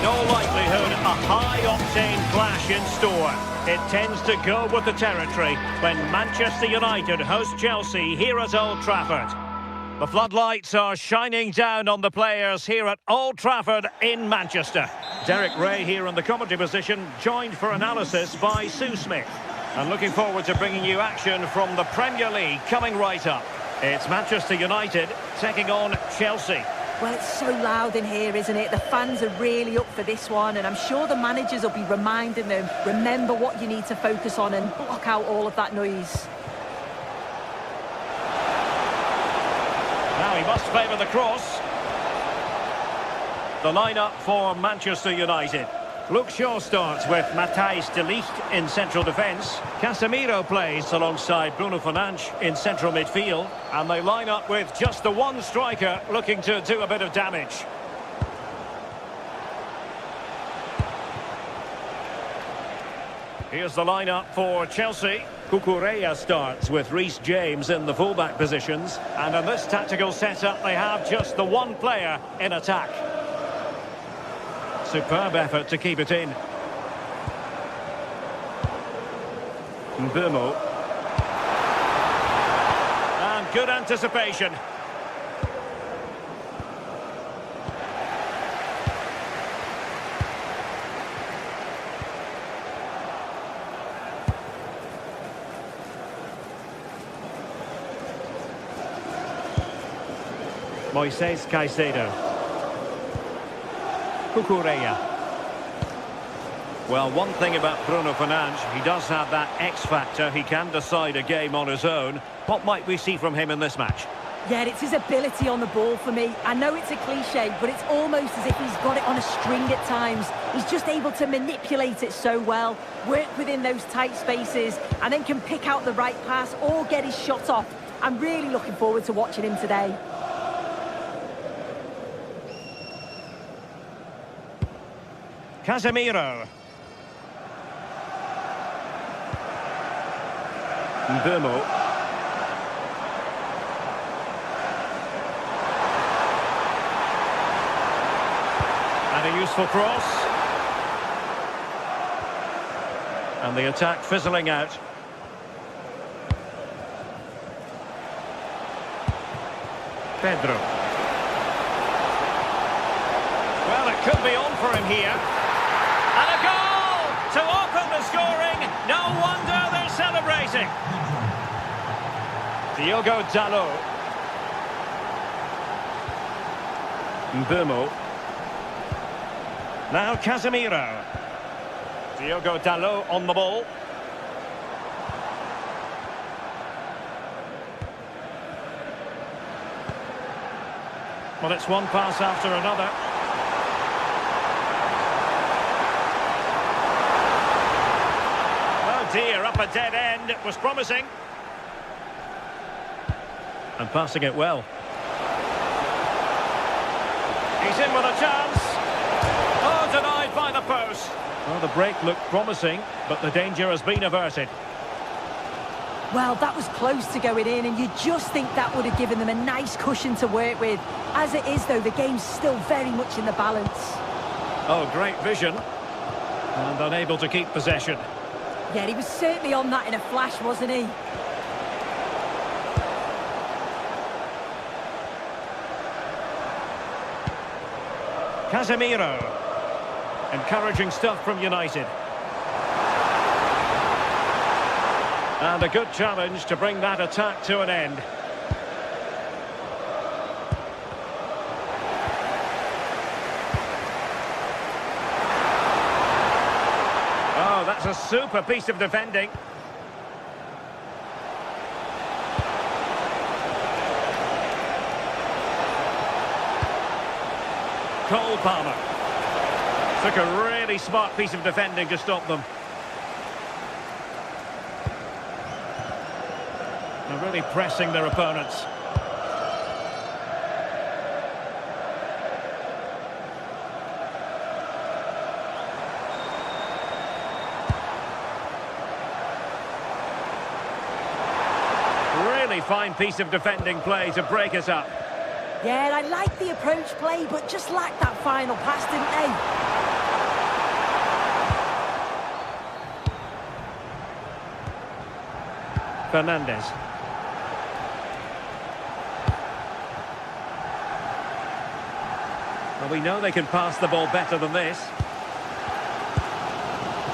In all likelihood, a high-octane clash in store. It tends to go with the territory when Manchester United host Chelsea here at Old Trafford. The floodlights are shining down on the players here at Old Trafford in Manchester. Derek Ray here in the commentary position, joined for analysis by Sue Smith. And looking forward to bringing you action from the Premier League coming right up. It's Manchester United taking on Chelsea. Well, it's so loud in here, isn't it? The fans are really up for this one, and I'm sure the managers will be reminding them, remember what you need to focus on and block out all of that noise. Now he must favour the cross. The lineup for Manchester United. Luke Shaw starts with Matthijs de Ligt in central defence. Casemiro plays alongside Bruno Fernandes in central midfield. And they line up with just the one striker looking to do a bit of damage. Here's the lineup for Chelsea. Cucurella starts with Reece James in the fullback positions. And in this tactical setup, they have just the one player in attack. Superb effort to keep it in. Mbeumo. And good anticipation. Moises Caicedo. Cucurella. Well, one thing about Bruno Fernandes, he does have that X-factor. He can decide a game on his own. What might we see from him in this match? Yeah, it's his ability on the ball for me. I know it's a cliche, but it's almost as if he's got it on a string at times. He's just able to manipulate it so well, work within those tight spaces, and then can pick out the right pass or get his shot off. I'm really looking forward to watching him today. Casemiro. Mbeumo. And a useful cross. And the attack fizzling out. Pedro. Well, it could be on for him here. And a goal to open the scoring. No wonder they're celebrating. Diogo Dalot. Mbeumo. Now Casemiro. Diogo Dalot on the ball. Well, it's one pass after another. Dear, up a dead end. It was promising. And passing it well. He's in with a chance. Oh, denied by the post. Well, the break looked promising, but the danger has been averted. Well, that was close to going in, and you just think that would have given them a nice cushion to work with. As it is, though, the game's still very much in the balance. Oh, great vision. And unable to keep possession. Yeah, he was certainly on that in a flash, wasn't he? Casemiro. Encouraging stuff from United. And a good challenge to bring that attack to an end. Oh, that's a super piece of defending. Cole Palmer. Took a really smart piece of defending to stop them. They're really pressing their opponents. Really fine piece of defending play to break us up. Yeah, I like the approach play, but just lacked that final pass, didn't they? Fernandez. Well, we know they can pass the ball better than this.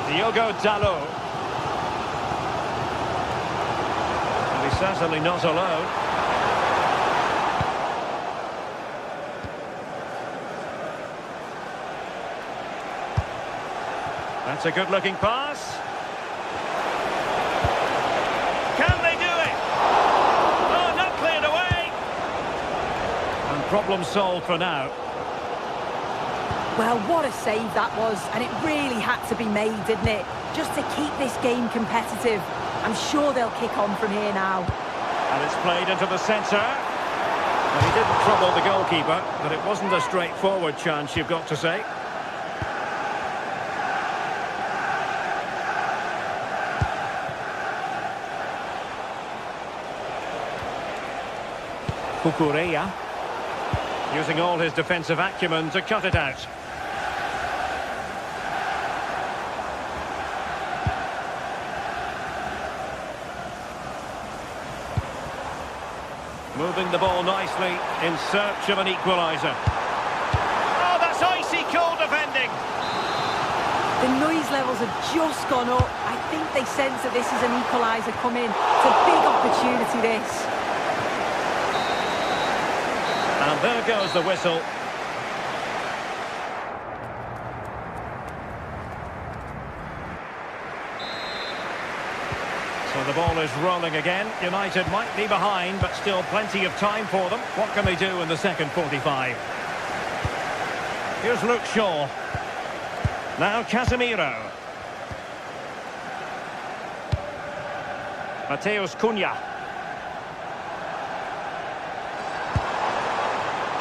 Diogo Dalot. And he's certainly not alone. That's a good-looking pass. Can they do it? Oh, not cleared away. And problem solved for now. Well, what a save that was, and it really had to be made, didn't it? Just to keep this game competitive. I'm sure they'll kick on from here now. And it's played into the centre. And he didn't trouble the goalkeeper, but it wasn't a straightforward chance, you've got to say. Cucurella, using all his defensive acumen to cut it out. Moving the ball nicely in search of an equaliser. Oh, that's icy cold defending. The noise levels have just gone up. I think they sense that this is an equaliser coming. It's a big opportunity, this. And there goes the whistle. So the ball is rolling again. United might be behind, but still plenty of time for them. What can they do in the second 45? Here's Luke Shaw. Now Casemiro. Mateus Cunha.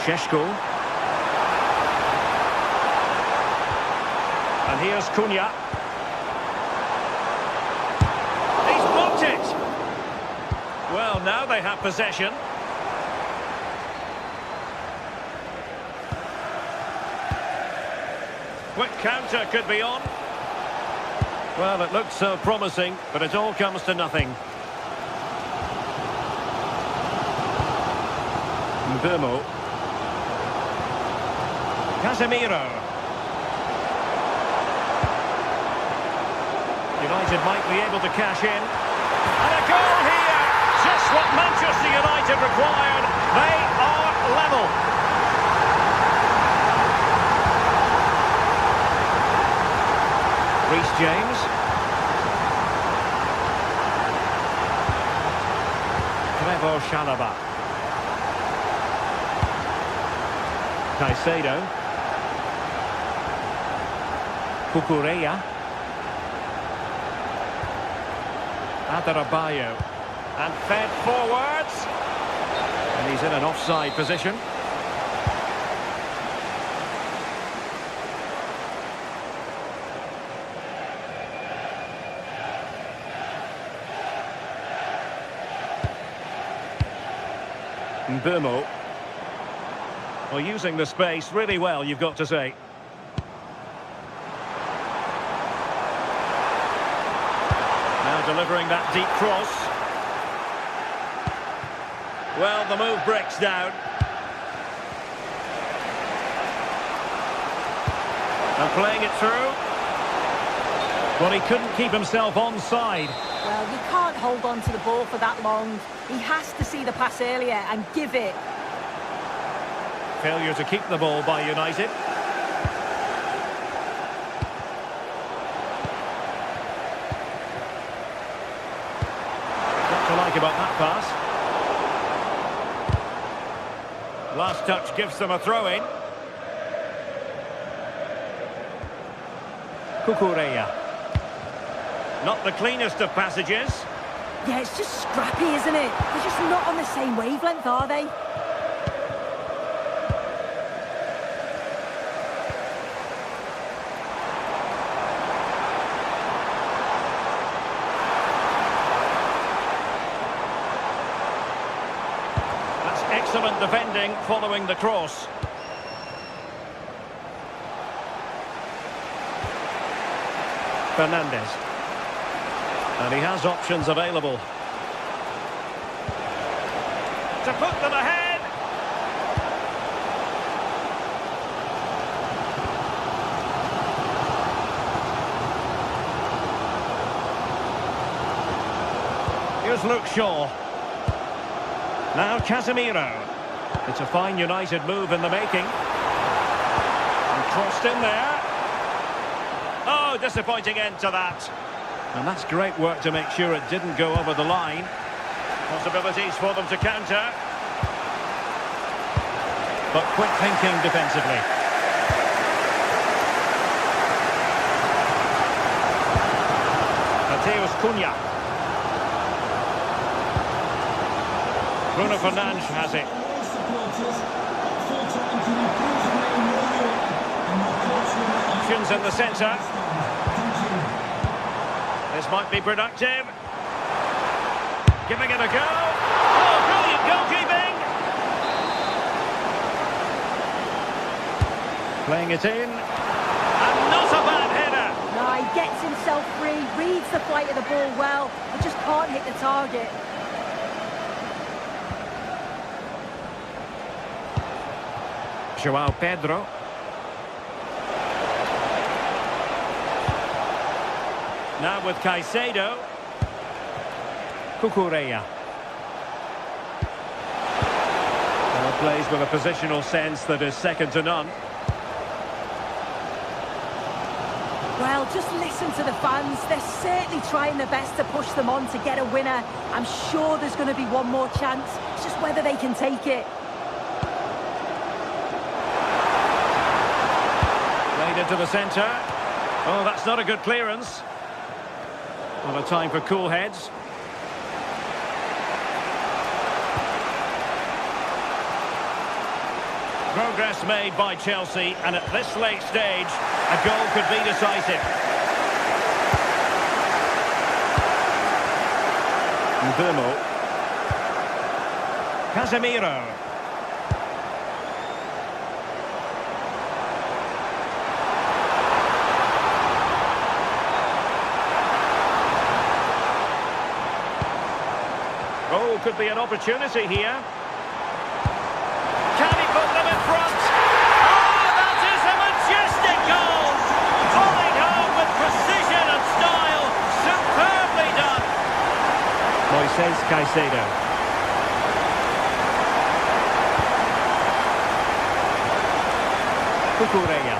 Šeško. And here's Cunha. He's blocked it. Well, now they have possession. Quick counter could be on. Well, it looked so promising, but it all comes to nothing. Mbeumo. Casemiro. United might be able to cash in. And a goal here! Just what Manchester United required. They are level. Reece James. Trevoh Chalobah. Caicedo. Cucurella. Adarabioyo. And fed forwards. And he's in an offside position. Mbeumo. Well, using the space really well, you've got to say. Now delivering that deep cross. Well, the move breaks down. And playing it through. Well, he couldn't keep himself onside. Well, you can't hold on to the ball for that long. He has to see the pass earlier and give it. Failure to keep the ball by United. What to like about that pass. Last touch gives them a throw-in. Cucurella. Not the cleanest of passages. Yeah, it's just scrappy, isn't it? They're just not on the same wavelength, are they? That's excellent defending following the cross. Fernandez. And he has options available. to put them ahead. Here's Luke Shaw. Now Casemiro. It's a fine United move in the making. And crossed in there. Oh, disappointing end to that. And that's great work to make sure it didn't go over the line. Possibilities for them to counter. But quick thinking defensively. Mateus Cunha. Bruno Fernandes has it. Options in the centre. This might be productive. Giving it a go. Oh, brilliant goalkeeping. Playing it in. And not a bad header. No, he gets himself free, reads the flight of the ball well, but just can't hit the target. João Pedro. Now with Caicedo. Cucurella. Well, plays with a positional sense that is second to none. Well, just listen to the fans. They're certainly trying their best to push them on to get a winner. I'm sure there's going to be one more chance. It's just whether they can take it. Played into the centre. Oh, that's not a good clearance. Well, a time for cool heads. Progress made by Chelsea, and at this late stage, a goal could be decisive. Mbeumo. Casemiro. Oh, could be an opportunity here. Can he put them in front? Oh, that is a majestic goal! Falling home with precision and style. Superbly done. Moises Caicedo. Cucurella.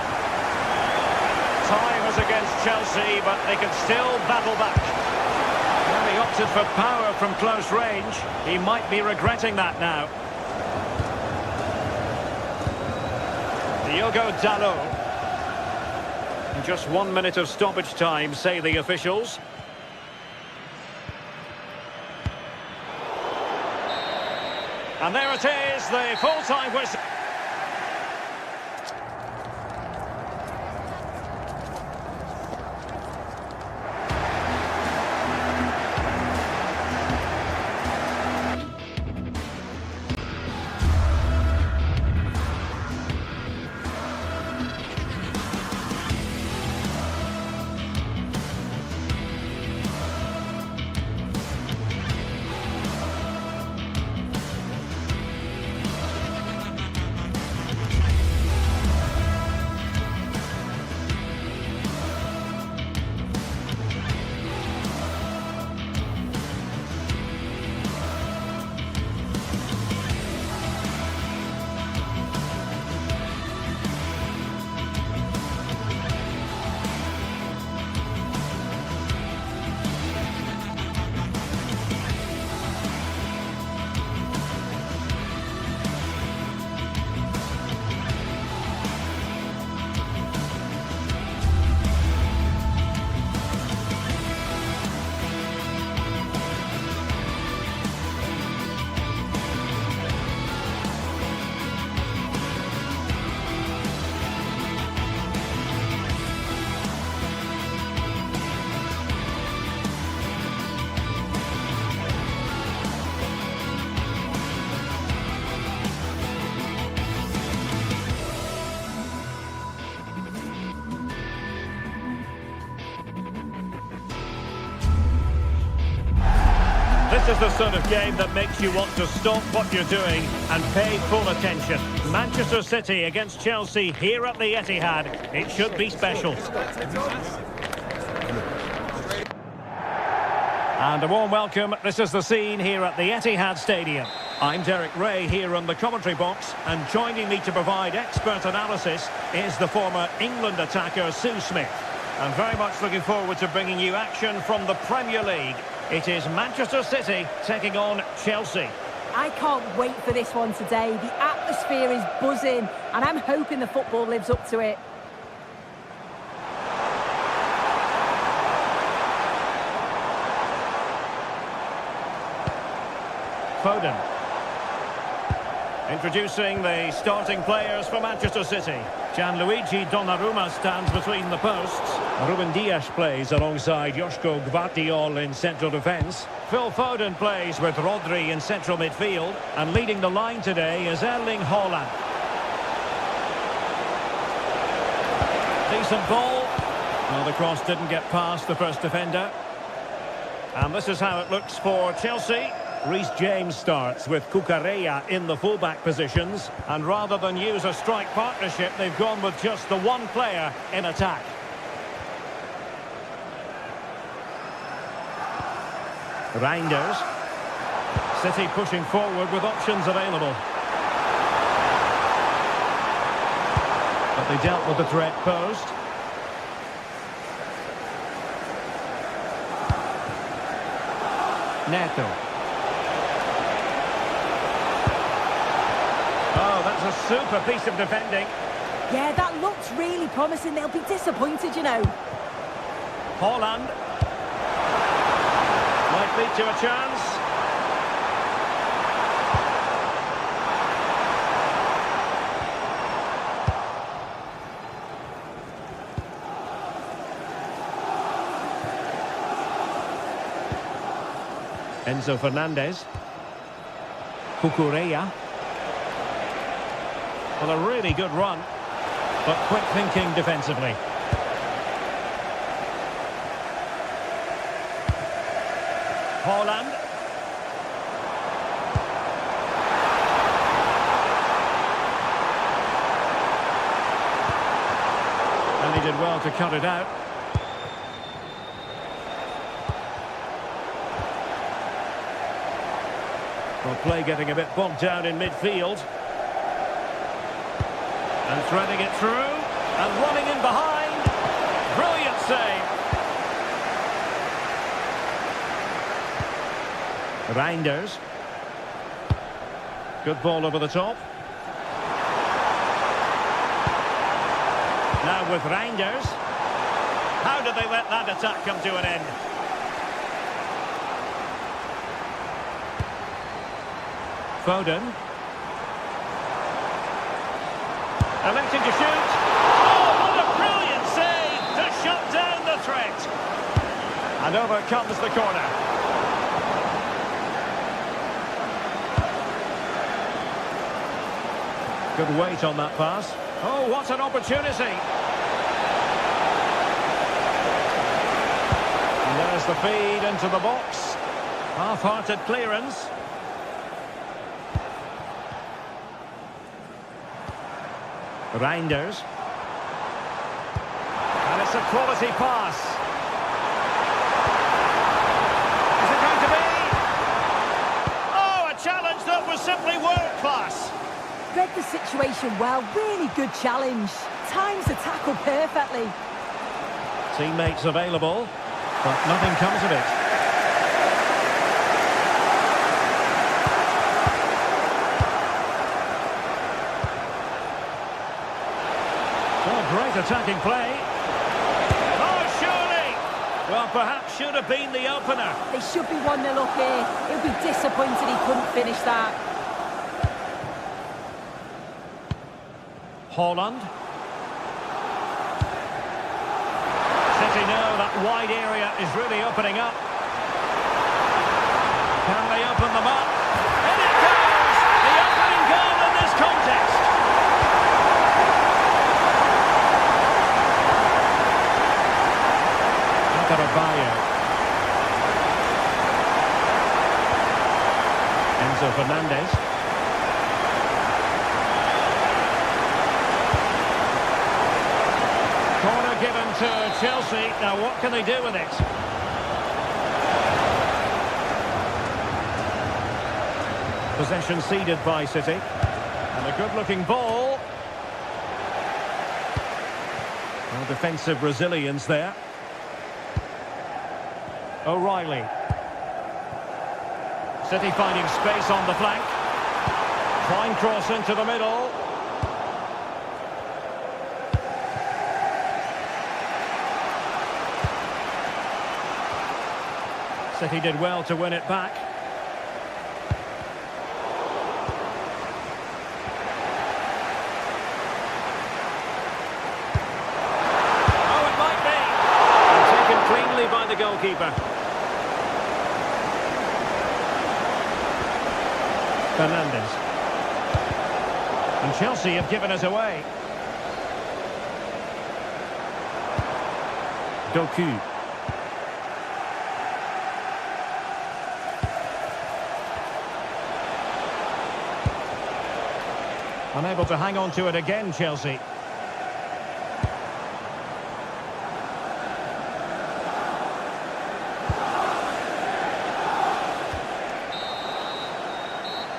Time was against Chelsea, but they can still battle back. Well, he opted for power from close range. He might be regretting that now. Diogo Dalot. In just 1 minute of stoppage time, say the officials. And there it is, the full-time whistle. This is the sort of game that makes you want to stop what you're doing and pay full attention. Manchester City against Chelsea here at the Etihad. It should be special. And a warm welcome. This is the scene here at the Etihad Stadium. I'm Derek Ray here in the commentary box, and joining me to provide expert analysis is the former England attacker Sue Smith. I'm very much looking forward to bringing you action from the Premier League. It is Manchester City taking on Chelsea. I can't wait for this one today. The atmosphere is buzzing, and I'm hoping the football lives up to it. Foden. Introducing the starting players for Manchester City. Gianluigi Donnarumma stands between the posts. Ruben Dias plays alongside Joško Gvardiol in central defence. Phil Foden plays with Rodri in central midfield. And leading the line today is Erling Haaland. Decent ball. Well, the cross didn't get past the first defender. And this is how it looks for Chelsea. Reece James starts with Cucurella in the fullback positions, and rather than use a strike partnership, they've gone with just the one player in attack. Reinders. City pushing forward with options available. But they dealt with the threat posed. Neto. Oh, that's a super piece of defending. Yeah, that looks really promising. They'll be disappointed, you know. Haaland. Might lead to a chance. Enzo Fernandez. Cucurella. Well, a really good run, but quick thinking defensively. Haaland. And he did well to cut it out. Well, play getting a bit bogged down in midfield. And threading it through, and running in behind. Brilliant save. Reinders. Good ball over the top. Now with Reinders. How did they let that attack come to an end? Foden. Electing to shoot. Oh, what a brilliant save to shut down the threat. And over comes the corner. Good weight on that pass. Oh, what an opportunity. And there's the feed into the box. Half-hearted clearance. Reinders. And it's a quality pass. Is it going to be? Oh, a challenge that was simply world class. Read the situation well, really good challenge. Times the tackle perfectly. Teammates available, but nothing comes of it. Great attacking play. Oh, surely! Well, perhaps should have been the opener. They should be 1-0 up here. He'll be disappointed he couldn't finish that. Haaland. City know that wide area is really opening up. Can they open them up? And it goes! The opening goal in this contest. Fernandes. Corner given to Chelsea. Now what can they do with it? Possession ceded by City. And a good-looking ball. Well, defensive resilience there. O'Reilly. City finding space on the flank. Fine cross into the middle. City did well to win it back. Oh, it might be. And taken cleanly by the goalkeeper. Fernandes. And Chelsea have given us away. Doku. Unable to hang on to it again, Chelsea.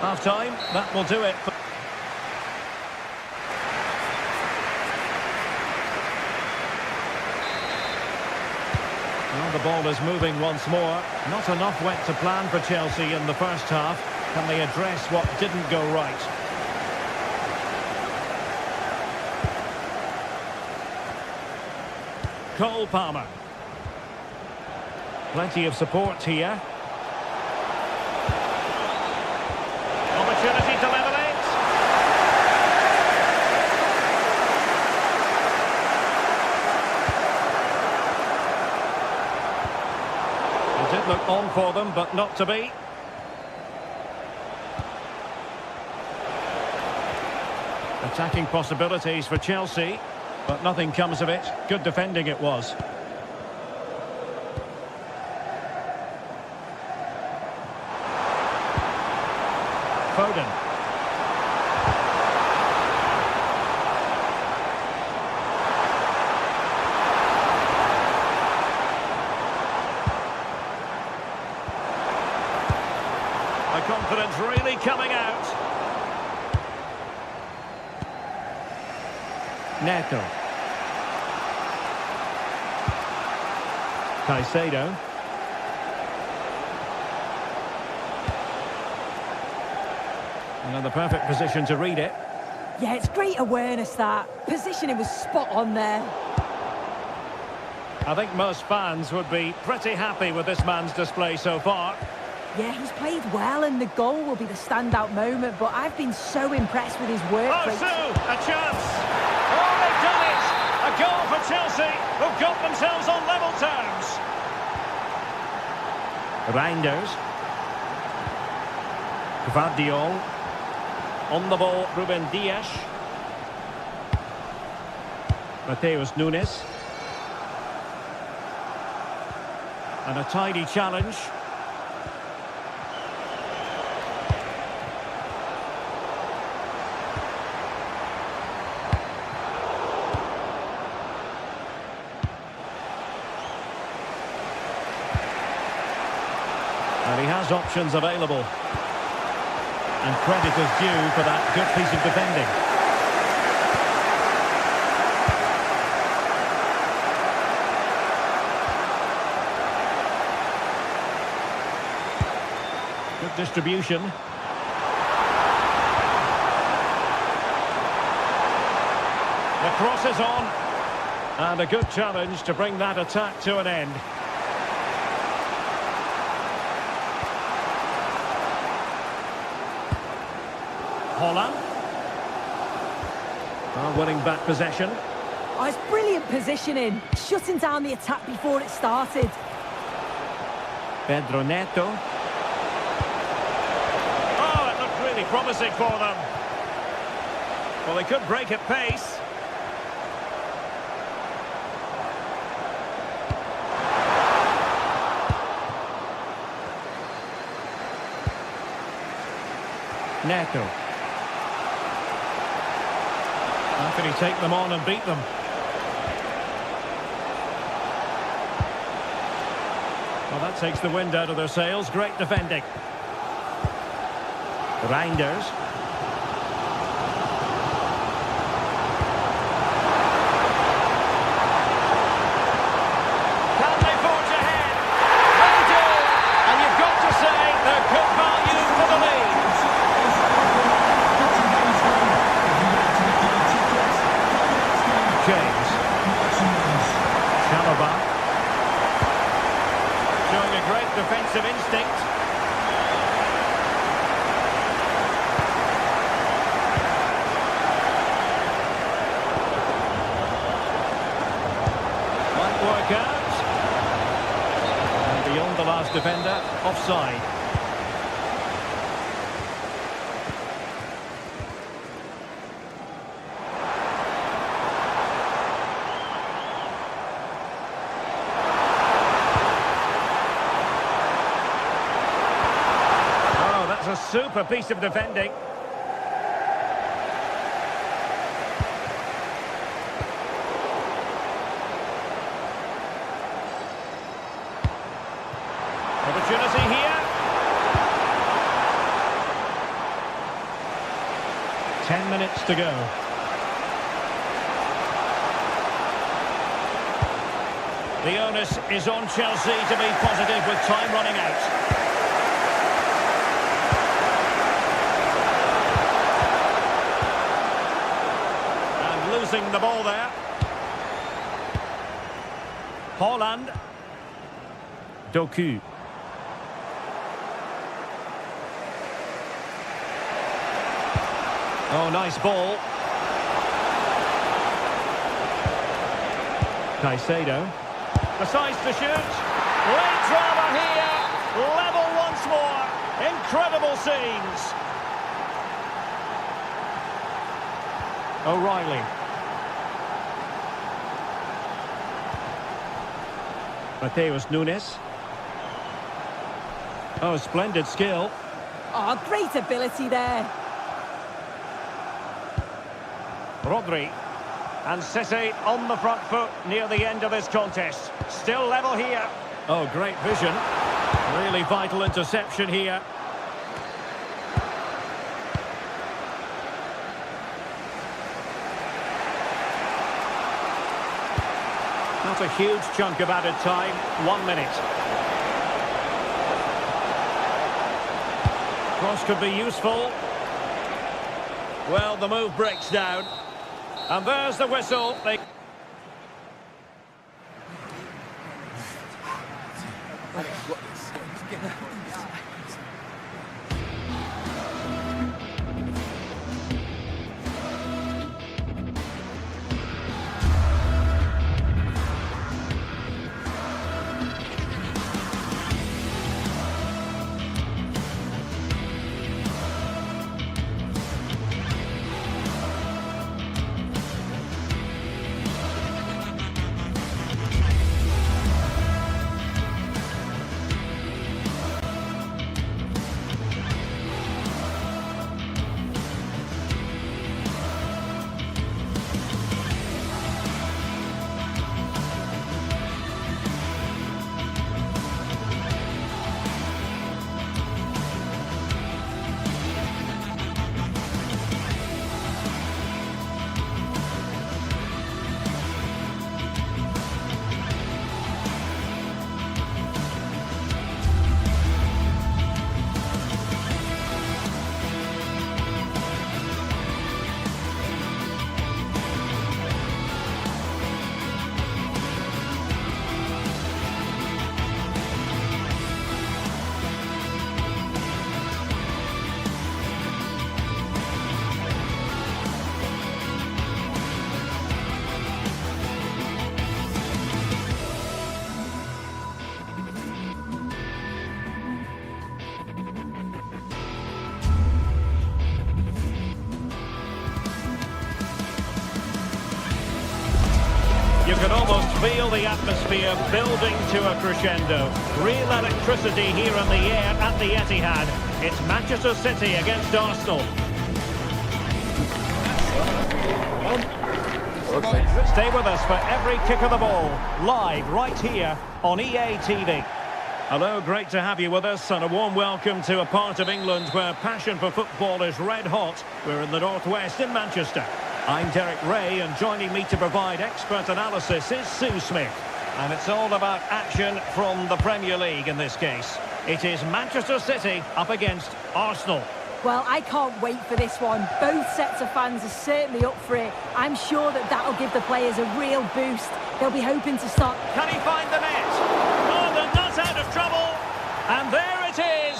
Half-time, that will do it. Well, the ball is moving once more. Not enough went to plan for Chelsea in the first half. Can they address what didn't go right? Cole Palmer. Plenty of support here. Opportunity to level it. It did look on for them, but not to be. Attacking possibilities for Chelsea, but nothing comes of it. Good defending it was. Foden. The confidence really coming out. Neto. Caicedo. And the perfect position to read it. Yeah, it's great awareness, that. Positioning was spot on there. I think most fans would be pretty happy with this man's display so far. Yeah, he's played well and the goal will be the standout moment, but I've been so impressed with his work rate. Oh, Sue, a chance! Oh, they've done it! A goal for Chelsea, who've got themselves on level terms. Reinders. Gvardiol. On the ball, Ruben Dias. Mateus Nunes. And a tidy challenge. And he has options available. And credit is due for that good piece of defending. Good distribution. The cross is on. And a good challenge to bring that attack to an end. Holland. Winning back possession. Oh, it's brilliant positioning. Shutting down the attack before it started. Pedro Neto. Oh, it looked really promising for them. Well, they could break at pace. Neto. How can he take them on and beat them? Well, that takes the wind out of their sails. Great defending. Reinders. Can they forge ahead? They do! And you've got to say they're good value for the lead. James. Chalobah. Showing a great defensive instinct. Might work out. And beyond the last defender, offside. A super piece of defending. Opportunity here. 10 minutes to go. The onus is on Chelsea to be positive with time running out. Losing the ball there. Haaland. Doku. Oh, nice ball. Caicedo. Decides to shoot. Late drama here. Level once more. Incredible scenes. O'Reilly. Mateus Nunes. Oh, splendid skill. Oh, great ability there. Rodri. And City on the front foot near the end of this contest. Still level here. Oh, great vision. Really vital interception here. Not a huge chunk of added time. 1 minute. Cross could be useful. Well, the move breaks down. And there's the whistle. feel the atmosphere building to a crescendo. Real electricity here in the air at the Etihad. It's Manchester City against Arsenal. Stay with us for every kick of the ball, live right here on EA TV. Hello, great to have you with us, and a warm welcome to a part of England where passion for football is red hot. We're in the northwest in Manchester. I'm Derek Ray, and joining me to provide expert analysis is Sue Smith. And it's all about action from the Premier League in this case. It is Manchester City up against Arsenal. Well, I can't wait for this one. Both sets of fans are certainly up for it. I'm sure that that'll give the players a real boost. They'll be hoping to start... Can he find the net? Oh, they're not out of trouble. And there it is.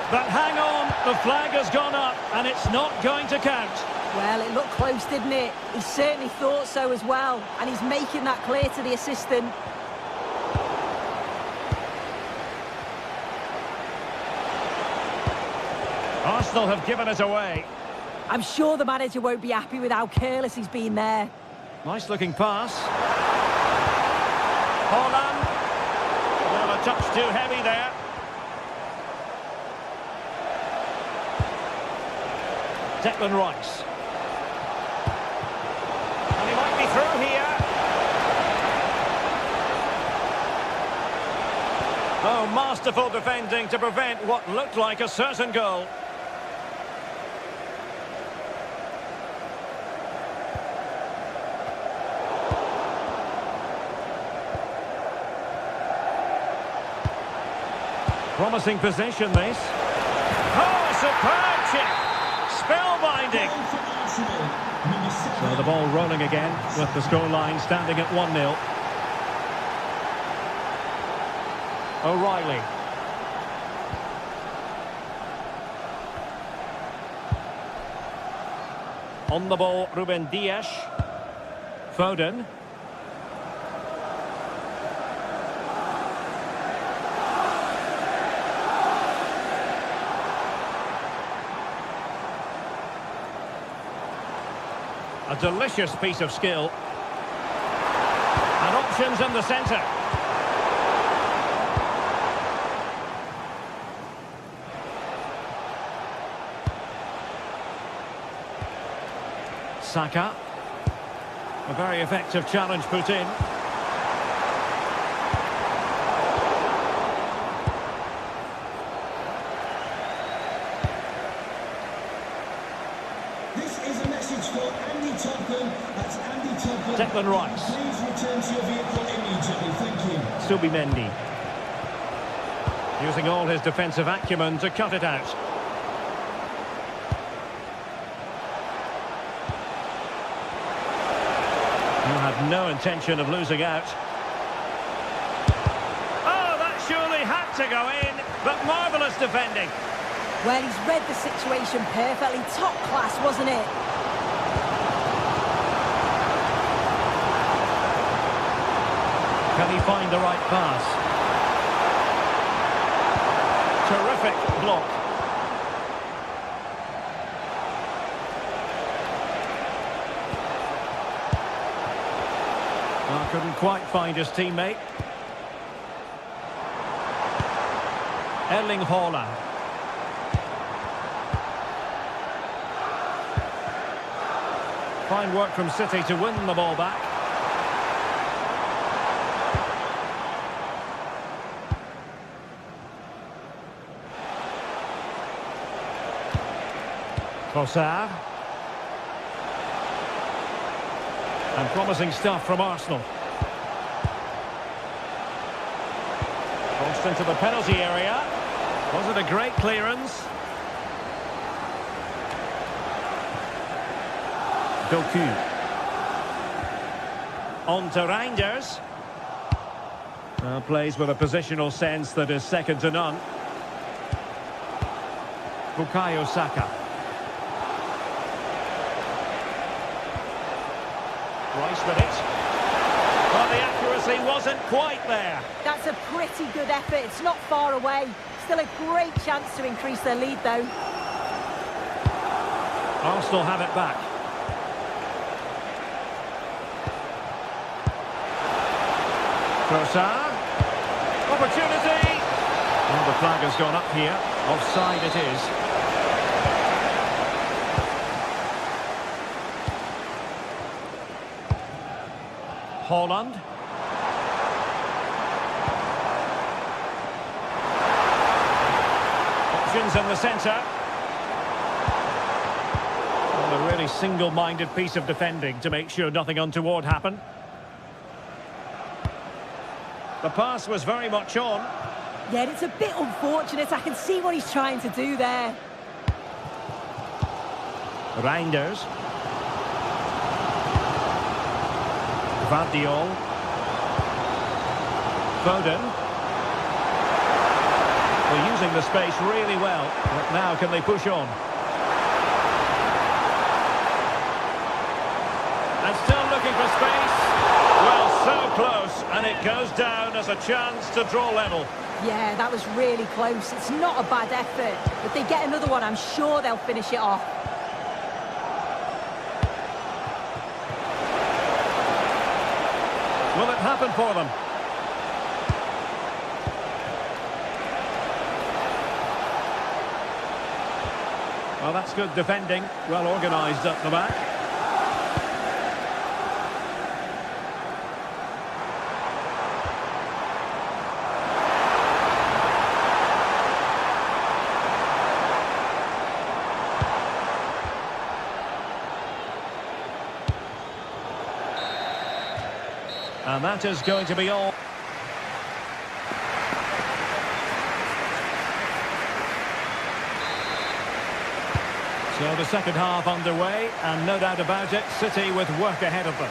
But hang on, the flag has gone up and it's not going to count. Well, it looked close, didn't it? He certainly thought so as well. And he's making that clear to the assistant. Arsenal have given it away. I'm sure the manager won't be happy with how careless he's been there. Nice looking pass. Holland. Well, a touch too heavy there. Declan Rice. And he might be through here. Oh, masterful defending to prevent what looked like a certain goal. Promising possession, this. Oh, superb chip! Spellbinding! So the ball rolling again, with the scoreline standing at 1-0. O'Reilly. On the ball, Ruben Dias. Foden. A delicious piece of skill. And options in the centre. Saka. A very effective challenge put in. Declan Rice. Please return to your vehicle immediately, thank you. Subimendi. Using all his defensive acumen to cut it out. You had no intention of losing out. Oh, that surely had to go in, but marvellous defending. Well, he's read the situation perfectly. Top class, wasn't it? Can he find the right pass? Terrific block. Well, couldn't quite find his teammate. Erling Haaland. Fine work from City to win the ball back. Trossard. And promising stuff from Arsenal. Crossed into the penalty area. Was it a great clearance? Doku. On to Reinders. Plays with a positional sense that is second to none. Bukayo Saka. Rice with it. Well, the accuracy wasn't quite there. That's a pretty good effort. It's not far away. Still a great chance to increase their lead, though. Arsenal have it back. Trossard. Opportunity. Well, the flag has gone up here. Offside it is. Holland. Options in the centre. Well, a really single-minded piece of defending to make sure nothing untoward happened. The pass was very much on. Yeah, it's a bit unfortunate. I can see what he's trying to do there. Reinders. Vardiol. Foden. They're using the space really well. But now can they push on? And still looking for space. Well, so close. And it goes down as a chance to draw level. Yeah, that was really close. It's not a bad effort. If they get another one, I'm sure they'll finish it off. Will it happen for them? Well, that's good defending. Well organised up the back. And that is going to be all. So the second half underway, and no doubt about it, City with work ahead of them.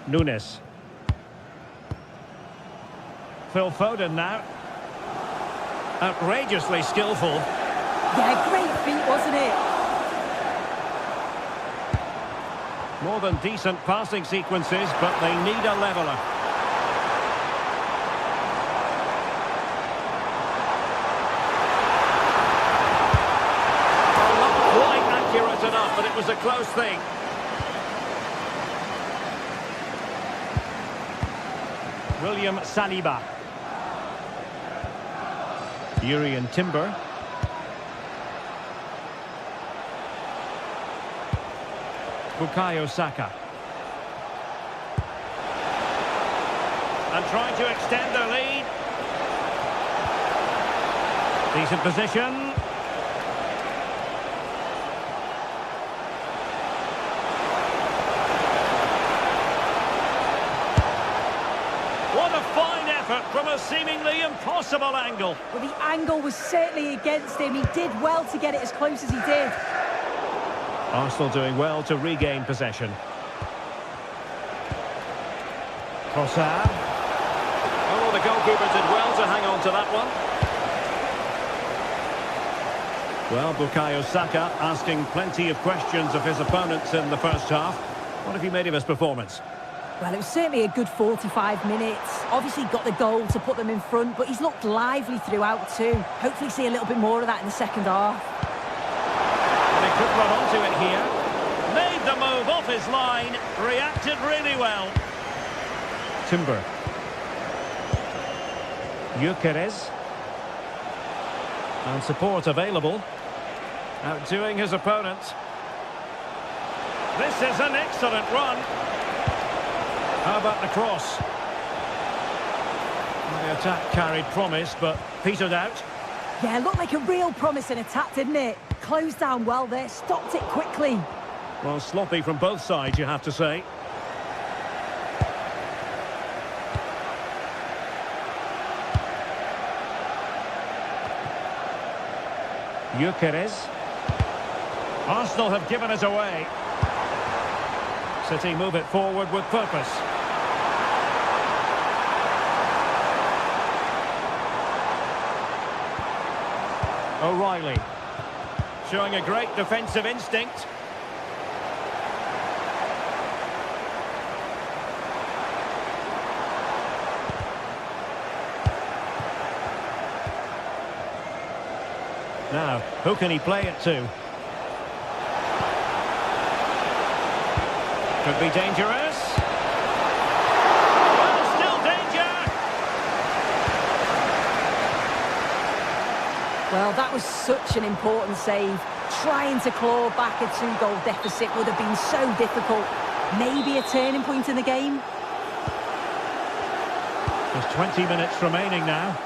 Nunes. Phil Foden now. Outrageously skillful. Yeah, great feat, wasn't it? More than decent passing sequences, but they need a leveller. Oh, not quite accurate enough, but it was a close thing. William Saliba. Urian Timber. Bukayo Saka. And trying to extend their lead. Decent position. What a fine effort from a seemingly impossible angle. Well, the angle was certainly against him. He did well to get it as close as he did. Arsenal doing well to regain possession. Trossard. Oh, the goalkeeper did well to hang on to that one. Well, Bukayo Saka asking plenty of questions of his opponents in the first half. What have you made of his performance? Well, it was certainly a good 45 minutes. Obviously got the goal to put them in front, but he's looked lively throughout too. Hopefully see a little bit more of that in the second half. They could run onto it here. Made the move off his line. Reacted really well. Timber. Gyökeres. And support available. Outdoing his opponent. This is an excellent run. How about the cross? The attack carried promise, but petered out. Yeah, looked like a real promising attack, didn't it? Closed down well there, stopped it quickly. Well, sloppy from both sides, you have to say. Gyökeres. Arsenal have given it away. City move it forward with purpose. O'Reilly. Showing a great defensive instinct. Now, who can he play it to? Could be dangerous. Well, still danger. Well, that was such an important save. Trying to claw back a 2-goal deficit would have been so difficult. Maybe a turning point in the game. There's 20 minutes remaining now.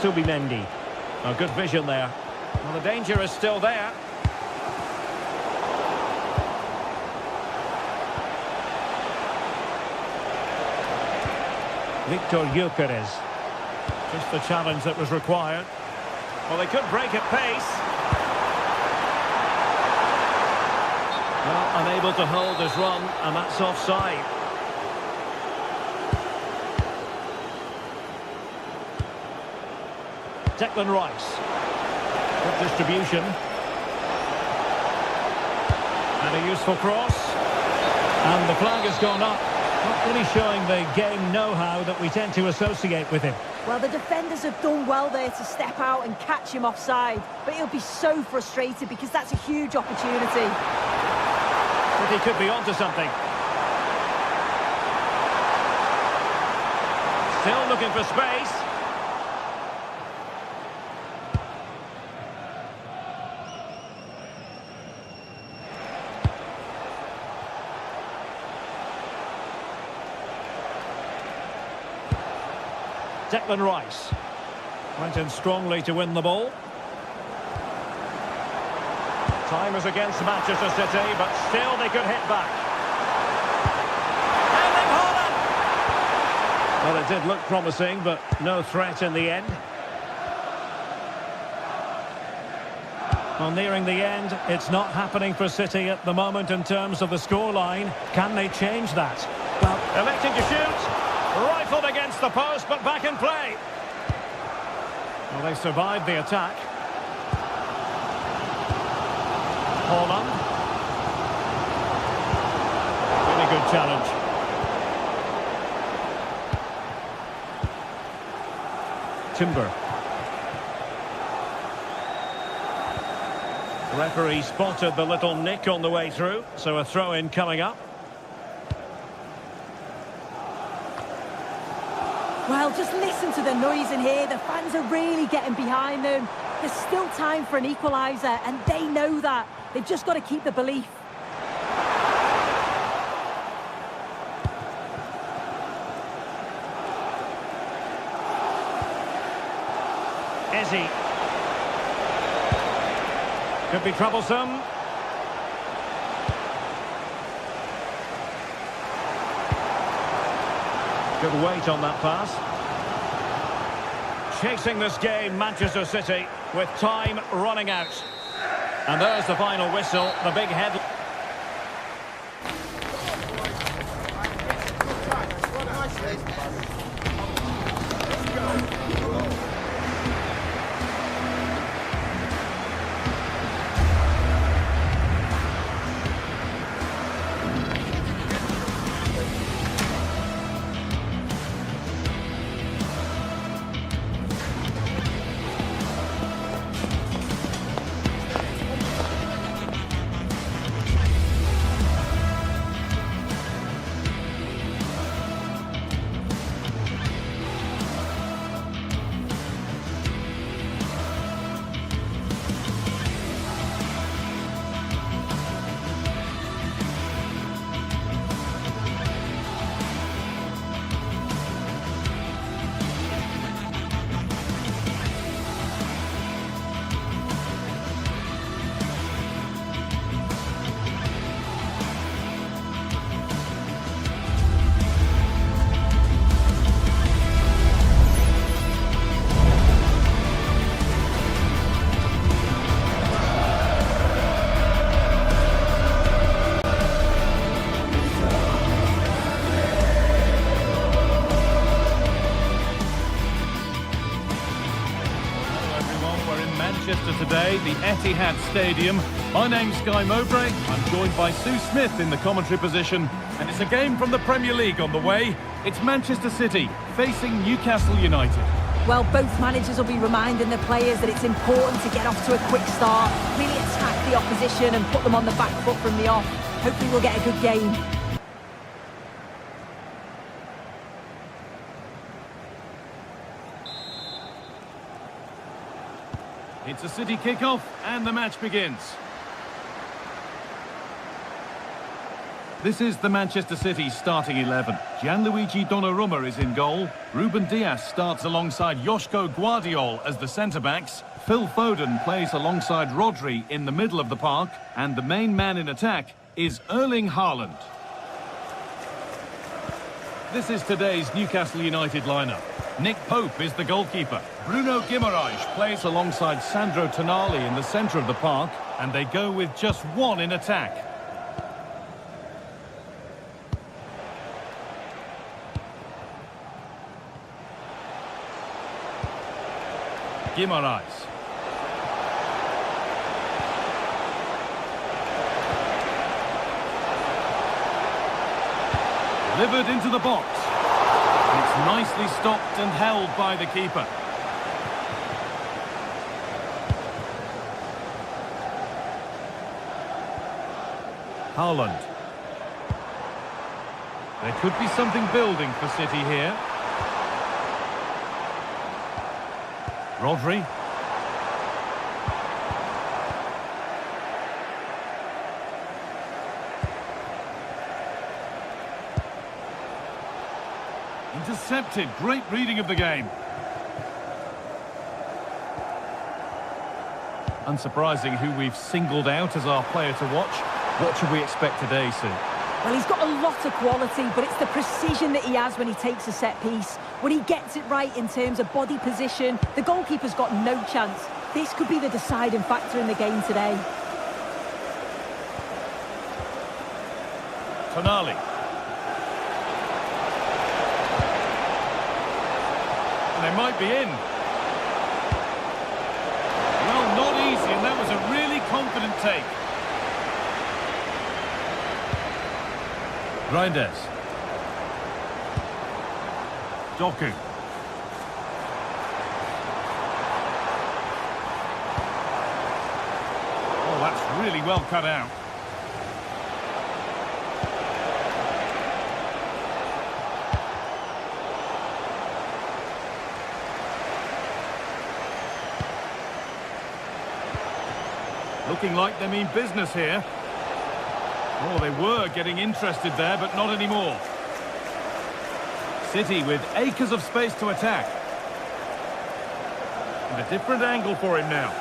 Subimendi. Oh, good vision there. Well, the danger is still there. Victor Gyökeres. Just the challenge that was required. Well, they could break at pace. Well, unable to hold his run, and that's offside. Declan Rice. Good distribution. And a useful cross. And the flag has gone up. Not really showing the game know-how that we tend to associate with him. Well, the defenders have done well there to step out and catch him offside. But he'll be so frustrated because that's a huge opportunity. But he could be onto something. Still looking for space. Declan Rice went in strongly to win the ball. Time is against Manchester City, but still they could hit back. Erling Haaland! Well, it did look promising, but no threat in the end. Well, nearing the end, it's not happening for City at the moment in terms of the scoreline. Can they change that? Well, electing to shoot. Rifled against the post, but back in play. Well, they survived the attack. Haaland. Really good challenge. Timber. The referee spotted the little nick on the way through, so a throw-in coming up. Well, just listen to the noise in here. The fans are really getting behind them. There's still time for an equaliser, and they know that. They've just got to keep the belief. Eze. Could be troublesome. Good weight on that pass. Chasing this game, Manchester City, with time running out. And there's the final whistle, the big head. Manchester today, the Etihad Stadium. My name's Guy Mowbray. I'm joined by Sue Smith in the commentary position. And it's a game from the Premier League on the way. It's Manchester City facing Newcastle United. Well, both managers will be reminding the players that it's important to get off to a quick start, really attack the opposition and put them on the back foot from the off. Hopefully we'll get a good game. It's a City kickoff and the match begins. This is the Manchester City starting 11. Gianluigi Donnarumma is in goal. Ruben Dias starts alongside Joško Guardiol as the centre-backs. Phil Foden plays alongside Rodri in the middle of the park. And the main man in attack is Erling Haaland. This is today's Newcastle United lineup. Nick Pope is the goalkeeper. Bruno Guimaraes plays alongside Sandro Tonali in the centre of the park. And they go with just one in attack. Guimaraes. Delivered into the box. It's nicely stopped and held by the keeper. Haaland. There could be something building for City here. Rodri. Intercepted. Great reading of the game. Unsurprising who we've singled out as our player to watch. What should we expect today, Sue? Well, he's got a lot of quality, but it's the precision that he has when he takes a set piece. When he gets it right in terms of body position, the goalkeeper's got no chance. This could be the deciding factor in the game today. Tonali. And they might be in. Well, not easy, and that was a really confident take. Reinders. Doku. Oh, that's really well cut out. Looking like they mean business here. Oh, they were getting interested there, but not anymore. City with acres of space to attack. And a different angle for him now.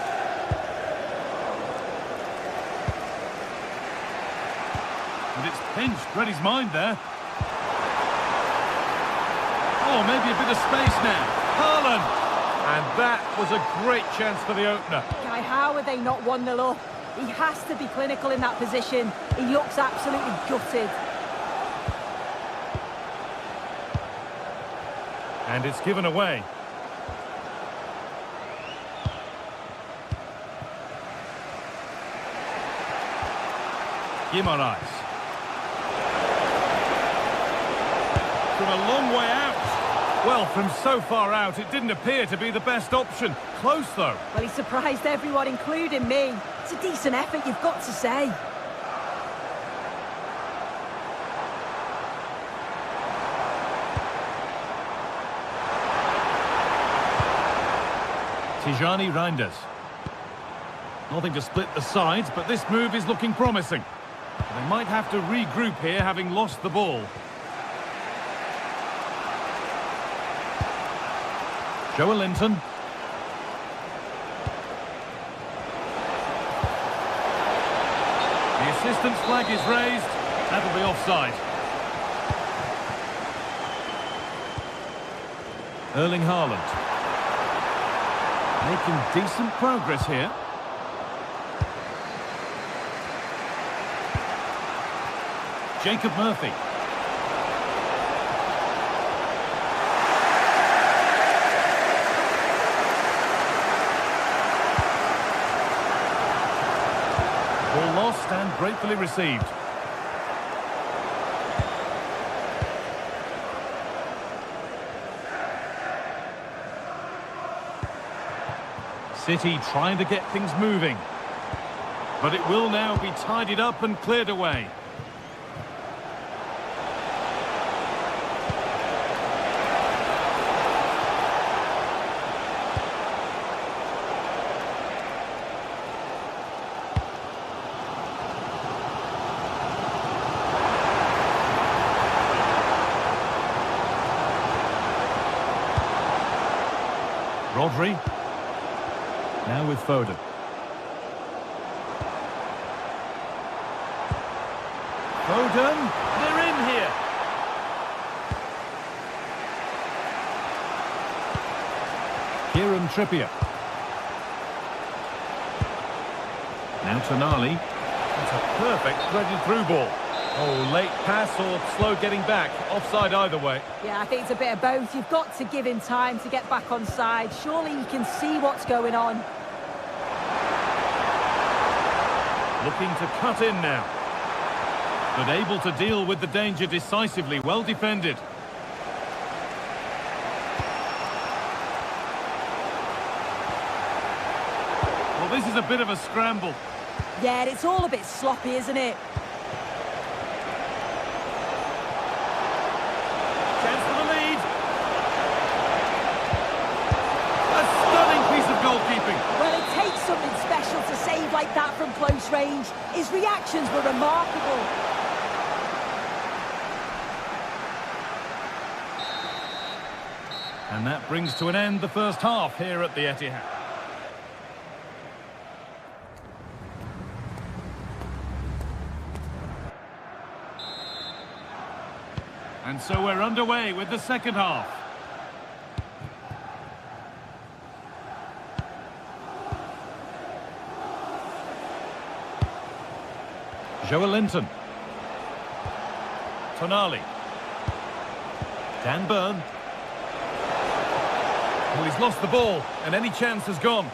And it's pinched, read his mind there. Oh, maybe a bit of space now. Haaland! And that was a great chance for the opener. Guy, how are they not 1-0 up? He has to be clinical in that position. He looks absolutely gutted. And it's given away. Guimaraes. From a long way out. Well, from so far out, it didn't appear to be the best option. Close, though. Well, he surprised everyone, including me. It's a decent effort, you've got to say. Tijani Reinders. Nothing to split the sides, but this move is looking promising. They might have to regroup here, having lost the ball. Joelinton. The assistant's flag is raised. That'll be offside. Erling Haaland. Making decent progress here. Jacob Murphy. Ball lost and gratefully received. City trying to get things moving. But it will now be tidied up and cleared away. Rodri. Now with Foden. Foden, they're in here. Kieran Trippier. Now Tonali. That's a perfect threaded through ball. Oh, late pass or slow getting back. Offside either way. Yeah, I think it's a bit of both. You've got to give him time to get back on side. Surely he can see what's going on. Looking to cut in now. But able to deal with the danger decisively. Well defended. Well, this is a bit of a scramble. Yeah, it's all a bit sloppy, isn't it? Chance for the lead. A stunning piece of goalkeeping. Well, it takes something special to save like that from close range. His reactions were remarkable. And that brings to an end the first half here at the Etihad. And so we're underway with the second half. Joelinton. Tonali. Dan Burn. Well, he's lost the ball, and any chance has gone.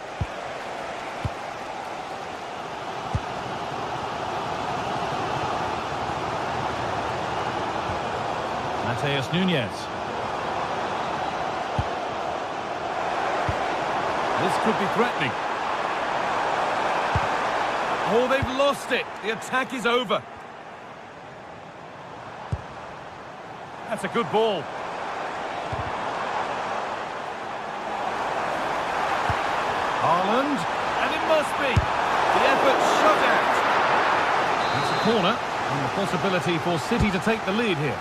Mateus Nunes. This could be threatening. Oh, they've lost it. The attack is over. That's a good ball. Haaland, and it must be. The effort shut out. It's a corner, and the possibility for City to take the lead here.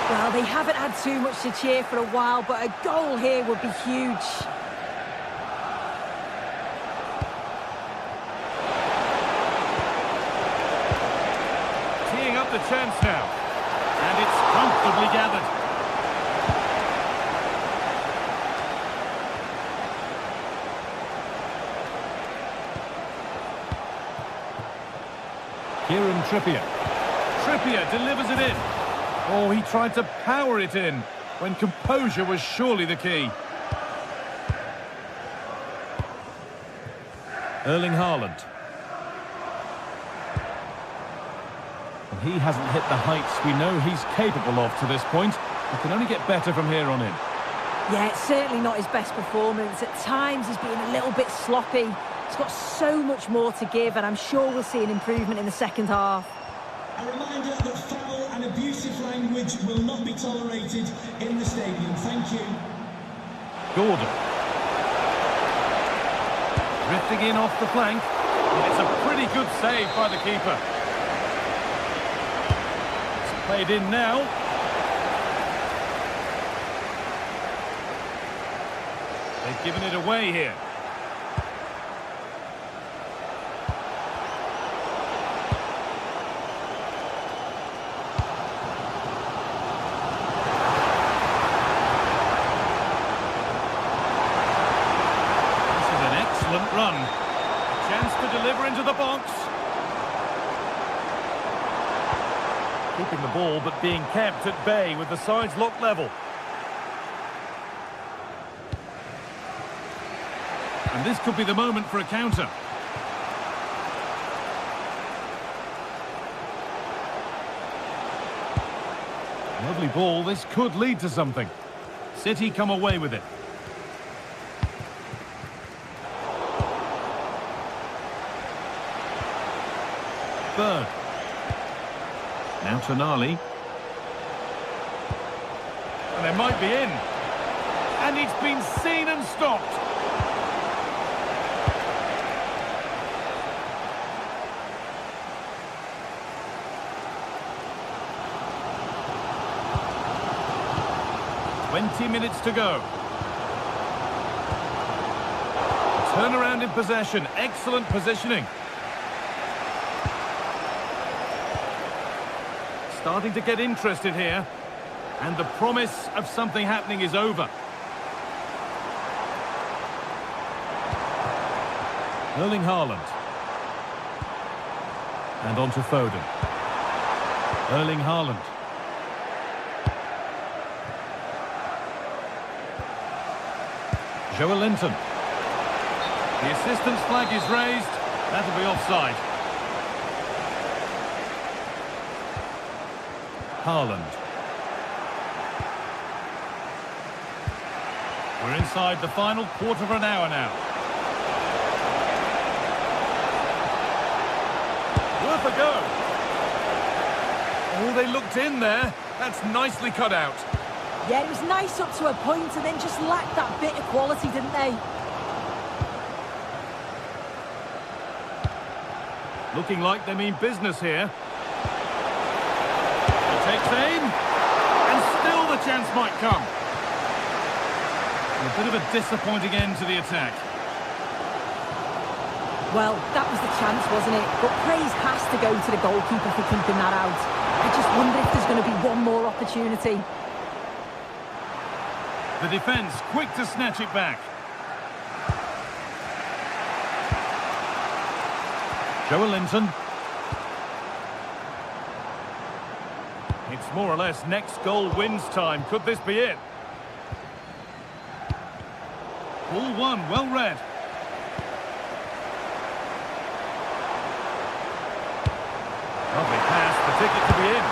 Well, they haven't had too much to cheer for a while, but a goal here would be huge. Teeing up the chance now, and it's comfortably gathered. Kieran Trippier. Trippier delivers it in. Oh, he tried to power it in when composure was surely the key. Erling Haaland. Well, he hasn't hit the heights we know he's capable of to this point. He can only get better from here on in. Yeah, it's certainly not his best performance. At times he's been a little bit sloppy. He's got so much more to give, and I'm sure we'll see an improvement in the second half. A reminder that foul and abusive language will not be tolerated in the stadium. Thank you. Gordon. Drifting in off the flank. And it's a pretty good save by the keeper. It's played in now. They've given it away here. Run. A chance to deliver into the box. Keeping the ball but being kept at bay with the sides locked level. And this could be the moment for a counter. Lovely ball. This could lead to something. City come away with it. Berg. Now Tonali. And they might be in. And it's been seen and stopped. Minutes to go. Turnaround in possession. Excellent positioning. Starting to get interested here. And the promise of something happening is over. Erling Haaland. And on to Foden. Erling Haaland. Joelinton. The assistant's flag is raised. That'll be offside. Haaland. We're inside the final quarter of an hour now. Worth a go. Oh, they looked in there. That's nicely cut out. Yeah, it was nice up to a point and then just lacked that bit of quality, didn't they? Looking like they mean business here. He takes aim. And still the chance might come. A bit of a disappointing end to the attack. Well, that was the chance, wasn't it? But praise has to go to the goalkeeper for keeping that out. I just wonder if there's going to be one more opportunity. The defence quick to snatch it back. Joelinton. It's more or less next goal wins time. Could this be it? Ball one, well read. Lovely pass, the ticket to be in.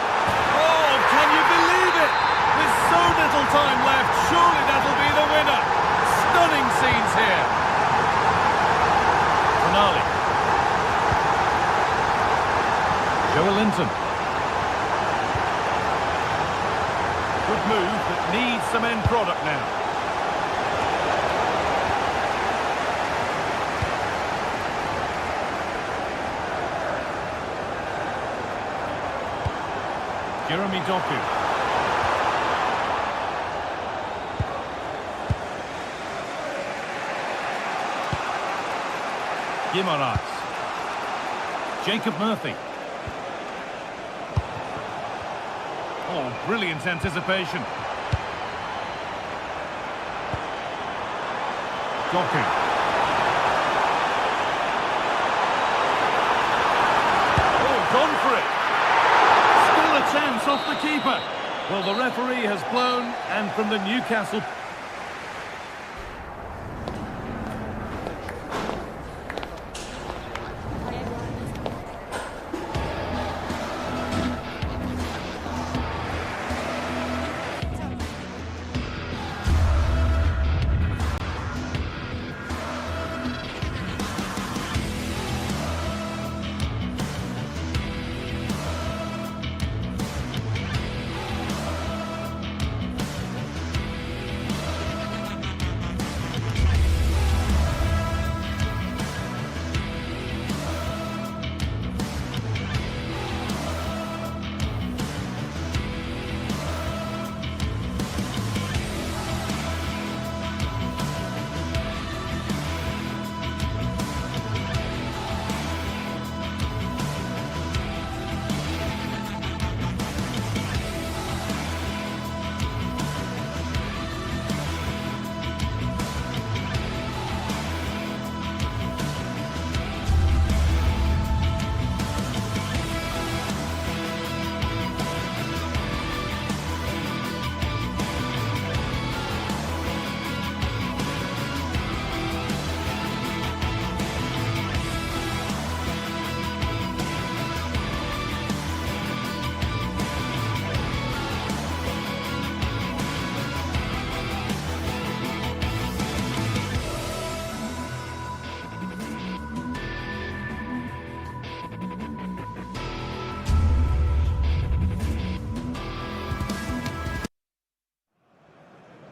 Oh, can you believe it? With so little time left, surely that'll be the winner. Stunning scenes here. Tonali. Joelinton. Good move, but needs some end product now. Jeremy Doku. Guimaraes. Jacob Murphy. Oh, brilliant anticipation. Doku. Oh, gone for it. Still a chance off the keeper. Well, the referee has blown, and from the Newcastle...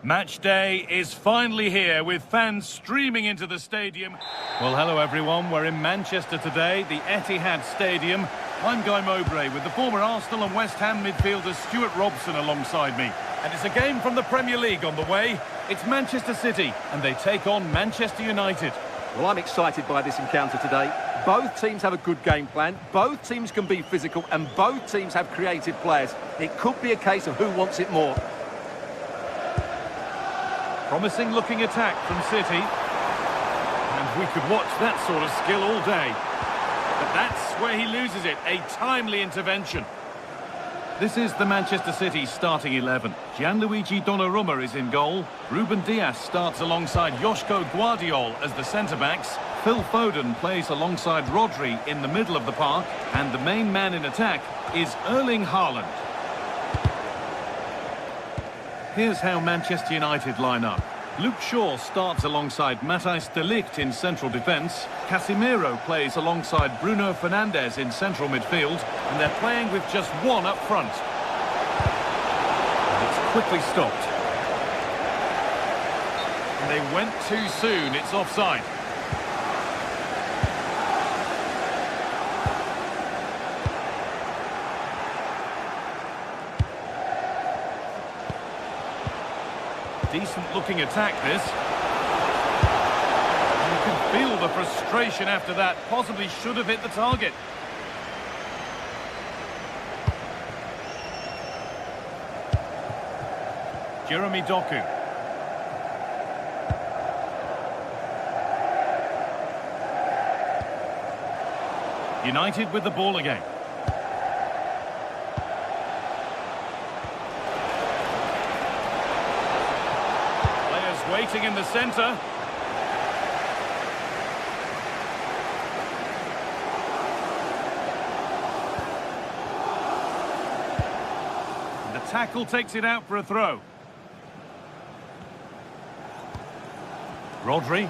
Match day is finally here with fans streaming into the stadium. Well, hello everyone. We're in Manchester today, the Etihad Stadium. I'm Guy Mowbray with the former Arsenal and West Ham midfielder Stuart Robson alongside me. And it's a game from the Premier League on the way. It's Manchester City and they take on Manchester United. Well, I'm excited by this encounter today. Both teams have a good game plan, both teams can be physical and both teams have creative players. It could be a case of who wants it more. Promising looking attack from City. And we could watch that sort of skill all day. But that's where he loses it, a timely intervention. This is the Manchester City starting 11. Gianluigi Donnarumma is in goal. Ruben Dias starts alongside Joško Gvardiol as the centre-backs. Phil Foden plays alongside Rodri in the middle of the park. And the main man in attack is Erling Haaland. Here's how Manchester United line up. Luke Shaw starts alongside Matthijs de Ligt in central defence. Casemiro plays alongside Bruno Fernandes in central midfield. And they're playing with just one up front. And it's quickly stopped. And they went too soon. It's offside. Decent looking attack this. You can feel the frustration after that. Possibly should have hit the target. Jeremy Doku. United with the ball again. Waiting in the centre. The tackle takes it out for a throw. Rodri.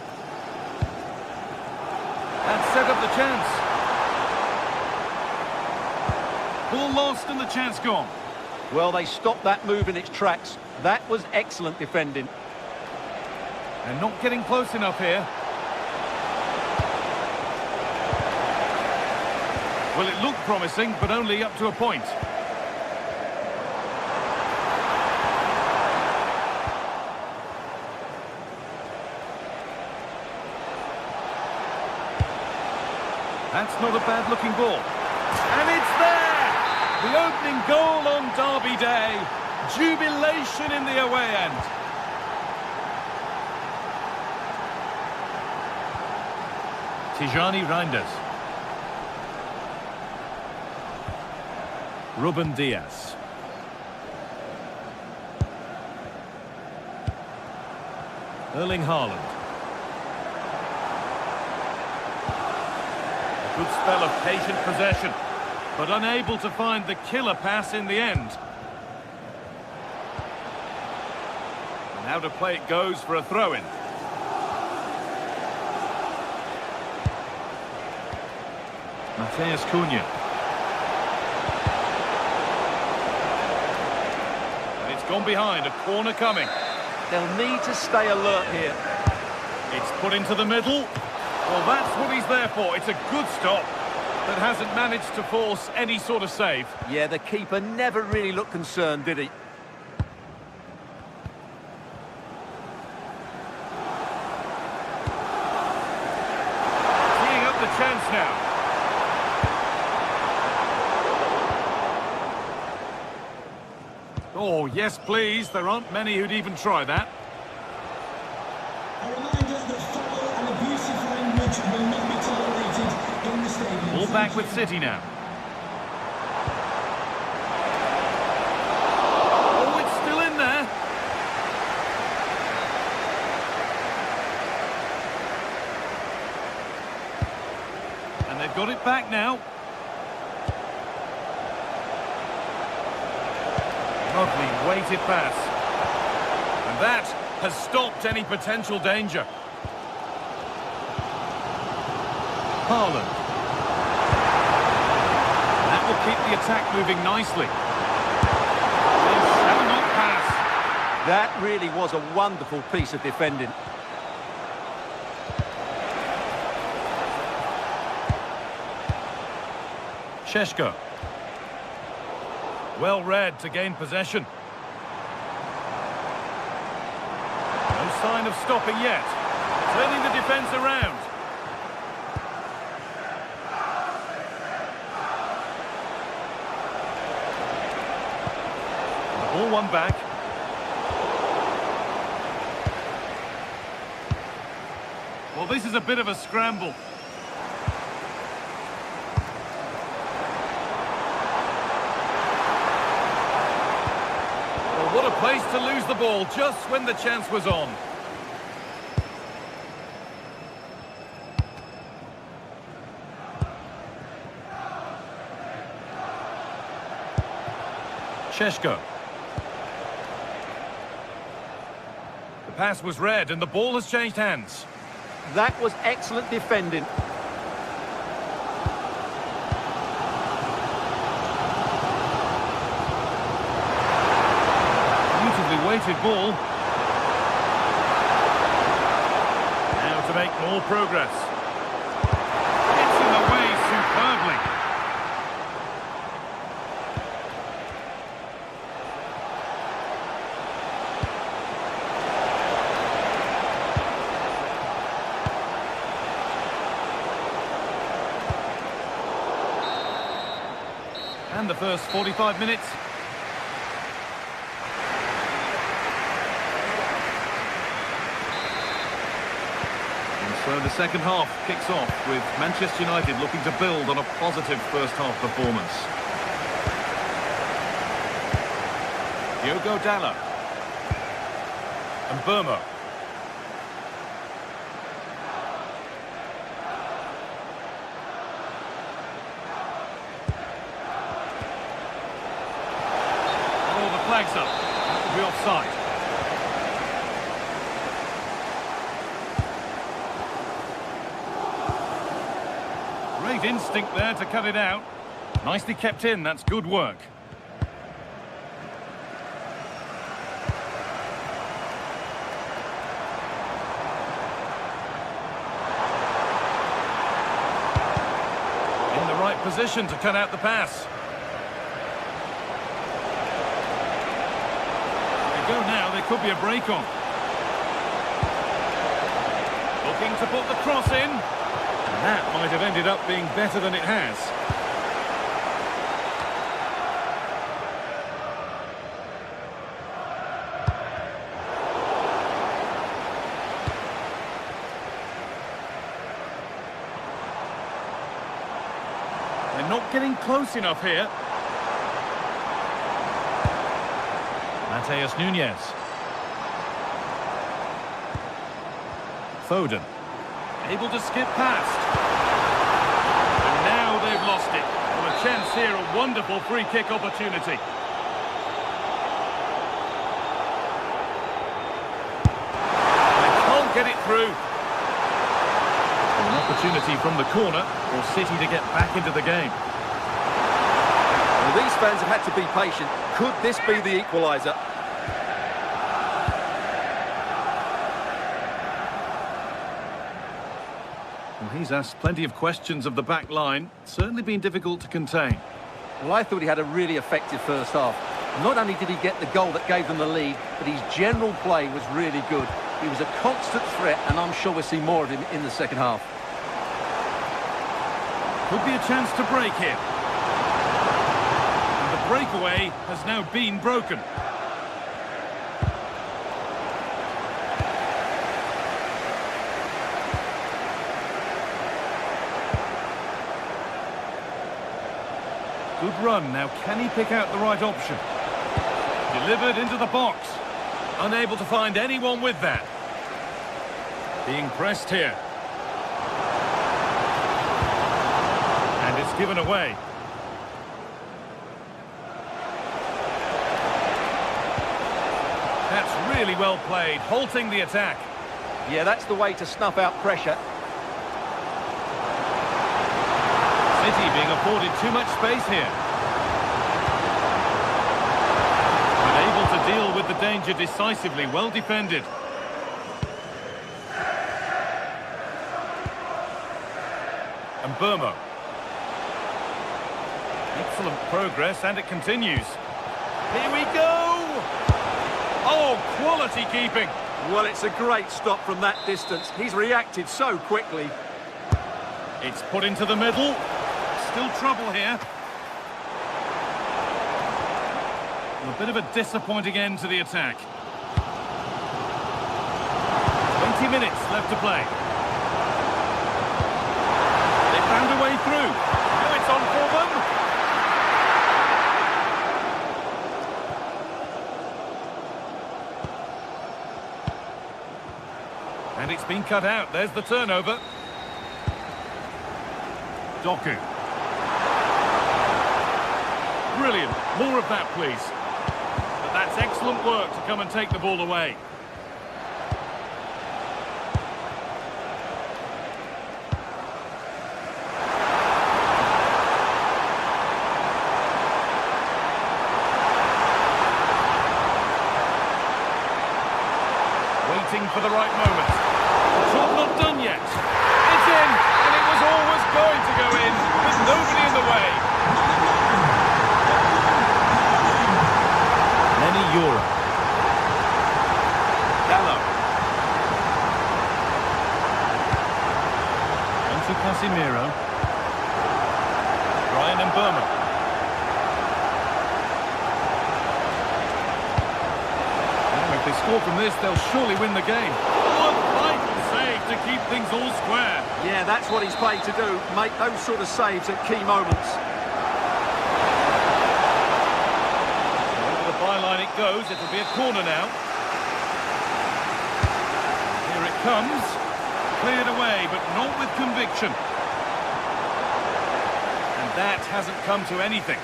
That set up the chance. Ball lost and the chance gone. Well, they stopped that move in its tracks. That was excellent defending. And not getting close enough here. Well, it looked promising, but only up to a point. That's not a bad-looking ball. And it's there! The opening goal on Derby Day. Jubilation in the away end. Tijani Reinders. Ruben Dias. Erling Haaland. A good spell of patient possession, but unable to find the killer pass in the end. And out of play it goes for a throw-in. Matheus Cunha. And it's gone behind, a corner coming. They'll need to stay alert here. It's put into the middle. Well, that's what he's there for. It's a good stop, but hasn't managed to force any sort of save. Yeah, the keeper never really looked concerned, did he? Teeing up the chance now. Oh, yes, please. There aren't many who'd even try that. A reminder that foul and abusive language will not be tolerated in the stadium. Ball back with City now. Oh, it's still in there. And they've got it back now. Lovely weighted pass. And that has stopped any potential danger. Haaland. That will keep the attack moving nicely. They shall not pass. That really was a wonderful piece of defending. Šeško. Well read to gain possession. No sign of stopping yet. Turning the defence around. The ball won back. Well, this is a bit of a scramble. Well, what a place to lose the ball just when the chance was on. Šeško. The pass was read and the ball has changed hands. That was excellent defending. Beautifully weighted ball. Now to make more progress. It's in the way superbly. And the first 45 minutes. And so the second half kicks off with Manchester United looking to build on a positive first half performance. Diogo Dalot. And Burma. Flags up. That will be offside. Great instinct there to cut it out. Nicely kept in, that's good work. In the right position to cut out the pass. Go now, there could be a break on. Looking to put the cross in. And that might have ended up being better than it has. They're not getting close enough here. Mateus Nunes. Foden. Able to skip past. And now they've lost it. Well, a chance here, a wonderful free kick opportunity. They can't get it through. An opportunity from the corner for City to get back into the game. Well, these fans have had to be patient. Could this be the equaliser? Well, he's asked plenty of questions of the back line. Certainly been difficult to contain. Well, I thought he had a really effective first half. Not only did he get the goal that gave them the lead, but his general play was really good. He was a constant threat, and I'm sure we'll see more of him in the second half. Could be a chance to break here. And the breakaway has now been broken. Good run. Now, can he pick out the right option? Delivered into the box. Unable to find anyone with that. Being pressed here. And it's given away. That's really well played, halting the attack. Yeah, that's the way to snuff out pressure. City being afforded too much space here. But able to deal with the danger decisively, well defended. And Burmo. Excellent progress, and it continues. Here we go! Oh, quality keeping. Well, it's a great stop from that distance. He's reacted so quickly. It's put into the middle. Still trouble here. A bit of a disappointing end to the attack. 20 minutes left to play. They found a way through. Now it's on for them. And it's been cut out. There's the turnover. Doku. Brilliant. More of that, please. But that's excellent work to come and take the ball away. Waiting for the right moment. Shot not done yet. It's in, and it was always going to go in, with nobody in the way. Lenny Euro. Gallo. Onto Casemiro. Brian and Burma. If they score from this, they'll surely win the game. What vital save to keep things all square. Yeah, that's what he's paid to do, make those sort of saves at key moments. Over the byline it goes, it'll be a corner now. Here it comes. Cleared away, but not with conviction. And that hasn't come to anything.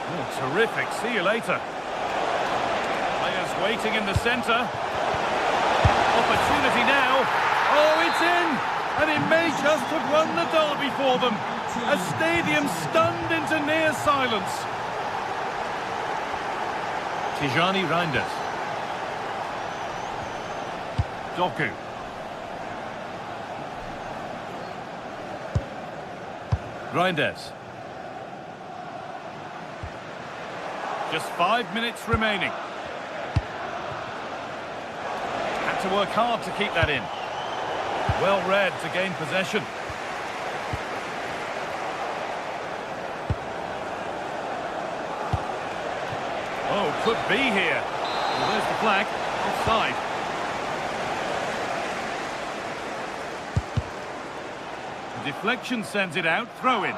Oh, terrific. See you later. Players waiting in the centre. Opportunity now. Oh, it's in! And it may just have won the derby for them. A stadium stunned into near silence. Tijani Reinders. Doku. Reinders. Just 5 minutes remaining. Had to work hard to keep that in. Well read to gain possession. Oh, could be here. Well, there's the flag. Offside. The deflection sends it out. Throw in.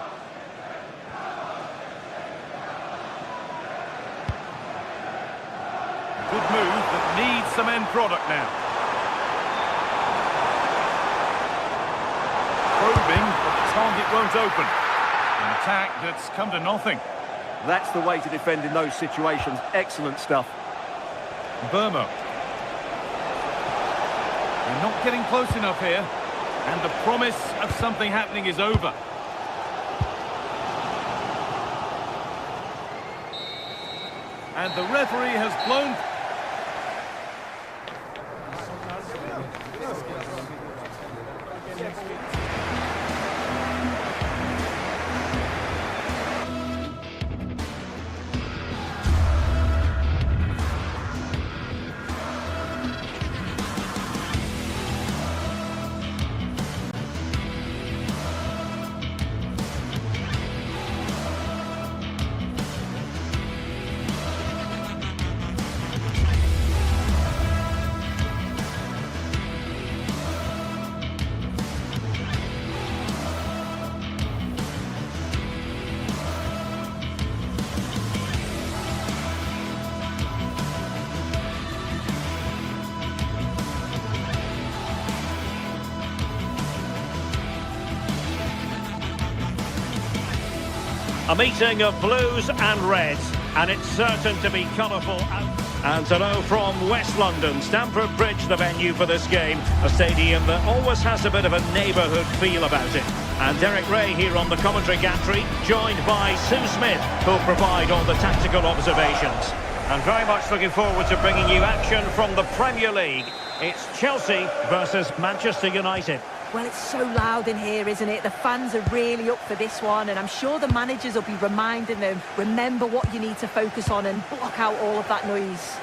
Good move, but needs some end product now. Probing, but the target won't open. An attack that's come to nothing. That's the way to defend in those situations. Excellent stuff. Burmo. They're not getting close enough here. And the promise of something happening is over. And the referee has blown... A meeting of blues and reds, and it's certain to be colourful. And hello from West London, Stamford Bridge, the venue for this game. A stadium that always has a bit of a neighbourhood feel about it. And Derek Ray here on the commentary gantry, joined by Sue Smith, who'll provide all the tactical observations. And very much looking forward to bringing you action from the Premier League. It's Chelsea versus Manchester United. Well, it's so loud in here, isn't it? The fans are really up for this one, and I'm sure the managers will be reminding them, remember what you need to focus on and block out all of that noise.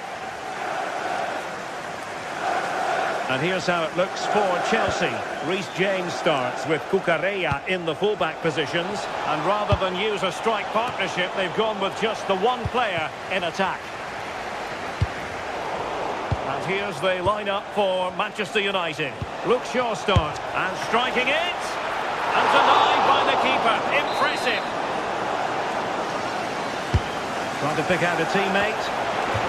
And here's how it looks for Chelsea. Reece James starts with Cucurella in the fullback positions, and rather than use a strike partnership, they've gone with just the one player in attack. And here's the lineup for Manchester United. Luke Shaw starts, and striking it, and denied by the keeper. Impressive. Trying to pick out a teammate.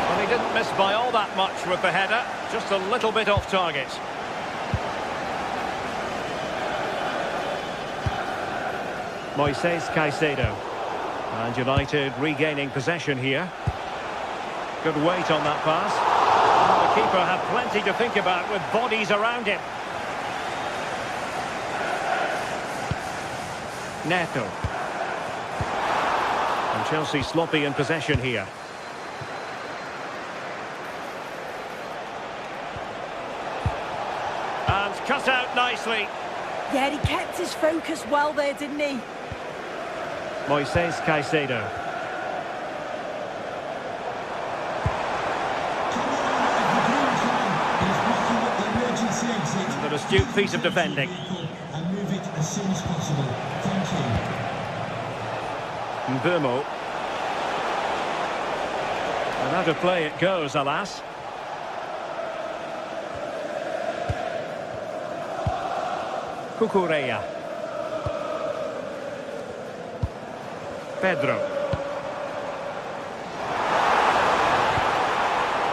Well, he didn't miss by all that much with the header, just a little bit off target. Moises Caicedo. And United regaining possession here. Good weight on that pass. The keeper had plenty to think about with bodies around him. Neto. And Chelsea sloppy in possession here. And cut out nicely. Yeah, he kept his focus well there, didn't he? Moises Caicedo. An astute piece of defending. And move it as soon as possible. Thank you. Mbeumo. And out of play it goes, alas. Cucurella. Pedro.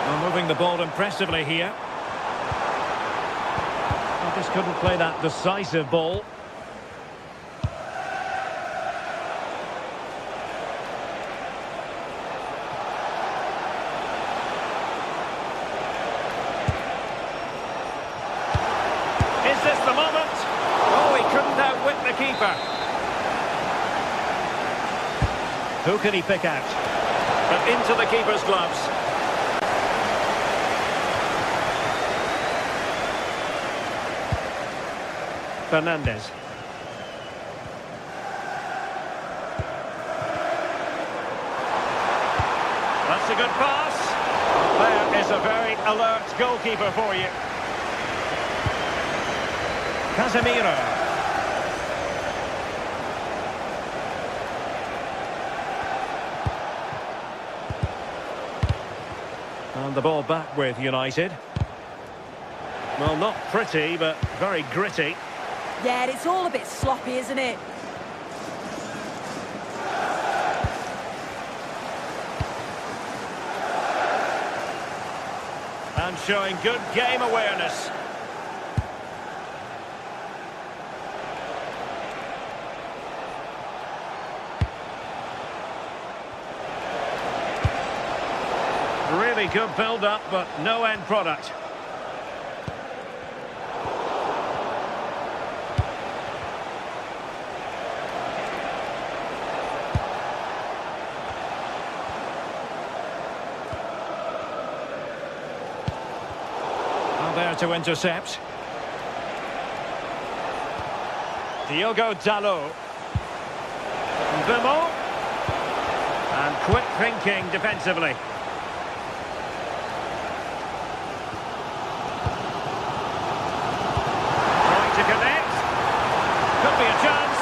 Well, moving the ball impressively here. Just couldn't play that decisive ball. Is this the moment? Oh, he couldn't outwit the keeper. Who can he pick out? But into the keeper's gloves. Fernandez. That's a good pass. There is a very alert goalkeeper for you. Casemiro. And the ball back with United. Well, not pretty, but very gritty. Yeah, it's all a bit sloppy, isn't it? And showing good game awareness. Really good build-up, but no end product. There to intercept. Diogo Dalot. Mbeumo. And quick thinking defensively. Trying to connect. Could be a chance.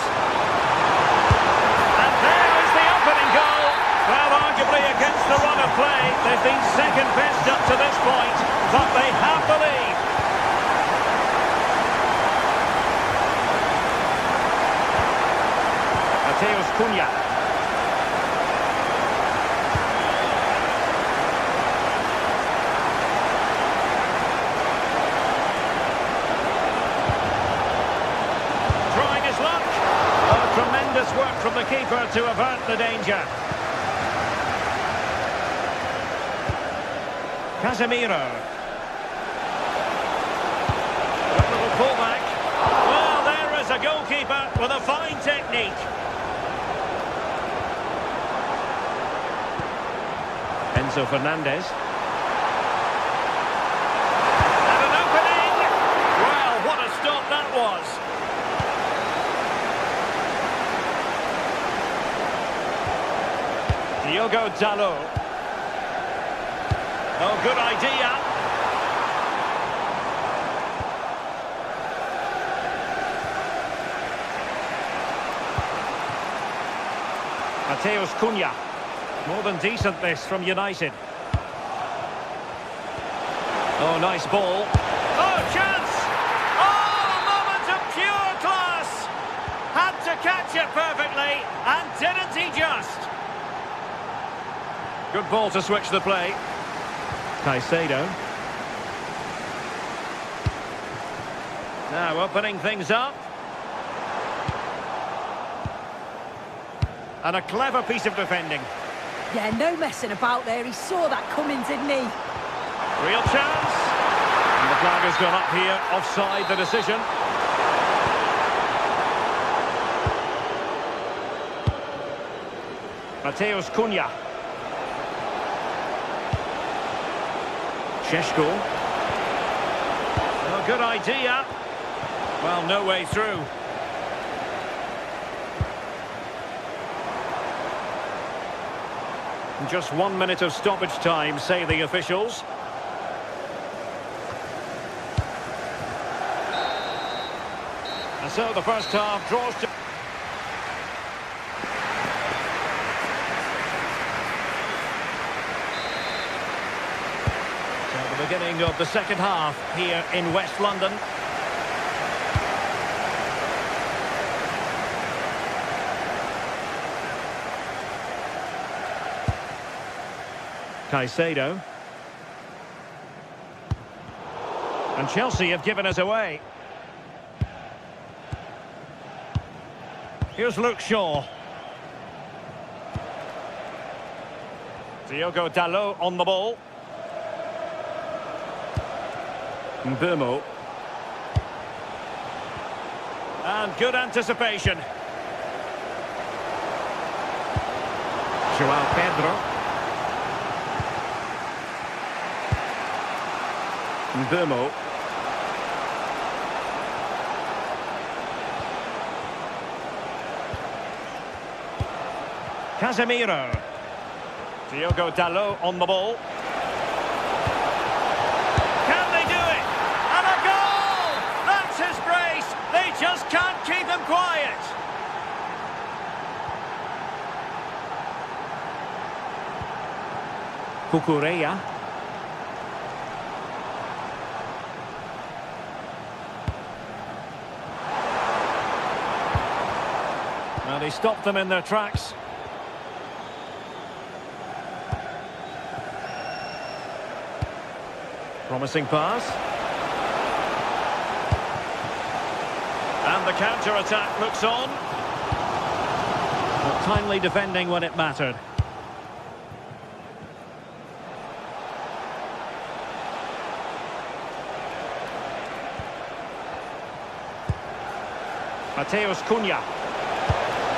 And there is the opening goal. Well, arguably against the run of play, they've been second best up to this point, but they have the lead. Cunha. Trying his luck. Oh, tremendous work from the keeper to avert the danger. Casemiro. Good little pullback. Well, there is a goalkeeper with a fine technique. Enzo Fernandez. And an opening. Well, what a stop that was. Diogo Dalot. Oh, good idea. Mateus Cunha. More than decent this from United. Oh, nice ball. Oh, chance! Oh, a moment of pure class! Had to catch it perfectly, and didn't he just? Good ball to switch the play. Caicedo. Now opening things up. And a clever piece of defending. Yeah, no messing about there. He saw that coming, didn't he? Real chance. And the flag has gone up here. Offside the decision. Mateus Cunha. Šeško. Oh, good idea. Well, no way through. Just 1 minute of stoppage time, say the officials. And so the first half draws to... So the beginning of the second half here in West London. Caicedo. And Chelsea have given us away. Here's Luke Shaw. Diogo Dalot on the ball. Mbeumo. And good anticipation. João Pedro. Mbeumo. Casemiro. Diogo Dalot on the ball. Can they do it? And a goal! That's his brace. They just can't keep him quiet. Cucurella. And he stopped them in their tracks. Promising pass. And the counter-attack looks on. But timely defending when it mattered. Mateus Cunha.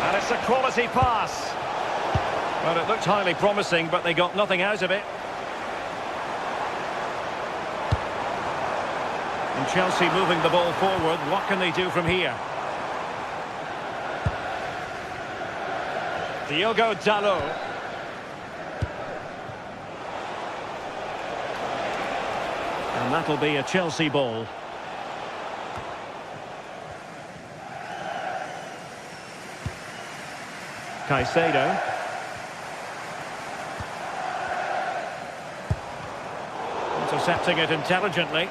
And it's a quality pass. Well, it looked highly promising, but they got nothing out of it. And Chelsea moving the ball forward. What can they do from here? Diogo Dalot. And that'll be a Chelsea ball. Caicedo. Intercepting it intelligently.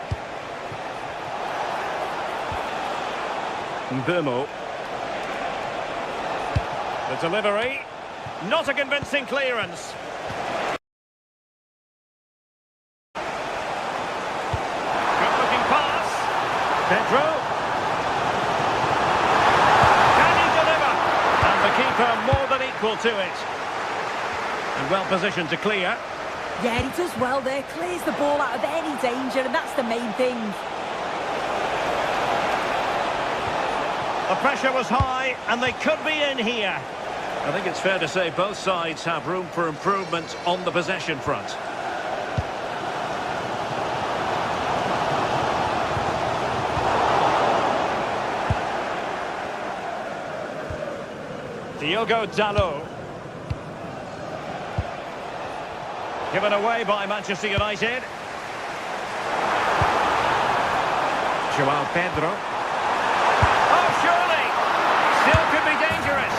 Mbeumo. The delivery. Not a convincing clearance. Good looking pass. Pedro. Can he deliver? And the keeper more than equal to it. And well positioned to clear. Yeah, he does well there, clears the ball out of any danger, and that's the main thing. The pressure was high, and they could be in here. I think it's fair to say both sides have room for improvement on the possession front. Diogo Dalot. Given away by Manchester United. Joao Pedro. Oh, surely! Still could be dangerous.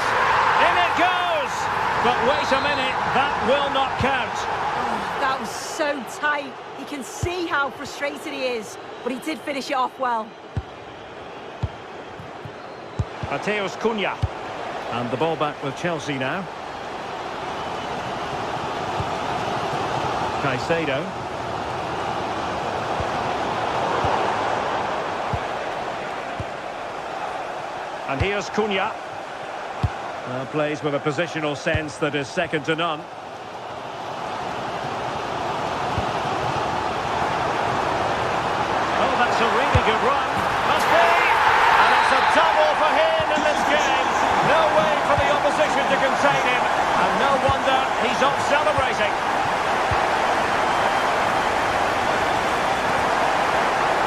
In it goes! But wait a minute, that will not count. Oh, that was so tight. You can see how frustrated he is, but he did finish it off well. Mateus Cunha. And the ball back with Chelsea now. Caicedo. And here's Cunha. Plays with a positional sense that is second to none. Oh, that's a really good run. Must be! And it's a double for him in this game. No way for the opposition to contain him. And no wonder he's off celebrating.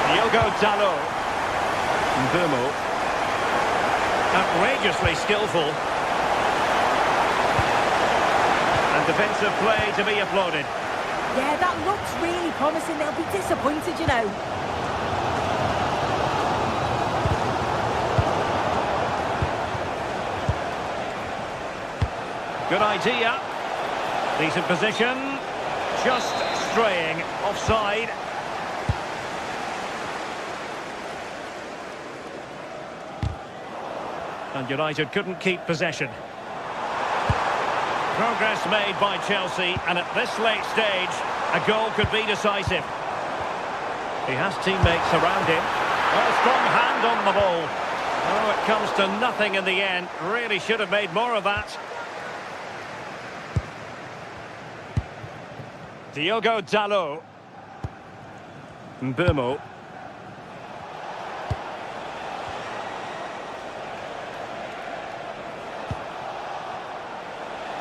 Diogo Dalot. Mbumo. Outrageously skillful. And defensive play to be applauded. Yeah, that looks really promising. They'll be disappointed, you know. Good idea. Decent position. Just straying offside. And United couldn't keep possession. Progress made by Chelsea, and at this late stage, a goal could be decisive. He has teammates around him. Oh, strong hand on the ball. Oh, it comes to nothing in the end. Really should have made more of that. Diogo Dalot. Mbumo.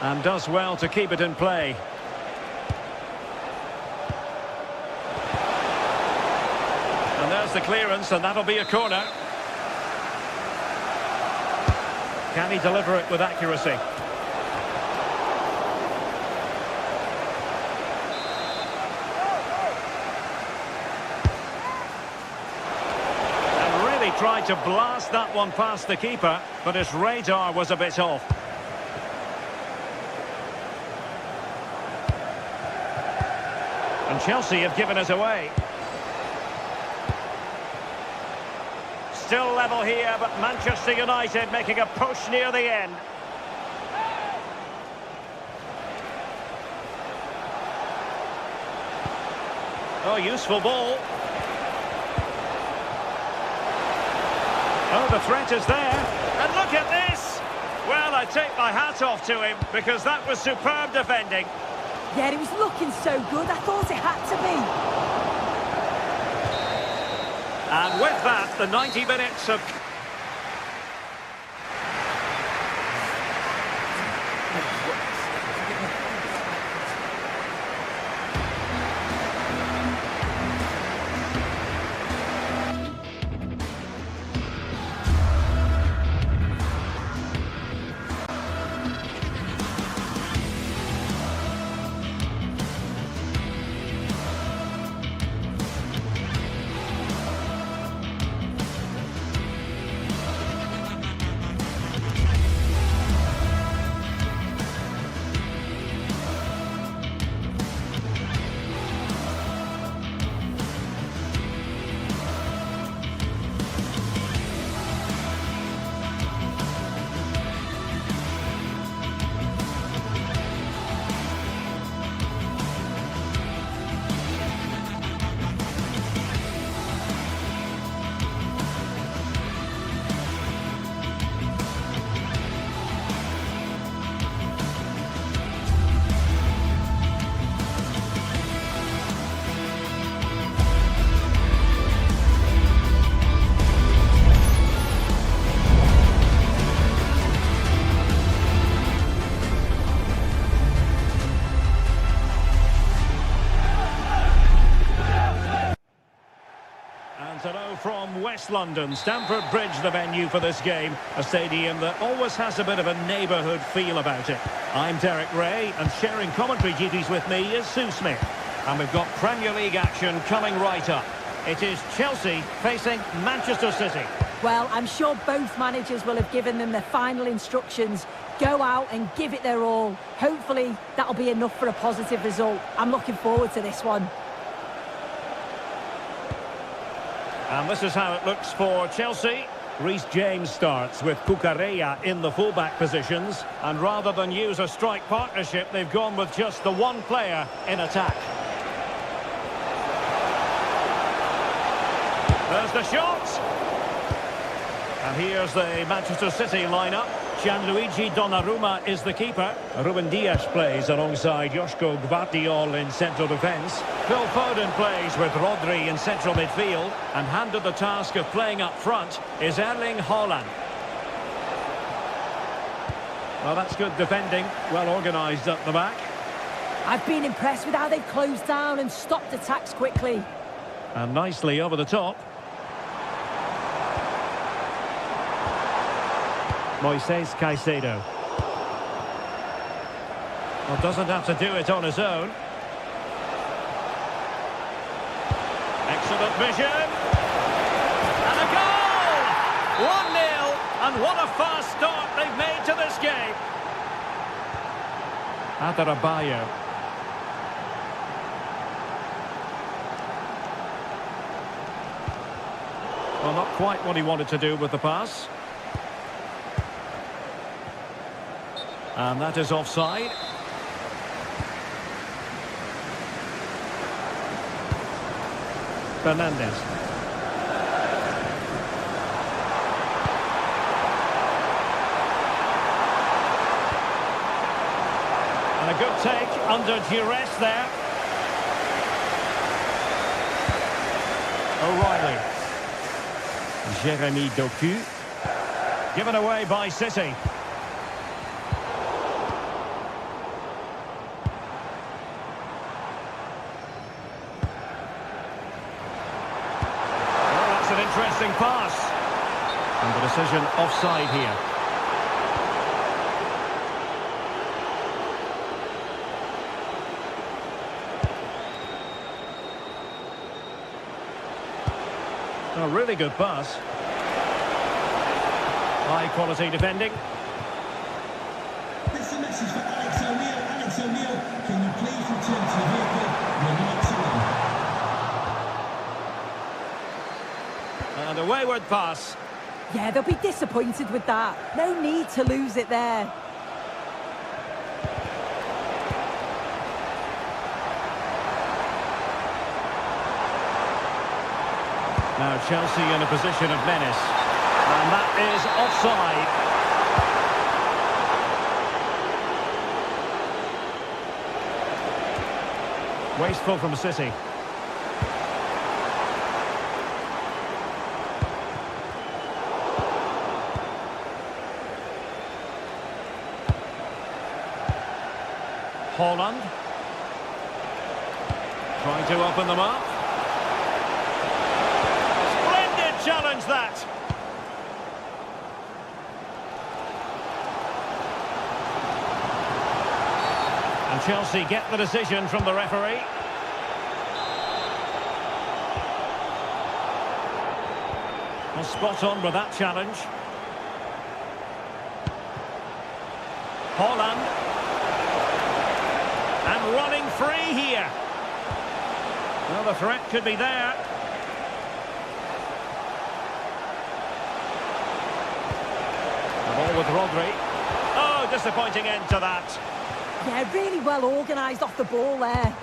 And does well to keep it in play. And there's the clearance, and that'll be a corner. Can he deliver it with accuracy? And really tried to blast that one past the keeper, but his radar was a bit off. And Chelsea have given it away. Still level here, but Manchester United making a push near the end. Oh, useful ball. Oh, the threat is there. And look at this! Well, I take my hat off to him, because that was superb defending. Yeah, it was looking so good. I thought it had to be. And with that, the 90 minutes of... West London. Stamford Bridge, the venue for this game. A stadium that always has a bit of a neighbourhood feel about it. I'm Derek Ray, and sharing commentary duties with me is Sue Smith. And we've got Premier League action coming right up. It is Chelsea facing Manchester City. Well, I'm sure both managers will have given them their final instructions. Go out and give it their all. Hopefully, that'll be enough for a positive result. I'm looking forward to this one. And this is how it looks for Chelsea. Reece James starts with Cucurella in the fullback positions. And rather than use a strike partnership, they've gone with just the one player in attack. There's the shot. And here's the Manchester City lineup. Gianluigi Donnarumma is the keeper. Ruben Dias plays alongside Joško Gvardiol in central defence. Phil Foden plays with Rodri in central midfield. And handed the task of playing up front is Erling Haaland. Well, that's good defending. Well organised at the back. I've been impressed with how they've closed down and stopped attacks quickly. And nicely over the top. Moises Caicedo. Well, doesn't have to do it on his own. Excellent vision. And a goal! 1-0. And what a fast start they've made to this game. Adarabioyo. Well, not quite what he wanted to do with the pass. And that is offside. Fernandes. And a good take under duress there. O'Reilly. Jeremy Doku. Given away by City. Interesting pass. And the decision offside here. A really good pass. High quality defending. This is a message for Alex O'Neill. Alex O'Neill, can you please return to the vehicle? You're not to win. And a wayward pass. Yeah, they'll be disappointed with that. No need to lose it there. Now Chelsea in a position of menace. And that is offside. Wasteful from City. Haaland. Trying to open them up. Splendid challenge that. And Chelsea get the decision from the referee. Well, spot on with that challenge. Haaland. And running free here. Well, the threat could be there. The ball with Rodri. Oh, disappointing end to that. Yeah, really well organised off the ball there.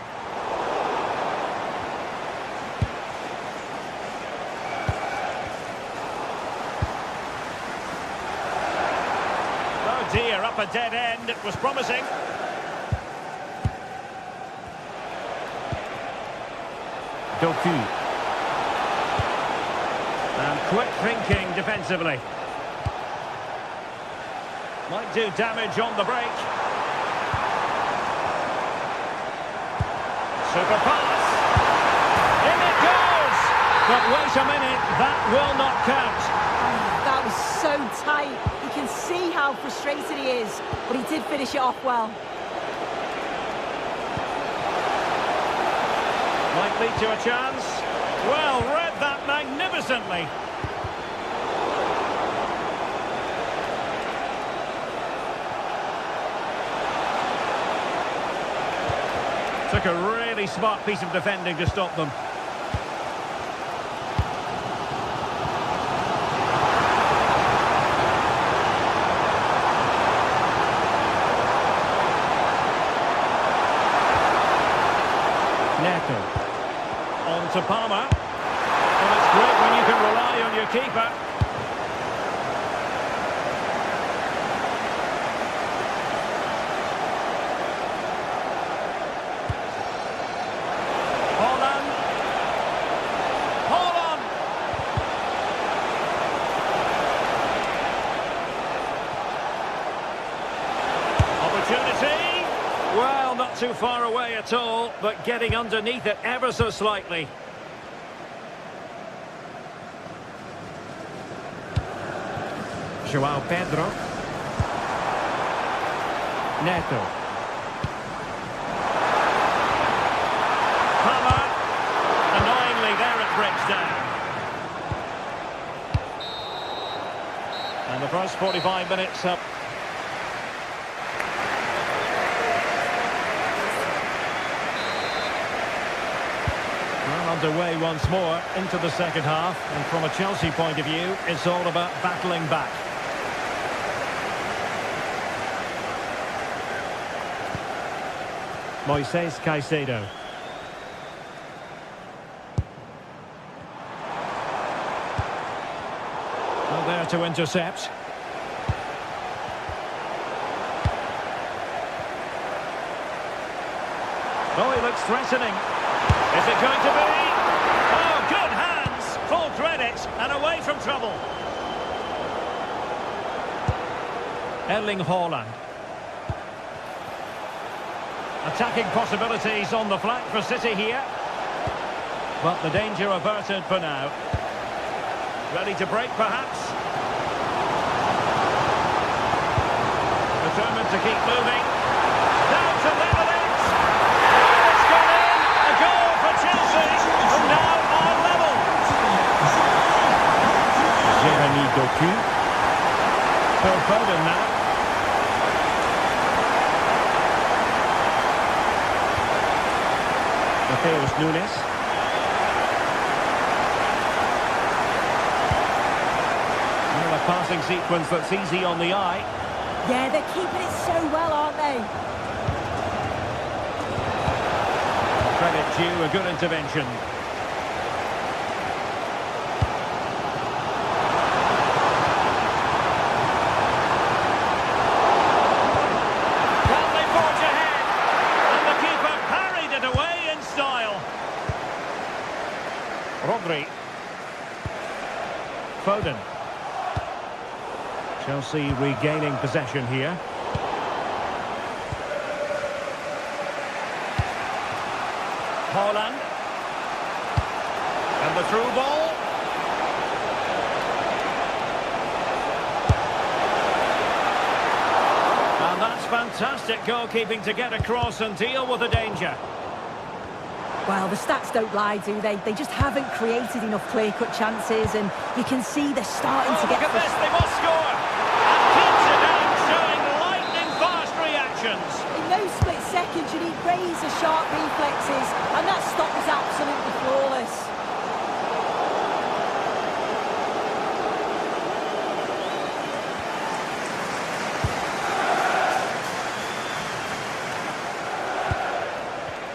Oh dear, up a dead end. It was promising. Doku. And quick thinking defensively. Might do damage on the break. Super pass. In it goes! But wait a minute, that will not count. That was so tight. You can see how frustrated he is, but he did finish it off well. Might lead to a chance. Well, read that magnificently. Took a really smart piece of defending to stop them. Neto. On to Palmer. Well, it's great when you can rely on your keeper. Holland. Holland. Opportunity. Well, not too far away at all, but getting underneath it ever so slightly. João Pedro. Neto. Palmer. Annoyingly, there it breaks down. And the first 45 minutes up. Underway once more into the second half, and from a Chelsea point of view, it's all about battling back. Moises Caicedo. Well, there to intercept. Oh, he looks threatening. Is it going to be? Oh, good hands! Full credit, and away from trouble. Erling Haaland. Attacking possibilities on the flank for City here. But the danger averted for now. Ready to break, perhaps? Determined to keep moving. Down to level it! It's gone in! A goal for Chelsea, who now are level. Jeremy Doku. Phil Foden now. Mateus Nunes. Well, a passing sequence that's easy on the eye. Yeah, they're keeping it so well, aren't they? Credit due, a good intervention. Well, they forge ahead, and the keeper parried it away in style. Rodri. Foden. Chelsea regaining possession here. Haaland. And the through ball. And that's fantastic goalkeeping to get across and deal with the danger. Well, the stats don't lie, do they? They just haven't created enough clear-cut chances, and you can see they're starting to get... Look at this, they must score! And keeps it out, showing lightning-fast reactions. In those split seconds, you need razor-sharp reflexes, and that stop was absolutely flawless.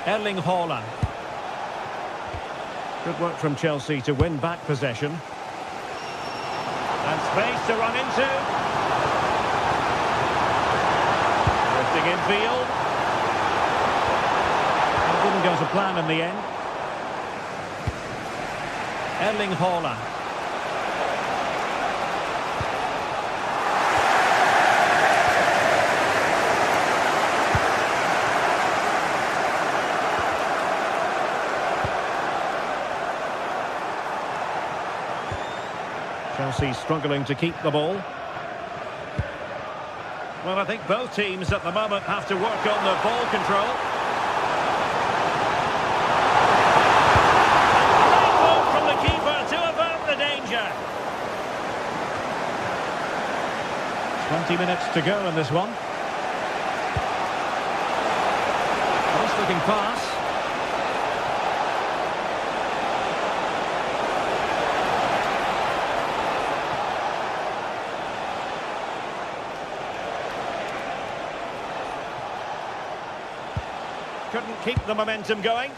Erling Haaland. Good work from Chelsea to win back possession. And space to run into. Drifting infield. It didn't go to plan in the end. Erling Haaland. Chelsea struggling to keep the ball. Well, I think both teams at the moment have to work on the ball control. Great ball from the keeper to avert the danger. 20 minutes to go in this one. Nice looking pass. Couldn't keep the momentum going.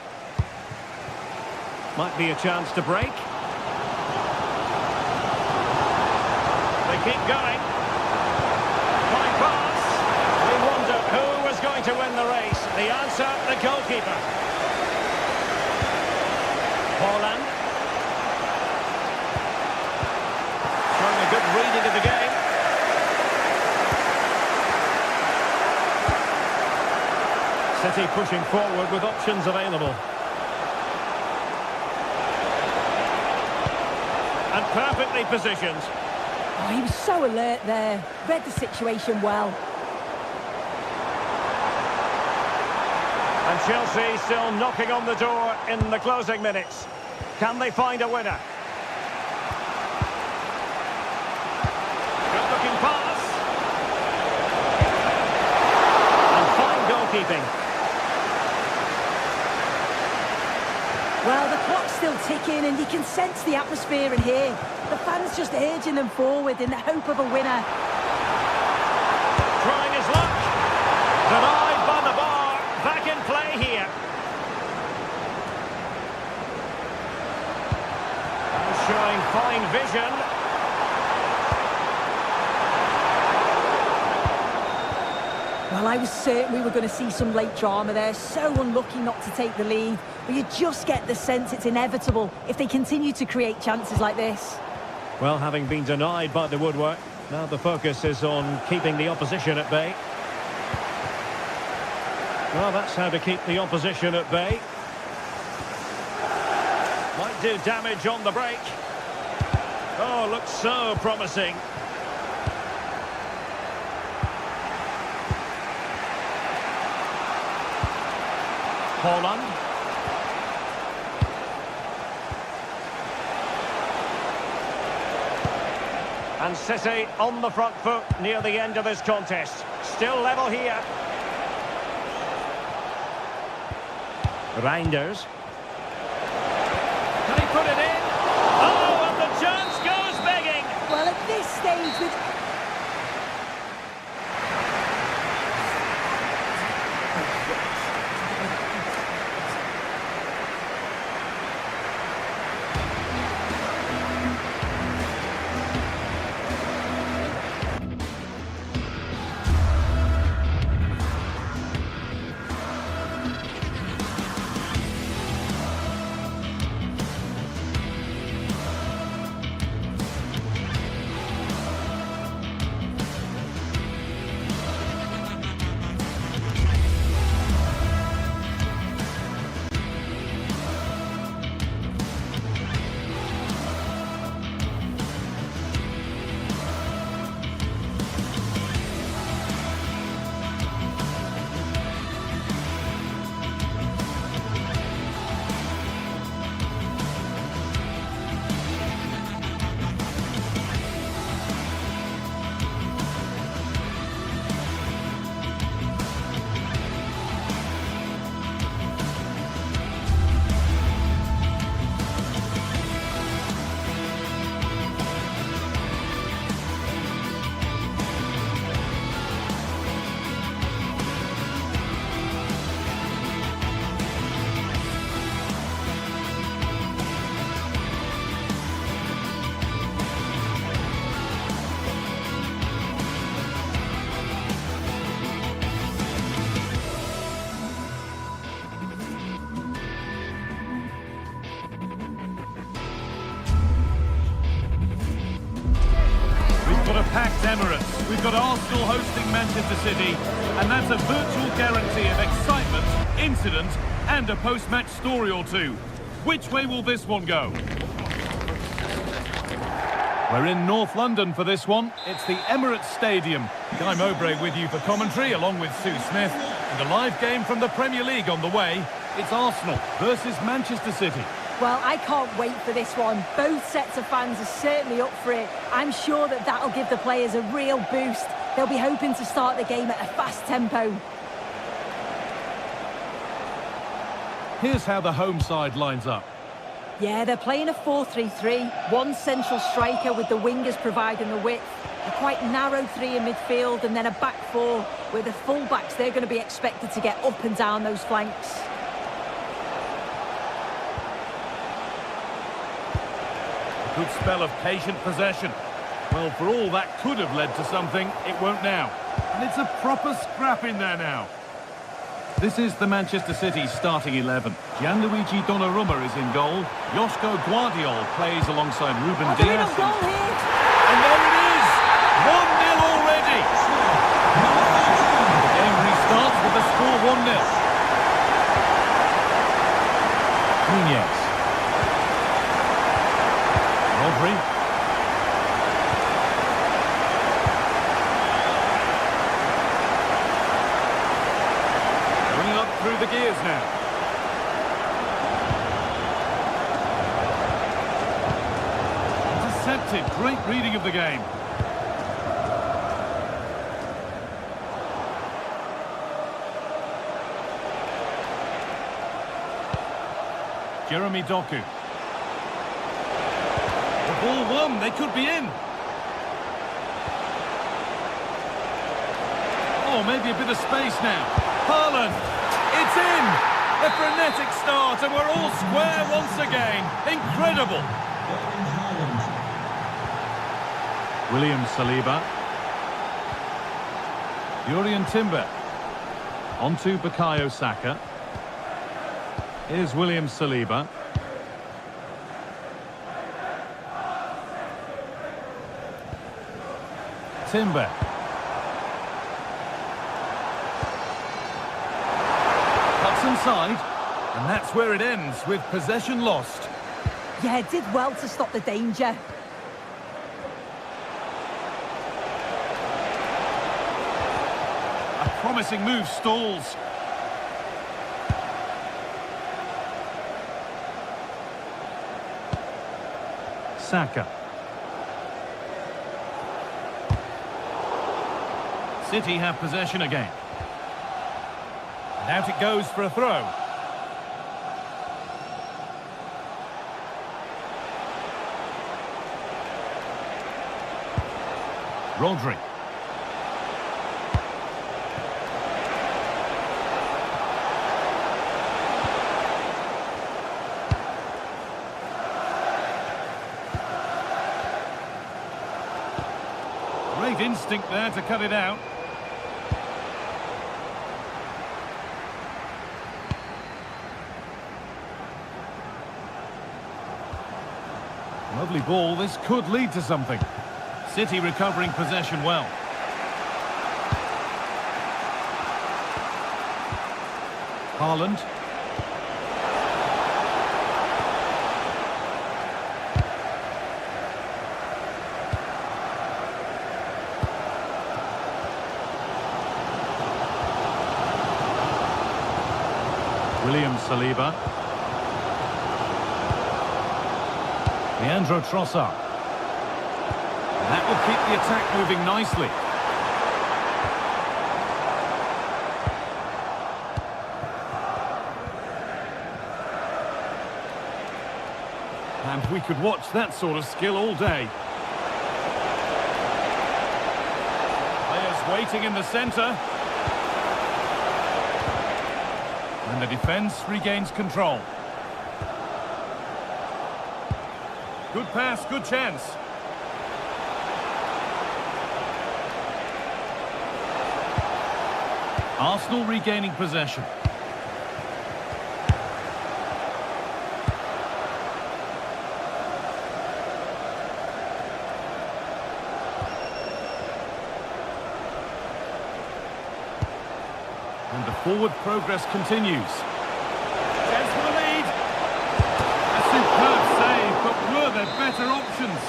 Might be a chance to break. They keep going. Fine pass. We wonder who was going to win the race. The answer, the goalkeeper. Holland. Showing a good reading of the game. City pushing forward with options available. And perfectly positioned. Oh, he was so alert there. Read the situation well. And Chelsea still knocking on the door in the closing minutes. Can they find a winner? Good looking pass. And fine goalkeeping. Well, the clock's still ticking and you can sense the atmosphere in here. The fans just urging them forward in the hope of a winner. Trying his luck. Denied by the bar. Back in play here. Showing fine vision. Well, I was certain we were going to see some late drama there. So unlucky not to take the lead. But you just get the sense it's inevitable if they continue to create chances like this. Well, having been denied by the woodwork, now the focus is on keeping the opposition at bay. Well, that's how to keep the opposition at bay. Might do damage on the break. Oh, looks so promising. Holland. And City on the front foot near the end of this contest. Still level here. Reinders. Can he put it in? Oh, and the chance goes begging. Well, at this stage with... Packed Emirates. We've got Arsenal hosting Manchester City, and that's a virtual guarantee of excitement, incident, and a post-match story or two. Which way will this one go? We're in North London for this one. It's the Emirates Stadium. Guy Mowbray with you for commentary, along with Sue Smith. And a live game from the Premier League on the way. It's Arsenal versus Manchester City. Well, I can't wait for this one. Both sets of fans are certainly up for it. I'm sure that that'll give the players a real boost. They'll be hoping to start the game at a fast tempo. Here's how the home side lines up. Yeah, they're playing a 4-3-3. One central striker with the wingers providing the width. A quite narrow three in midfield and then a back four where the full-backs, they're going to be expected to get up and down those flanks. A good spell of patient possession. Well, for all that could have led to something, it won't now. And it's a proper scrap in there now. This is the Manchester City starting 11. Gianluigi Donnarumma is in goal. Joško Guardiol plays alongside Ruben Dias. And there it is! 1-0 already! The game restarts with the score 1-0. Nunez. Rodri. Through the gears now. Intercepted. Great reading of the game. Jeremy Doku. The ball won. They could be in. Oh, maybe a bit of space now. Haaland. It's in! A frenetic start and we're all square once again. Incredible! William Saliba. Jurrien Timber. Onto Bukayo Saka. Here's William Saliba. Timber. Inside, and that's where it ends, with possession lost. Yeah, did well to stop the danger. A promising move stalls. Saka. City have possession again. Out it goes for a throw. Rodri. Great instinct there to cut it out. Lovely ball, this could lead to something. City recovering possession well. Haaland. William Saliba. Leandro Trossard. That will keep the attack moving nicely. And we could watch that sort of skill all day. Players waiting in the centre. And the defence regains control. Good pass, good chance. Arsenal regaining possession. And the forward progress continues. Chance for the lead. A superb save, but were there better options?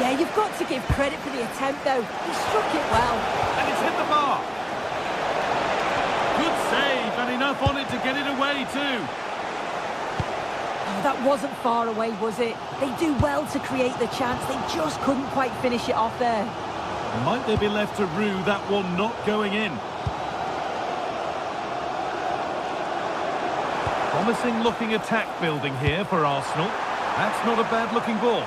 Yeah, you've got to give credit for the attempt, though. He struck it well. And it's hit the bar. Good save, and enough on it to get it away too. Oh, that wasn't far away, was it? They do well to create the chance. They just couldn't quite finish it off there. Might they be left to rue that one not going in? Promising looking attack building here for Arsenal. That's not a bad looking ball.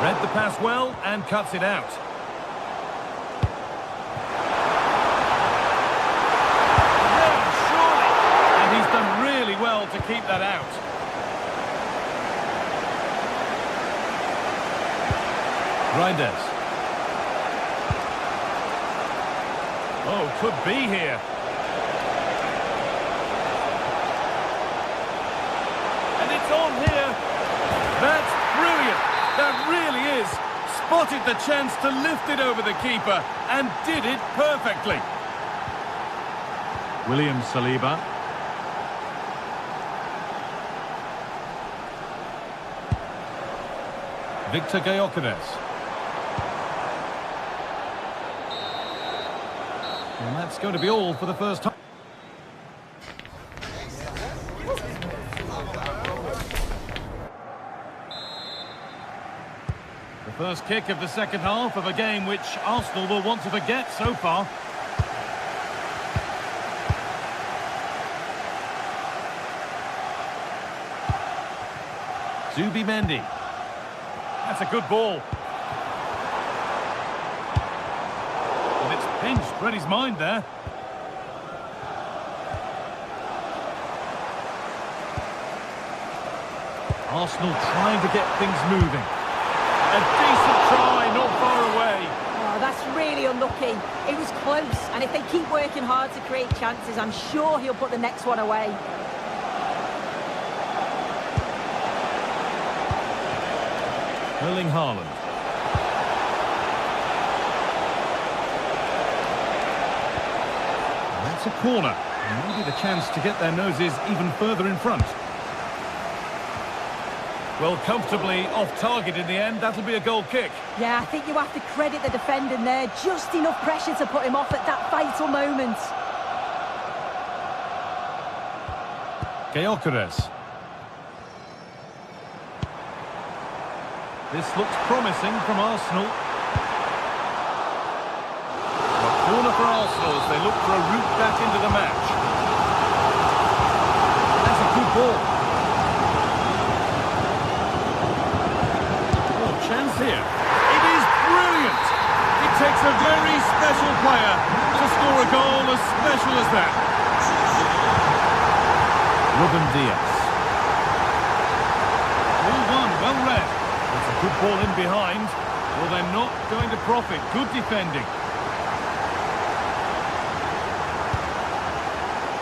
Read the pass well and cuts it out. Yeah, surely. And he's done really well to keep that out. Reinders. Oh, could be here. And it's on here. That's brilliant. That really is. Spotted the chance to lift it over the keeper and did it perfectly. William Saliba. Victor Gyökeres. And that's going to be all for the first time. The first kick of the second half of a game which Arsenal will want to forget so far. Zubimendi. That's a good ball. And it's pinched Reddy's mind there. Arsenal trying to get things moving. A decent try, not far away. Oh, that's really unlucky. It was close, and if they keep working hard to create chances, I'm sure he'll put the next one away. Erling Haaland. That's a corner. Maybe the chance to get their noses even further in front. Well, comfortably off target in the end. That'll be a goal kick. Yeah, I think you have to credit the defending there. Just enough pressure to put him off at that vital moment. Gyökeres. This looks promising from Arsenal. A corner for Arsenal as they look for a route back into the match. That's a good ball. Oh, chance here. It is brilliant. It takes a very special player to score a goal as special as that. Ruben Dias. 1-1, well read. It's a good ball in behind. Well, they're not going to profit. Good defending.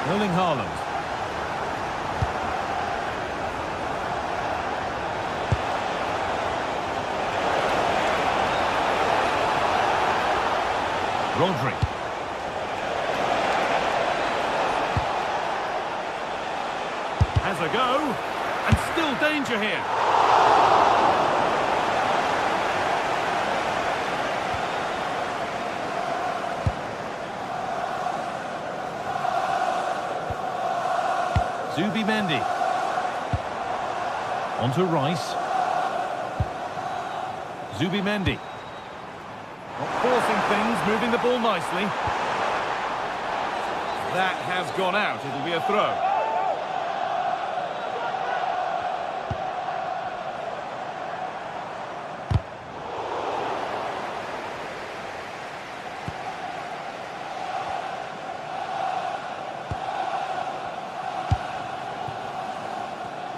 Erling Haaland. Rodri. Has a go. And still danger here. Zubimendi. On to Rice. Zubimendi. Not forcing things, moving the ball nicely. That has gone out. It'll be a throw.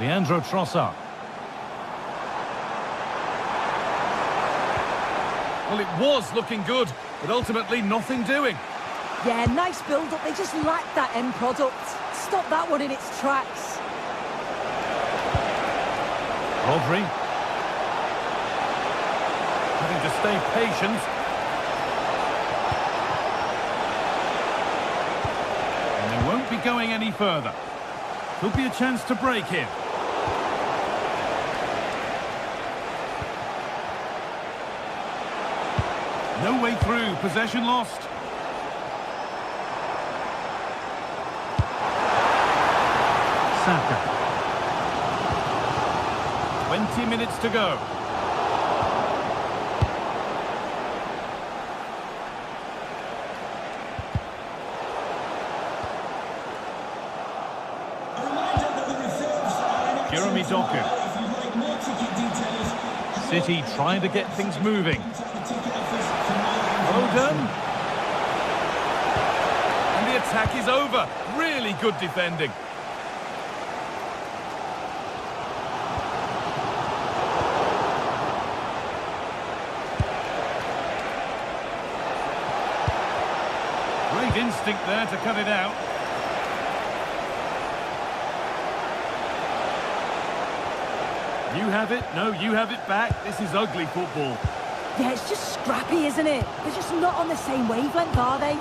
Leandro Trossard. Well, it was looking good, but ultimately nothing doing. Yeah, nice build-up. They just lacked that end product. Stop that one in its tracks. Rodri. Having to stay patient. And they won't be going any further. Could be a chance to break here. No way through, possession lost. Saka. 20 minutes to go. Jeremy Doku. City trying to get things moving. Foden. And the attack is over. Really good defending. Great instinct there to cut it out. You have it, no, you have it back. This is ugly football. Yeah, it's just scrappy, isn't it? They're just not on the same wavelength, are they?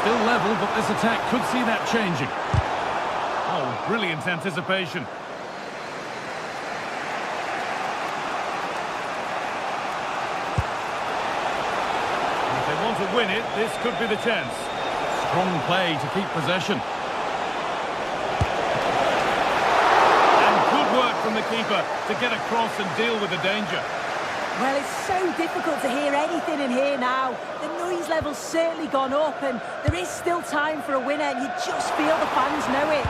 Still level, but this attack could see that changing. Oh, brilliant anticipation. If they want to win it, this could be the chance. Strong play to keep possession. And good work from the keeper to get across and deal with the danger. Well, it's so difficult to hear anything in here now. The noise level's certainly gone up, and there is still time for a winner, and you just feel the fans know it.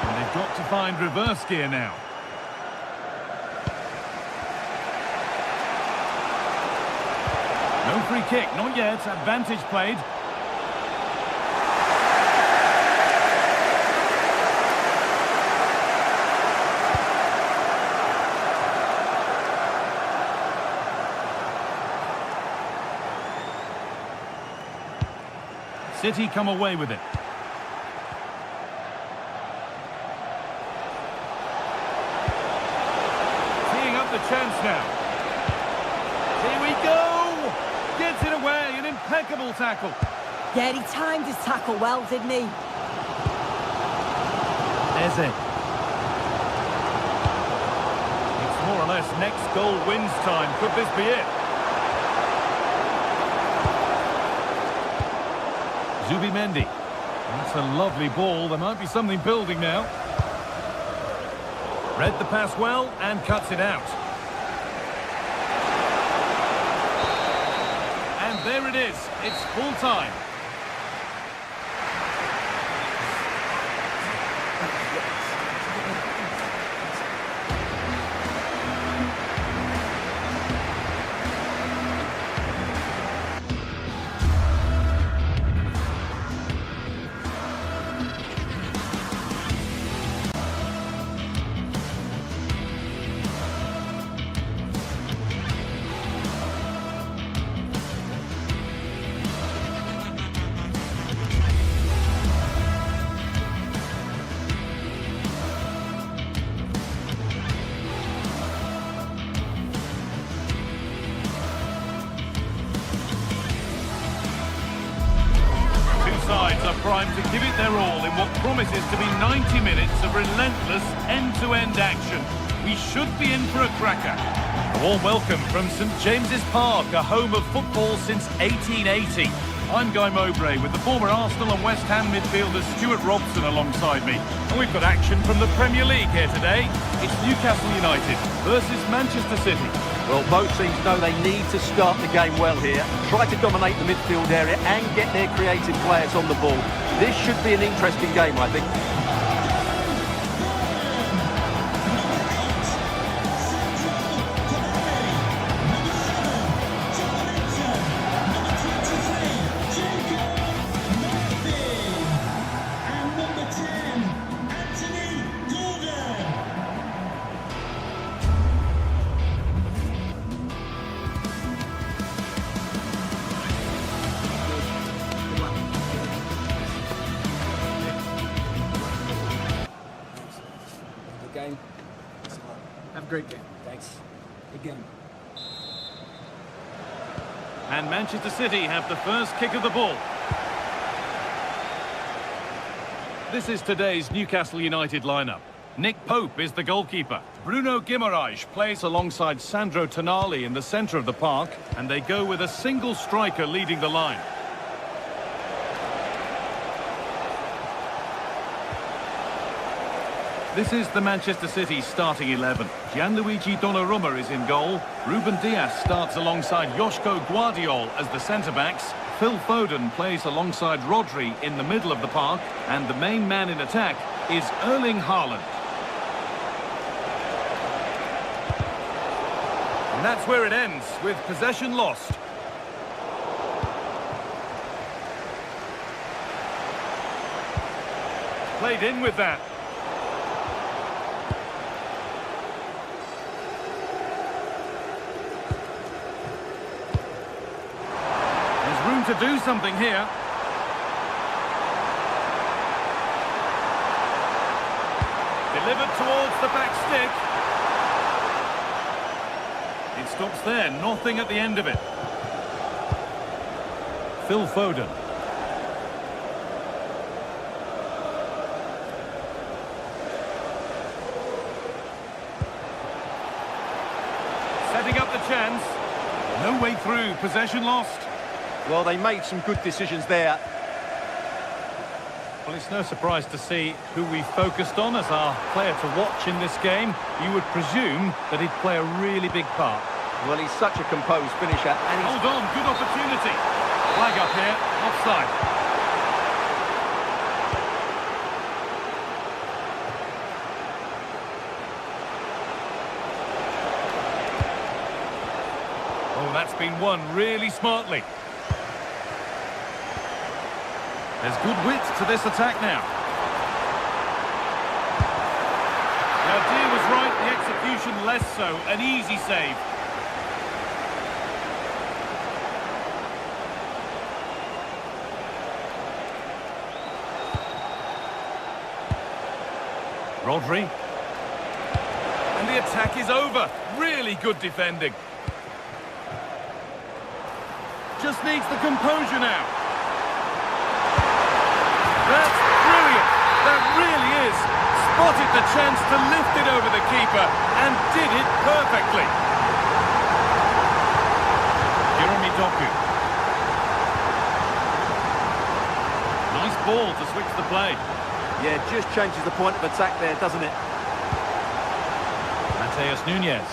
And they've got to find reverse gear now. No free kick, not yet. Advantage played. City come away with it. Teeing up the chance now. Here we go! Gets it away, an impeccable tackle. Yeah, he timed his tackle well, didn't he? There's it. It's more or less next goal wins time. Could this be it? Zubimendi. That's a lovely ball. There might be something building now. Read the pass well and cuts it out. And there it is. It's full time. Sides are primed to give it their all in what promises to be 90 minutes of relentless end-to-end action. We should be in for a cracker. A warm welcome from St James's Park, a home of football since 1880. I'm Guy Mowbray with the former Arsenal and West Ham midfielder Stuart Robson alongside me. And we've got action from the Premier League here today. It's Newcastle United versus Manchester City. Well, both teams know they need to start the game well here, try to dominate the midfield area and get their creative players on the ball. This should be an interesting game, I think. Game. Have a great game. Thanks. Good game. And Manchester City have the first kick of the ball. This is today's Newcastle United lineup. Nick Pope is the goalkeeper. Bruno Guimaraes plays alongside Sandro Tonali in the centre of the park, and they go with a single striker leading the line. This is the Manchester City starting 11. Gianluigi Donnarumma is in goal. Ruben Dias starts alongside Joško Guardiol as the centre-backs. Phil Foden plays alongside Rodri in the middle of the park. And the main man in attack is Erling Haaland. And that's where it ends, with possession lost. Played in with that. Room to do something here. Delivered towards the back stick. It stops there, nothing at the end of it. Phil Foden. Setting up the chance. No way through, possession lost. Well, they made some good decisions there. Well, it's no surprise to see who we focused on as our player to watch in this game. You would presume that he'd play a really big part. Well, he's such a composed finisher. And he's... Hold on, good opportunity. Flag up here, offside. Oh, that's been won really smartly. There's good width to this attack now. The idea was right, the execution less so. An easy save. Rodri. And the attack is over. Really good defending. Just needs the composure now. That's brilliant. That really is. Spotted the chance to lift it over the keeper and did it perfectly. Jeremy Doku. Nice ball to switch the play. Yeah, just changes the point of attack there, doesn't it? Mateus Nunes.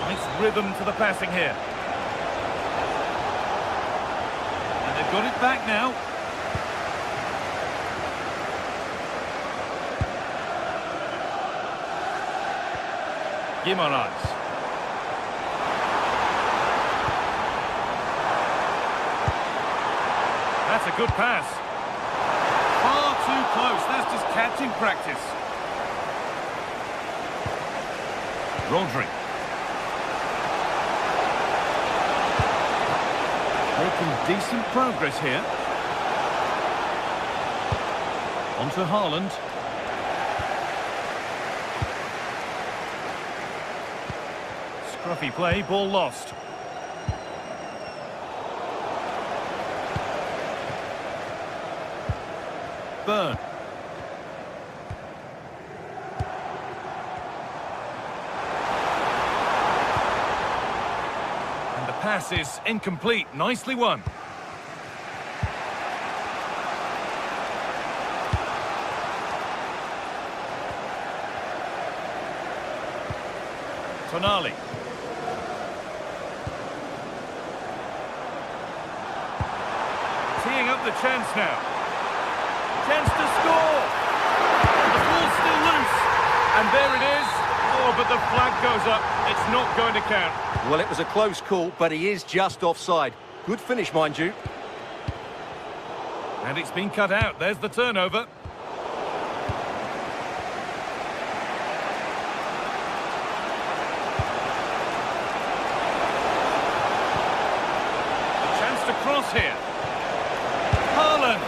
Nice rhythm to the passing here. Got it back now. Guimaraes. That's a good pass. Far too close. That's just catching practice. Rodri. Making decent progress here. On to Haaland. Scruffy play, ball lost. Burn. Pass is incomplete. Nicely won. Tonali. Teeing up the chance now. Chance to score. The ball's still loose. And there it is. Oh, but the flag goes up. It's not going to count. Well, it was a close call, but he is just offside. Good finish, mind you. And it's been cut out. There's the turnover. A chance to cross here. Haaland.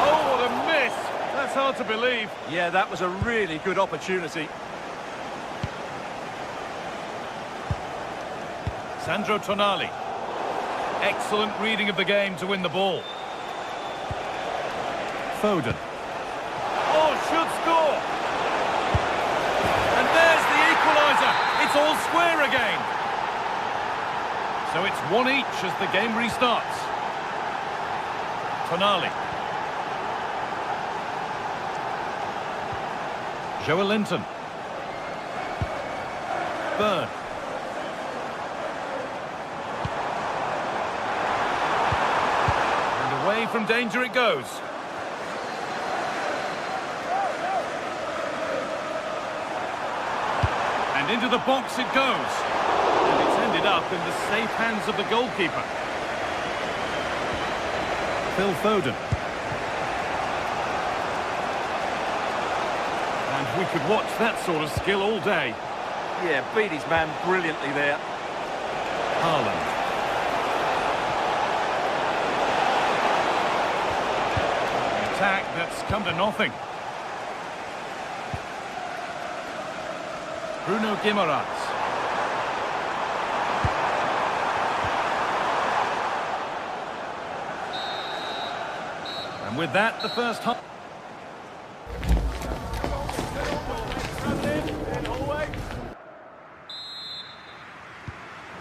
Oh, what a miss. That's hard to believe. Yeah, that was a really good opportunity. Sandro Tonali. Excellent reading of the game to win the ball. Foden. Oh, should score! And there's the equaliser. It's all square again. So it's 1 each as the game restarts. Tonali. Joelinton. Burn. And away from danger it goes. And into the box it goes. And it's ended up in the safe hands of the goalkeeper. Phil Foden. And we could watch that sort of skill all day. Yeah, beat his man brilliantly there. Haaland. An attack that's come to nothing. Bruno Guimaraes. And with that, the first half.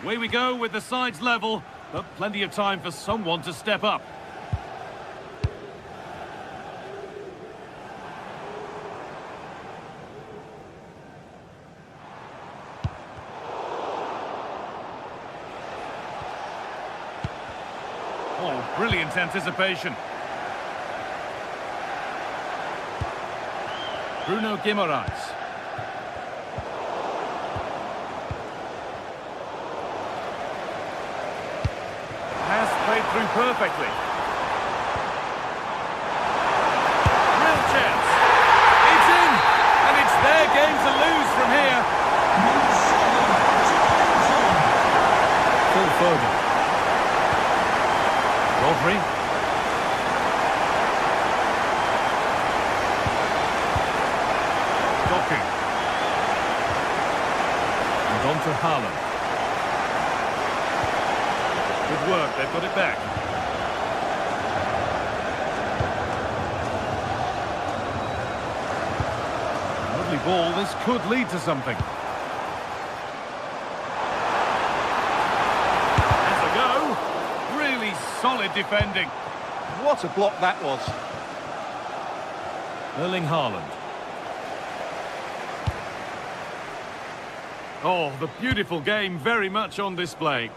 Away we go with the sides level, but plenty of time for someone to step up. Oh, brilliant anticipation. Bruno Guimaraes. Played through perfectly. Real chance. It's in, and it's their game to lose from here. Phil Foden. Rodri. Doku. And on to Haaland. Good work, they've got it back. Lovely ball, this could lead to something. Has a go. Really solid defending. What a block that was. Erling Haaland. Oh, the beautiful game very much on display.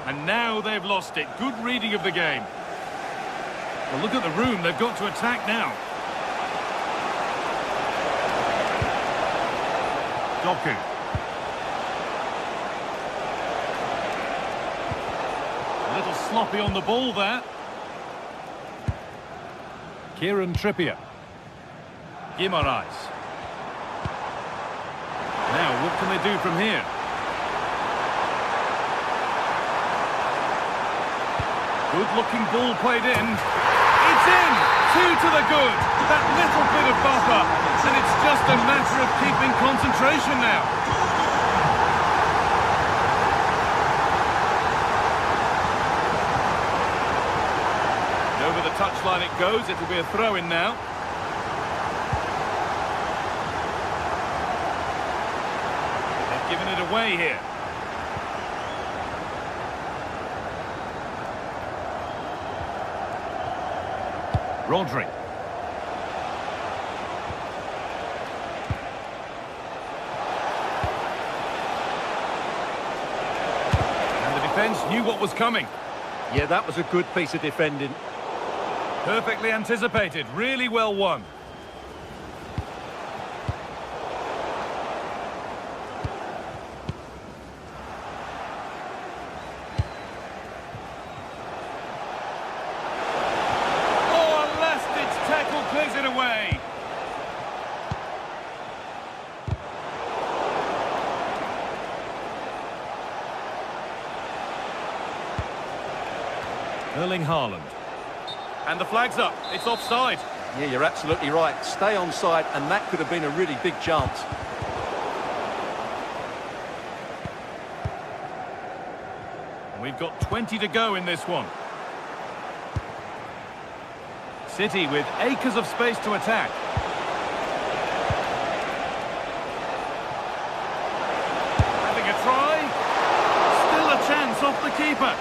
And now they've lost it. Good reading of the game. Well, look at the room. They've got to attack now. Doku. A little sloppy on the ball there. Kieran Trippier. Guimaraes. Now, what can they do from here? Good-looking ball played in. It's in! 2 to the good. That little bit of buffer. And it's just a matter of keeping concentration now. And over the touchline it goes. It'll be a throw-in now. They've given it away here. Rodri. And the defence knew what was coming. Yeah, that was a good piece of defending. Perfectly anticipated, really well won. Clears it away. Erling Haaland. And the flag's up. It's offside. Yeah, you're absolutely right. Stay onside, and that could have been a really big chance. We've got 20 to go in this one. City with acres of space to attack. Having a try. Still a chance off the keeper.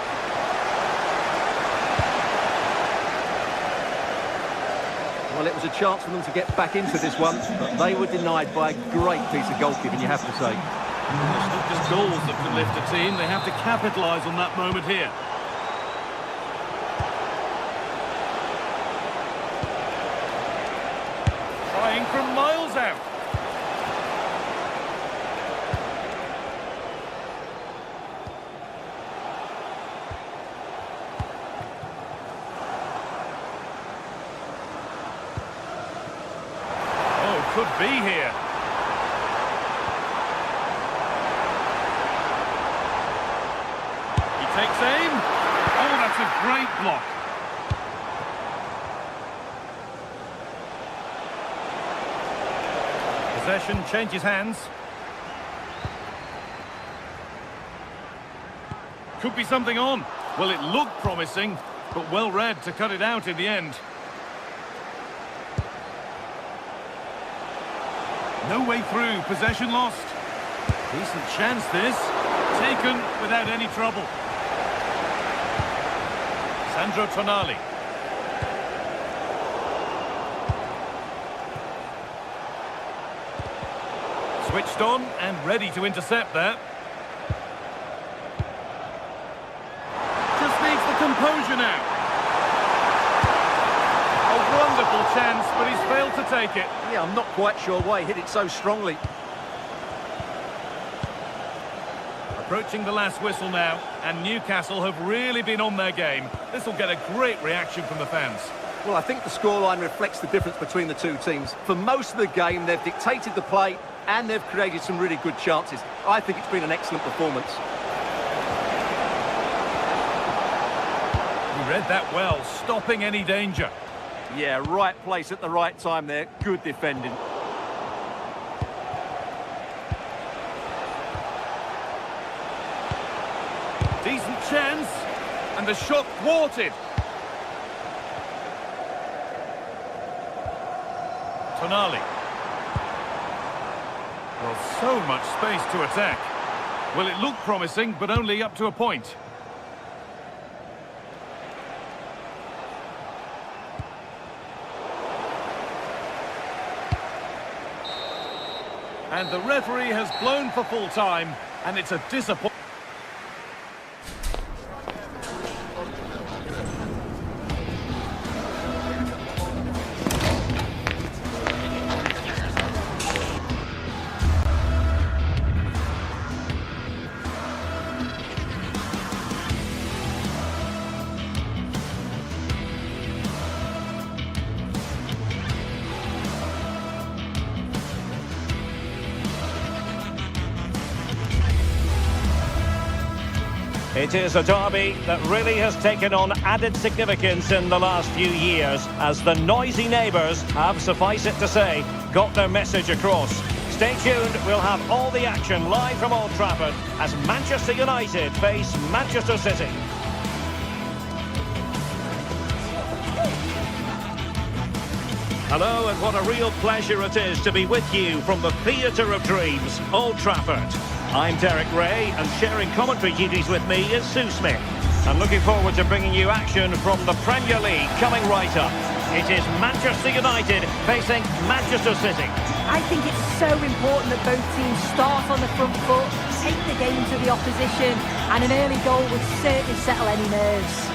Well, it was a chance for them to get back into this one, but they were denied by a great piece of goalkeeping, you have to say. It's not just goals that can lift a team, they have to capitalise on that moment here. Trying from miles out. Oh, could be here. Takes aim. Oh, that's a great block. Possession changes hands. Could be something on. Well, it looked promising, but well read to cut it out in the end. No way through. Possession lost. Decent chance this. Taken without any trouble. Sandro Tonali. Switched on and ready to intercept there. Just needs the composure now. A wonderful chance, but he's failed to take it. Yeah, I'm not quite sure why he hit it so strongly. Approaching the last whistle now, and Newcastle have really been on their game. This will get a great reaction from the fans. Well, I think the scoreline reflects the difference between the two teams. For most of the game, they've dictated the play, and they've created some really good chances. I think it's been an excellent performance. He read that well, stopping any danger. Yeah, right place at the right time there. Good defending. Decent chance, and the shot thwarted. Tonali. Well, so much space to attack. Well, it looked promising, but only up to a point. And the referee has blown for full time, and it's a disappointment. It is a derby that really has taken on added significance in the last few years as the noisy neighbours have, suffice it to say, got their message across. Stay tuned, we'll have all the action live from Old Trafford as Manchester United face Manchester City. Hello, and what a real pleasure it is to be with you from the Theatre of Dreams, Old Trafford. I'm Derek Ray, and sharing commentary duties with me is Sue Smith. I'm looking forward to bringing you action from the Premier League coming right up. It is Manchester United facing Manchester City. I think it's so important that both teams start on the front foot, take the game to the opposition, and an early goal would certainly settle any nerves.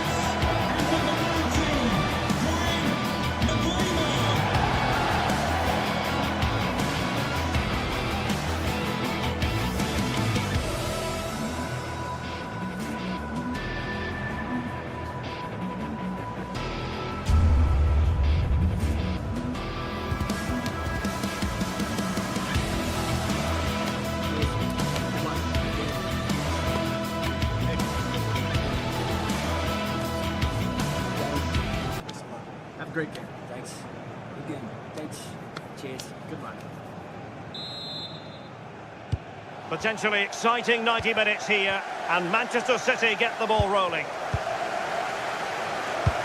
Great game. Thanks. Good game. Thanks. Cheers. Good luck. Potentially exciting 90 minutes here, and Manchester City get the ball rolling.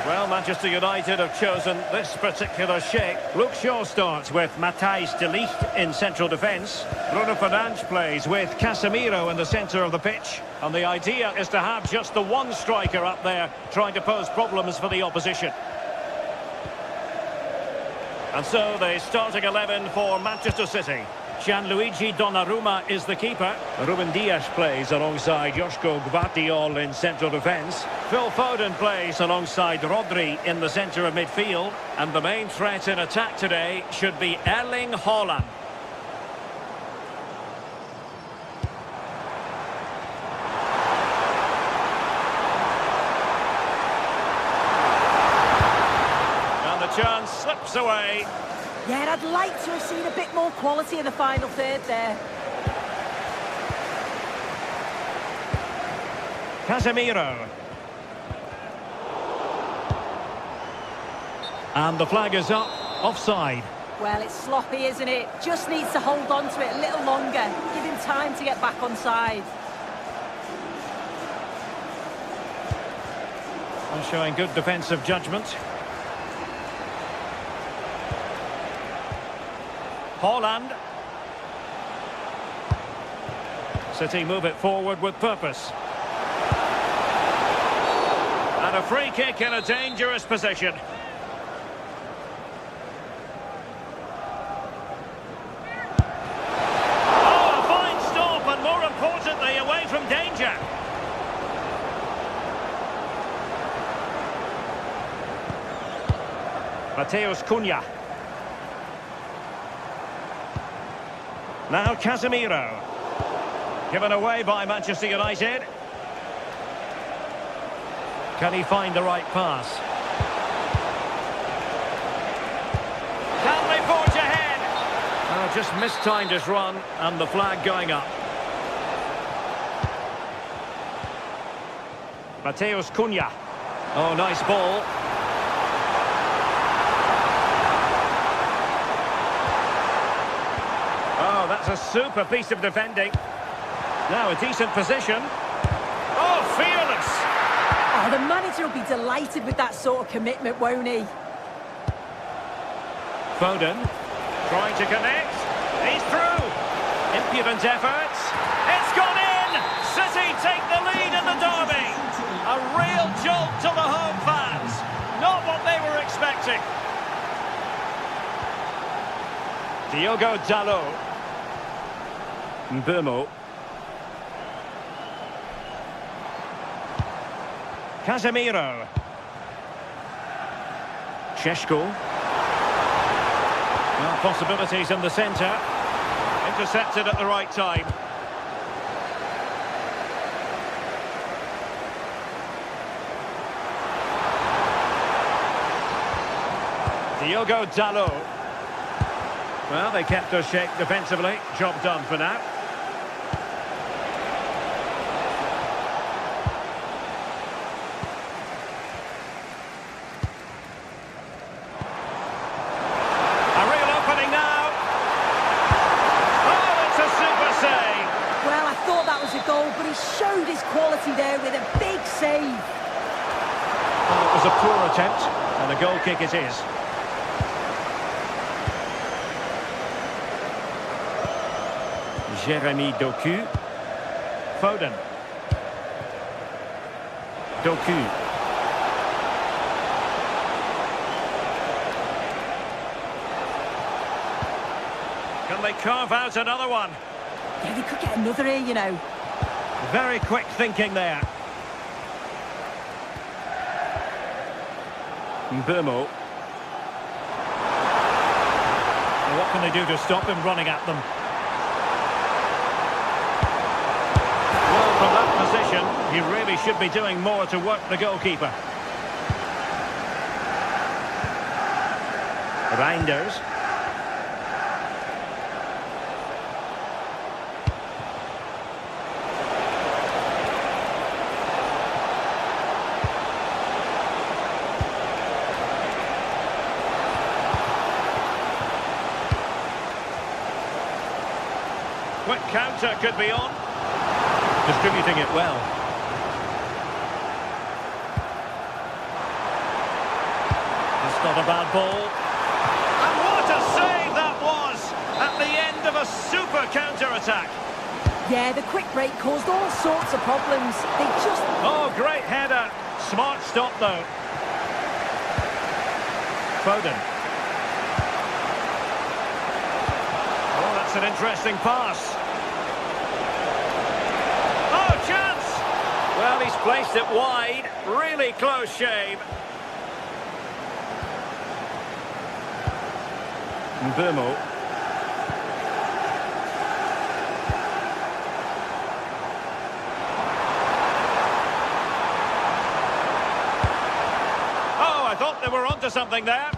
Well, Manchester United have chosen this particular shape. Luke Shaw starts with Matthijs de Ligt in central defence. Bruno Fernandes plays with Casemiro in the centre of the pitch. And the idea is to have just the one striker up there trying to pose problems for the opposition. And so the starting 11 for Manchester City. Gianluigi Donnarumma is the keeper. Ruben Dias plays alongside Joško Gvardiol in central defence. Phil Foden plays alongside Rodri in the centre of midfield. And the main threat in attack today should be Erling Haaland. And the chance slips away. Yeah, I'd like to have seen a bit more quality in the final third there. Casemiro. And the flag is up, offside. Well, it's sloppy, isn't it? Just needs to hold on to it a little longer. Give him time to get back on side. And showing good defensive judgment. Haaland. City move it forward with purpose. And a free kick in a dangerous position. Oh, a fine stop, and more importantly, away from danger. Matheus Cunha. Now Casemiro. Given away by Manchester United. Can he find the right pass? Can they forge ahead? Oh, just mistimed his run, and the flag going up. Matheus Cunha. Oh, nice ball. Oh, that's a super piece of defending. Now a decent position. Oh, fearless. Oh, the manager will be delighted with that sort of commitment, won't he? Foden trying to connect. He's through. Impudent efforts. It's gone in. City take the lead in the derby. A real jolt to the home fans. Not what they were expecting. Diogo Dalot. Mbeumo. Casemiro. Šeško. Well, possibilities in the centre. Intercepted at the right time. Diogo Dalot. Well, they kept us shape defensively. Job done for now. But he showed his quality there with a big save. Well, it was a poor attempt, and the goal kick it is. Jeremy Doku. Foden. Doku. Can they carve out another one? Yeah, they could get another here, you know. Very quick thinking there. Mbeumo. Well, what can they do to stop him running at them? Well, from that position, he really should be doing more to work the goalkeeper. Reinders. Quick counter could be on. Distributing it well. That's not a bad ball. And what a save that was at the end of a super counter-attack. Yeah, the quick break caused all sorts of problems. They just... Oh, great header. Smart stop, though. Foden. Oh, that's an interesting pass. Oh, chance! Well, he's placed it wide. Really close shave. Mbeumo. Oh, I thought they were onto something there.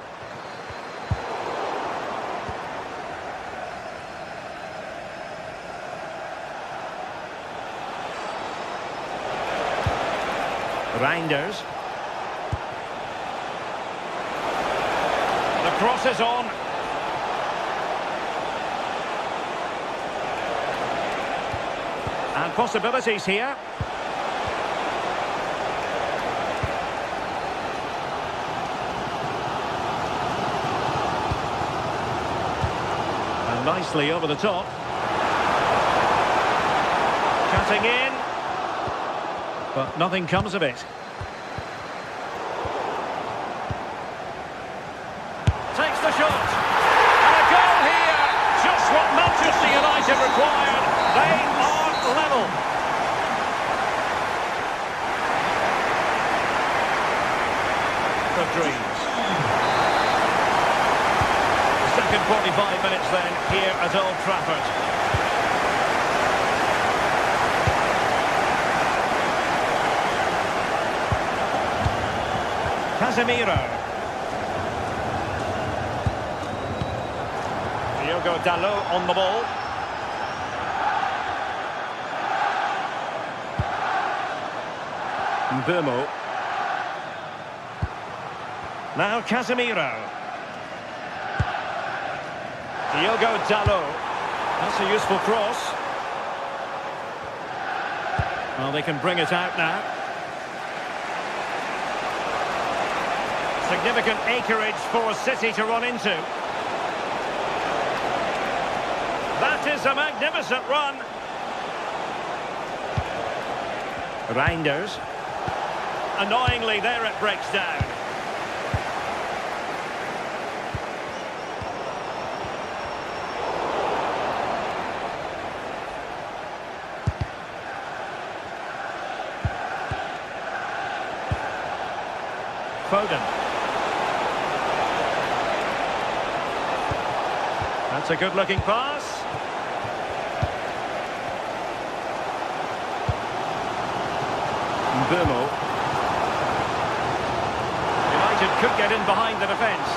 Reinders. The cross is on. And possibilities here. And nicely over the top. Cutting in. But nothing comes of it. Takes the shot. And a goal here. Just what Manchester United required. They are level. The dreams. Second 45 minutes then here at Old Trafford. Casemiro. Diogo Dalot on the ball. Mbeumo. Now Casemiro. Diogo Dalot. That's a useful cross. Well, they can bring it out now. Significant acreage for City to run into. That is a magnificent run. Reinders. Annoyingly, there it breaks down. Foden. That's a good-looking pass. Mbeumo. United could get in behind the defence.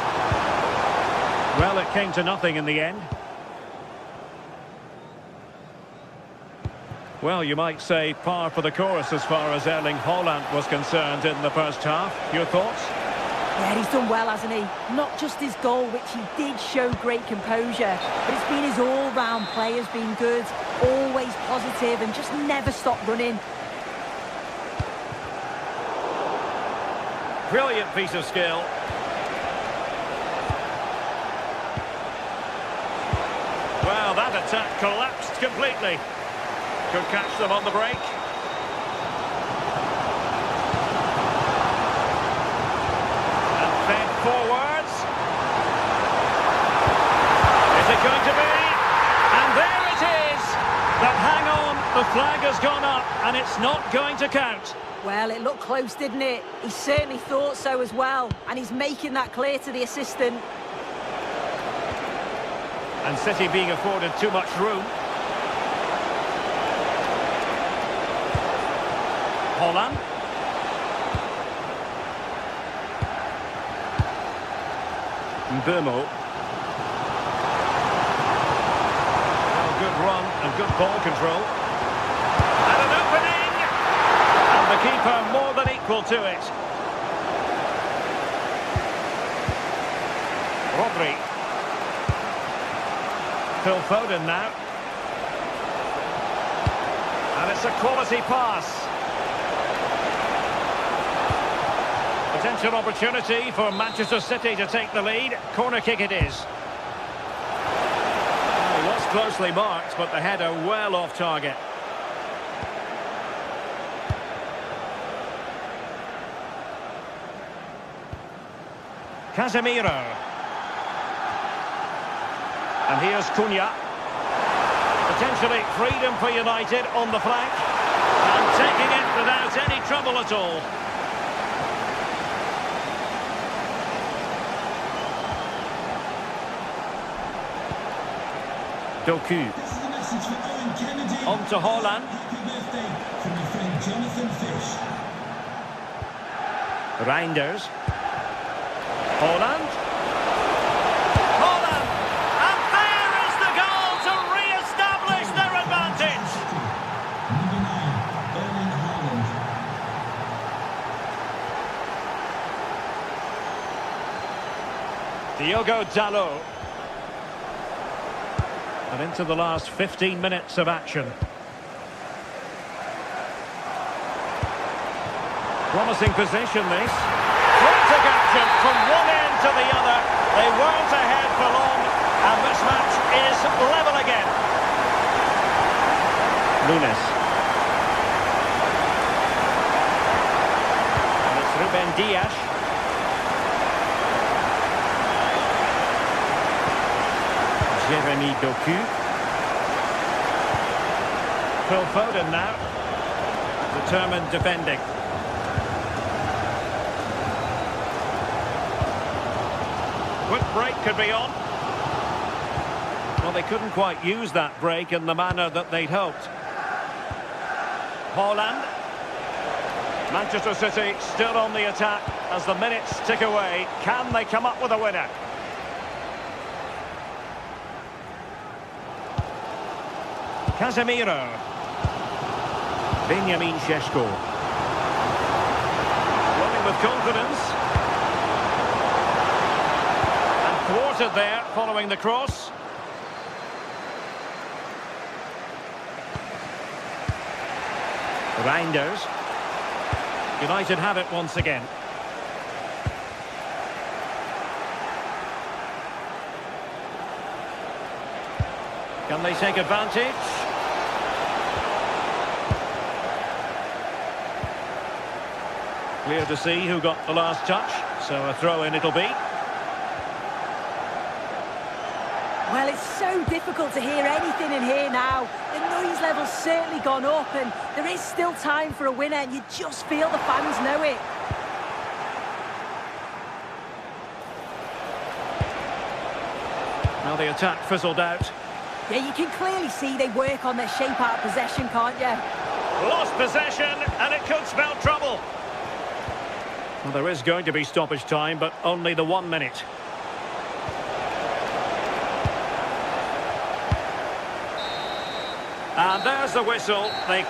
Well, it came to nothing in the end. Well, you might say par for the course as far as Erling Haaland was concerned in the first half. Your thoughts? Yeah, he's done well, hasn't he? Not just his goal, which he did show great composure, but it's been his all-round play has been good, always positive and just never stopped running. Brilliant piece of skill. Well, that attack collapsed completely. Could catch them on the break. Forwards. Is it going to be? And there it is. But hang on, the flag has gone up and it's not going to count. Well, it looked close, didn't it? He certainly thought so as well. And he's making that clear to the assistant. And City being afforded too much room. Haaland. Mbeumo. Well, good run and good ball control. And an opening! And the keeper more than equal to it. Rodri. Phil Foden now. And it's a quality pass. The Potential opportunity for Manchester City to take the lead. Corner kick it is. Well, it was closely marked, but the header well off target. Casemiro. And here's Cunha. Potentially freedom for United on the flank. And taking it without any trouble at all. Doku. This is a message for Owen Kennedy. On to Haaland. Happy birthday from your friend Jonathan Fish. Reinders. Haaland. Haaland! And there is the goal to re-establish their advantage. Number 9, Erling Haaland. Diogo Dalot. And into the last 15 minutes of action. Promising position, this. Frantic action from one end to the other. They weren't ahead for long, and this match is level again. Nunes. And it's Ruben Dias. Jeremy Doku. Phil Foden now. Determined defending. Quick break could be on. Well, they couldn't quite use that break in the manner that they'd hoped. Haaland. Manchester City still on the attack as the minutes tick away. Can they come up with a winner? Casemiro. Benjamin Šeško. Running with confidence. And thwarted there following the cross. Reinders. United have it once again. Can they take advantage? Clear to see who got the last touch, so a throw-in it'll be. Well, it's so difficult to hear anything in here now. The noise level's certainly gone up, and there is still time for a winner, and you just feel the fans know it. Now the attack fizzled out. Yeah, you can clearly see they work on their shape out of possession, can't you? Lost possession, and it could spell trouble. Well, there is going to be stoppage time, but only the 1 minute. And there's the whistle. They...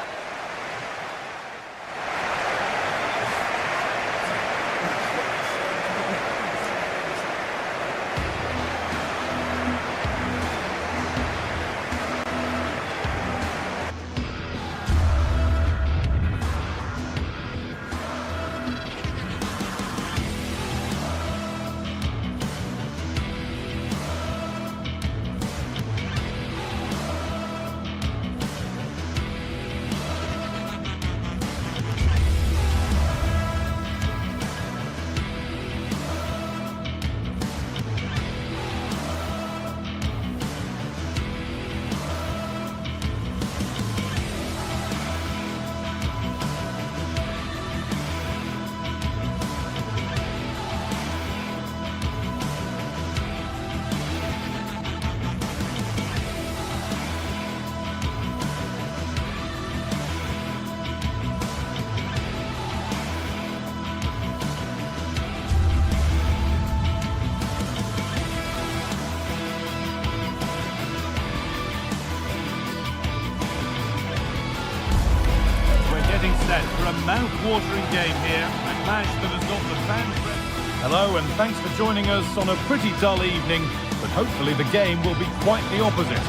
Set for a mouth-watering game here, a clash that has got the fans ready. Hello and thanks for joining us on a pretty dull evening, but hopefully the game will be quite the opposite.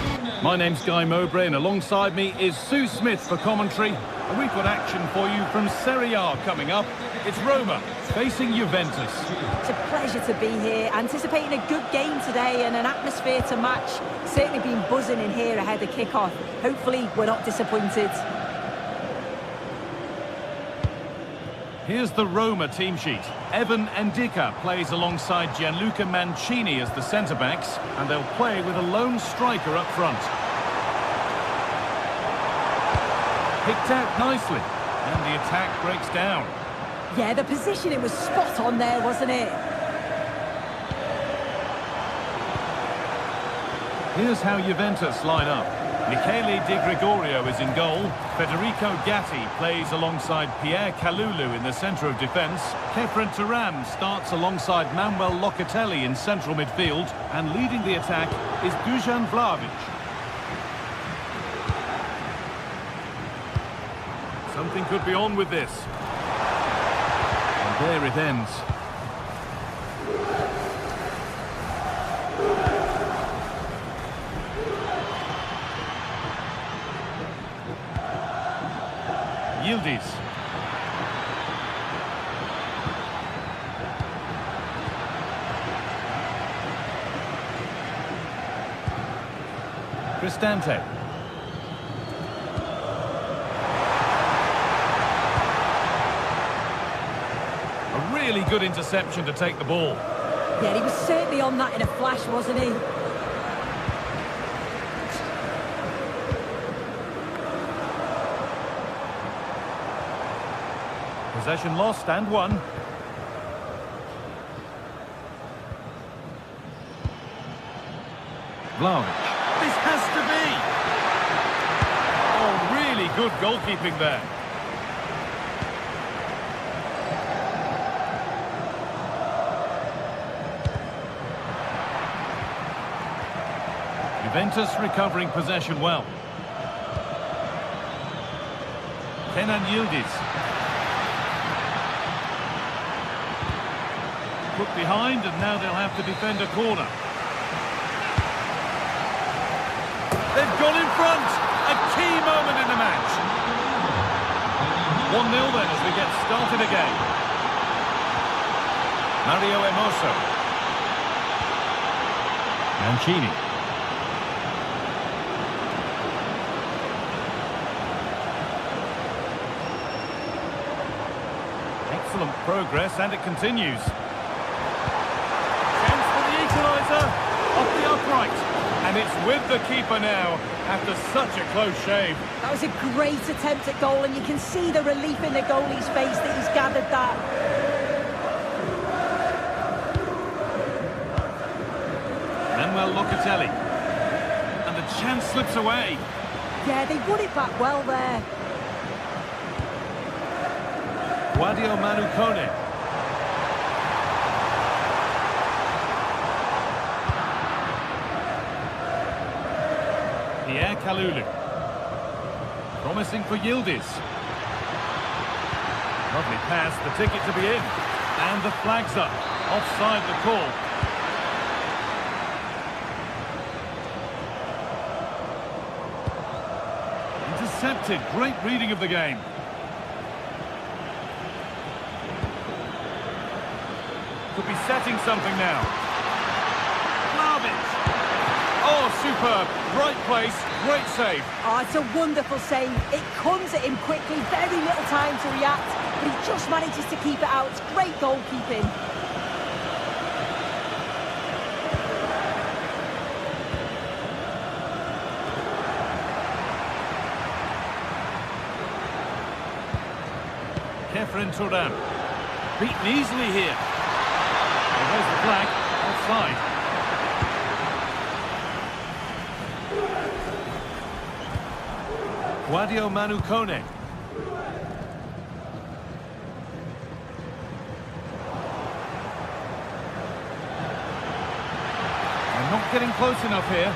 My name's Guy Mowbray, and alongside me is Sue Smith for commentary. And we've got action for you from Serie A coming up. It's Roma facing Juventus. It's a pleasure to be here, anticipating a good game today and an atmosphere to match. Certainly been buzzing in here ahead of kick-off. Hopefully we're not disappointed. Here's the Roma team sheet. Evan Ndika plays alongside Gianluca Mancini as the centre-backs, and they'll play with a lone striker up front. Picked out nicely, and the attack breaks down. Yeah, the positioning was spot on there, wasn't it? Here's how Juventus line up. Michele Di Gregorio is in goal. Federico Gatti plays alongside Pierre Kalulu in the centre of defence. Kefren Turam starts alongside Manuel Locatelli in central midfield. And leading the attack is Dusan Vlahovic. Something could be on with this. And there it ends. Yildiz. Cristante. A really good interception to take the ball. Yeah, he was certainly on that in a flash, wasn't he? Possession lost and won. Vlahovic. This has to be! Oh, really good goalkeeping there. Juventus recovering possession well. Kenan Yildiz. Put behind, and now they'll have to defend a corner. They've gone in front! A key moment in the match. 1-0 then as we get started again. Mario Hermoso. Mancini. Excellent progress, and it continues. Off the upright, and it's with the keeper now after such a close shave. That was a great attempt at goal, and you can see the relief in the goalie's face that he's gathered that. Manuel Locatelli, and the chance slips away. Yeah, they won it back well there. Guadio Manukone. Pierre Kalulu. Promising for Yildiz. Lovely pass, the ticket to be in. And the flag's up. Offside the call. Intercepted. Great reading of the game. Could be setting something now. Vlahovic. Oh, superb. Right place, great save. Oh, it's a wonderful save. It comes at him quickly, very little time to react, but he just manages to keep it out. It's great goalkeeping. Kefren Turam. Beaten easily here. Well, there's the flag. Offside. Guadio Manukone. They're not getting close enough here.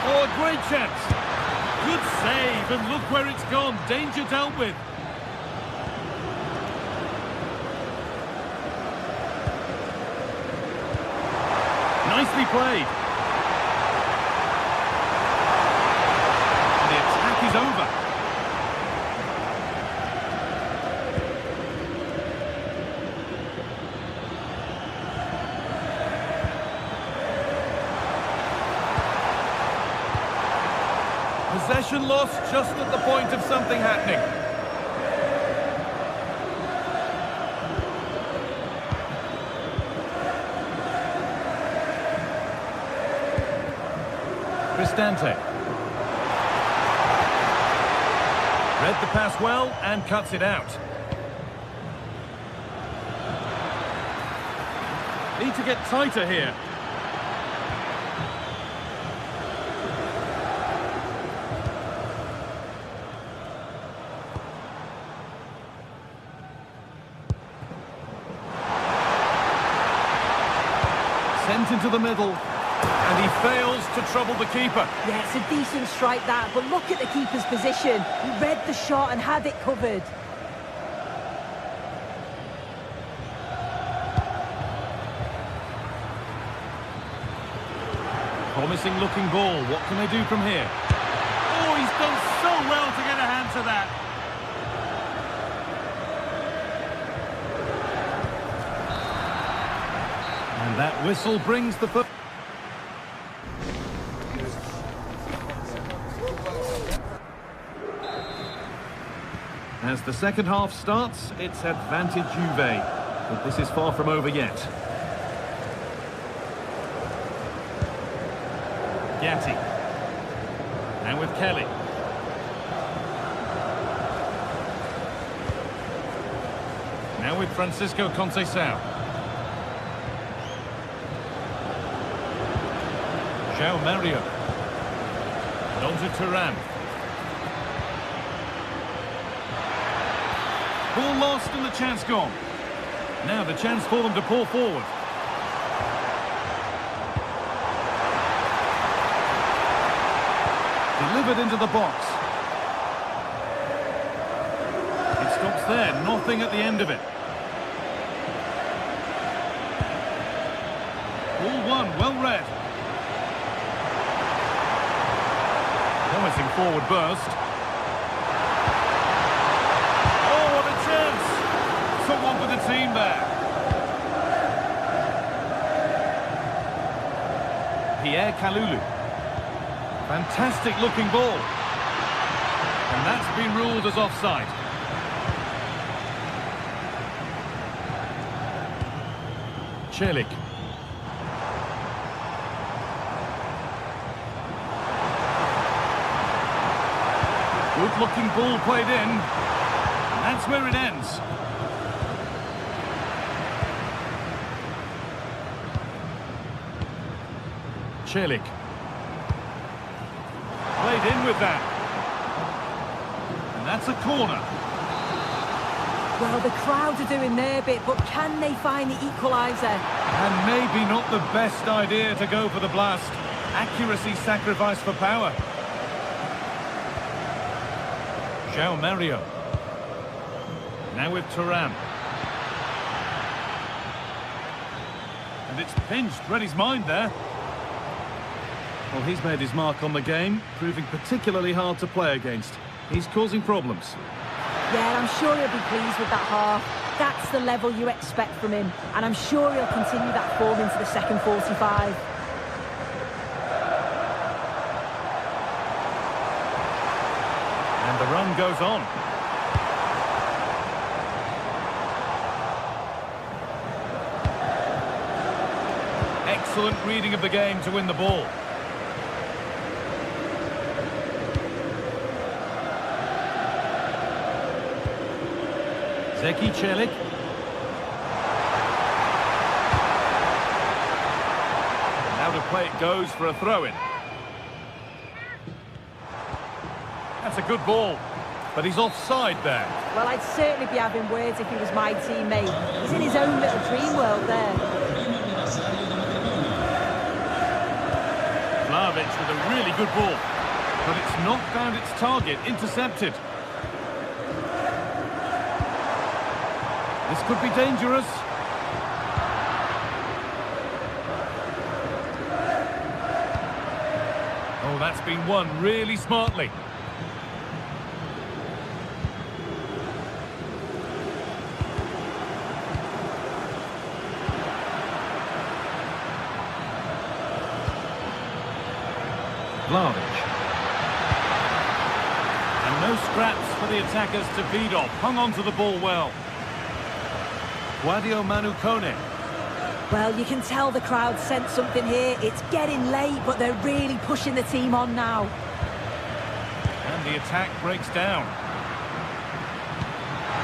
Oh, a great chance. Good save, and look where it's gone. Danger dealt with. Nicely played. And the attack is over. Possession lost just at the point of something happening. Cristante. Read the pass well and cuts it out. Need to get tighter here. Sent into the middle, and he fails to trouble the keeper. Yeah, it's a decent strike that, but look at the keeper's position. He read the shot and had it covered. Promising looking ball. What can they do from here? Oh, he's done so well to get a hand to that. And that whistle brings the foot. As the second half starts, it's advantage Juve, but this is far from over yet. Gatti. Now with Kelly. Now with Francisco Conceição. João Mario. And on to Turan. Ball lost and the chance gone. Now the chance for them to pull forward. Delivered into the box. It stops there, nothing at the end of it. Ball one, well read. Promising forward burst. Oh, what a chance! Someone for the team there. Pierre Kalulu. Fantastic looking ball. And that's been ruled as offside. Celik. Good looking ball played in. And that's where it ends. Celik. Played in with that. And that's a corner. Well, the crowd are doing their bit, but can they find the equaliser? And maybe not the best idea to go for the blast. Accuracy sacrificed for power. João Mario. Now with Turan. And it's pinched, read his mind there. Well, he's made his mark on the game, proving particularly hard to play against. He's causing problems. Yeah, I'm sure he'll be pleased with that half. That's the level you expect from him, and I'm sure he'll continue that form into the second 45. And the run goes on. Excellent reading of the game to win the ball. Zeki Celik. Now to play it goes for a throw-in. That's a good ball, but he's offside there. Well, I'd certainly be having words if he was my teammate. He's in his own little dream world there. Vlahovic with a really good ball, but it's not found its target, intercepted. This could be dangerous. Oh, that's been won really smartly. Vlahovic. And no scraps for the attackers to feed off. Hung on to the ball well. Guadio Manu Kone. Well, you can tell the crowd sense something here. It's getting late, but they're really pushing the team on now. And the attack breaks down.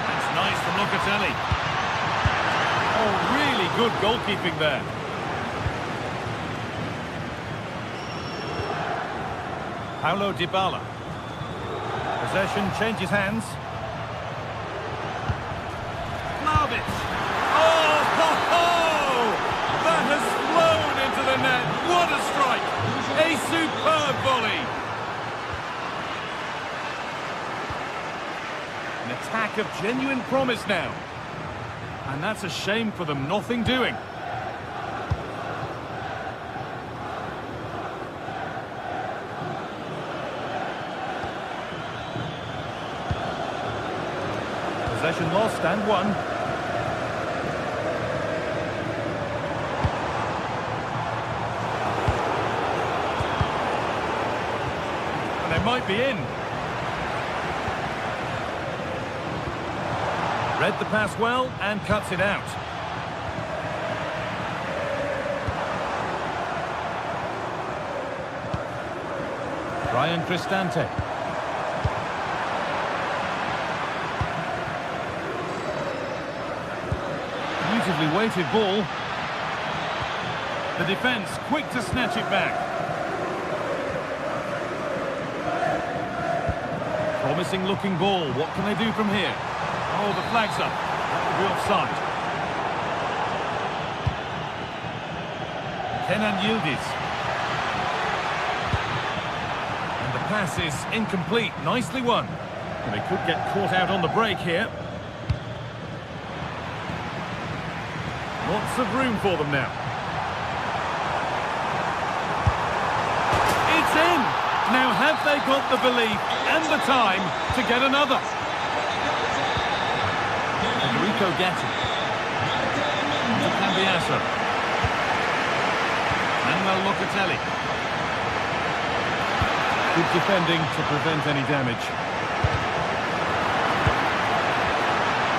That's nice from Locatelli. Oh, really good goalkeeping there. Paulo Dybala. Possession changes hands. Vlahovic. Oh, ho, ho! That has flown into the net. What a strike! A superb volley. An attack of genuine promise now. And that's a shame for them, nothing doing. Possession lost and won. And they might be in. Read the pass well and cuts it out. Brian Cristante. Beautifully weighted ball. The defence quick to snatch it back. Promising looking ball. What can they do from here? Oh, the flag's up. That will be offside. Kenan Yildiz. And the pass is incomplete. Nicely won. And they could get caught out on the break here. Lots of room for them now. It's in! Now have they got the belief and the time to get another? Enrico Gatti. To Cambiasso. Manuel Locatelli. Good defending to prevent any damage.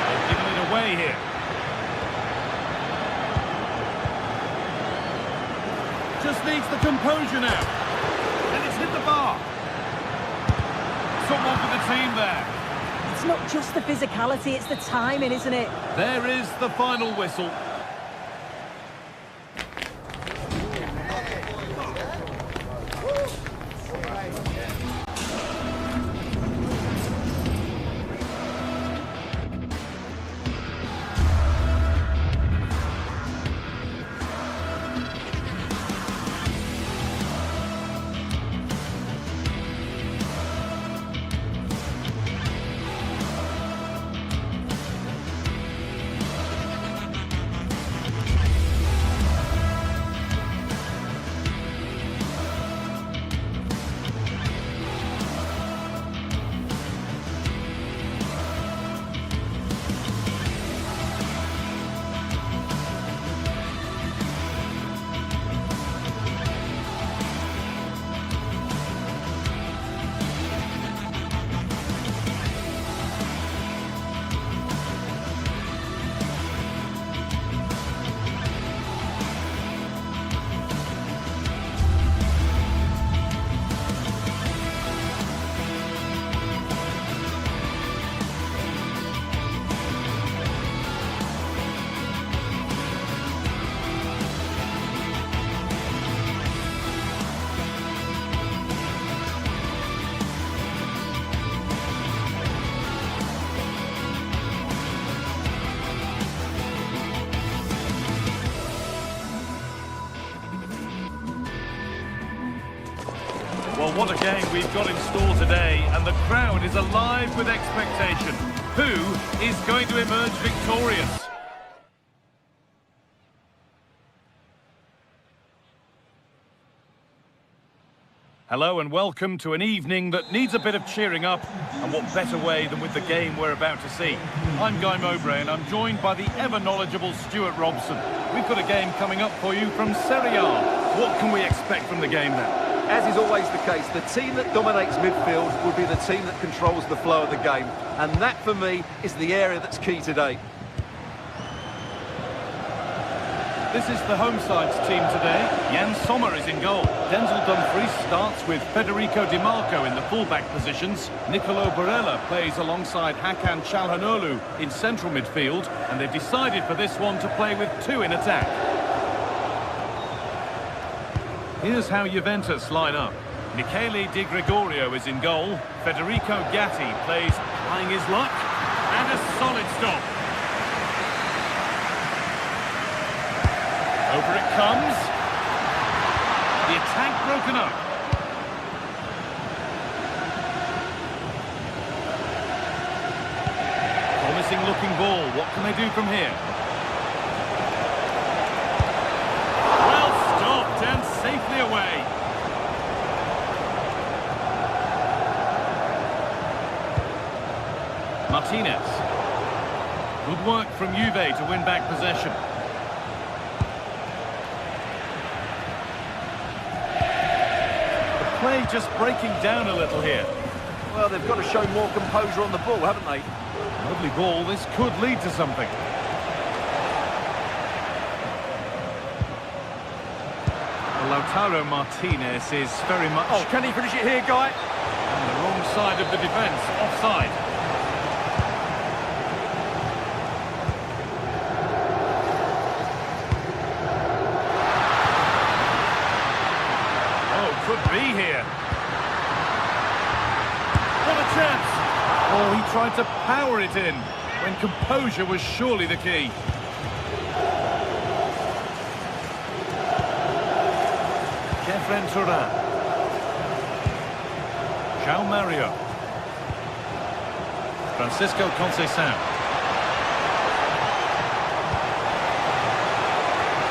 They've given it away here. Just needs the composure now. And it's hit the bar. Someone for the team there. It's not just the physicality, it's the timing, isn't it? There is the final whistle. Well, what a game we've got in store today, and the crowd is alive with expectation. Who is going to emerge victorious? Hello and welcome to an evening that needs a bit of cheering up, and what better way than with the game we're about to see. I'm Guy Mowbray and I'm joined by the ever-knowledgeable Stuart Robson. We've got a game coming up for you from Serie A. What can we expect from the game then? As is always the case, the team that dominates midfield will be the team that controls the flow of the game. And that, for me, is the area that's key today. This is the home side's team today. Jan Sommer is in goal. Denzel Dumfries starts with Federico Di Marco in the full-back positions. Nicolo Barella plays alongside Hakan Çalhanoğlu in central midfield. And they've decided for this one to play with two in attack. Here's how Juventus line up. Michele Di Gregorio is in goal. Federico Gatti plays playing his luck. And a solid stop. Over it comes. The attack broken up. Promising looking ball. What can they do from here? Well stopped and safely away. Martinez. Good work from Juve to win back possession. Play just breaking down a little here. Well, they've got to show more composure on the ball, haven't they? Lovely ball. This could lead to something. Lautaro Martinez is very much... Oh, can he finish it here, Guy? On the wrong side of the defence, offside. Could be here. What a chance! Oh, he tried to power it in when composure was surely the key. Kefren Turan. João Mario. Francisco Conceição.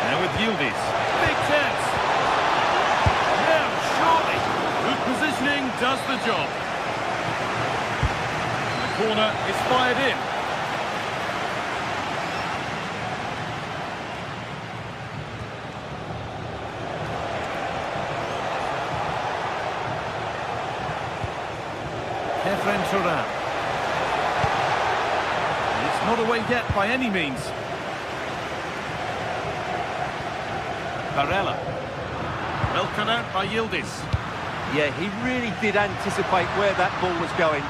Now with Yildiz. Big chance! Positioning does the job. The corner is fired in. Kefren Turan. It's not away yet by any means. Barella. Well cut out by Yildiz. Yeah, he really did anticipate where that ball was going.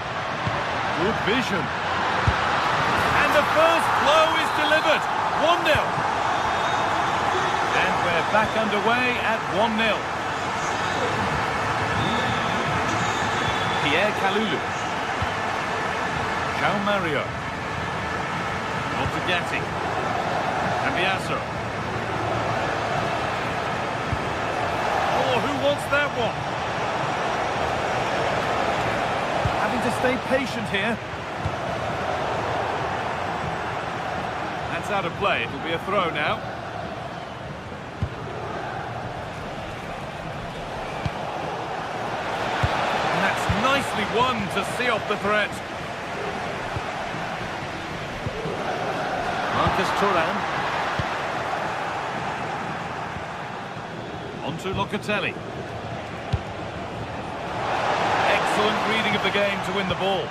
Good vision. And the first blow is delivered. 1-0. And we're back underway at 1-0. Pierre Kalulu. João Mario. Gatti. And Biasso. Oh, who wants that one? To stay patient here. That's out of play. It'll be a throw now. And that's nicely won to see off the threat. Marcus Thuram. On to Locatelli. Excellent reading of the game to win the ball.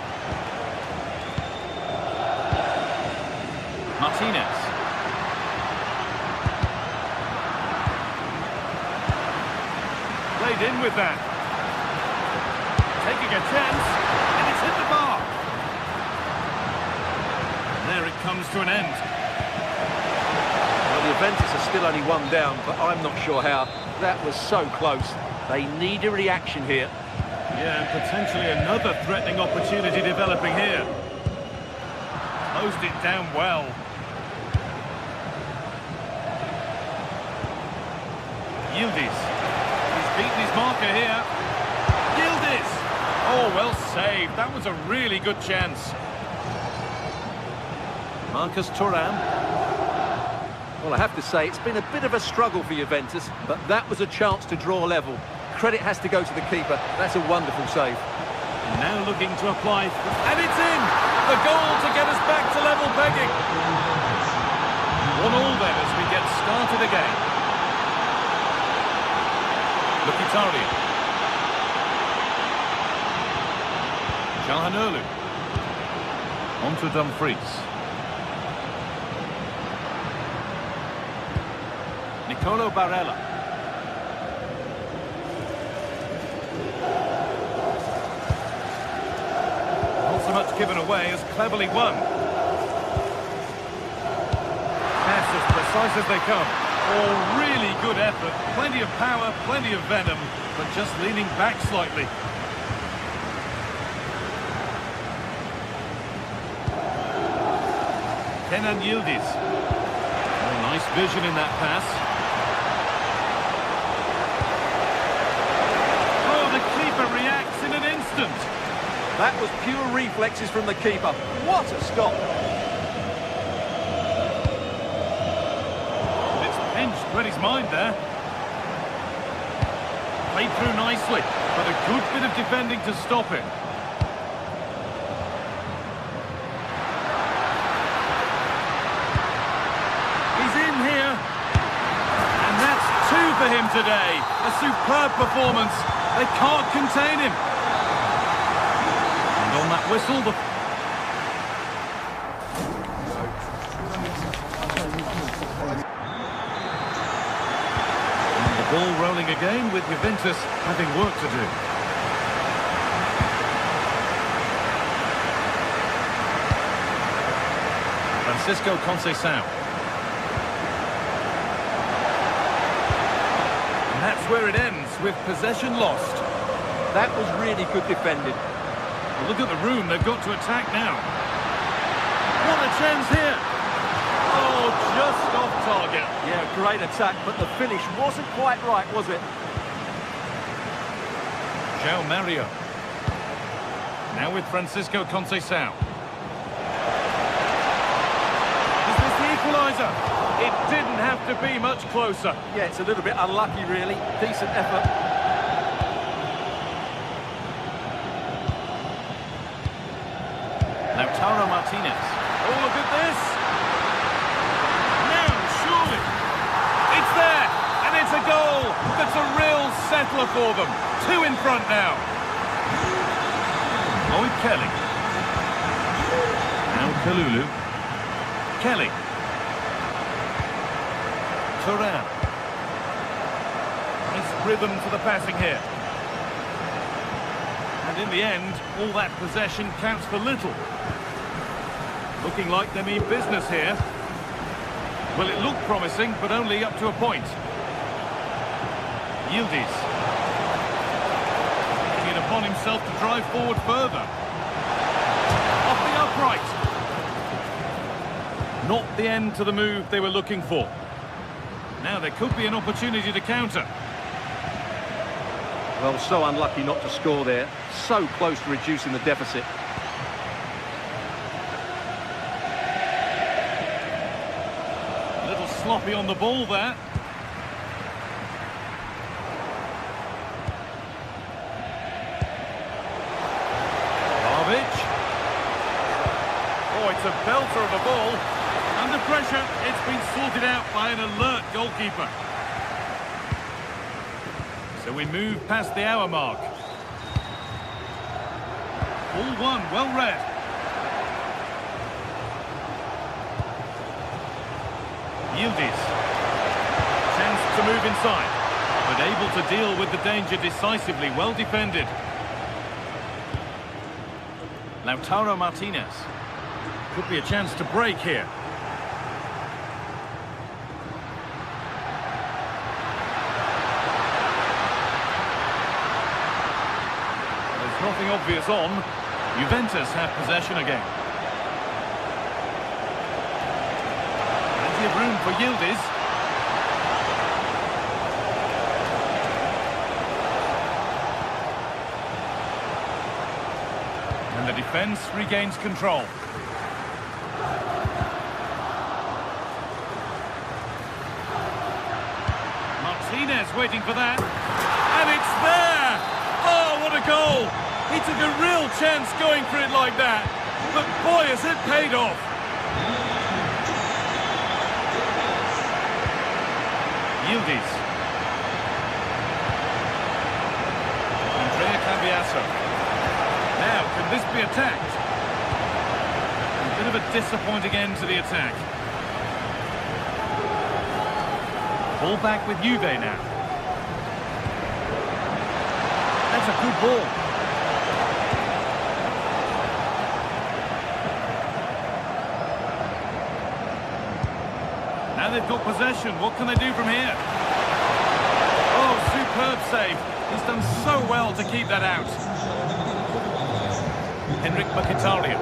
Martinez. Played in with that. Taking a chance, and it's hit the bar. And there it comes to an end. Well, the Juventus are still only one down, but I'm not sure how. That was so close. They need a reaction here. Yeah, and potentially another threatening opportunity developing here. Closed it down well. Yildiz. He's beaten his marker here. Yildiz! Oh, well saved. That was a really good chance. Marcus Thuram. Well, I have to say, it's been a bit of a struggle for Juventus, but that was a chance to draw level. credit has to go to the keeper. That's a wonderful save. Now looking to apply, and it's in! The goal to get us back to level pegging. 1-1 then as we get started again. Mkhitaryan. Calhanoglu. On to Dumfries. Nicolo Barella. Not so much given away as cleverly won. Pass as precise as they come. Oh, really good effort. Plenty of power, plenty of venom, but just leaning back slightly. Kenan Yildiz. Oh, nice vision in that pass. Oh, the keeper reacts in an instant. That was pure reflexes from the keeper. What a stop! It's pinched Reddy's mind there. Played through nicely, but a good bit of defending to stop it. He's in here. And that's 2 for him today. A superb performance. They can't contain him. And on that whistle, the... And the ball rolling again with Juventus having work to do. Francisco Conceição. And that's where it ends, with possession lost. That was really good defending. Well, look at the room they've got to attack now. What a chance here! Oh, just off target. Yeah, great attack, but the finish wasn't quite right, was it? João Mario. Now with Francisco Conceição. Is this the equaliser? It didn't have to be much closer. Yeah, it's a little bit unlucky, really. Decent effort. Lautaro Martinez. Oh, look at this! Now, surely! It's there! And it's a goal! That's a real settler for them. 2 in front now. Lloyd Kelly. Now Kalulu. Kelly. Turan. Nice rhythm for the passing here. And in the end, all that possession counts for little. Looking like they mean business here. Well, it looked promising, but only up to a point. Yildiz. Taking it upon himself to drive forward further. Off the upright. Not the end to the move they were looking for. Now there could be an opportunity to counter. Well, so unlucky not to score there. So close to reducing the deficit. A little sloppy on the ball there. Vlahovic. Oh, it's a belter of a ball. Under pressure, it's been sorted out by an alert goalkeeper. So we move past the hour mark. All one, well read. Yildiz. Chance to move inside, but able to deal with the danger decisively, well defended. Lautaro Martinez. Could be a chance to break here. Nothing obvious on. Juventus have possession again. Plenty of room for Yildiz. And the defence regains control. Martinez waiting for that. And it's there! Oh, what a goal! He took a real chance going for it like that. But boy, has it paid off. Yildiz. Andrea Cambiasso. Now, can this be attacked? A bit of a disappointing end to the attack. Ball back with Juve now. That's a good ball. Now they've got possession. What can they do from here? Oh, superb save. He's done so well to keep that out. Henrik Mkhitaryan.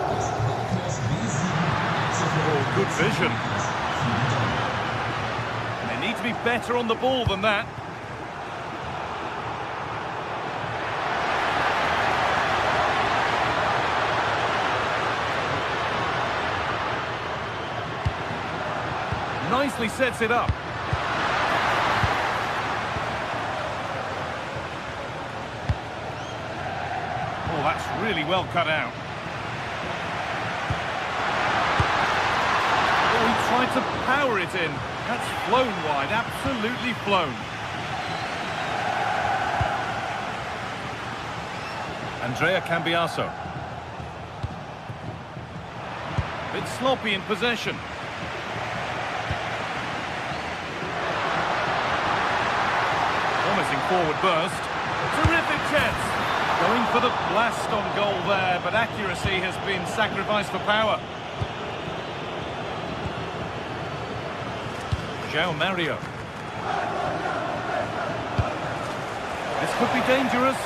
Oh, good vision. They need to be better on the ball than that. Nicely sets it up. Oh, that's really well cut out. Oh, he tried to power it in. That's flown wide, absolutely flown. Andrea Cambiasso. Bit sloppy in possession. Promising forward burst. Terrific chance. Going for the blast on goal there, but accuracy has been sacrificed for power. João Mario. This could be dangerous.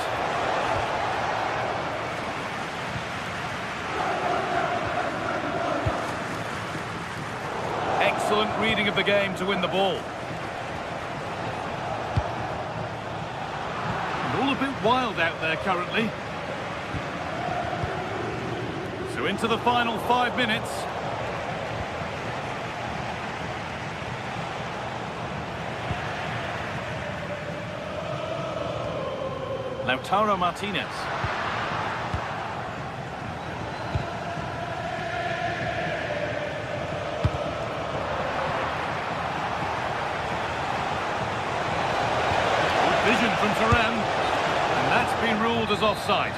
Excellent reading of the game to win the ball. All a bit wild out there currently. So into the final 5 minutes. Lautaro Martinez. Good vision from Turan. And that's been ruled as offside.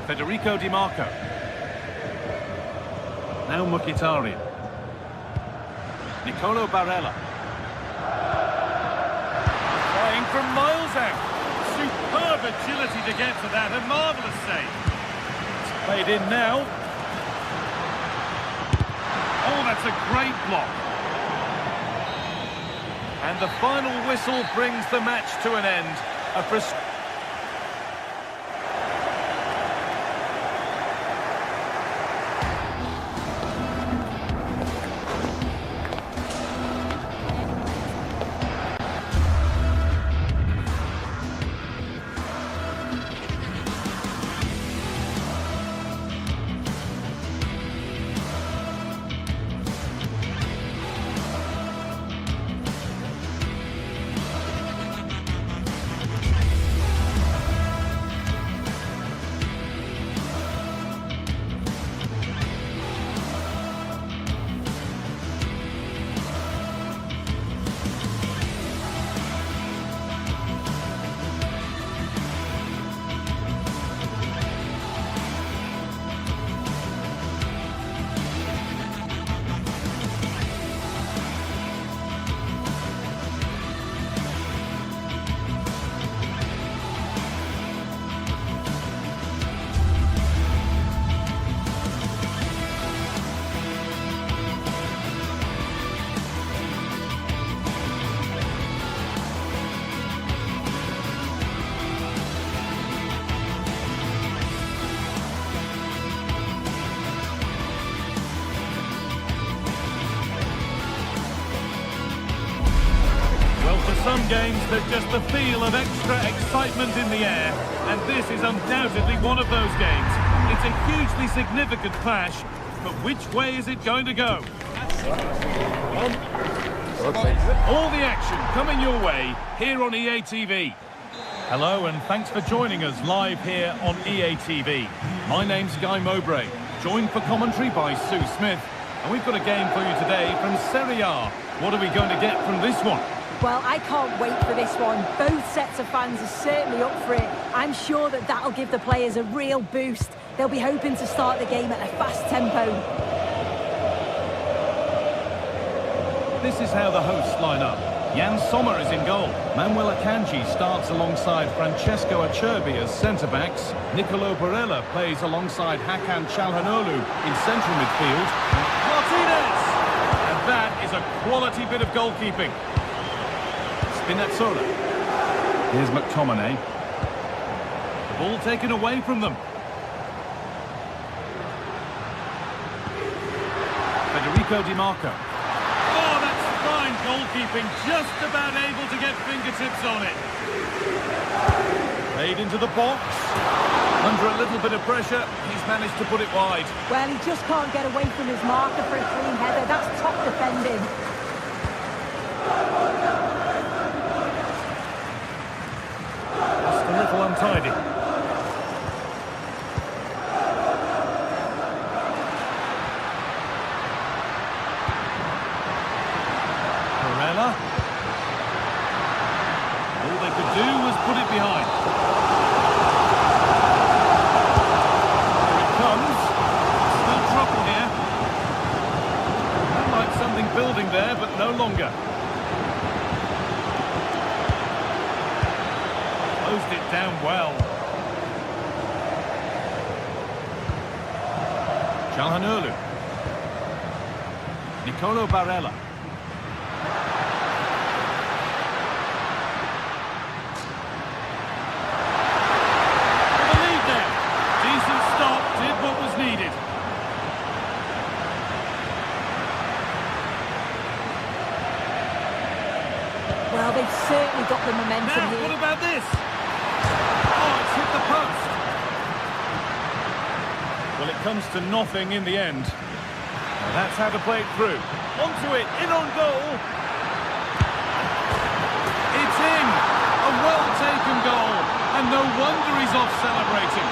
Federico Di Marco. Now Mkhitaryan. Nicolo Barella. Flying from miles out. Superb agility to get to that. A marvellous save. It's played in now. Oh, that's a great block. And the final whistle brings the match to an end. Some games, there's just the feel of extra excitement in the air, and this is undoubtedly one of those games. It's a hugely significant clash, but which way is it going to go? All the action coming your way here on EA TV. Hello and thanks for joining us live here on EA TV. My name's Guy Mowbray, joined for commentary by Sue Smith. And we've got a game for you today from Serie A. What are we going to get from this one? Well, I can't wait for this one. Both sets of fans are certainly up for it. I'm sure that that'll give the players a real boost. They'll be hoping to start the game at a fast tempo. This is how the hosts line up. Jan Sommer is in goal. Manuel Akanji starts alongside Francesco Acerbi as centre-backs. Nicolo Barella plays alongside Hakan Çalhanoğlu in central midfield. Martinez! And that is a quality bit of goalkeeping. Spinazzola. Here's McTominay. The ball taken away from them. Federico Di Marco. Oh, that's fine goalkeeping. Just about able to get fingertips on it. Played into the box. Under a little bit of pressure, he's managed to put it wide. Well, he just can't get away from his marker for a clean header. That's top defending. Just a little untidy. Barella. All they could do was put it behind. Here it comes. Still trouble here. Looked like something building there, but no longer. Closed it down well. Çalhanoğlu. Nicolo Barella. With the lead there. Decent stop, did what was needed. Well, they've certainly got the momentum Now, here. what about this? Oh, it's hit the post. Well, it comes to nothing in the end. Well, that's how to play it through. Onto it, in on goal. It's in. A well-taken goal. And no wonder he's off celebrating.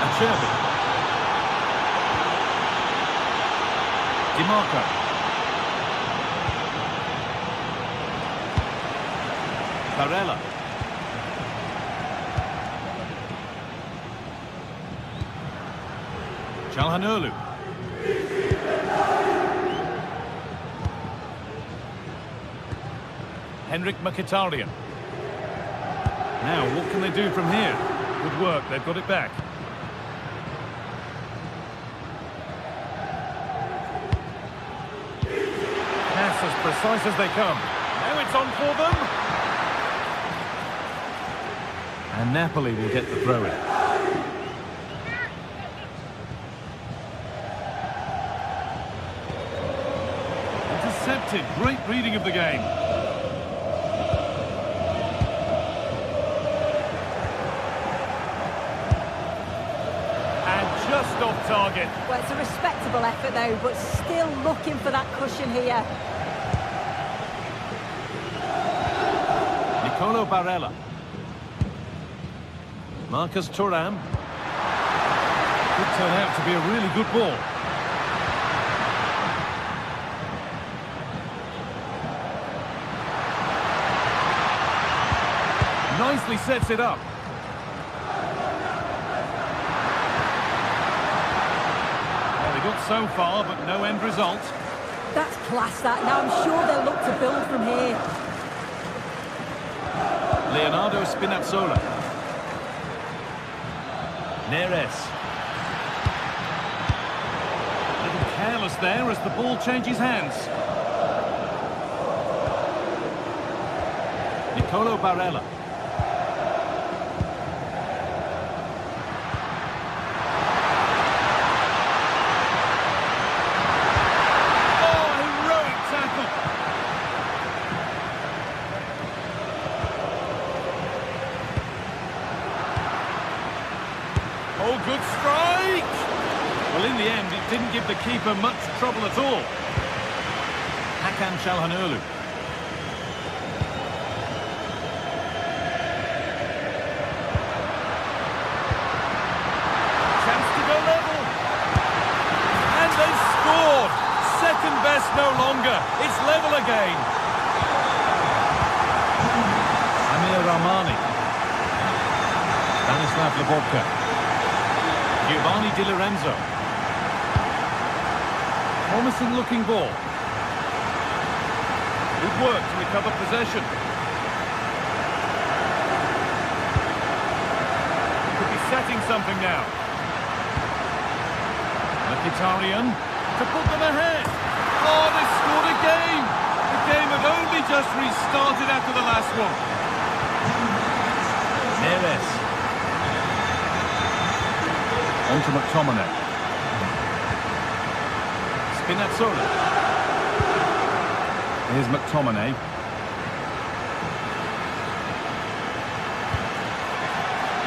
Acerbi. Di Marco. Barella. Çalhanoğlu. Henrik Mkhitaryan. Now, what can they do from here? Good work, they've got it back. Pass as precise as they come. Now it's on for them. And Napoli will get the throw-in. Intercepted. Great reading of the game. And just off target. Well, it's a respectable effort, though, but still looking for that cushion here. Nicolo Barella. Marcus Thuram. Could turn out to be a really good ball. Nicely sets it up. Well, they got so far, but no end result. That's class, that. Now I'm sure they'll look to build from here. Leonardo Spinazzola. Neres. A little careless there as the ball changes hands. Nicolo Barella. Oh, heroic tackle. Oh, good strike! Well, in the end, it didn't give the keeper much trouble at all. Hakan Çalhanoğlu. Chance to go level. And they've scored. Second best no longer. It's level again. Amir Rahmani. Stanislav Lobotka. Giovanni Di Lorenzo. Promising looking ball. Good work to recover possession. Could be setting something now. Mkhitaryan to put them ahead. Oh, they scored again. The game had only just restarted after the last one. Neres. On to McTominay. Spinazzola. Here's McTominay.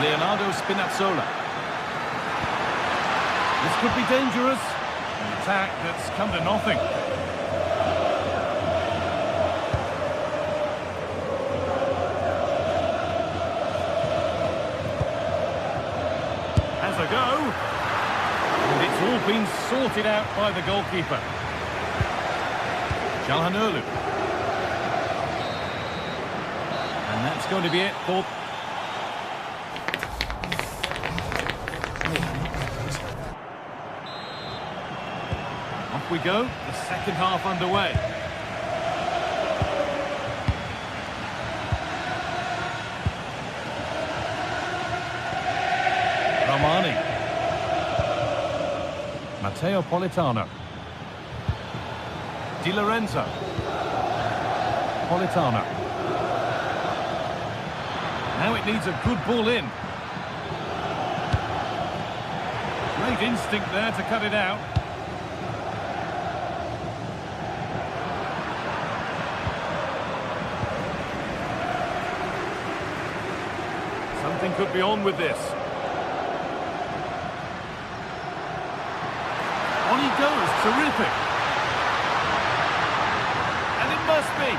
Leonardo Spinazzola. This could be dangerous. An attack that's come to nothing. Has a go. And it's all been sorted out by the goalkeeper. Çalhanoğlu. And that's going to be it for... Off we go, the second half underway. Rahmani. Matteo Politano. Di Lorenzo. Politano. Now it needs a good ball in. Great instinct there to cut it out. Something could be on with this. On he goes, terrific. And it must be.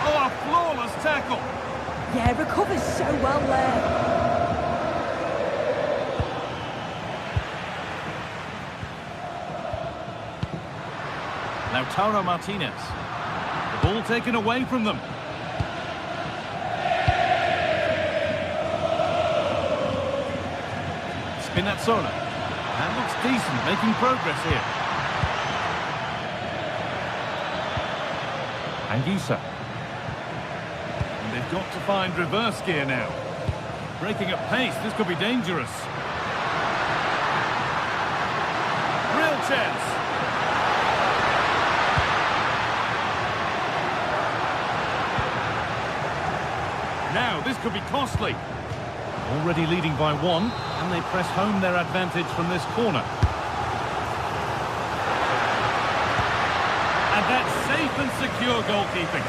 Oh, a flawless tackle. Yeah, recovers so well there. Lautaro Martinez. The ball taken away from them. Spinazzola. That looks decent, making progress here. Anguissa. And they've got to find reverse gear now. Breaking at pace, this could be dangerous. Real chance. Now, this could be costly. Already leading by one, and they press home their advantage from this corner. And that's safe and secure goalkeeping.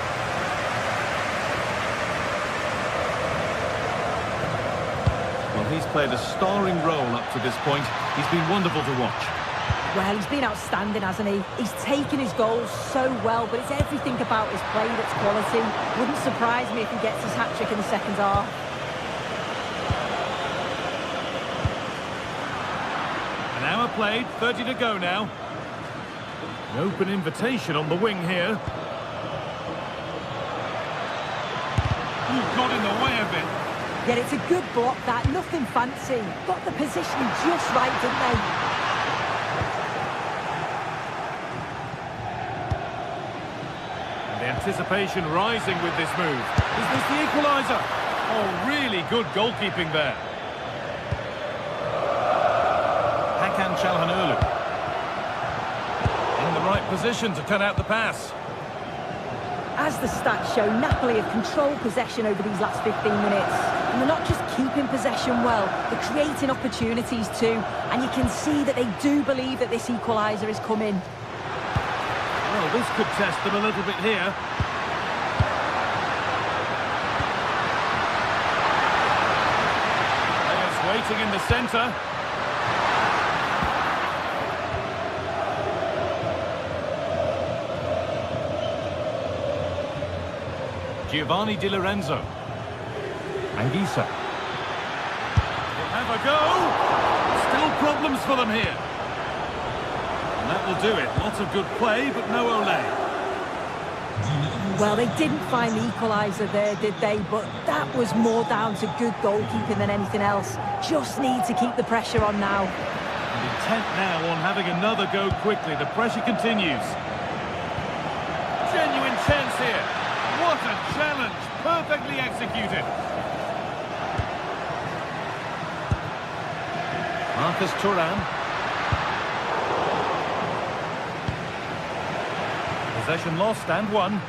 Well, he's played a starring role up to this point. He's been wonderful to watch. Well, he's been outstanding, hasn't he? He's taken his goals so well, but it's everything about his play that's quality. Wouldn't surprise me if he gets his hat-trick in the second half. An hour played, 30 to go now. An open invitation on the wing here. Ooh, got in the way of it. Yeah, it's a good block, that. Nothing fancy. Got the position just right, didn't they? And the anticipation rising with this move. Is this the equaliser? Oh, really good goalkeeping there. Hakan Çalhanoğlu. In the right position to cut out the pass. As the stats show, Napoli have controlled possession over these last 15 minutes. And they're not just keeping possession well, they're creating opportunities too. And you can see that they do believe that this equaliser is coming. Well, this could test them a little bit here. Players waiting in the centre. Giovanni Di Lorenzo. Anguissa. Will have a go. Still problems for them here. And that will do it. Lots of good play, but no Olé. Well, they didn't find the equaliser there, did they? But that was more down to good goalkeeping than anything else. Just need to keep the pressure on now. And intent now on having another go quickly. The pressure continues. Genuine chance here. What a challenge. Perfectly executed. Marcus Thuram. Possession lost and won.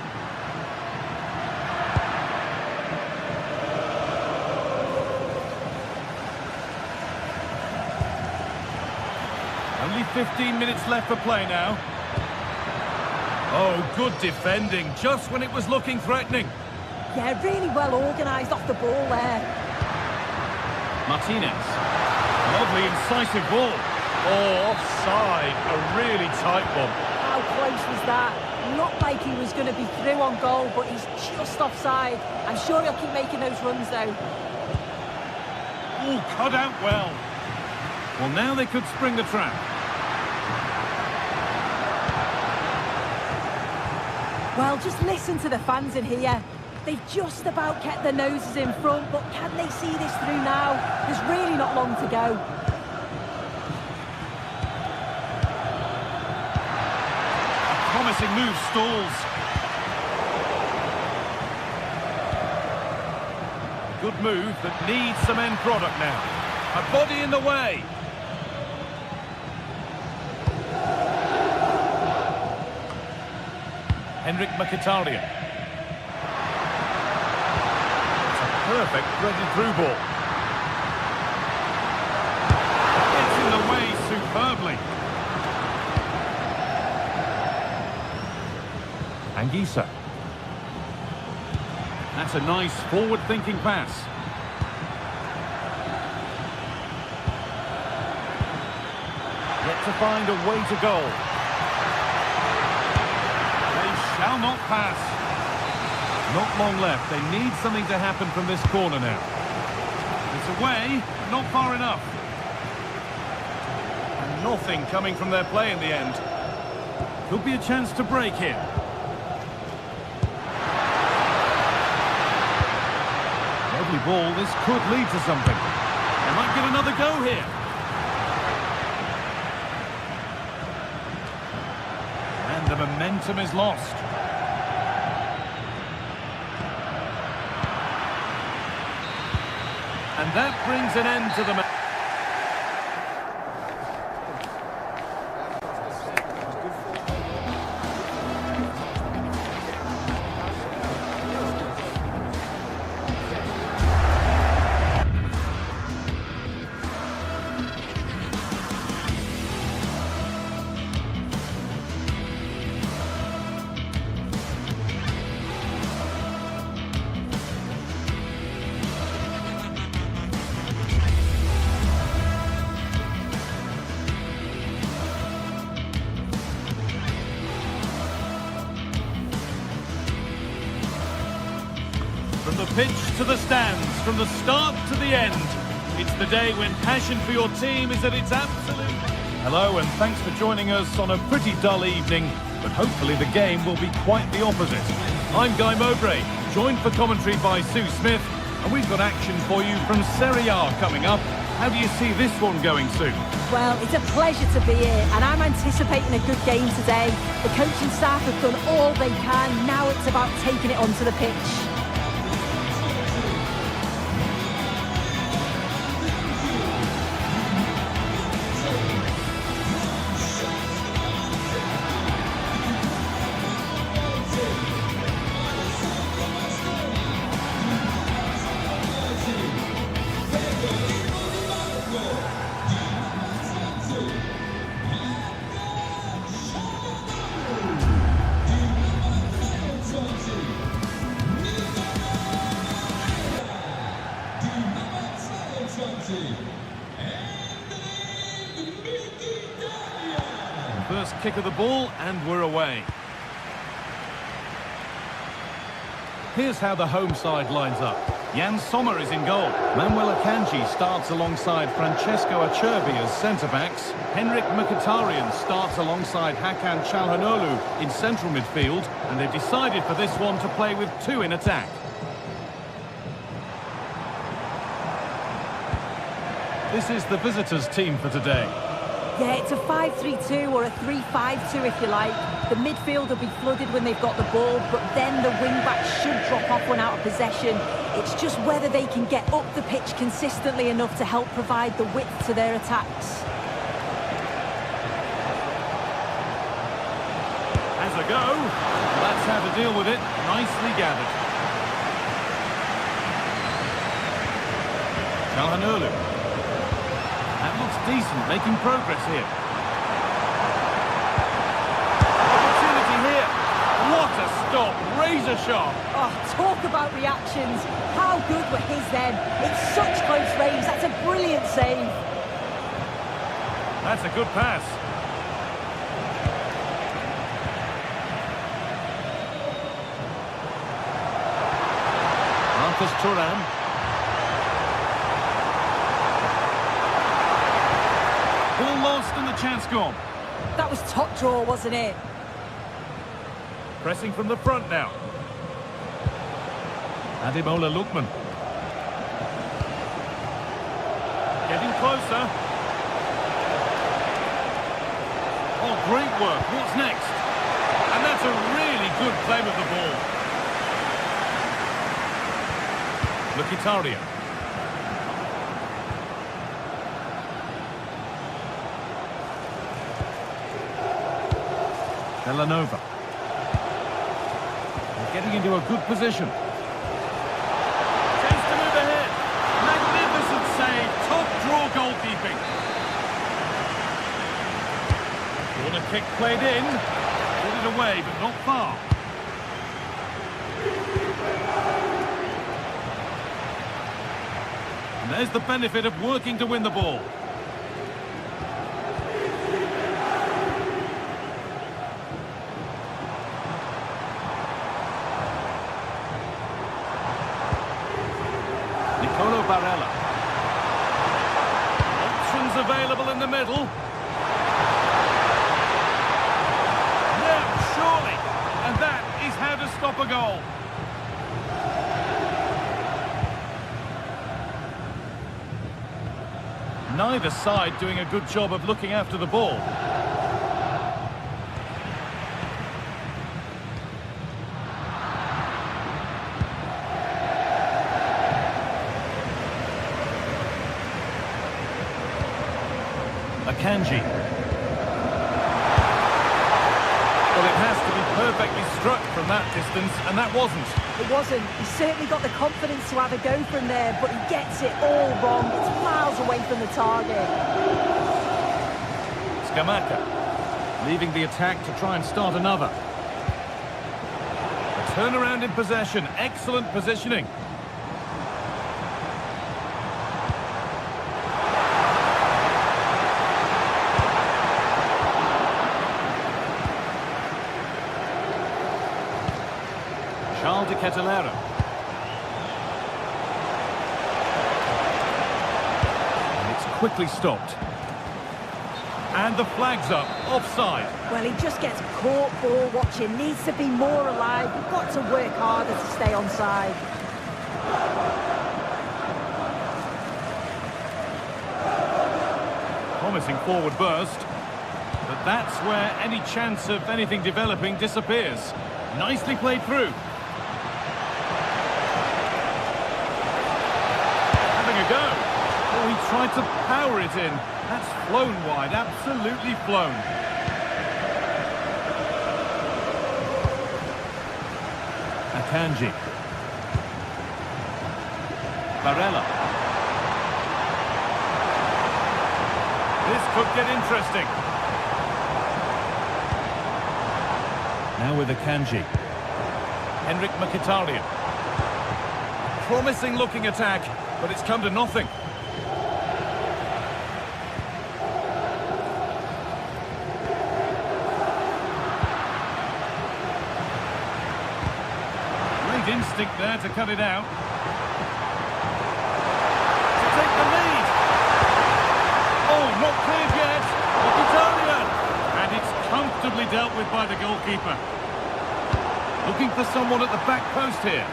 Only 15 minutes left for play now. Oh, good defending, just when it was looking threatening. Yeah, really well organised off the ball there. Martinez. Lovely, incisive ball. Oh, offside. A really tight one. How close was that? Looked like he was going to be through on goal, but he's just offside. I'm sure he'll keep making those runs, though. Oh, cut out well. Well, now they could spring the trap. Well, just listen to the fans in here. They've just about kept their noses in front, but can they see this through now? There's really not long to go. A promising move stalls. Good move, but needs some end product now. A body in the way. Henrik Mkhitaryan. It's a perfect threaded through ball. It's in the way superbly. Anguissa. That's a nice forward-thinking pass. Yet to find a way to goal. Shall not pass. Not long left. They need something to happen from this corner now. It's away, but not far enough. And nothing coming from their play in the end. Could be a chance to break here. Lovely ball. This could lead to something. They might get another go here. And the momentum is lost. And that brings an end to the match. From the pitch to the stands, from the start to the end, it's the day when passion for your team is at its absolute... Hello and thanks for joining us on a pretty dull evening, but hopefully the game will be quite the opposite. I'm Guy Mowbray, joined for commentary by Sue Smith, and we've got action for you from Serie A coming up. How do you see this one going, Sue? Well, it's a pleasure to be here, and I'm anticipating a good game today. The coaching staff have done all they can. Now it's about taking it onto the pitch. First kick of the ball, and we're away. Here's how the home side lines up. Jan Sommer is in goal. Manuel Akanji starts alongside Francesco Acerbi as centre-backs. Henrik Mkhitaryan starts alongside Hakan Çalhanoğlu in central midfield. And they've decided for this one to play with two in attack. This is the visitors' team for today. Yeah, it's a 5-3-2 or a 3-5-2 if you like. The midfield will be flooded when they've got the ball, but then the wing-backs should drop off when out of possession. It's just whether they can get up the pitch consistently enough to help provide the width to their attacks. Has a go. That's how to deal with it. Nicely gathered. Çalhanoğlu. That looks decent, making progress here. Opportunity here. What a stop, razor sharp. Oh, talk about reactions. How good were his then? It's such close range. That's a brilliant save. That's a good pass. Marcus Thuram. Ball lost and the chance gone. That was top draw, wasn't it? Pressing from the front now. Ademola Lookman. Getting closer. Oh, great work. What's next? And that's a really good claim of the ball. Mkhitaryan. Villanova. They're getting into a good position. Chance to move ahead. Magnificent save. Top draw goalkeeping. Corner kick played in. Put it away, but not far. And there's the benefit of working to win the ball. Barella. Options available in the middle. Now, surely. And that is how to stop a goal. Neither side doing a good job of looking after the ball. Akanji. Well, it has to be perfectly struck from that distance, and that wasn't. It wasn't. He certainly got the confidence to have a go from there, but he gets it all wrong. It's miles away from the target. Scamacca, leaving the attack to try and start another. A turnaround in possession. Excellent positioning. Charles de Ketelera. And it's quickly stopped. And the flag's up. Offside. Well, he just gets caught ball watching. Needs to be more alive. We've got to work harder to stay onside. Promising forward burst. But that's where any chance of anything developing disappears. Nicely played through. Go. Oh, he tried to power it in. That's flown wide, absolutely flown. Akanji. Barella. This could get interesting. Now with Akanji. Henrik Mkhitaryan. Promising looking attack. But it's come to nothing. Great instinct. instinct there to cut it out. To take the lead. Oh, not cleared yet. Mkhitaryan. And it's comfortably dealt with by the goalkeeper. Looking for someone at the back post here.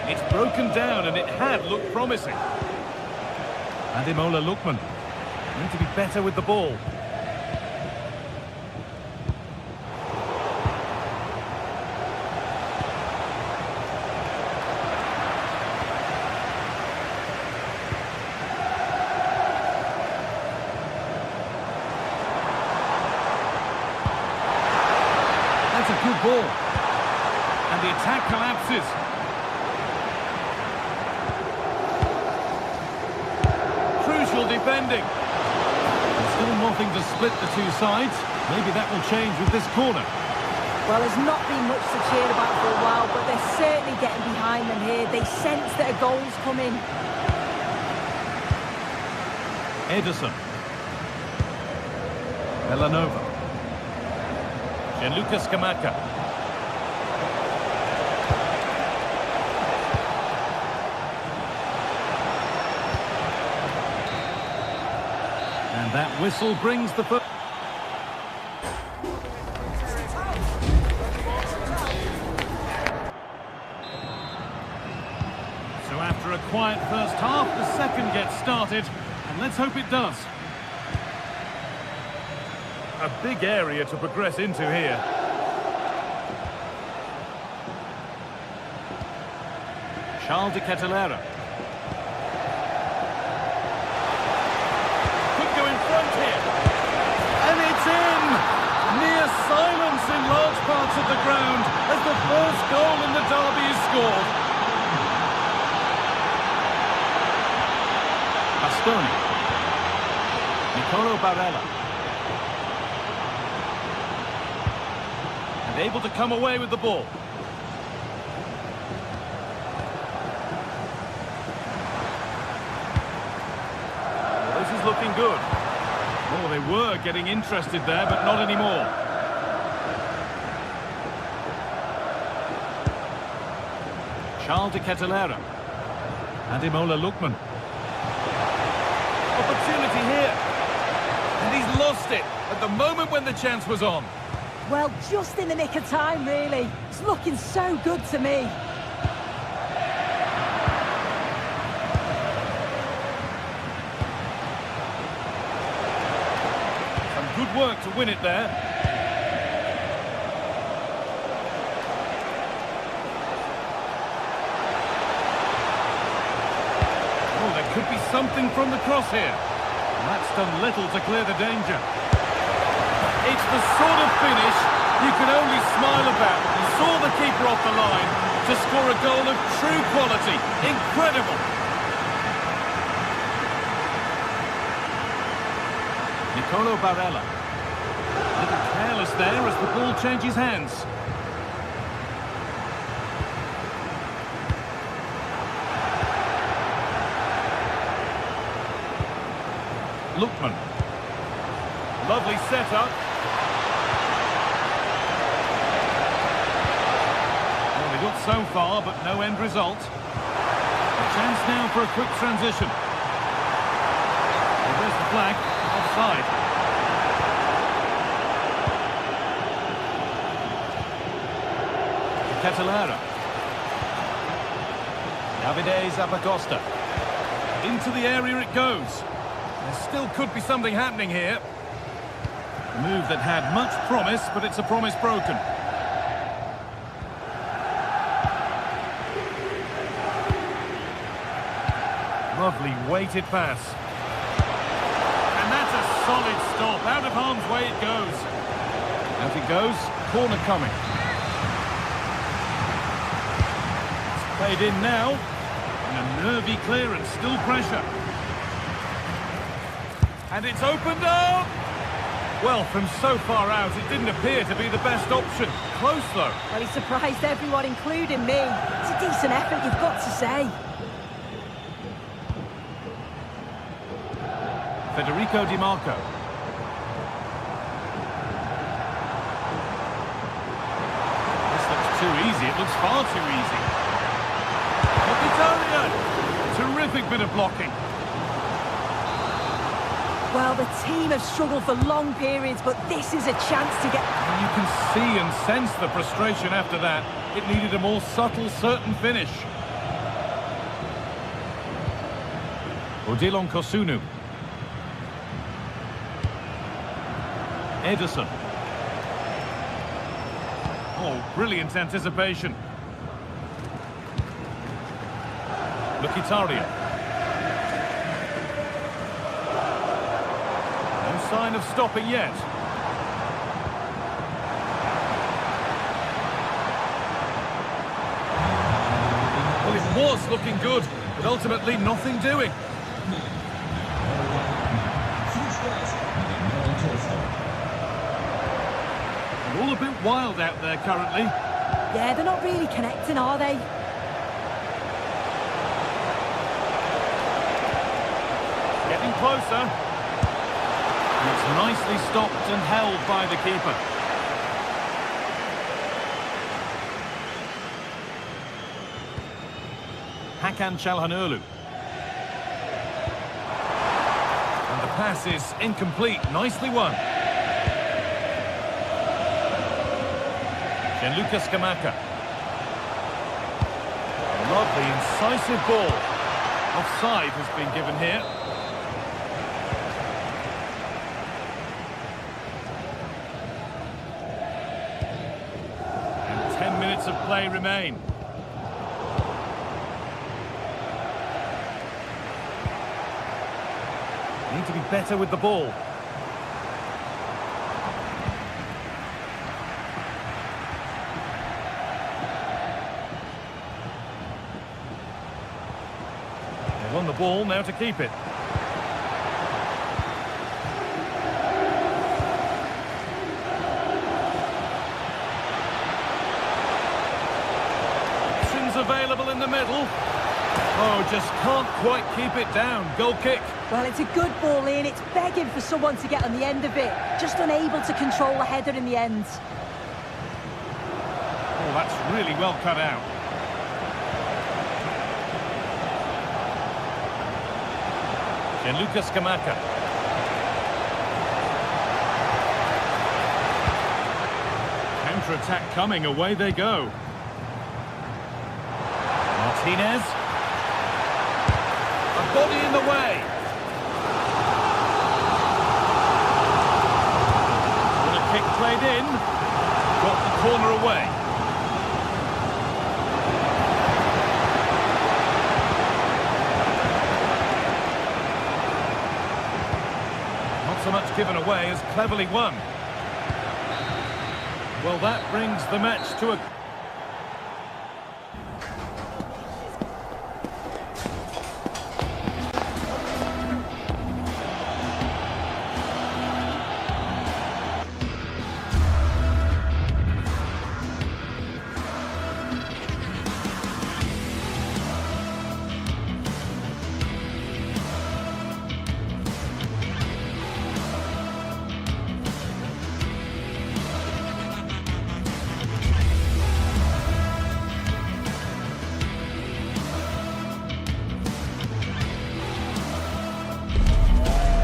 It's broken down and it had looked promising. Ademola Lookman. Need to be better with the ball. That's a good ball. And the attack collapses. Crucial defending. There's still nothing to split the two sides. Maybe that will change with this corner. Well, there's not been much to cheer about for a while, but they're certainly getting behind them here. They sense that a goal's coming. Ederson. Villanova. Gianluca Scamacca. And that whistle brings the first. So after a quiet first half, the second gets started, and let's hope it does. A big area to progress into here. Charles de Kettelera. Could go in front here. And it's in! Near silence in large parts of the ground as the first goal in the derby is scored. Bastoni. Nicolo Barella. And able to come away with the ball. Well, this is looking good. Oh, they were getting interested there, but not anymore. Charles de Kettelera. Ademola Lookman. Opportunity here. And he's lost it at the moment when the chance was on. Well, just in the nick of time, really. It's looking so good to me. Some good work to win it there. Oh, there could be something from the cross here. And that's done little to clear the danger. It's the sort of finish you can only smile about. He saw the keeper off the line to score a goal of true quality. Incredible. Nicolo Barella. A little careless there as the ball changes hands. Lookman. Lovely setup. Well, they got so far, but no end result. A chance now for a quick transition. Well, there's the flag. Offside. Kettelera. Davide Zappacosta. Into the area it goes. There still could be something happening here. A move that had much promise, but it's a promise broken. Lovely weighted pass. And that's a solid stop. Out of harm's way it goes. Out it goes. Corner coming. It's played in now. And a nervy clearance. Still pressure. And it's opened up! Well, from so far out, it didn't appear to be the best option. Close, though. Well, he surprised everyone, including me. It's a decent effort, you've got to say. Federico Di Marco. This looks too easy. It looks far too easy. Mkhitaryan! Terrific bit of blocking. Well, the team have struggled for long periods, but this is a chance to get... You can see and sense the frustration after that. It needed a more subtle, certain finish. Odilon Kosunu. Ederson. Oh, brilliant anticipation. Mkhitaryan. No sign of stopping yet. Well, it was looking good, but ultimately nothing doing. All a bit wild out there currently. Yeah, they're not really connecting, are they? Getting closer. And it's nicely stopped and held by the keeper. Hakan Çalhanoğlu. And the pass is incomplete. Nicely won. Gianluca Scamacca. Lovely, incisive ball. Offside has been given here. And 10 minutes of play remain. Need to be better with the ball. They won the ball, now to keep it. Options available in the middle. Oh, just can't quite keep it down. Goal kick. Well, it's a good ball in. It's begging for someone to get on the end of it. Just unable to control the header in the end. Oh, that's really well cut out. Gianluca Scamacca. Counter-attack coming, away they go. Martinez. A body in the way. And a kick played in. Got the corner away. Not so much given away as cleverly won. Well, that brings the match to a...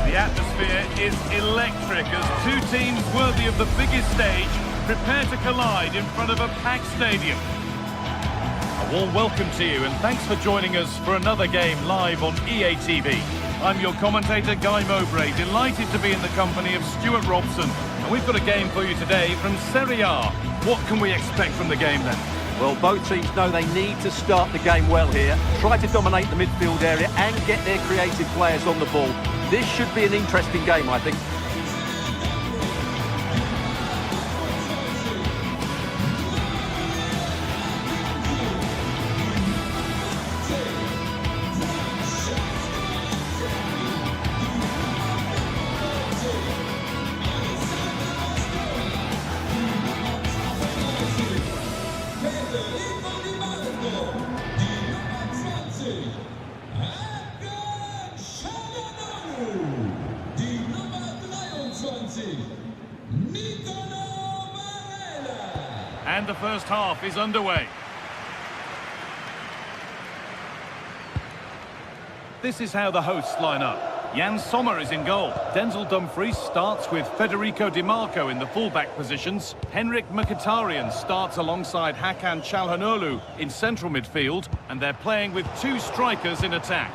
The atmosphere is electric as two teams worthy of the biggest stage prepare to collide in front of a packed stadium. A warm welcome to you and thanks for joining us for another game live on EA TV. I'm your commentator Guy Mowbray, delighted to be in the company of Stuart Robson. And we've got a game for you today from Serie A. What can we expect from the game then? Well, both teams know they need to start the game well here, try to dominate the midfield area and get their creative players on the ball. This should be an interesting game, I think. Die Nummer And the first half is underway. This is how the hosts line up. Jan Sommer is in goal. Denzel Dumfries starts with Federico Di Marco in the fullback positions. Henrik Mkhitaryan starts alongside Hakan Çalhanoğlu in central midfield. And they're playing with two strikers in attack.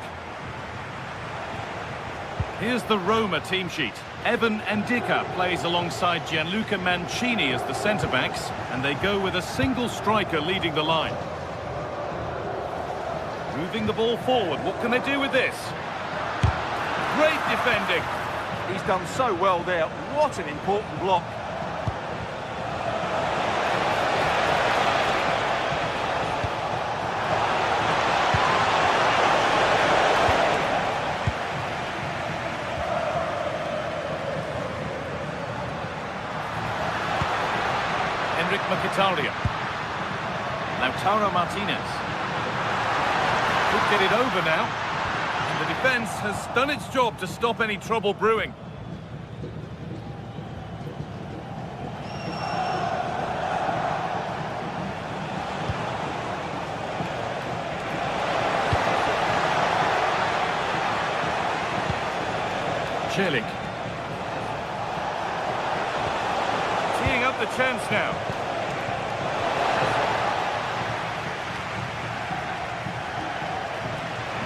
Here's the Roma team sheet. Evan Ndicka plays alongside Gianluca Mancini as the centre-backs. And they go with a single striker leading the line. Moving the ball forward. What can they do with this? Great defending. He's done so well there. What an important block. Henrik Mkhitaryan. Lautaro Martinez. Could get it over now. And the defence has done its job to stop any trouble brewing. Celik. Teeing up the chance now.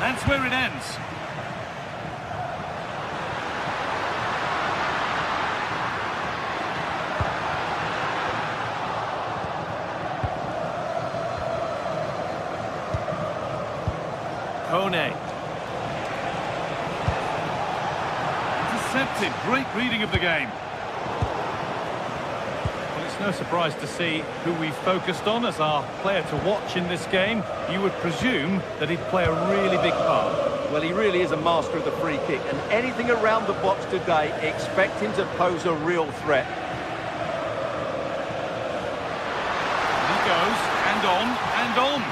That's where it ends. Kone. Intercepted. Great reading of the game. Well, it's no surprise to see who we focused on as our player to watch in this game. You would presume that he'd play a really big part. Well, he really is a master of the free kick, and anything around the box today, expect him to pose a real threat. He goes, and on, and on.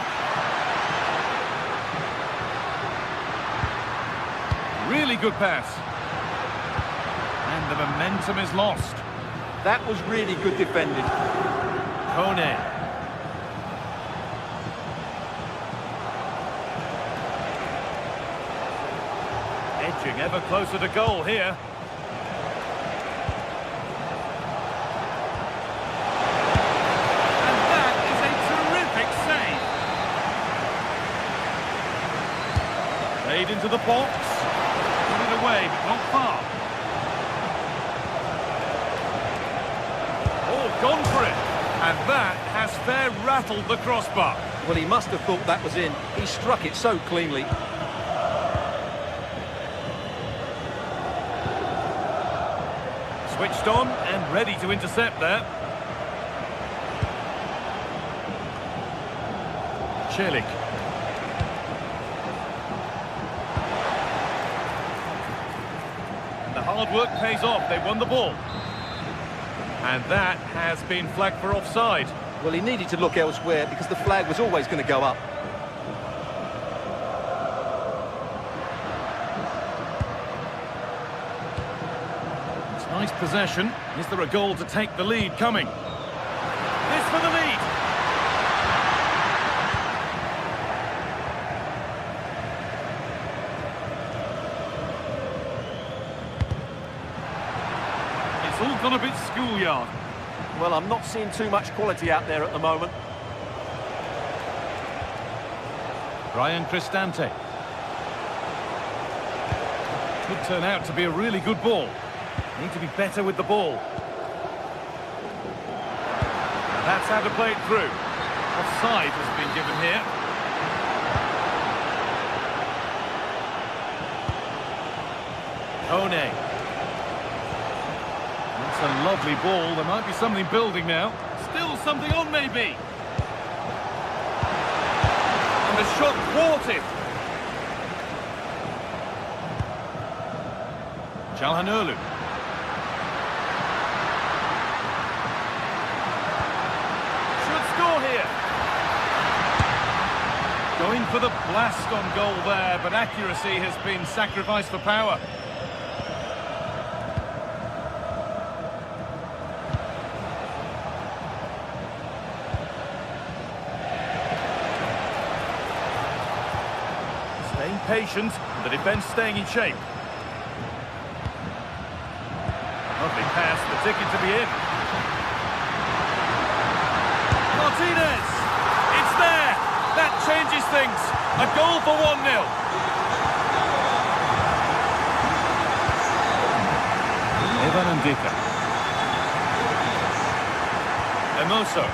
Really good pass. And the momentum is lost. That was really good defending. Kone. Edging ever closer to goal here. And that is a terrific save. Played into the box. Put it away, but not far. Oh, gone for it. And that has fair rattled the crossbar. Well, he must have thought that was in. He struck it so cleanly. Switched on and ready to intercept there. Celik. And the hard work pays off. They won the ball. And that has been flagged for offside. Well, he needed to look elsewhere because the flag was always going to go up. Nice possession. Is there a goal to take the lead coming? This for the lead. It's all gone a bit schoolyard. Well, I'm not seeing too much quality out there at the moment. Brian Cristante. Could turn out to be a really good ball. Need to be better with the ball. That's how to play it through. Offside has been given here. Kone. That's a lovely ball. There might be something building now. Still something on, maybe. And the shot thwarted. Çalhanoğlu. Going for the blast on goal there, but accuracy has been sacrificed for power. patient, and the defence staying in shape. Lovely pass, the ticket to be in. Martinez! It's there! That changes things. A goal for 1-0. Ivan Ndika. Emoso.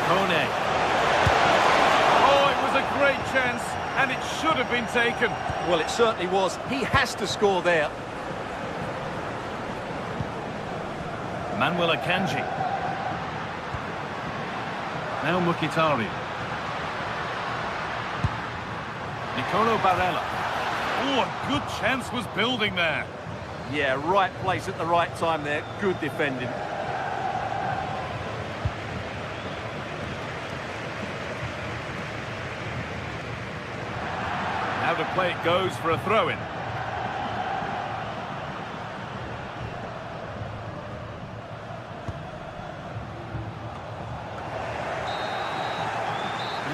Kone. Oh, it was a great chance, and it should have been taken. Well, it certainly was. He has to score there. Manuel Akanji. Now Mkhitaryan. Nicolo Barella. Oh, a good chance was building there. Yeah, right place at the right time there. Good defending. Now the play it goes for a throw-in.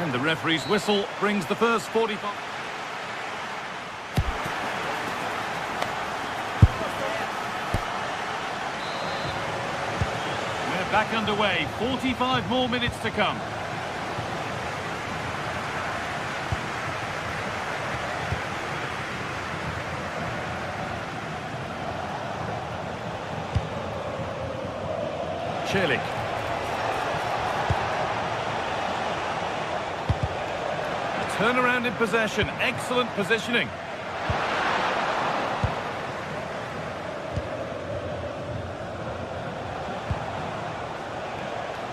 And the referee's whistle brings the first 45. We're back underway. 45 more minutes to come. Celik. Turnaround in possession, excellent positioning.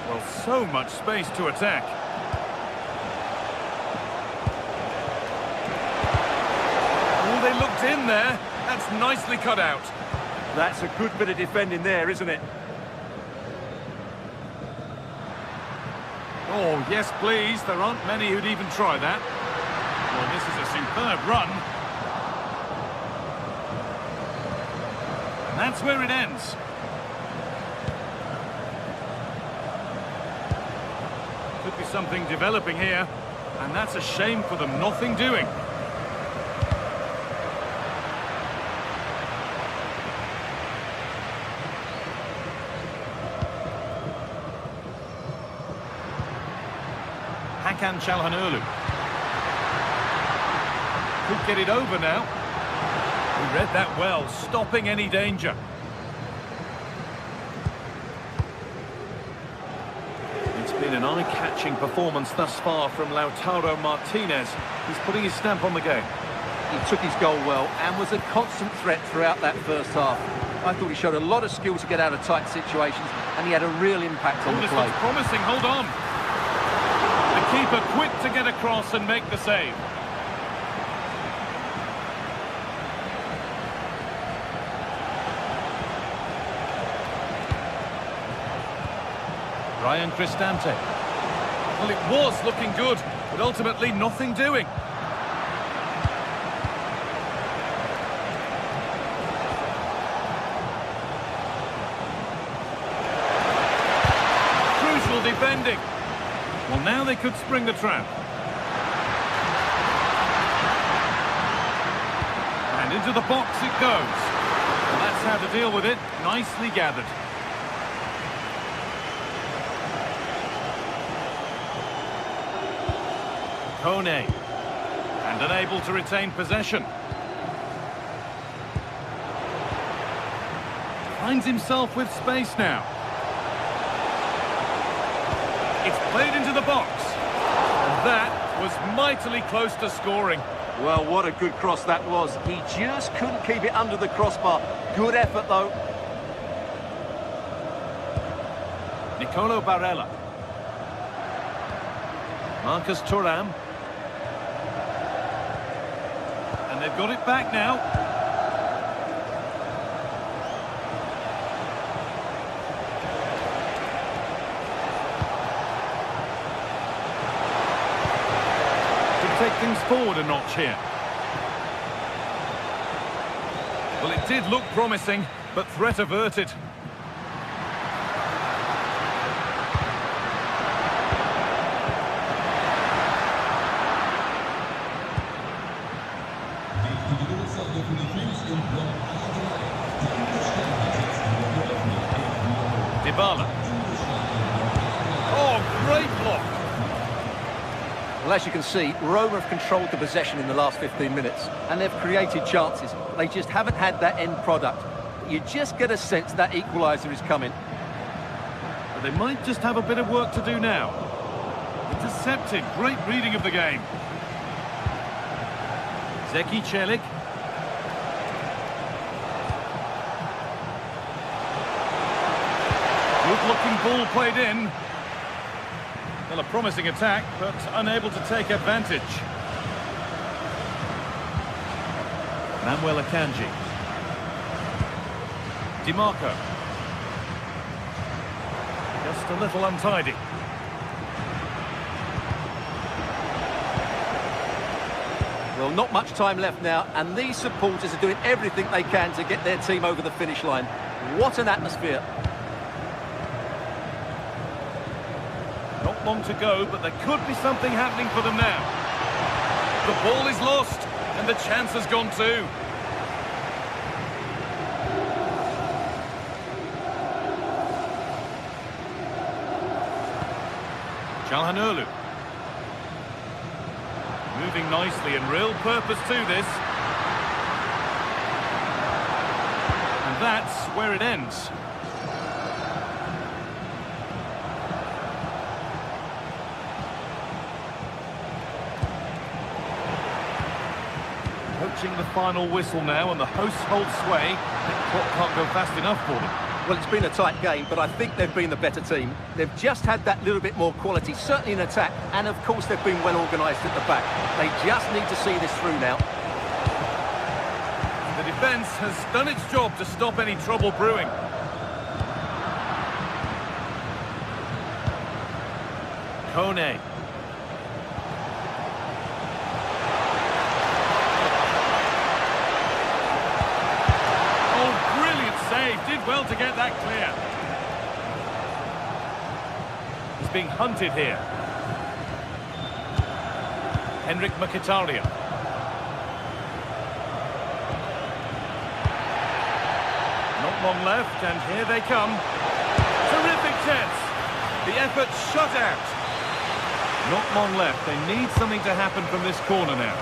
Well, so much space to attack. Oh, they looked in there. That's nicely cut out. That's a good bit of defending there, isn't it? Oh, yes, please. There aren't many who'd even try that. Well, this is a superb run. And that's where it ends. Could be something developing here. And that's a shame for them. Nothing doing. Hakan Çalhanoğlu. Could get it over now. He read that well, stopping any danger. It's been an eye-catching performance thus far from Lautaro Martinez. He's putting his stamp on the game. He took his goal well and was a constant threat throughout that first half. I thought he showed a lot of skill to get out of tight situations, and he had a real impact on the This play. looks promising, hold on. The keeper quick to get across and make the save. Ryan Cristante. Well, it was looking good, but ultimately nothing doing. Crucial defending. Well, now they could spring the trap. And into the box it goes. And that's how to deal with it. Nicely gathered. Kone. And unable to retain possession. Finds himself with space now. It's played into the box. And that was mightily close to scoring. Well, what a good cross that was. He just couldn't keep it under the crossbar. Good effort, though. Nicolo Barella. Marcus Thuram. And they've got it back now. Take things forward a notch here. Well, it did look promising, but threat averted. Dybala. Oh, great block. Well, as you can see, Roma have controlled the possession in the last 15 minutes, and they've created chances. They just haven't had that end product. You just get a sense that equaliser is coming. But they might just have a bit of work to do now. Intercepted, great reading of the game. Zeki Celik. Good-looking ball played in. Well, a promising attack, but unable to take advantage. Manuel Akanji. DiMarco. Just a little untidy. Well, not much time left now, and these supporters are doing everything they can to get their team over the finish line. What an atmosphere. Not long to go, but there could be something happening for them now. The ball is lost, and the chance has gone too. Çalhanoğlu. Moving nicely and real purpose to this. And that's where it ends. Approaching the final whistle now, and the hosts hold sway. The clock can't go fast enough for them. Well, it's been a tight game, but I think they've been the better team. They've just had that little bit more quality, certainly in attack, and of course they've been well organised at the back. They just need to see this through now. The defence has done its job to stop any trouble brewing. Kone. Did well to get that clear. He's being hunted here. Henrik Mkhitaryan. Not long left, and here they come. Terrific chance. The effort shut out. Not long left. They need something to happen from this corner now.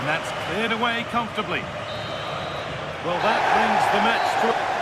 And that's cleared away comfortably. Well, that brings the match to...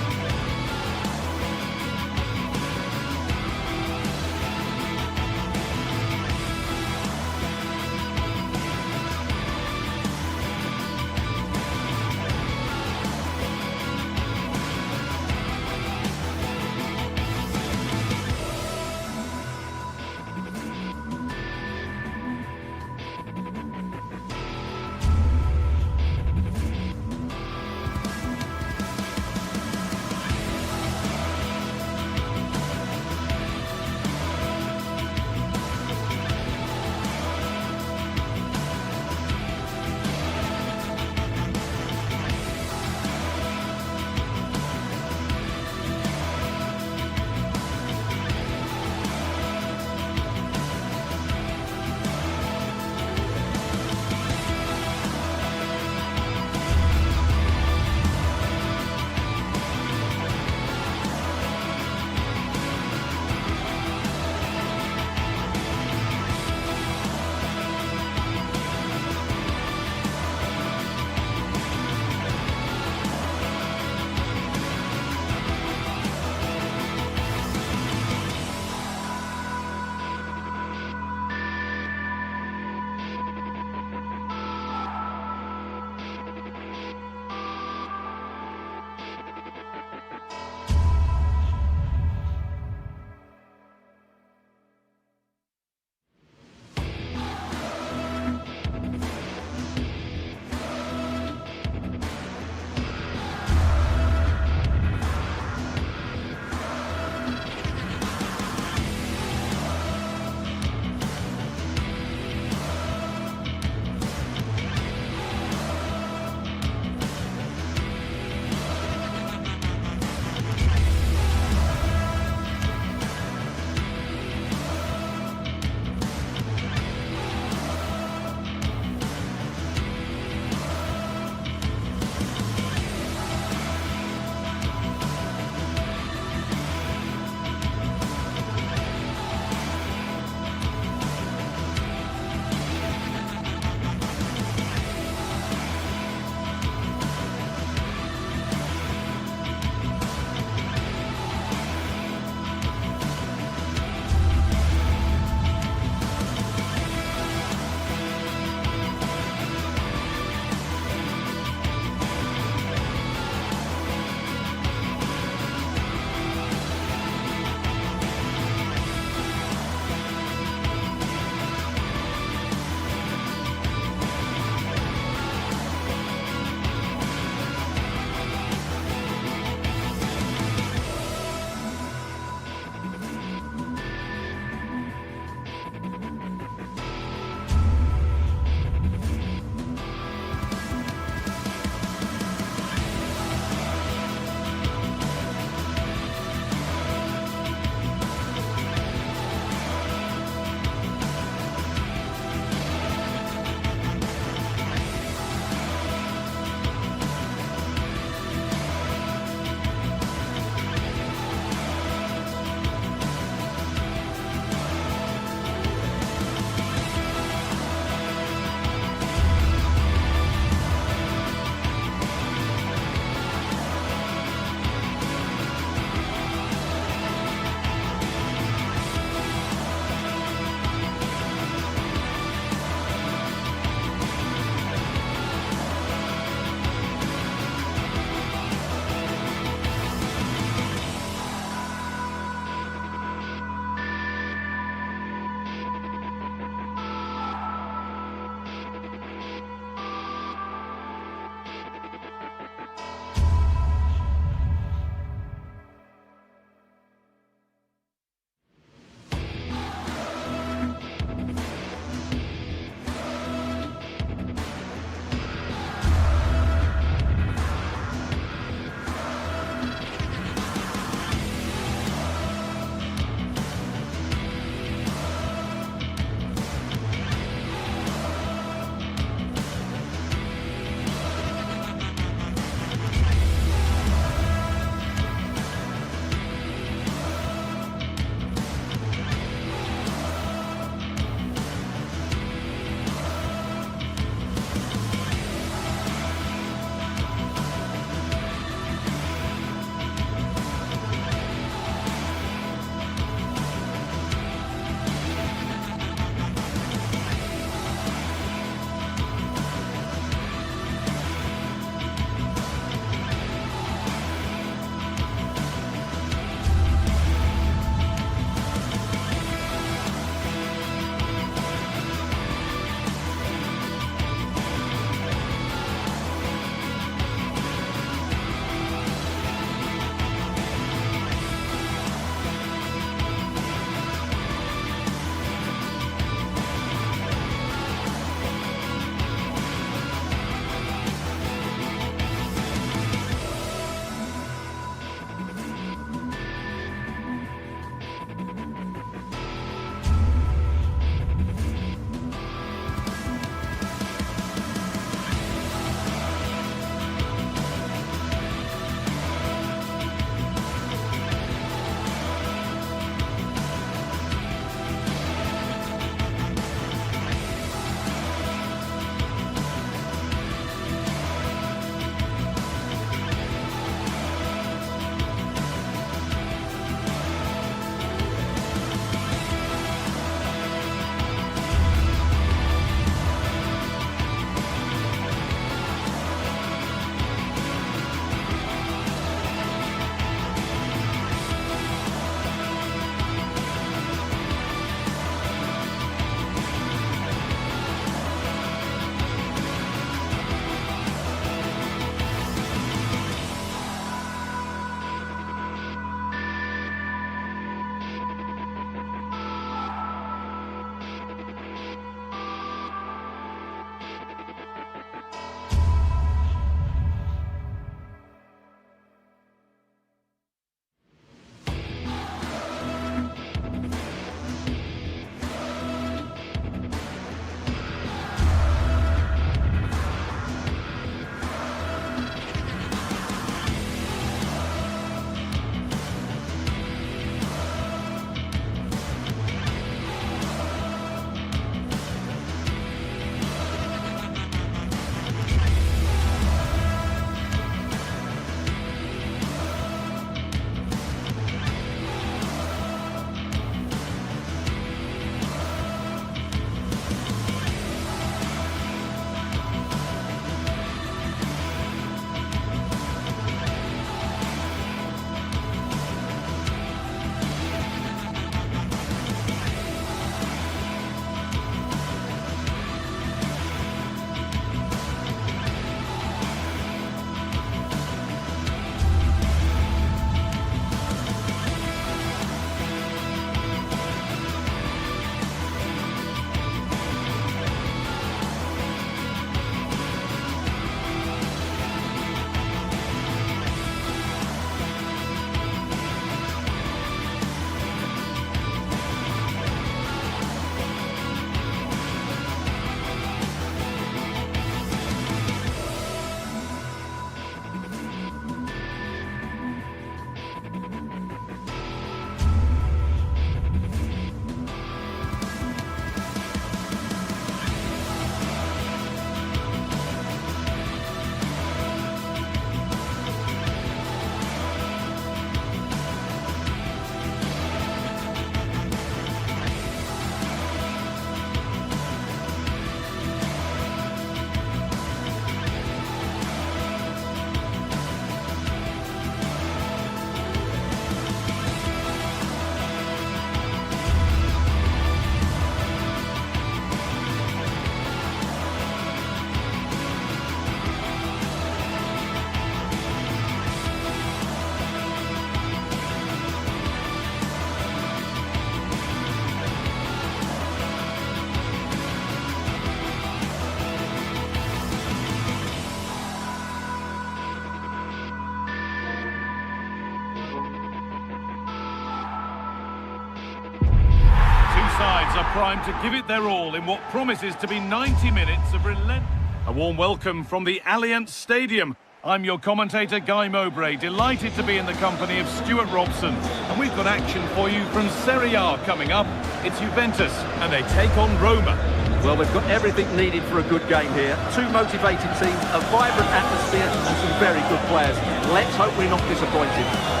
sides are primed to give it their all in what promises to be 90 minutes of relentless... A warm welcome from the Allianz Stadium. I'm your commentator, Guy Mowbray, delighted to be in the company of Stuart Robson. And we've got action for you from Serie A coming up. It's Juventus, and they take on Roma. Well, we've got everything needed for a good game here. Two motivated teams, a vibrant atmosphere, and some very good players. Let's hope we're not disappointed.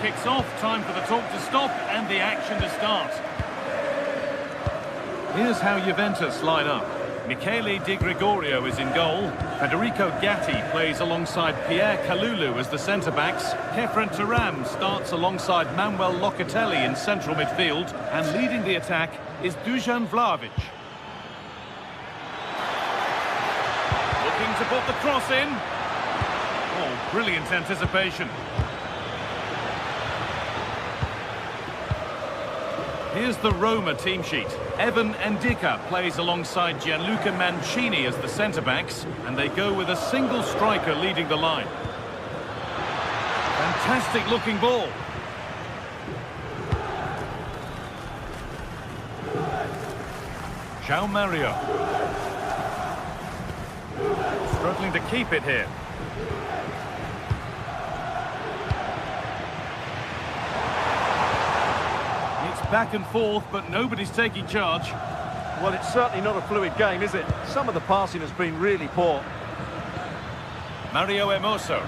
Kicks off, time for the talk to stop and the action to start. Here's how Juventus line up. Michele Di Gregorio is in goal. Federico Gatti plays alongside Pierre Kalulu as the centre-backs. Kefren Turam starts alongside Manuel Locatelli in central midfield. And leading the attack is Dusan Vlahovic. Looking to put the cross in. Oh, brilliant anticipation. Here's the Roma team sheet. Evan Ndicka plays alongside Gianluca Mancini as the centre-backs, and they go with a single striker leading the line. Fantastic looking ball. João Mario. Struggling to keep it here. Back and forth, but nobody's taking charge. Well, it's certainly not a fluid game, is it? Some of the passing has been really poor. Mario Hermoso.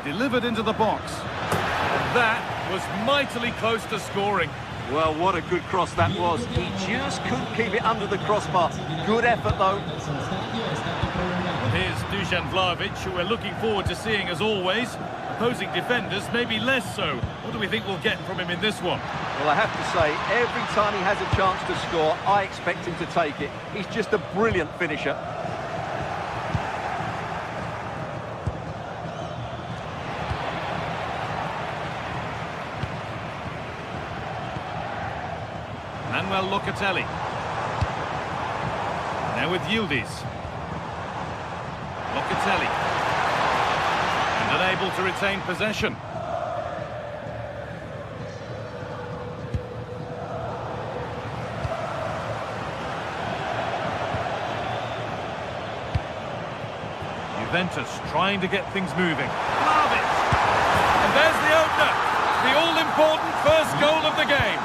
Delivered into the box. And that was mightily close to scoring. Well, what a good cross that was. He just couldn't keep it under the crossbar. Good effort, though. Here's Dusan Vlahovic, who we're looking forward to seeing as always. Opposing defenders, maybe less so. What do we think we'll get from him in this one? Well, I have to say, every time he has a chance to score, I expect him to take it. He's just a brilliant finisher. Manuel Locatelli. Now with Yildiz. Locatelli. Unable to retain possession. Juventus trying to get things moving. Love it! And there's the opener. The all-important first goal of the game.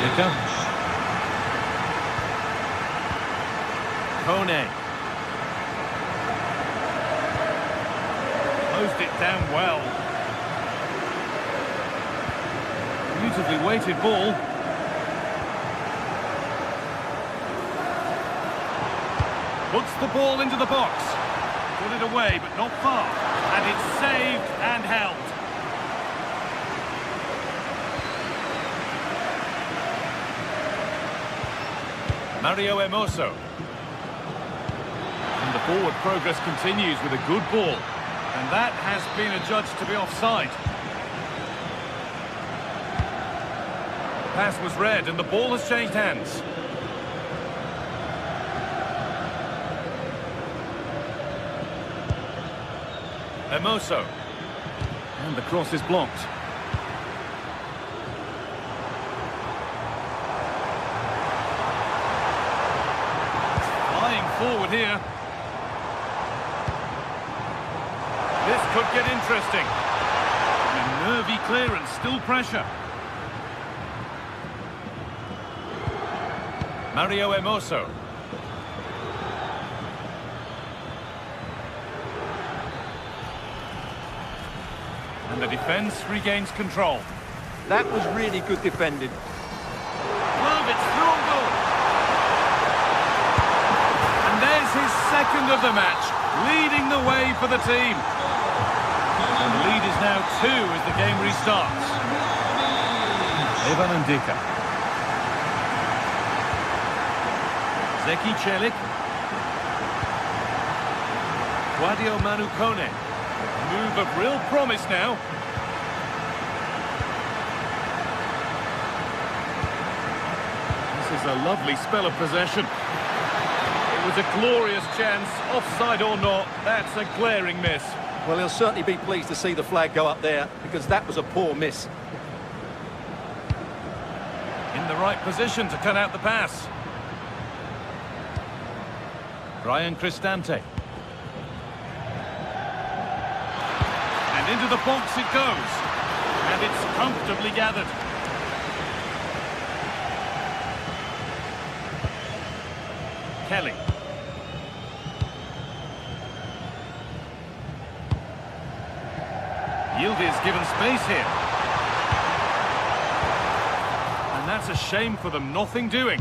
Dicka. Kone. Closed it down well. Beautifully weighted ball. Puts the ball into the box. Put it away, but not far. And it's saved and held. Mario Hermoso. And the forward progress continues with a good ball. And that has been adjudged to be offside. The pass was red and the ball has changed hands. Hermoso. And the cross is blocked. Flying forward here. This could get interesting. A nervy clearance, still pressure. Mario Hermoso. And the defence regains control. That was really good defending. Well, it's through on goal. And there's his second of the match, leading the way for the team. And the lead is now 2 as the game restarts. Evan Ndicka. Zeki Celik. Guadio Manu Kone. Move of real promise now. was a lovely spell of possession. It was a glorious chance, offside or not, that's a glaring miss. Well, he'll certainly be pleased to see the flag go up there, because that was a poor miss. In the right position to cut out the pass. Brian Cristante. And into the box it goes. And it's comfortably gathered. Kelly. Yildiz given space here. And that's a shame for them, nothing doing.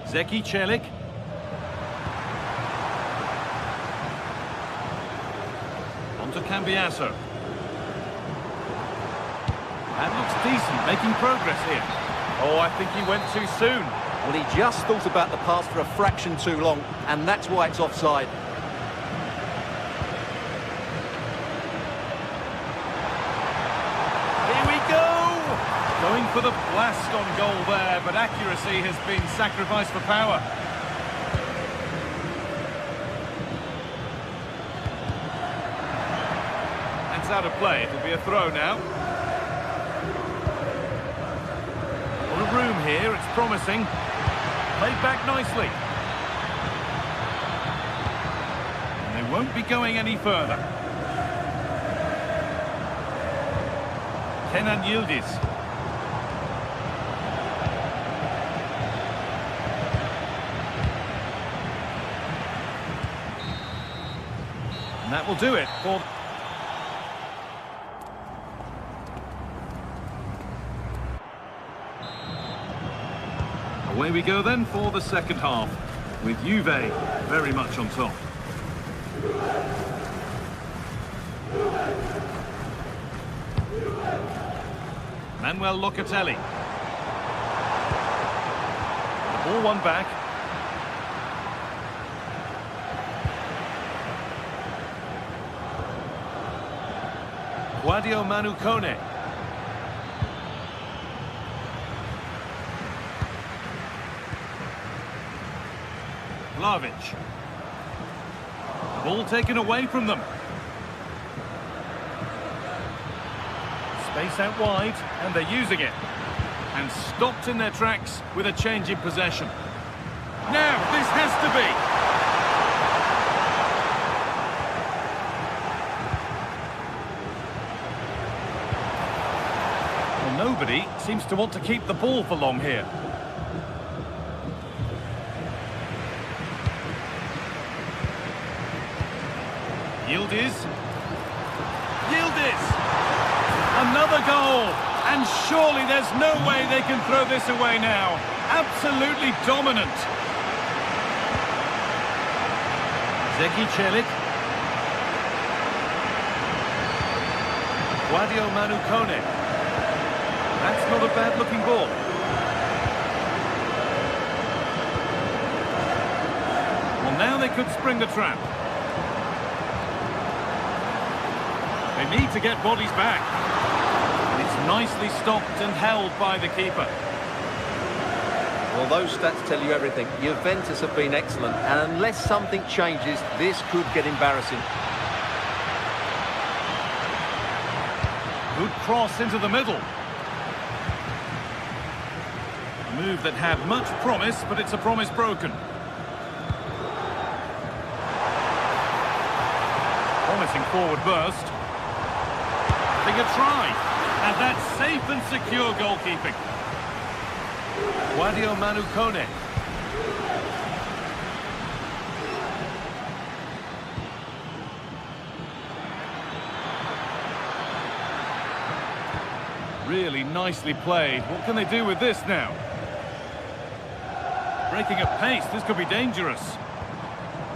Zeki Celik. On to Cambiasso. That looks decent, making progress here. Oh, I think he went too soon. Well, he just thought about the pass for a fraction too long, and that's why it's offside. Here we go! Going for the blast on goal there, but accuracy has been sacrificed for power. That's out of play. It'll be a throw now. What a room here, it's promising. Played back nicely. And they won't be going any further. Kenan Yildiz. And that will do it for... Away we go then for the second half, with Juve very much on top. Manuel Locatelli. The ball won back. Guadio Manu Kone. Vlahovic. Ball taken away from them. Space out wide, and they're using it. And stopped in their tracks with a change in possession. Now, this has to be. Well, nobody seems to want to keep the ball for long here. Yildiz. Yildiz! Another goal! And surely there's no way they can throw this away now. Absolutely dominant. Zeki Celik. Guadio Manu Kone. That's not a bad-looking ball. Well, now they could spring the trap. They need to get bodies back. And it's nicely stopped and held by the keeper. Well, those stats tell you everything. Juventus have been excellent, and unless something changes, this could get embarrassing. Good cross into the middle. A move that had much promise, but it's a promise broken. Promising forward burst. A try, and that's safe and secure goalkeeping. Guadio Manu Kone. Really nicely played. What can they do with this now? Breaking at pace, this could be dangerous.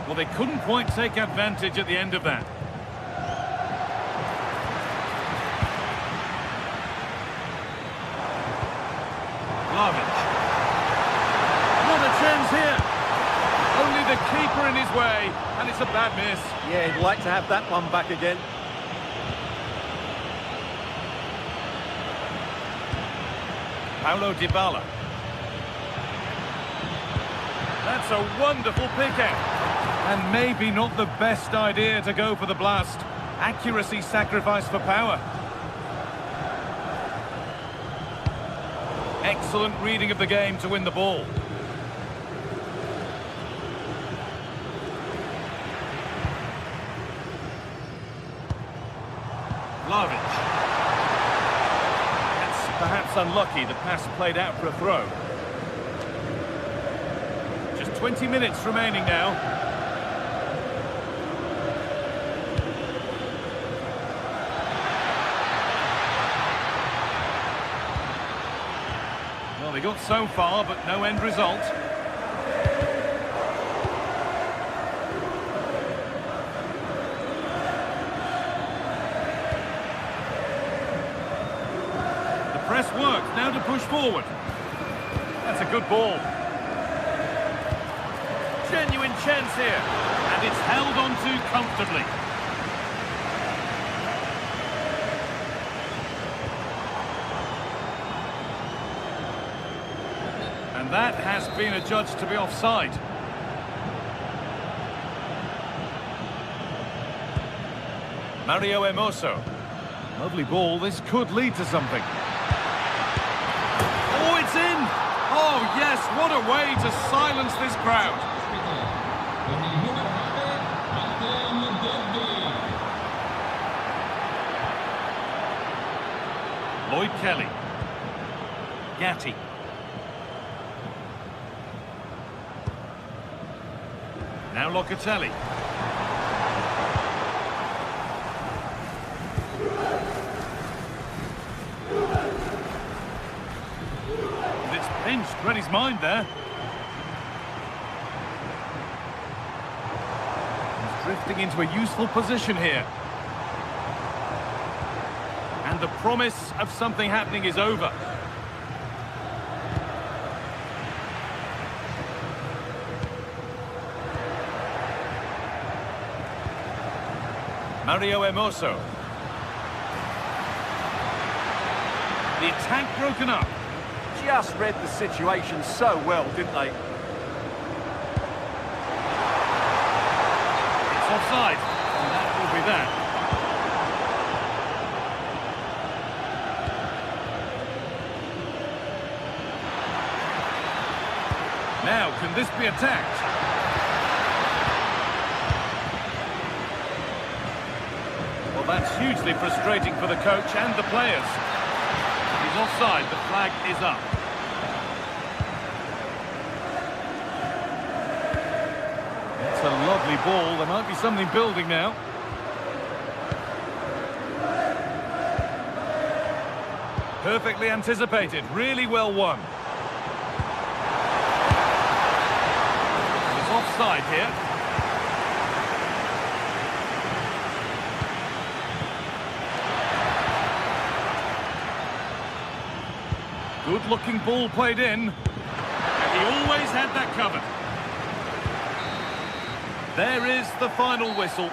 Well, they couldn't quite take advantage at the end of that. Vlahovic. Not a chance here. Only the keeper in his way, and it's a bad miss. Yeah, he'd like to have that one back again. Paulo Dybala. That's a wonderful pick out. And maybe not the best idea to go for the blast. Accuracy sacrificed for power. Excellent reading of the game to win the ball. Vlahovic. That's perhaps unlucky. The pass played out for a throw. Just 20 minutes remaining now. Well, they got so far, but no end result. Press work, now to push forward. That's a good ball. Genuine chance here. And it's held on to comfortably. And that has been adjudged to be offside. Mario Hermoso. Lovely ball, this could lead to something. Oh, it's in! Oh, yes, what a way to silence this crowd. Lloyd Kelly. Gatti. Now Locatelli. Read his mind there. He's drifting into a useful position here. And the promise of something happening is over. Mario Hermoso. The attack broken up. Just read the situation so well, didn't they? It's offside, and that will be that. Now, can this be attacked? Well, that's hugely frustrating for the coach and the players. He's offside, the flag is up. It's a lovely ball, there might be something building now. Perfectly anticipated, really well won. He's offside here. Good-looking ball played in. And he always had that covered. There is the final whistle.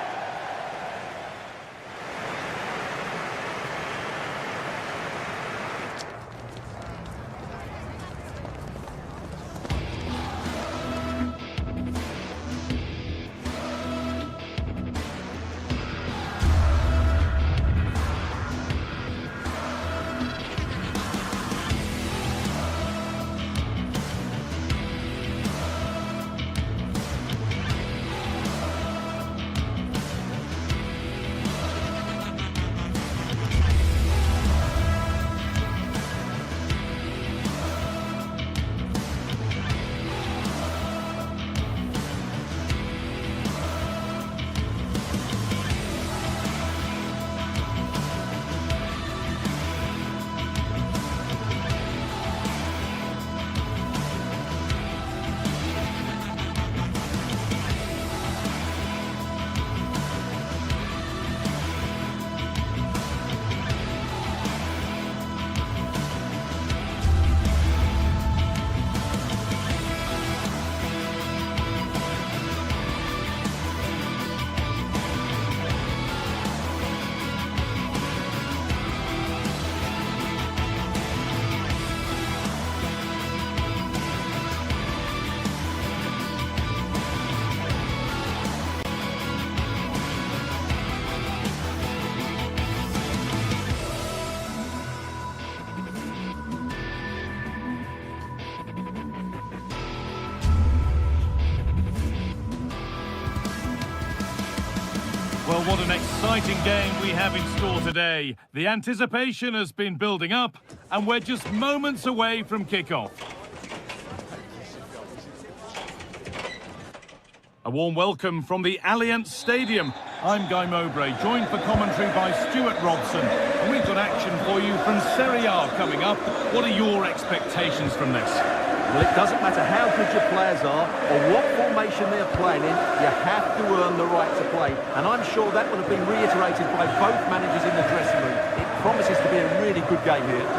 Well, what an exciting game we have in store today. The anticipation has been building up, and we're just moments away from kickoff. A warm welcome from the Allianz Stadium. I'm Guy Mowbray, joined for commentary by Stuart Robson. And we've got action for you from Serie A coming up. What are your expectations from this? Well, it doesn't matter how good your players are or what formation they're playing in, you have to earn the right to play. And I'm sure that will have been reiterated by both managers in the dressing room. It promises to be a really good game here.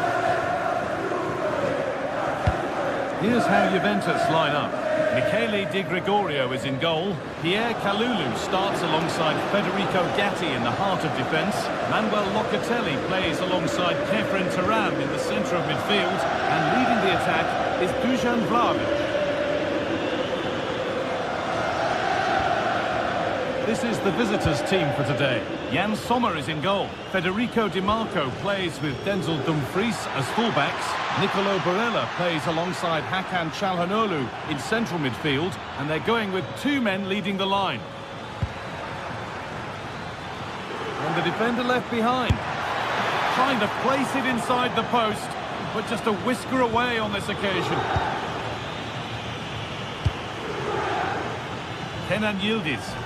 Here's how Juventus line up. Michele Di Gregorio is in goal. Pierre Kalulu starts alongside Federico Gatti in the heart of defence. Manuel Locatelli plays alongside Kefren Turam in the centre of midfield. And leading the attack is Dusan Vlahovic. This is the visitors' team for today. Jan Sommer is in goal. Federico Di Marco plays with Denzel Dumfries as fullbacks. Nicolo Barella plays alongside Hakan Çalhanoğlu in central midfield, and they're going with two men leading the line. And the defender left behind, trying to place it inside the post, but just a whisker away on this occasion. Kenan Yildiz.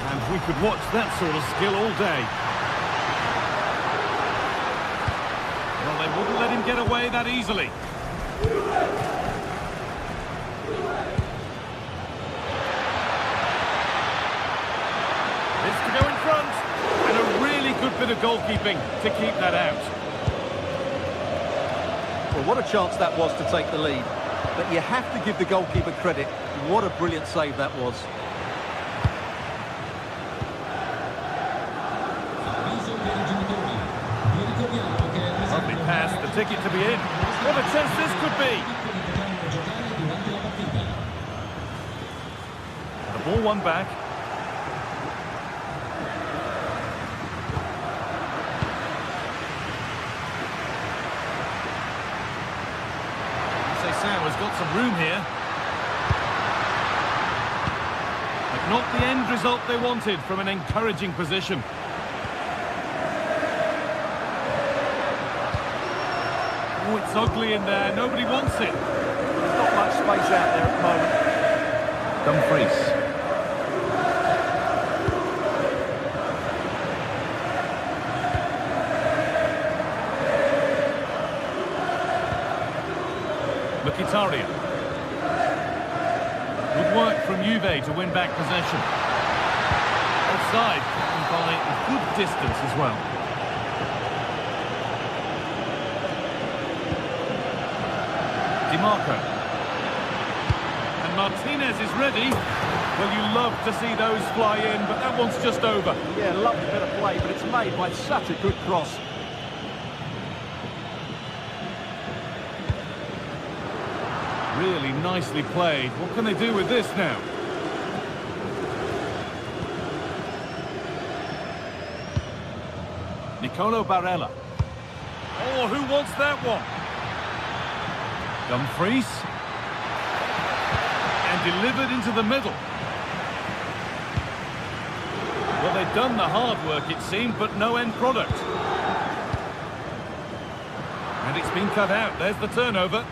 And we could watch that sort of skill all day. Well, they wouldn't let him get away that easily. This to go in front. And a really good bit of goalkeeping to keep that out. Well, what a chance that was to take the lead. But you have to give the goalkeeper credit. What a brilliant save that was. Lovely pass, the ticket to be in. What a chance this could be. The ball won back. Sam has got some room here. But not the end result they wanted from an encouraging position. Oh, it's ugly in there. Nobody wants it. There's not much space out there at the moment. Dumfries. Mkhitaryan. Good work from Juve to win back possession. Offside, and by a good distance as well. Di Marco. And Martinez is ready. Well, you love to see those fly in, but that one's just over. Yeah, lovely bit of play, but it's made by such a good cross. Really nicely played. What can they do with this now? Nicolo Barella. Oh, who wants that one? Dumfries. And delivered into the middle. Well, they've done the hard work, it seemed, but no end product. And it's been cut out. There's the turnover.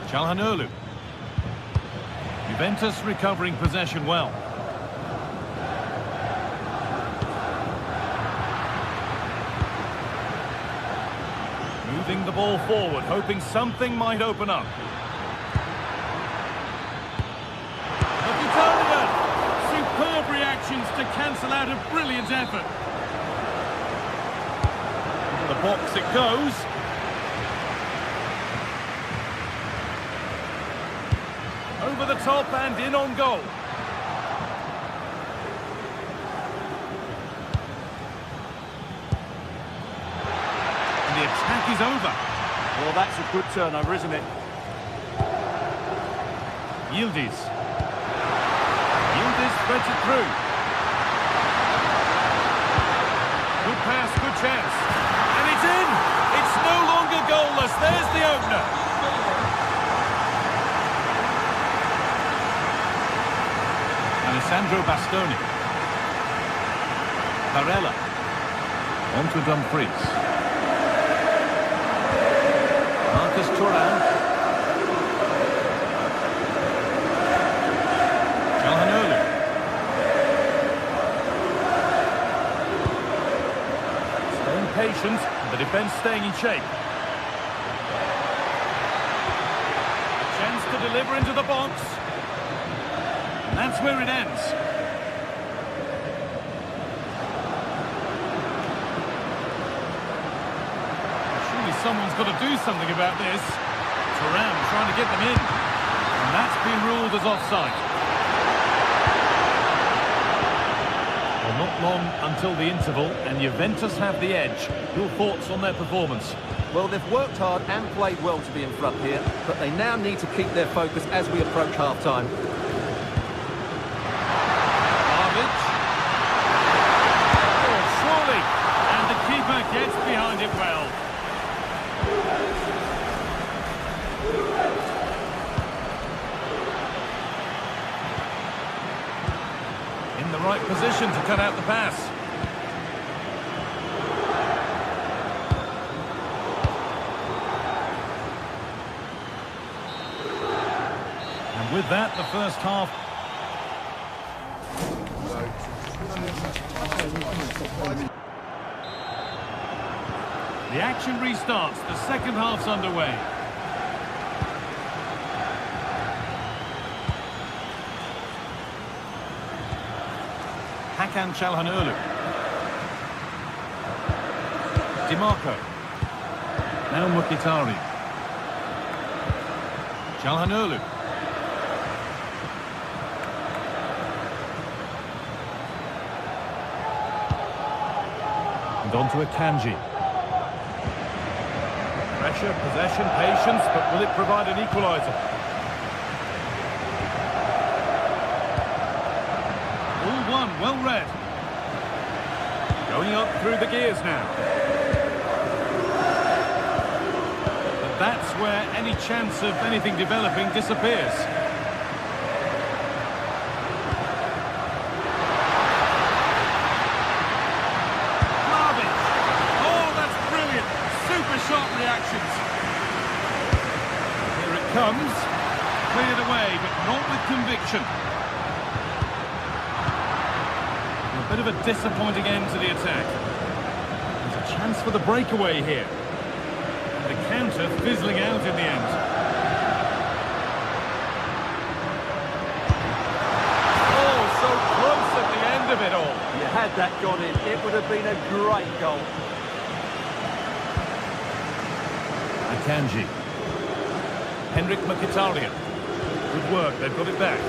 Çalhanoğlu. Juventus recovering possession well. Moving the ball forward, hoping something might open up. Mkhitaryan! Superb reactions to cancel out a brilliant effort. Into the box it goes. Over the top and in on goal. And the attack is over. Well, that's a good turnover, isn't it? Yildiz. Yildiz threads it through. pass, good chance. And it's in! It's no longer goalless. There's the opener. Alessandro Bastoni. Barella. On to Dumfries. Marcus Thuram. Calhanoglu. Staying patient, the defence staying in shape. A chance to deliver into the box. And that's where it ends. Surely someone's got to do something about this. Thuram trying to get them in. And that's been ruled as offside. Well, not long until the interval, and Juventus have the edge. Your thoughts on their performance? Well, they've worked hard and played well to be in front here, but they now need to keep their focus as we approach half-time. Keeper gets behind it well. In the right position to cut out the pass. And with that, the first half. The action restarts. The second half's underway. Hakan Çalhanoğlu. Di Marco. Now Mkhitaryan. Çalhanoğlu. And on to Akanji. Pressure, possession, patience, but will it provide an equaliser? All one, well read. Going up through the gears now. But that's where any chance of anything developing disappears. Reactions. Here it comes. Cleared away, but not with conviction. A bit of a disappointing end to the attack. There's a chance for the breakaway here. And the counter fizzling out in the end. Oh, so close at the end of it all. You had that gone in, it would have been a great goal. Akanji. Henrik Mkhitaryan. Good work, they've got it back.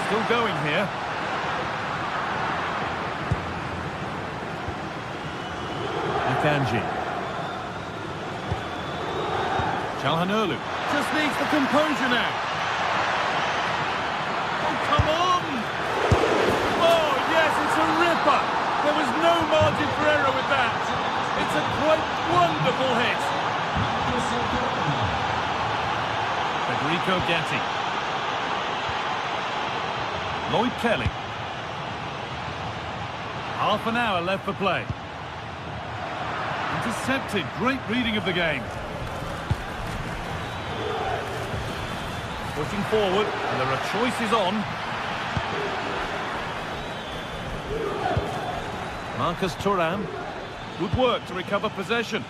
Still going here. Akanji. Çalhanoğlu. Just needs the composure now. Oh, come on! Oh, yes, it's a ripper! There was no margin for error with that. It's a quite wonderful hit. Federico Gatti. Lloyd Kelly. Half an hour left for play. Intercepted. Great reading of the game. Pushing forward, and there are choices on. Marcus Thuram. Good work to recover possession.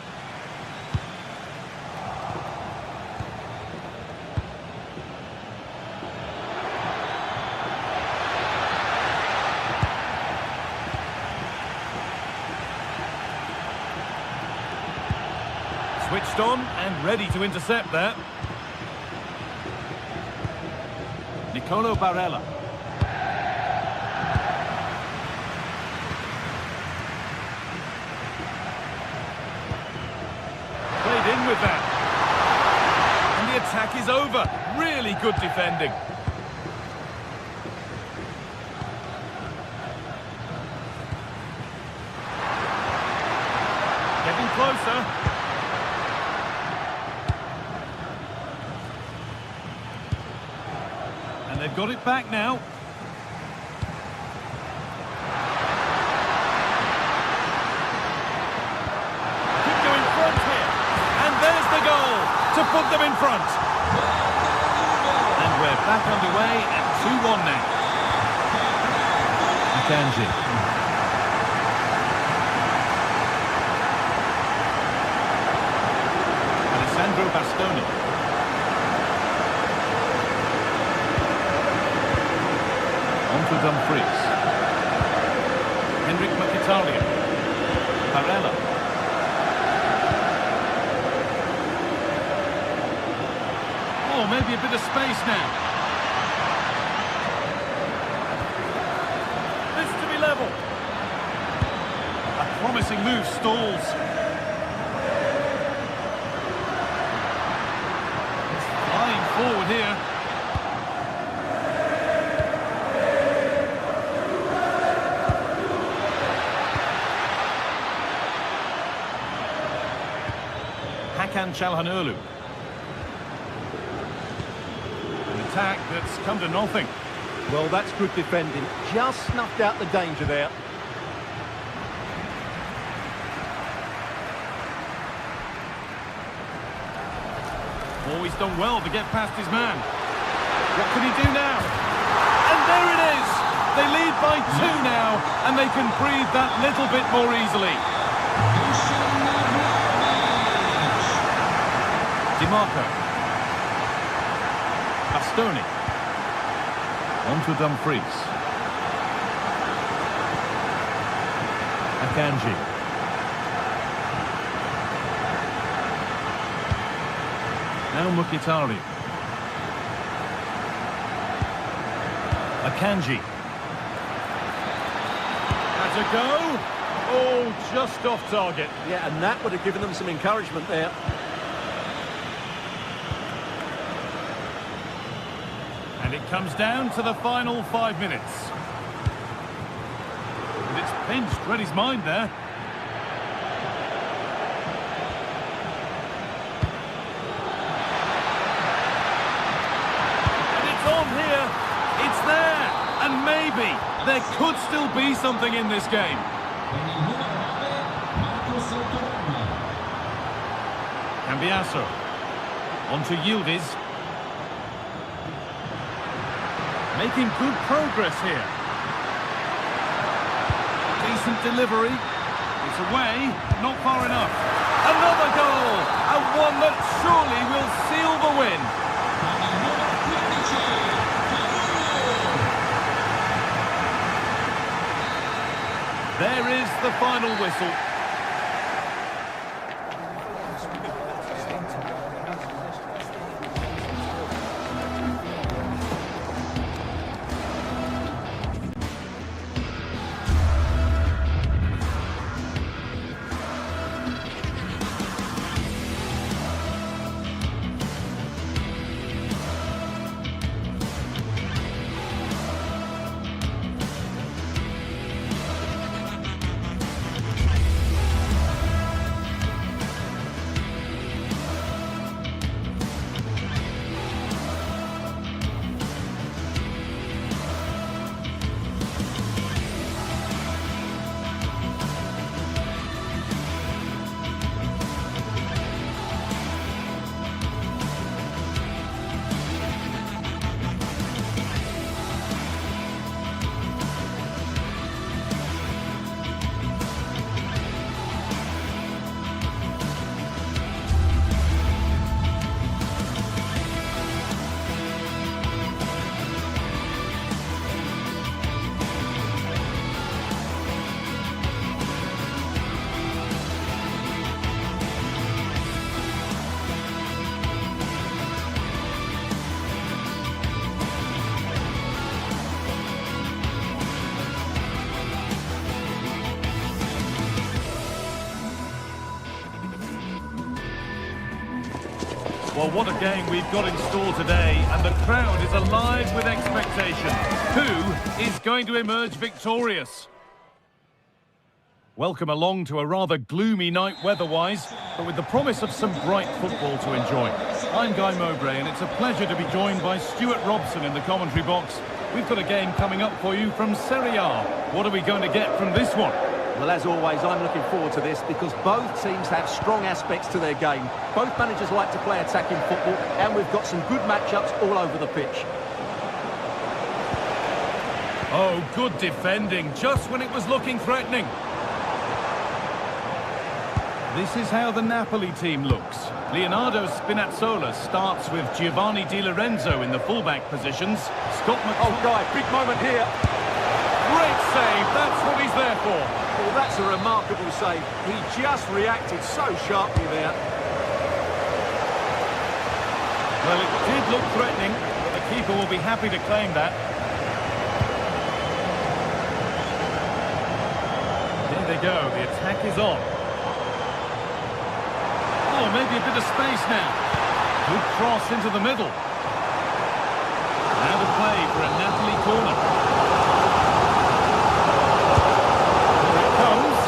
Switched on and ready to intercept that. Nicolo Barella. Played in with that. And the attack is over. Really good defending. closer. And they've got it back now. Could go in front here. And there's the goal to put them in front. And we're back underway at 2-1 now. Akanji. Alessandro Bastoni. On to Dumfries. Henrik Mkhitaryan. Barella. Oh, maybe a bit of space now. This to be level. A promising move stalls. It's flying forward here. Hakan Çalhanoğlu. An attack that's come to nothing. Well, that's good defending. Just snuffed out the danger there. Oh, he's done well to get past his man. What can he do now? And there it is! They lead by 2 now, and they can breathe that little bit more easily. DiMarco. Bastoni. On to Dumfries. Akanji. Now Mkhitaryan. Akanji. Has a go. Oh, just off target. Yeah, and that would have given them some encouragement there. And it comes down to the final 5 minutes. And it's pinched, read his mind there. And it's on here. It's there. And maybe there could still be something in this game. Cambiasso. On to Yildiz. Making good progress here. Decent delivery. It's away, not far enough. Another goal! And one that surely will seal the win. There is the final whistle. Well, what a game we've got in store today, and the crowd is alive with expectation. Who is going to emerge victorious? Welcome along to a rather gloomy night weather-wise, but with the promise of some bright football to enjoy. I'm Guy Mowbray, and it's a pleasure to be joined by Stuart Robson in the commentary box. We've got a game coming up for you from Serie A. What are we going to get from this one? Well, as always, I'm looking forward to this because both teams have strong aspects to their game. Both managers like to play attacking football, and we've got some good matchups all over the pitch. Oh, good defending, just when it was looking threatening. This is how the Napoli team looks. Leonardo Spinazzola starts with Giovanni Di Lorenzo in the fullback positions. Scott Oh, Guy, big moment here. Great save, that's what he's there for. Well, that's a remarkable save. He just reacted so sharply there. Well, it did look threatening, but the keeper will be happy to claim that. There they go, the attack is on. Oh, maybe a bit of space now. Good cross into the middle. Now to play for a Napoli corner. Here it comes.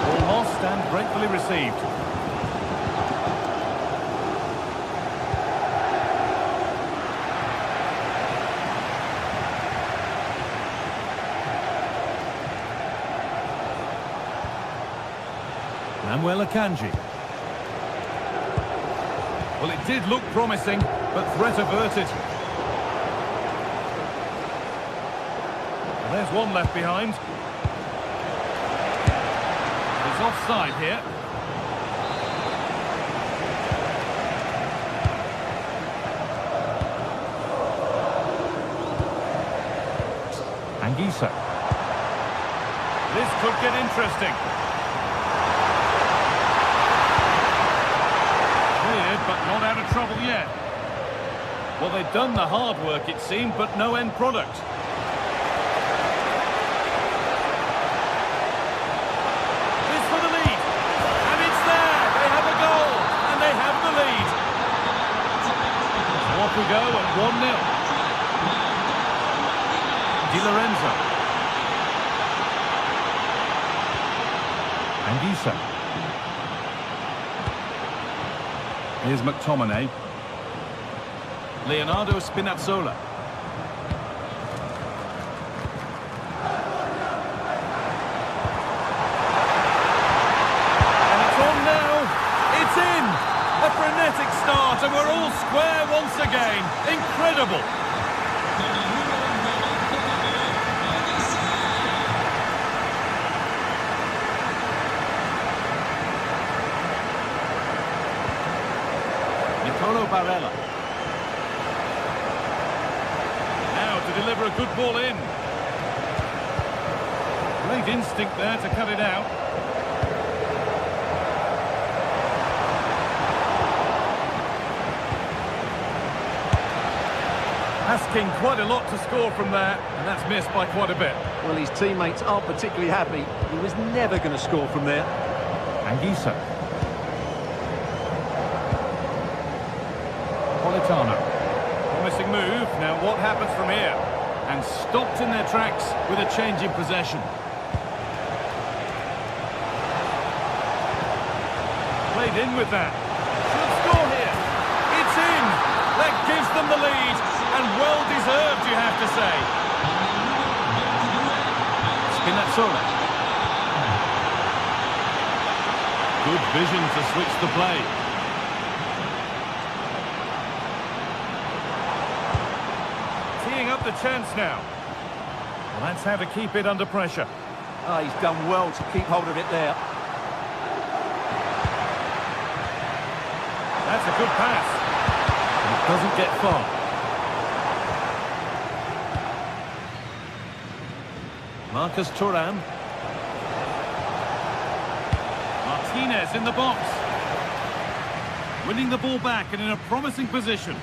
Ball lost and gratefully received. Manuel Akanji. Well, it did look promising, but threat averted. Well, there's one left behind. It's offside here. Anguissa. This could get interesting. But not out of trouble yet. Well, they've done the hard work, it seemed, but no end product. This for the lead. And it's there. They have a goal. And they have the lead. So off we go at 1-0. Di Lorenzo. Anguissa. Here's McTominay. Leonardo Spinazzola. And it's on now. It's in. A frenetic start, and we're all square once again. Incredible. Barella. Now to deliver a good ball in. Great instinct there to cut it out. Asking quite a lot to score from there, and that's missed by quite a bit. Well, his teammates aren't particularly happy. He was never going to score from there. Anguissa. Promising move. Now what happens from here? And stopped in their tracks with a change in possession. Played in with that. Should score here. It's in. That gives them the lead. And well deserved, you have to say. Spinazzola. Good vision to switch the play. Up the chance now. Well, that's how to keep it under pressure. Oh, he's done well to keep hold of it there. That's a good pass. It doesn't get far. Marcus Thuram. Martinez in the box. Winning the ball back and in a promising position.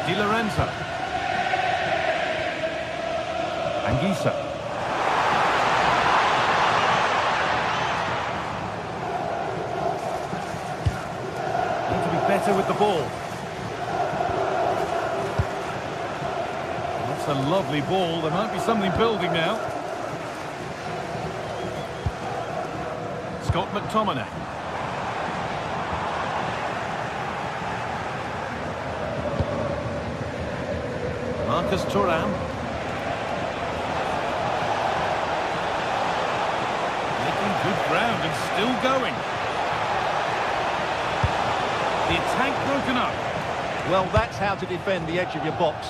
Di Lorenzo. Anguissa. Need to be better with the ball. That's a lovely ball. There might be something building now. Scott McTominay. Marcus Thuram. Making good ground and still going. The attack broken up. Well, that's how to defend the edge of your box.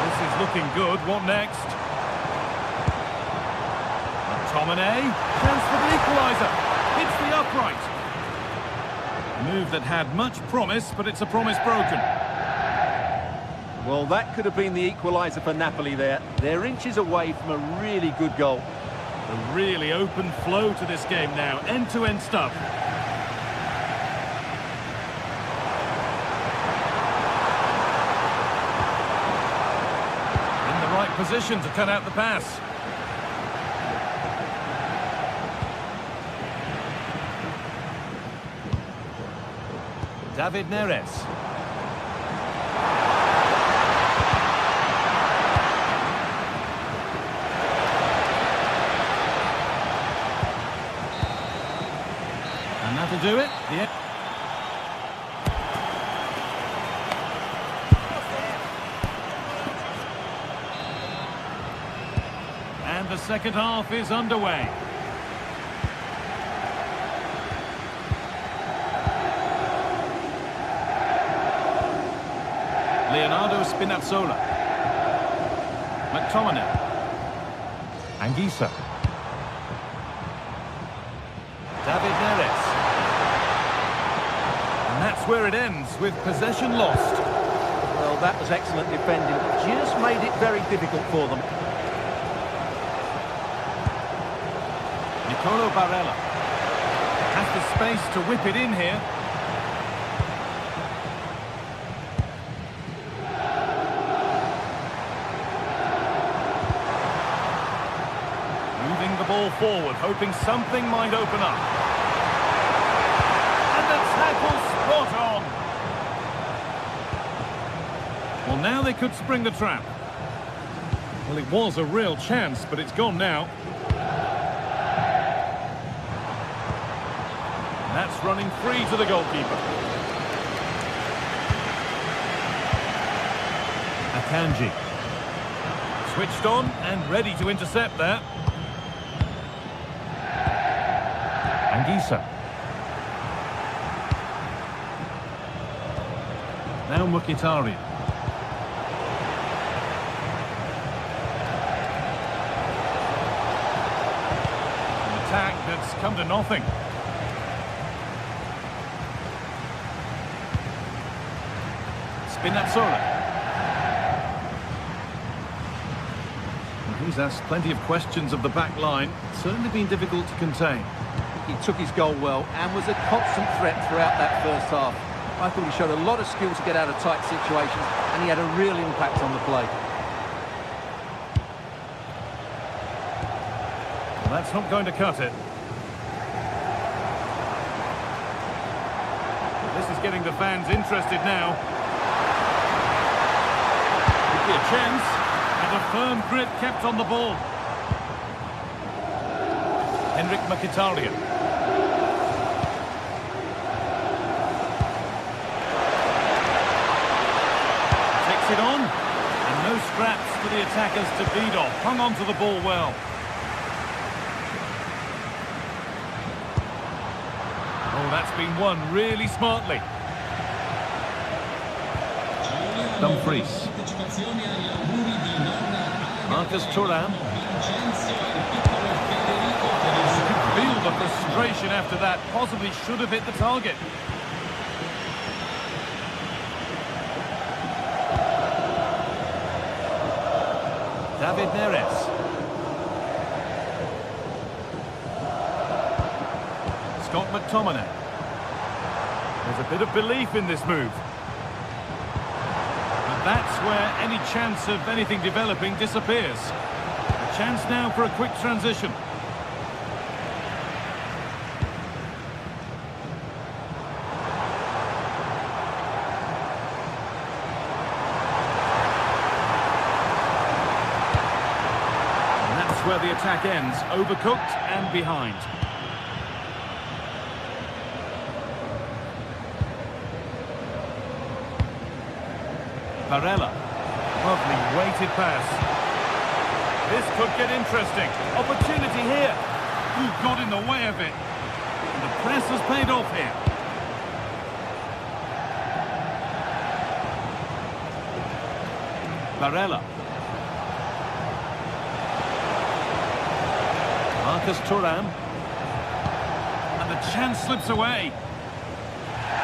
This is looking good. What next? McTominay. Chance for the equaliser. Hits the upright. A move that had much promise, but it's a promise broken. Well, that could have been the equaliser for Napoli there. They're inches away from a really good goal. A really open flow to this game now. End-to-end stuff. In the right position to cut out the pass. David Neres. And that'll do it. And the second half is underway. Leonardo Spinazzola. McTominay. Anguissa. David Neres. And that's where it ends, with possession lost. Well, that was excellent defending. Just made it very difficult for them. Nicolo Barella. Has the space to whip it in here. Ball forward, hoping something might open up. And the tackle spot on. Well, now they could spring the trap. Well, it was a real chance, but it's gone now. And that's running free to the goalkeeper. Akanji. Switched on and ready to intercept there. Anguissa. Now Mkhitaryan. An attack that's come to nothing. Spinazzola. He's asked plenty of questions of the back line. It's certainly been difficult to contain. He took his goal well and was a constant threat throughout that first half. I thought he showed a lot of skill to get out of tight situations, and he had a real impact on the play. Well, that's not going to cut it. This is getting the fans interested now. Could be a chance, and a firm grip kept on the ball. Henrik Mkhitaryan. Takes it on, and no scraps for the attackers to feed off. Hung on to the ball well. Oh, that's been won really smartly. Dumfries. Marcus Thuram. Feel the frustration after that. Possibly should have hit the target. David Neres. Scott McTominay. There's a bit of belief in this move. But that's where any chance of anything developing disappears. A chance now for a quick transition. where the attack ends, overcooked and behind. Barella. Lovely weighted pass. This could get interesting. Opportunity here. Who got in the way of it? And the press has paid off here. Barella. Marcus Thuram. And the chance slips away.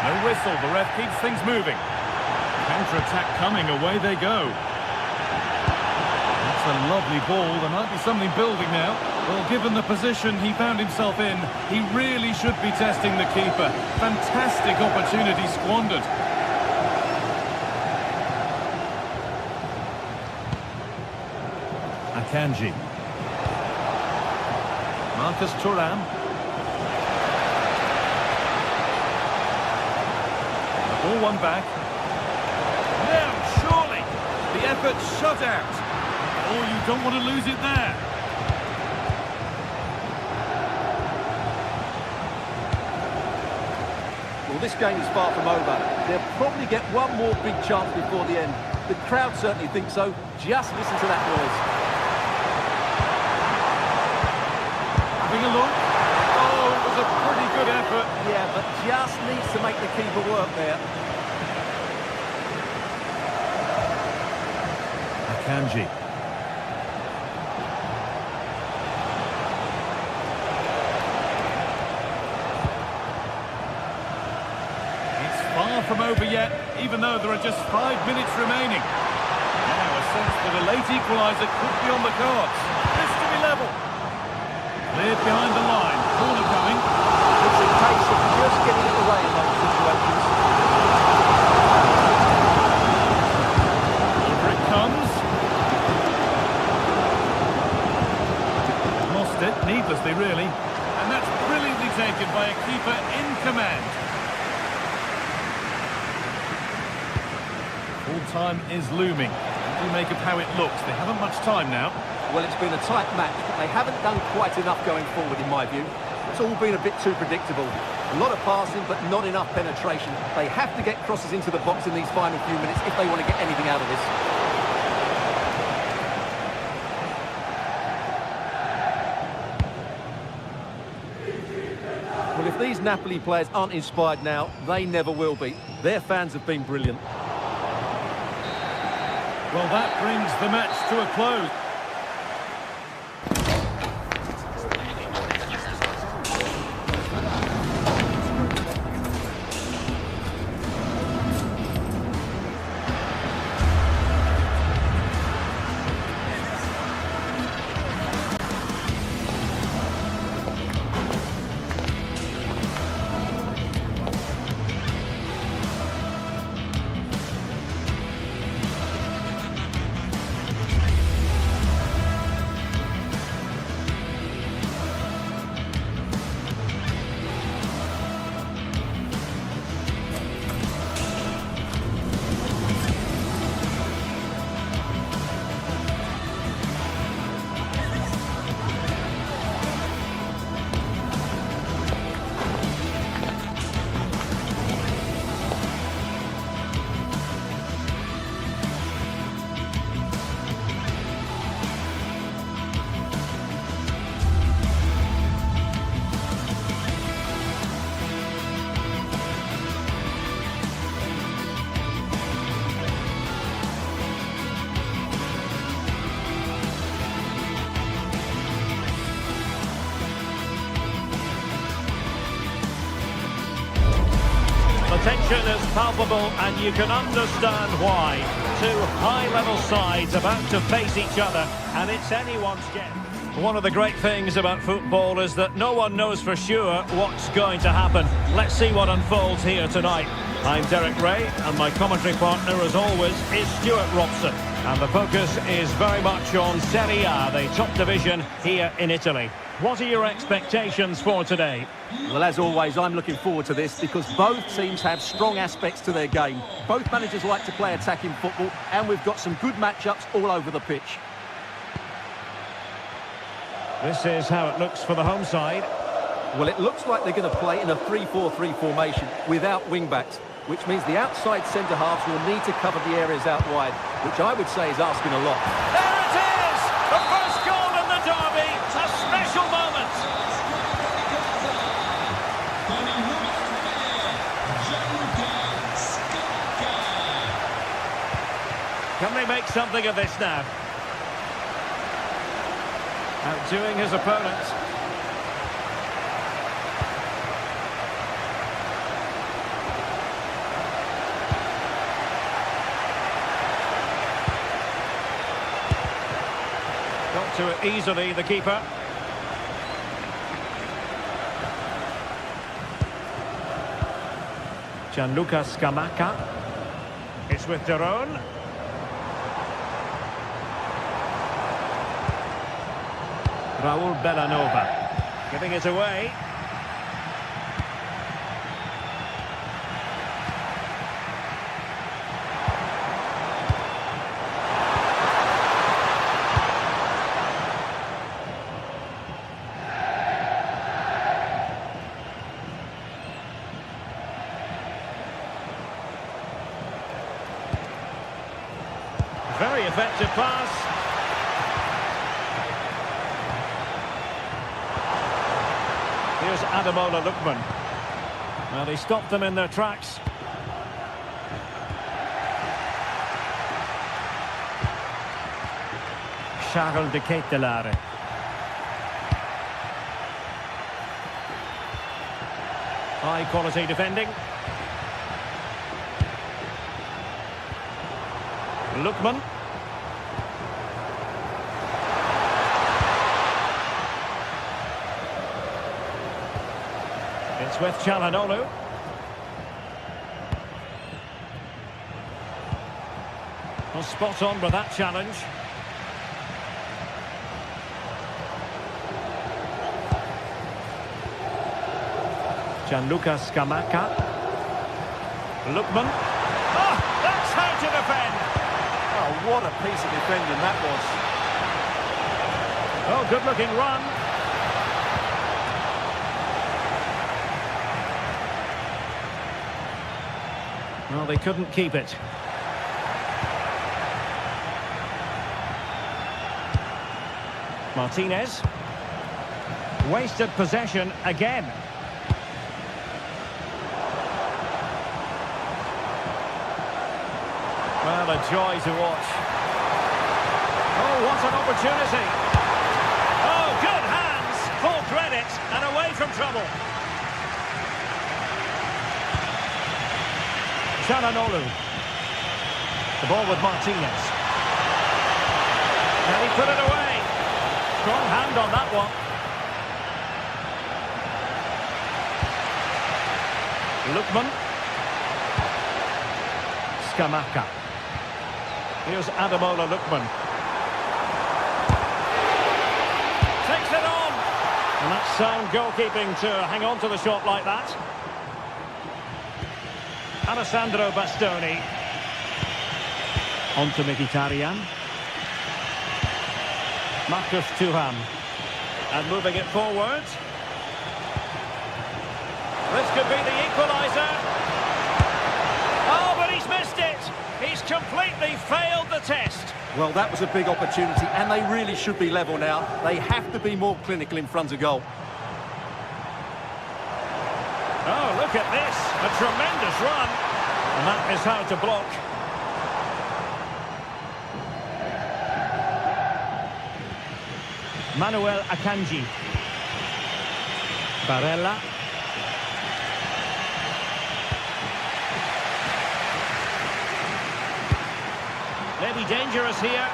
No whistle, the ref keeps things moving. Counter-attack coming, away they go. That's a lovely ball, there might be something building now. Well, given the position he found himself in, he really should be testing the keeper. Fantastic opportunity squandered. Akanji. Marcus Thuram. The ball won back. Now, surely, the effort shut out. Oh, you don't want to lose it there. Well, this game is far from over. They'll probably get one more big chance before the end. The crowd certainly think so. Just listen to that noise. Having a look. Oh, it was a pretty good effort. Yeah, but just needs to make the keeper work there. Akanji. It's far from over yet, even though there are just 5 minutes remaining. Now a sense that a late equaliser could be on the cards. This to be level. Cleared behind the line. Corner coming. It's a case of just getting it away in those situations. Over it comes. Lost it, needlessly really. And that's brilliantly taken by a keeper in command. Full time is looming. What do you make of how it looks? They haven't much time now. Well, it's been a tight match, but they haven't done quite enough going forward, in my view. It's all been a bit too predictable. A lot of passing, but not enough penetration. They have to get crosses into the box in these final few minutes if they want to get anything out of this. Well, if these Napoli players aren't inspired now, they never will be. Their fans have been brilliant. Well, that brings the match to a close. The tension is palpable and you can understand why. Two high-level sides about to face each other and it's anyone's game. One of the great things about football is that no one knows for sure what's going to happen. Let's see what unfolds here tonight. I'm Derek Ray and my commentary partner as always is Stuart Robson. And the focus is very much on Serie A, the top division here in Italy. What are your expectations for today? Well, as always, I'm looking forward to this because both teams have strong aspects to their game. Both managers like to play attacking football, and we've got some good matchups all over the pitch. This is how it looks for the home side. Well, it looks like they're going to play in a 3-4-3 formation without wing-backs, which means the outside centre-halves will need to cover the areas out wide, which I would say is asking a lot. There it is! The first goal in the derby! A special moment! Can they make something of this now? Outdoing his opponent. Got to it easily, the keeper. Gianluca Scamacca. It's with Daron. Raul Bellanova. Giving it away. Very effective pass. Here's Ademola Lookman. Well, he stopped them in their tracks. Charles de Ketelaere. High quality defending. Lookman. It's with Çalhanoğlu. Well, spot on with that challenge. Gianluca Scamacca. Lookman. Oh, that's how to defend. Oh, what a piece of defending that was. Oh, good-looking run. Well, they couldn't keep it. Martinez. Wasted possession again. Well, a joy to watch. Oh, what an opportunity. Oh, good hands. Full credit and away from trouble. Çalhanoğlu. The ball with Martinez. And he put it away. Strong hand on that one. Lookman. Scamacca. Here's Ademola Lookman. Takes it on. And that's sound goalkeeping to hang on to the shot like that. Alessandro Bastoni. On to Mkhitaryan. Marcus Thuram. And moving it forward. This could be the equaliser. Oh, but he's missed it. He's completely failed the test. Well, that was a big opportunity, and they really should be level now. They have to be more clinical in front of goal. Oh, look at this. A tremendous run. And that is how to block. Manuel Akanji. Barella. Maybe dangerous here.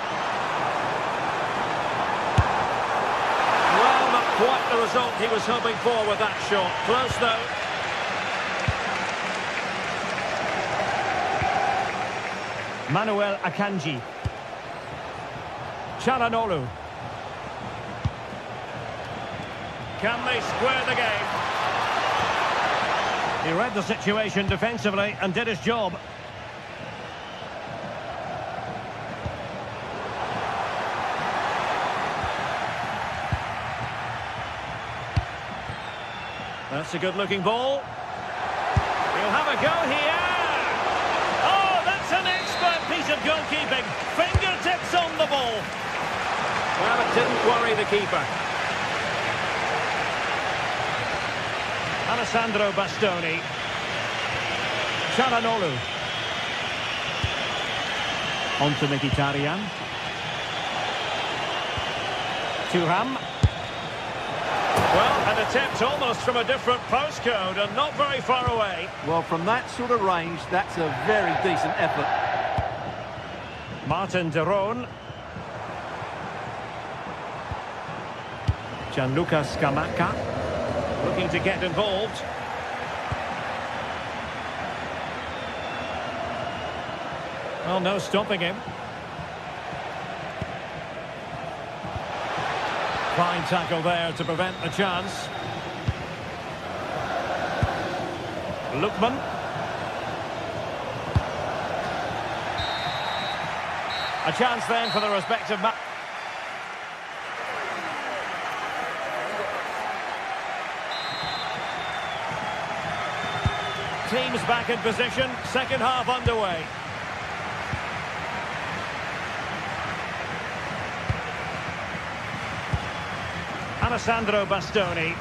Well, not quite the result he was hoping for with that shot. Close though. Manuel Akanji. Çalhanoğlu. Can they square the game? He read the situation defensively and did his job. That's a good-looking ball. He'll have a go here. Oh, that's an expert piece of goalkeeping. Fingertips on the ball. Well, it didn't worry the keeper. Alessandro Bastoni. Çalhanoğlu. On to Mkhitaryan. Thuram. Well, an attempt almost from a different postcode and not very far away. Well, from that sort of range, that's a very decent effort. Martin de Roon. Gianluca Scamacca. Looking to get involved. Well, no stopping him. Fine tackle there to prevent the chance. Lookman. A chance then for the respective match. Teams back in position, second half underway. Alessandro Bastoni.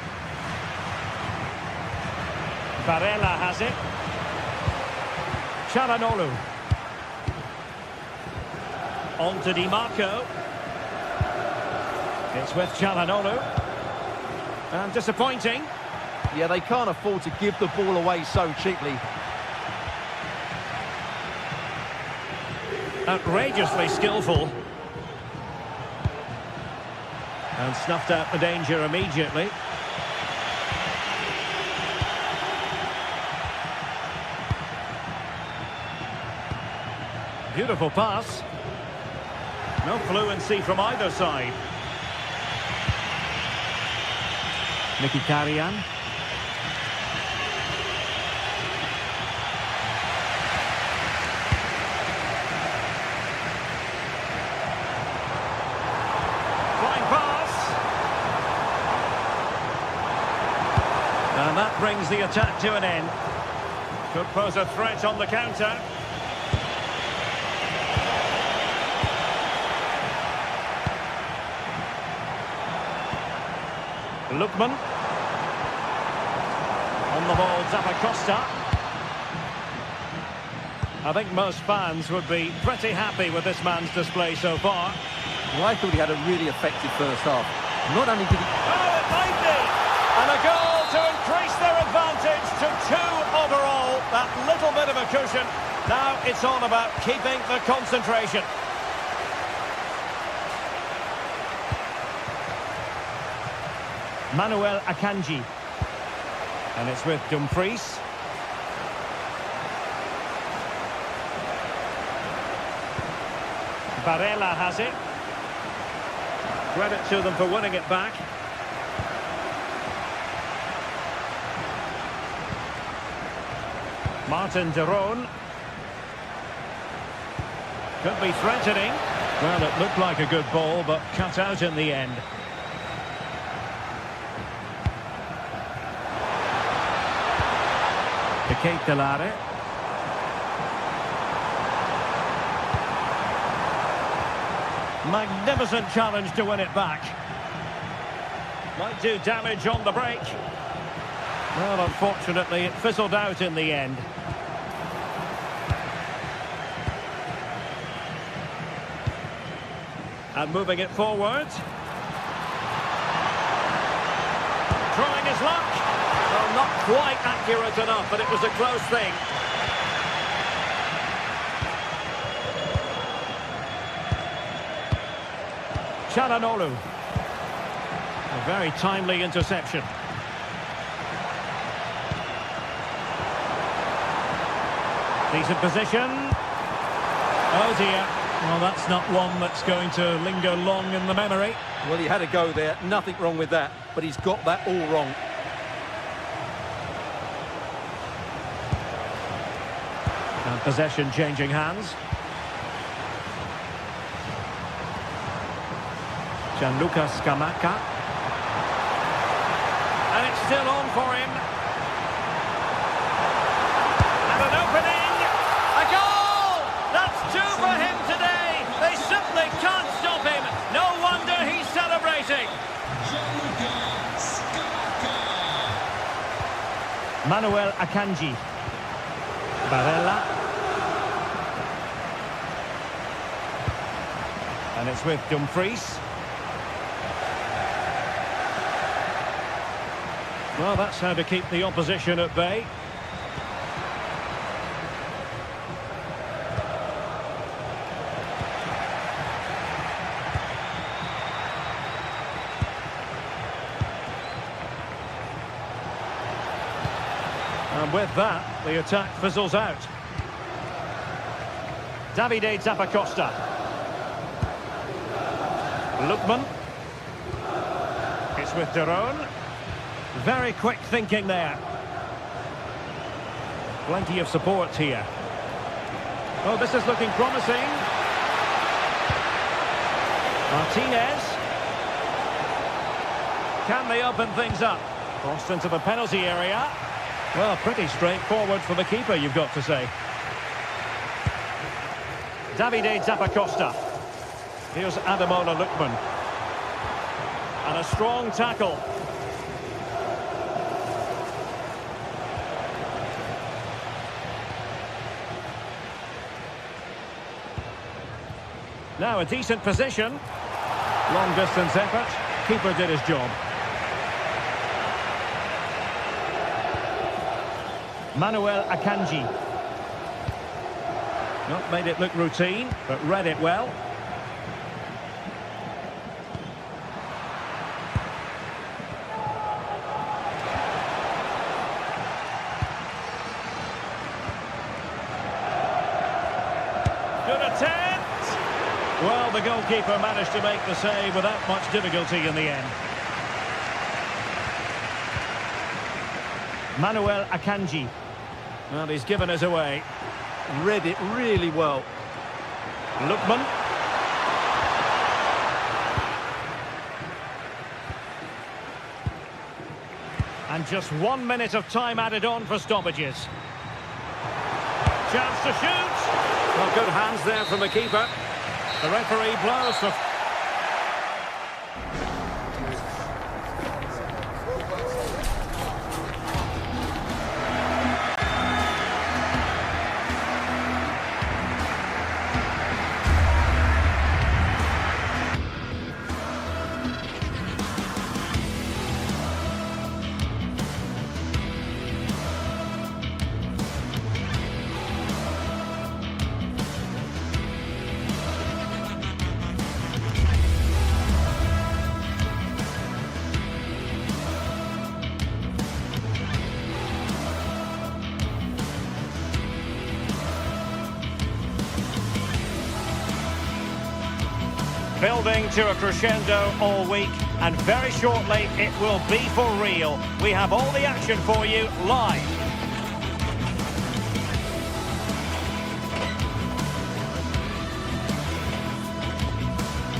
Barella has it. Çalhanoğlu. On to Di Marco. It's with Çalhanoğlu. And disappointing. Yeah, they can't afford to give the ball away so cheaply. Outrageously skillful. And snuffed out the danger immediately. Beautiful pass. No fluency from either side. Mkhitaryan. And that brings the attack to an end. Could pose a threat on the counter. Lookman. On the ball, Zappacosta. I think most fans would be pretty happy with this man's display so far. Well, I thought he had a really effective first half. Not only did he... Oh, it might be! And a goal to increase their advantage to 2 overall. That little bit of a cushion. Now it's all about keeping the concentration. Manuel Akanji. And it's with Dumfries. Barella has it. Credit to them for winning it back. Martin de Roon. Could be threatening. Well, it looked like a good ball, but cut out in the end. Ketelare. Magnificent challenge to win it back. Might do damage on the break. Well, unfortunately, it fizzled out in the end. And moving it forward. Trying his luck. Well, not quite accurate enough, but it was a close thing. Çalhanoğlu. A very timely interception. Decent position. Oh dear. Well, that's not one that's going to linger long in the memory. Well, he had a go there. Nothing wrong with that. But he's got that all wrong. And possession changing hands. Gianluca Scamacca. And it's still on for him. And an opening. A goal! That's two for him today. They simply can't stop him. No wonder he's celebrating. Manuel Akanji. Barella. And it's with Dumfries. Well, that's how to keep the opposition at bay. And with that, the attack fizzles out. Davide Zappacosta. Lookman. It's with Derone. Very quick thinking there. Plenty of support here. Oh, this is looking promising. Martinez. Can they open things up? Crossed into the penalty area. Well, pretty straightforward for the keeper, you've got to say. Davide Zappacosta. Here's Ademola Lookman. And a strong tackle. Now a decent position. Long distance effort. Keeper did his job. Manuel Akanji. Not made it look routine, but read it well. Good attempt! Well, the goalkeeper managed to make the save without much difficulty in the end. Manuel Akanji. Well, he's given us away. Read it really well. Lookman. And just 1 minute of time added on for stoppages. Chance to shoot. Well, good hands there from the keeper. The referee blows for... Building to a crescendo all week, and very shortly it will be for real. We have all the action for you live.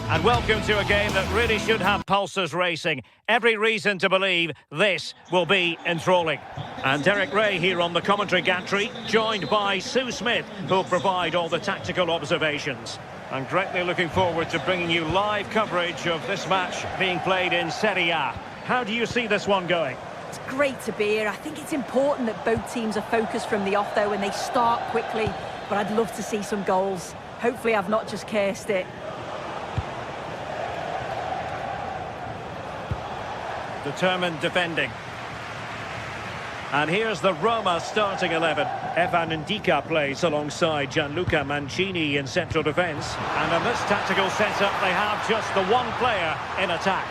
And welcome to a game that really should have pulses racing. Every reason to believe this will be enthralling. And Derek Ray here on the commentary gantry, joined by Sue Smith, who'll provide all the tactical observations. I'm greatly looking forward to bringing you live coverage of this match being played in Serie A. How do you see this one going? It's great to be here. I think it's important that both teams are focused from the off, though, and they start quickly. But I'd love to see some goals. Hopefully I've not just cursed it. Determined defending. And here's the Roma starting 11. Evan Ndika plays alongside Gianluca Mancini in central defence. And in this tactical setup, they have just the one player in attack.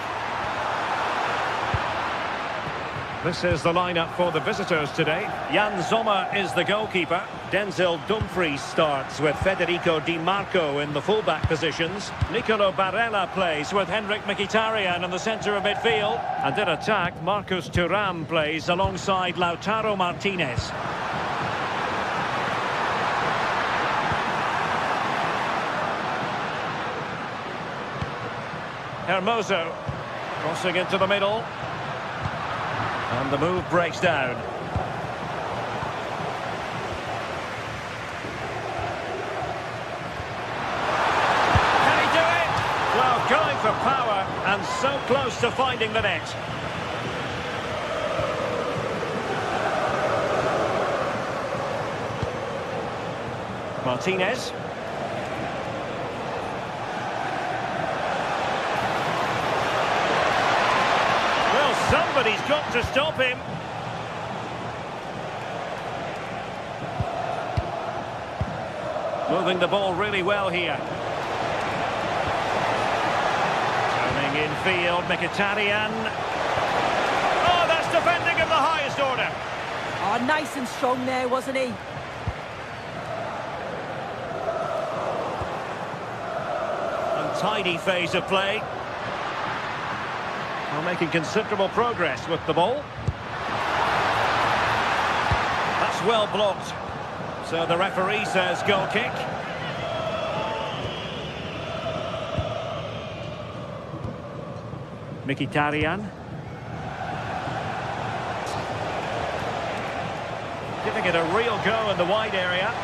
This is the lineup for the visitors today. Jan Sommer is the goalkeeper. Denzel Dumfries starts with Federico Di Marco in the fullback positions. Nicolo Barella plays with Henrik Mkhitaryan in the centre of midfield. And in attack, Marcus Thuram plays alongside Lautaro Martinez. Hermoso crossing into the middle. And the move breaks down. Can he do it? Well, going for power and so close to finding the net. Martinez. Well, somebody's got to stop him. Moving the ball really well here. Turning in field, Mkhitaryan. Oh, that's defending of the highest order. Oh, nice and strong there, wasn't he? Tidy phase of play. Well, making considerable progress with the ball. That's well blocked. So the referee says goal kick. Mkhitaryan. Giving it a real go in the wide area.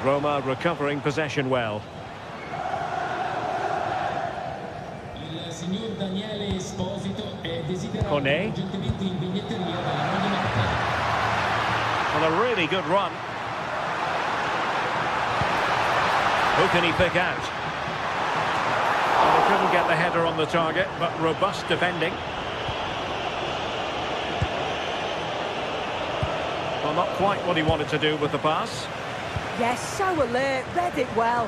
Roma recovering possession well. Il signor Daniele Esposito è desiderato Kone. urgentemente in biglietteria della moglie Marta. Well, a really good run. Who can he pick out? Well, he couldn't get the header on the target, but robust defending. Well, not quite what he wanted to do with the pass. Yes, so alert, read it well.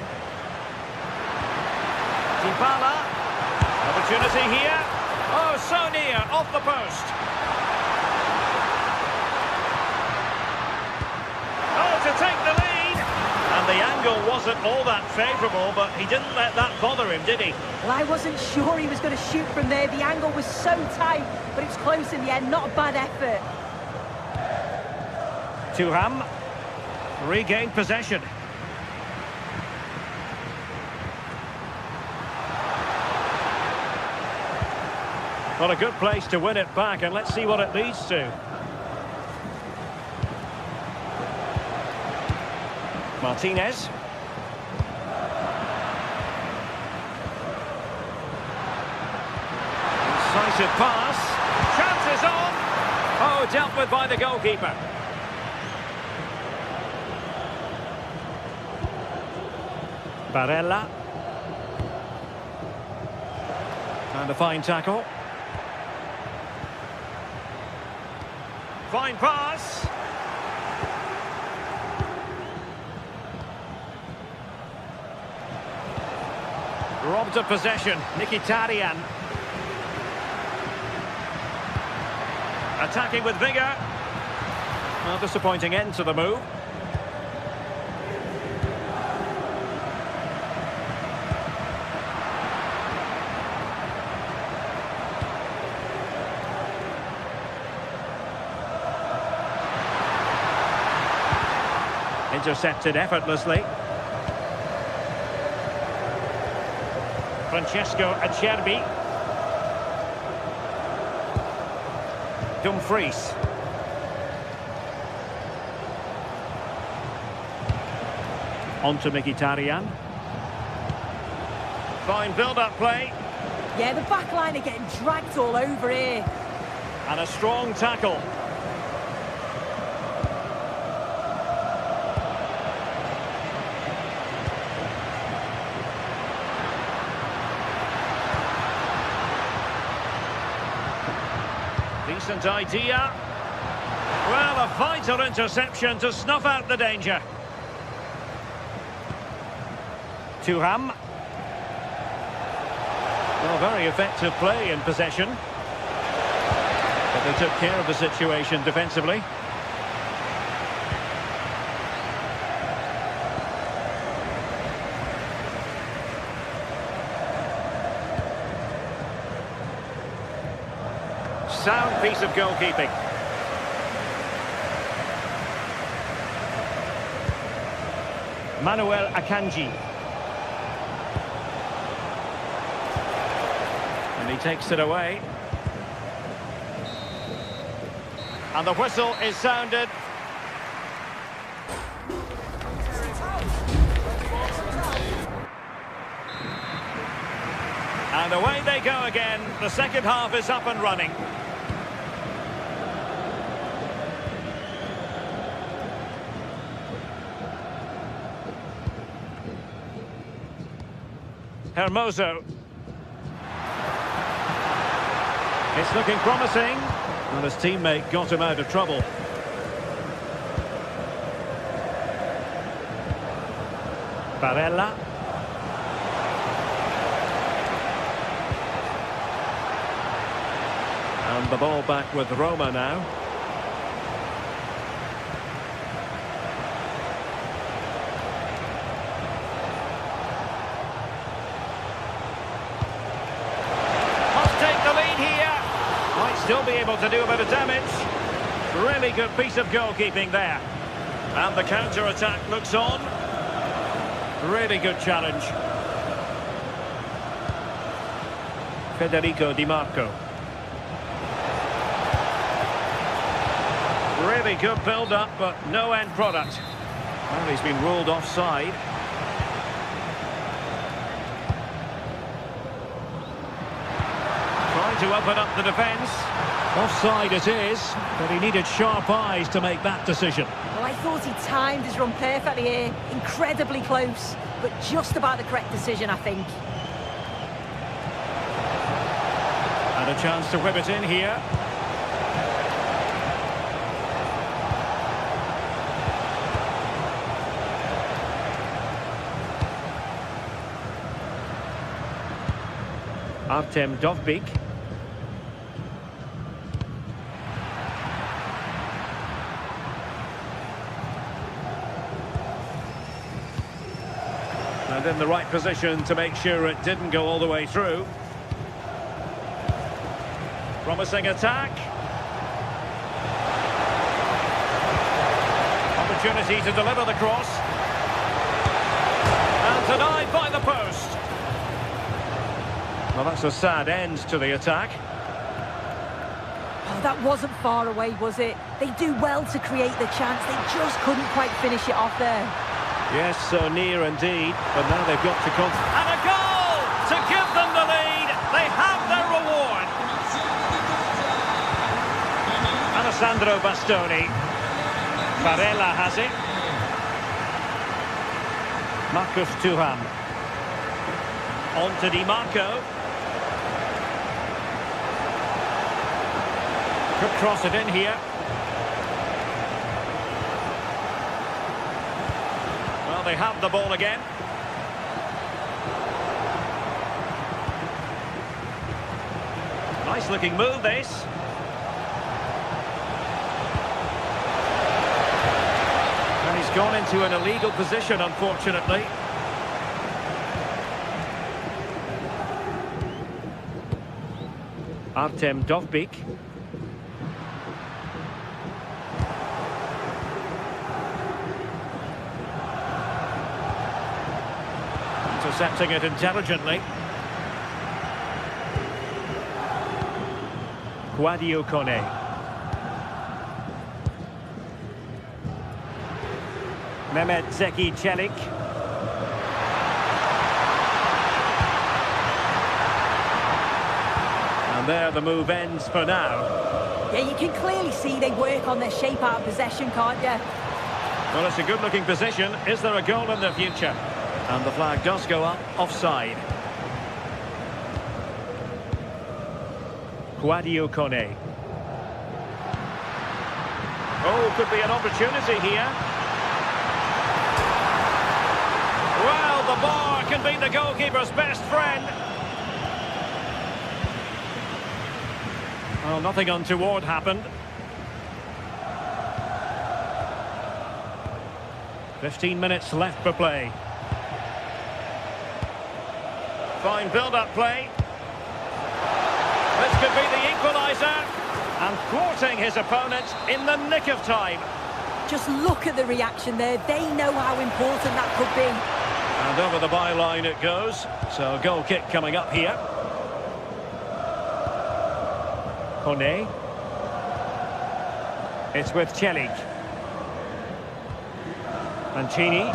Dybala. Opportunity here. Oh, so near, off the post. Oh, to take the lead. And the angle wasn't all that favourable, but he didn't let that bother him, did he? Well, I wasn't sure he was going to shoot from there. The angle was so tight, but it was close in the end. Not a bad effort. Thuram. Regained possession. Well, a good place to win it back, and let's see what it leads to. Martinez. Incisive pass. Chances on. Oh, dealt with by the goalkeeper. Barella. And a fine tackle. Fine pass. Robbed of possession. Mkhitaryan. Attacking with vigour. Well, disappointing end to the move. Intercepted effortlessly. Francesco Acerbi. Dumfries. On to Mkhitaryan. Fine build-up play. Yeah, the back line are getting dragged all over here. And a strong tackle. Decent idea. Well, a vital interception to snuff out the danger. Thuram. Well, very effective play in possession. But they took care of the situation defensively. Sound piece of goalkeeping. Manuel Akanji. He takes it away. And the whistle is sounded. And away they go again. The second half is up and running. Hermoso. It's looking promising. And his teammate got him out of trouble. Barella. And the ball back with Roma now. Must take the lead here. Might still be able to do a bit of damage. Really good piece of goalkeeping there. And the counter-attack looks on. Really good challenge. Federico Di Marco. Really good build-up, but no end product. Well, he's been ruled offside. Trying to open up the defence. Offside it is, but he needed sharp eyes to make that decision. Well, I thought he timed his run perfectly here. Incredibly close, but just about the correct decision, I think. And a chance to whip it in here. Artem Dovbyk. And in the right position to make sure it didn't go all the way through. Promising attack. Opportunity to deliver the cross. And denied by the post. Well, that's a sad end to the attack. Oh, that wasn't far away, was it? They do well to create the chance. They just couldn't quite finish it off there. Yes, so near indeed. But now they've got to come. And a goal to give them the lead. They have their reward. Alessandro Bastoni. Barella has it. Marcus Thuram. On to Di Marco. Could cross it in here. Well, they have the ball again. Nice looking move, this. And he's gone into an illegal position, unfortunately. Artem Dovbyk. Intercepting it intelligently. Guadio Kone. Mehmet Zeki Çelik. And there the move ends for now. Yeah, you can clearly see they work on their shape out of possession, can't you? Well, it's a good-looking position. Is there a goal in the future? And the flag does go up, offside. Guadio Kone. Oh, could be an opportunity here. Well, the bar can be the goalkeeper's best friend. Well, nothing untoward happened. 15 minutes left for play. Fine build-up play. This could be the equaliser. And thwarting his opponent in the nick of time. Just look at the reaction there. They know how important that could be. And over the byline it goes. So a goal kick coming up here. Kone. It's with Celik. Mancini.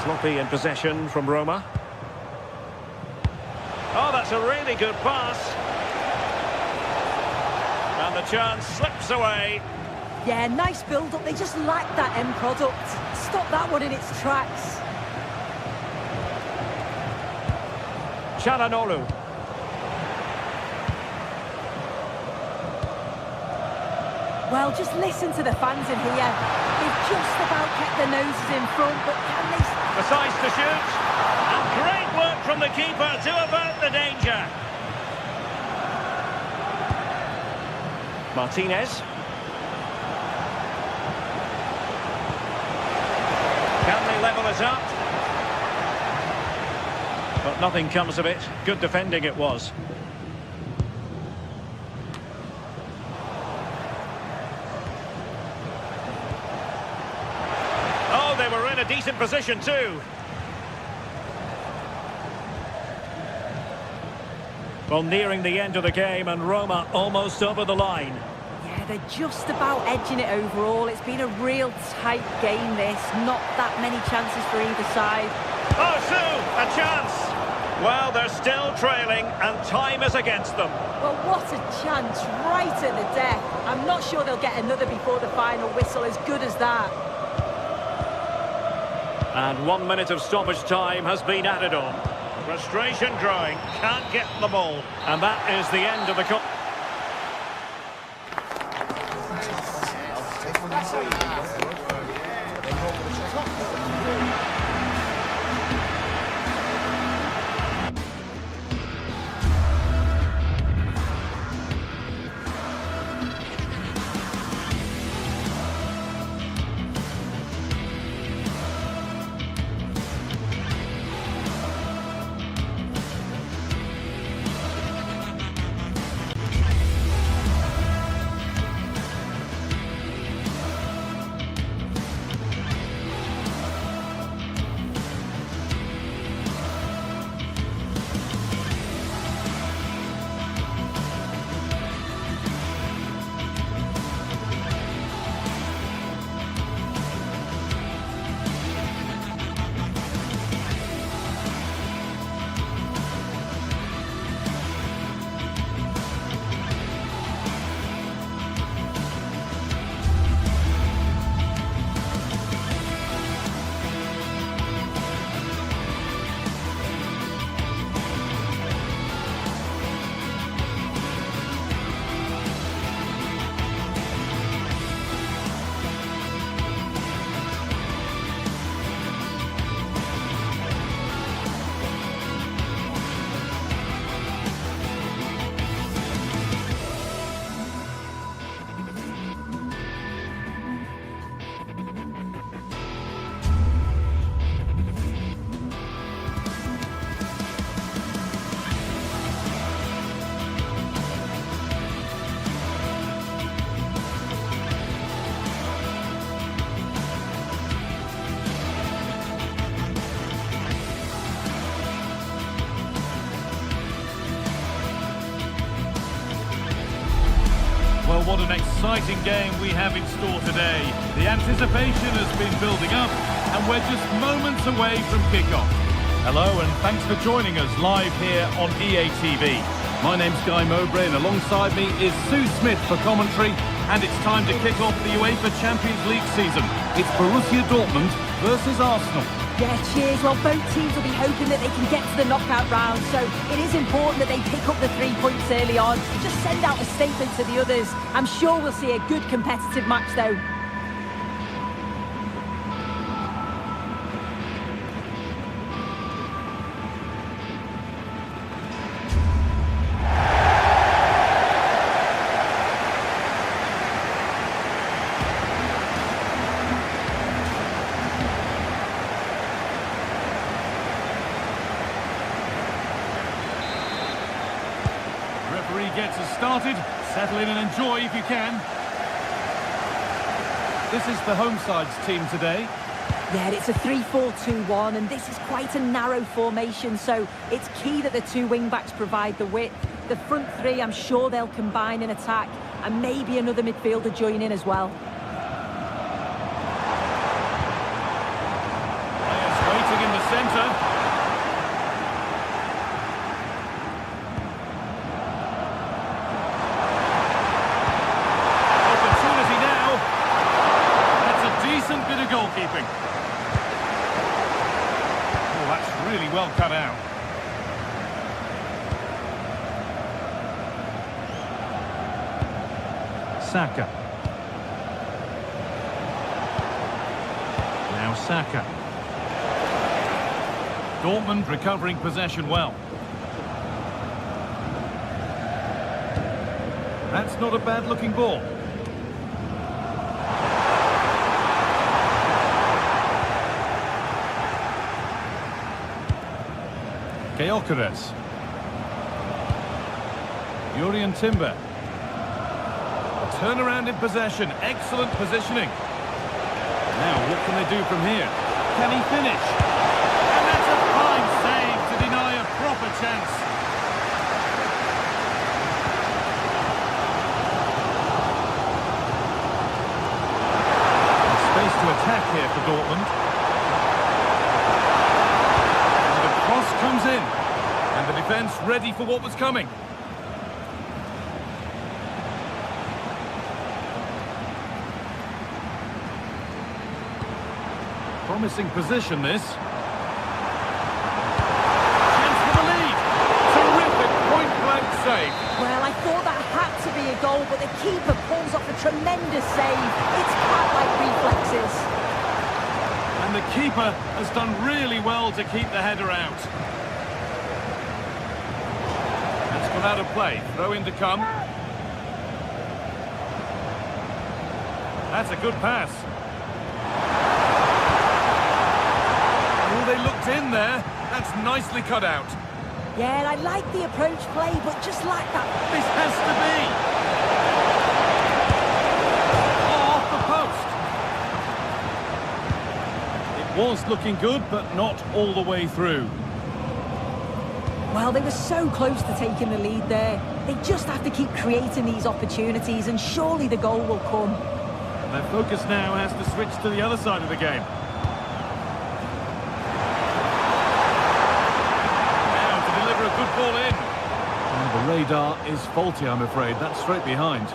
Sloppy in possession from Roma. Oh, that's a really good pass. And the chance slips away. Yeah, nice build-up. They just lack that end product. Stop that one in its tracks. Çalhanoğlu. Well, just listen to the fans in here. They've just about kept their noses in front, but can they... Decides to shoot. And great work from the keeper to avert the danger. Martinez. Can they level it up? But nothing comes of it. Good defending it was. Oh, they were in a decent position too. Well, nearing the end of the game and Roma almost over the line. Yeah, they're just about edging it overall. It's been a real tight game, this. Not that many chances for either side. Oh, Sue, a chance. Well, they're still trailing and time is against them. Well, what a chance, right at the death. I'm not sure they'll get another before the final whistle, as good as that. And 1 minute of stoppage time has been added on. Frustration growing, can't get the ball. And that is the end of the... Well, what an exciting game we have in store today. The anticipation has been building up, and we're just moments away from kickoff. Hello, and thanks for joining us live here on EA TV. My name's Guy Mowbray, and alongside me is Sue Smith for commentary, and it's time to kick off the UEFA Champions League season. It's Borussia Dortmund versus Arsenal. Yeah, cheers. Well, both teams will be hoping that they can get to the knockout round, so it is important that they pick up the 3 points early on. Just send out a statement to the others. I'm sure we'll see a good competitive match, though. Gets us started. Settle in and enjoy if you can. This is the home side's team today. Yeah, it's a 3-4-2-1, and this is quite a narrow formation, so it's key that the two wing-backs provide the width. The front three, I'm sure they'll combine in attack, and maybe another midfielder join in as well. Players waiting in the centre. Opportunity now. That's a decent bit of goalkeeping. Oh, that's really well cut out. Saka. Now Saka. Dortmund recovering possession well. That's not a bad-looking ball. Gyökeres. Jurriën Timber. Turnaround in possession, excellent positioning. Now, what can they do from here? Can he finish? And that's a fine save to deny a proper chance. There's space to attack here for Dortmund. And the cross comes in. And the defence ready for what was coming. Promising position, this. Chance for the lead. Terrific point-blank save. Well, I thought that had to be a goal, but the keeper pulls off a tremendous save. It's cat-like reflexes. And the keeper has done really well to keep the header out. That's gone out of play. Throw in to come. That's a good pass. They looked in there. That's nicely cut out. Yeah, I like the approach play, but just like that. This has to be. Oh, off the post. It was looking good, but not all the way through. Well, they were so close to taking the lead there. They just have to keep creating these opportunities, and surely the goal will come. Their focus now has to switch to the other side of the game. Good ball in. And the radar is faulty, I'm afraid. That's straight behind.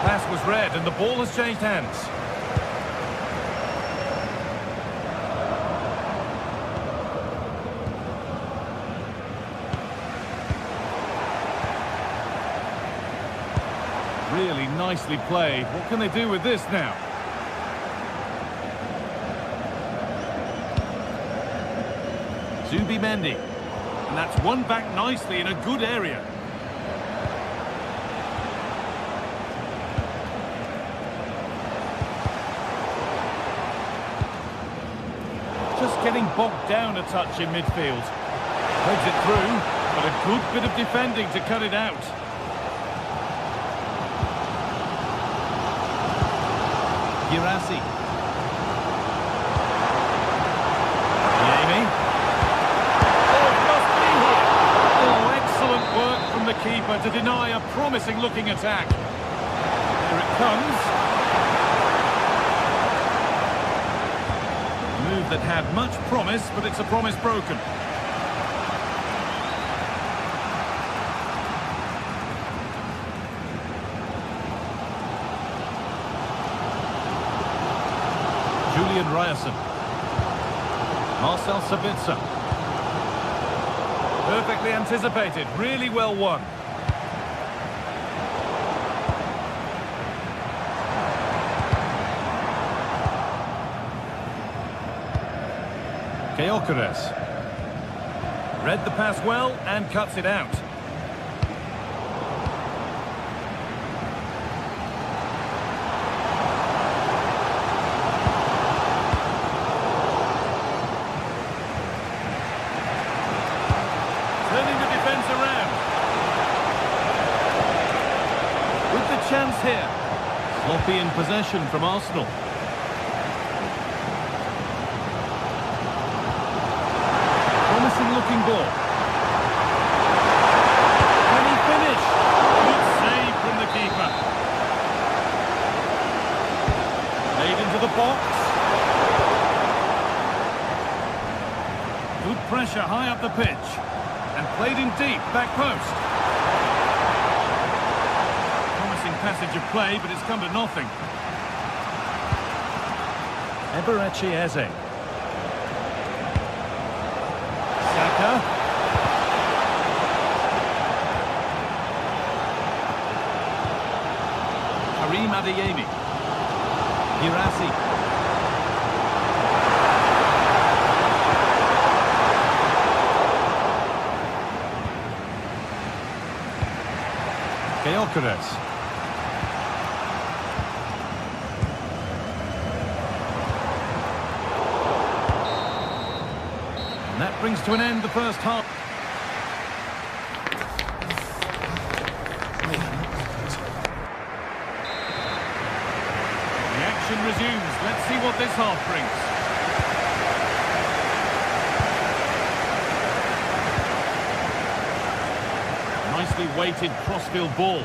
Pass was read and the ball has changed hands. Really nicely played. What can they do with this now? Zubimendi. And that's won back nicely in a good area. Just getting bogged down a touch in midfield. Holds it through, but a good bit of defending to cut it out. Girassi. Yemi. Oh, it must be here. Oh, excellent work from the keeper to deny a promising-looking attack. Here it comes. A move that had much promise, but it's a promise broken. Julian Ryerson. Marcel Sabitzer. Perfectly anticipated, really well won. Gyökeres. Read the pass well and cuts it out. Turning the chance here. Sloppy in possession from Arsenal. Promising looking ball. Can he finish? Good save from the keeper. Made into the box. Good pressure high up the pitch. And played in deep, back post. Promising passage of play, but it's come to nothing. Eberechi Eze. Saka. Karim Adeyemi. Girassi. Gyökeres. And that brings to an end the first half. The action resumes. Let's see what this half brings. Nicely weighted crossfield ball.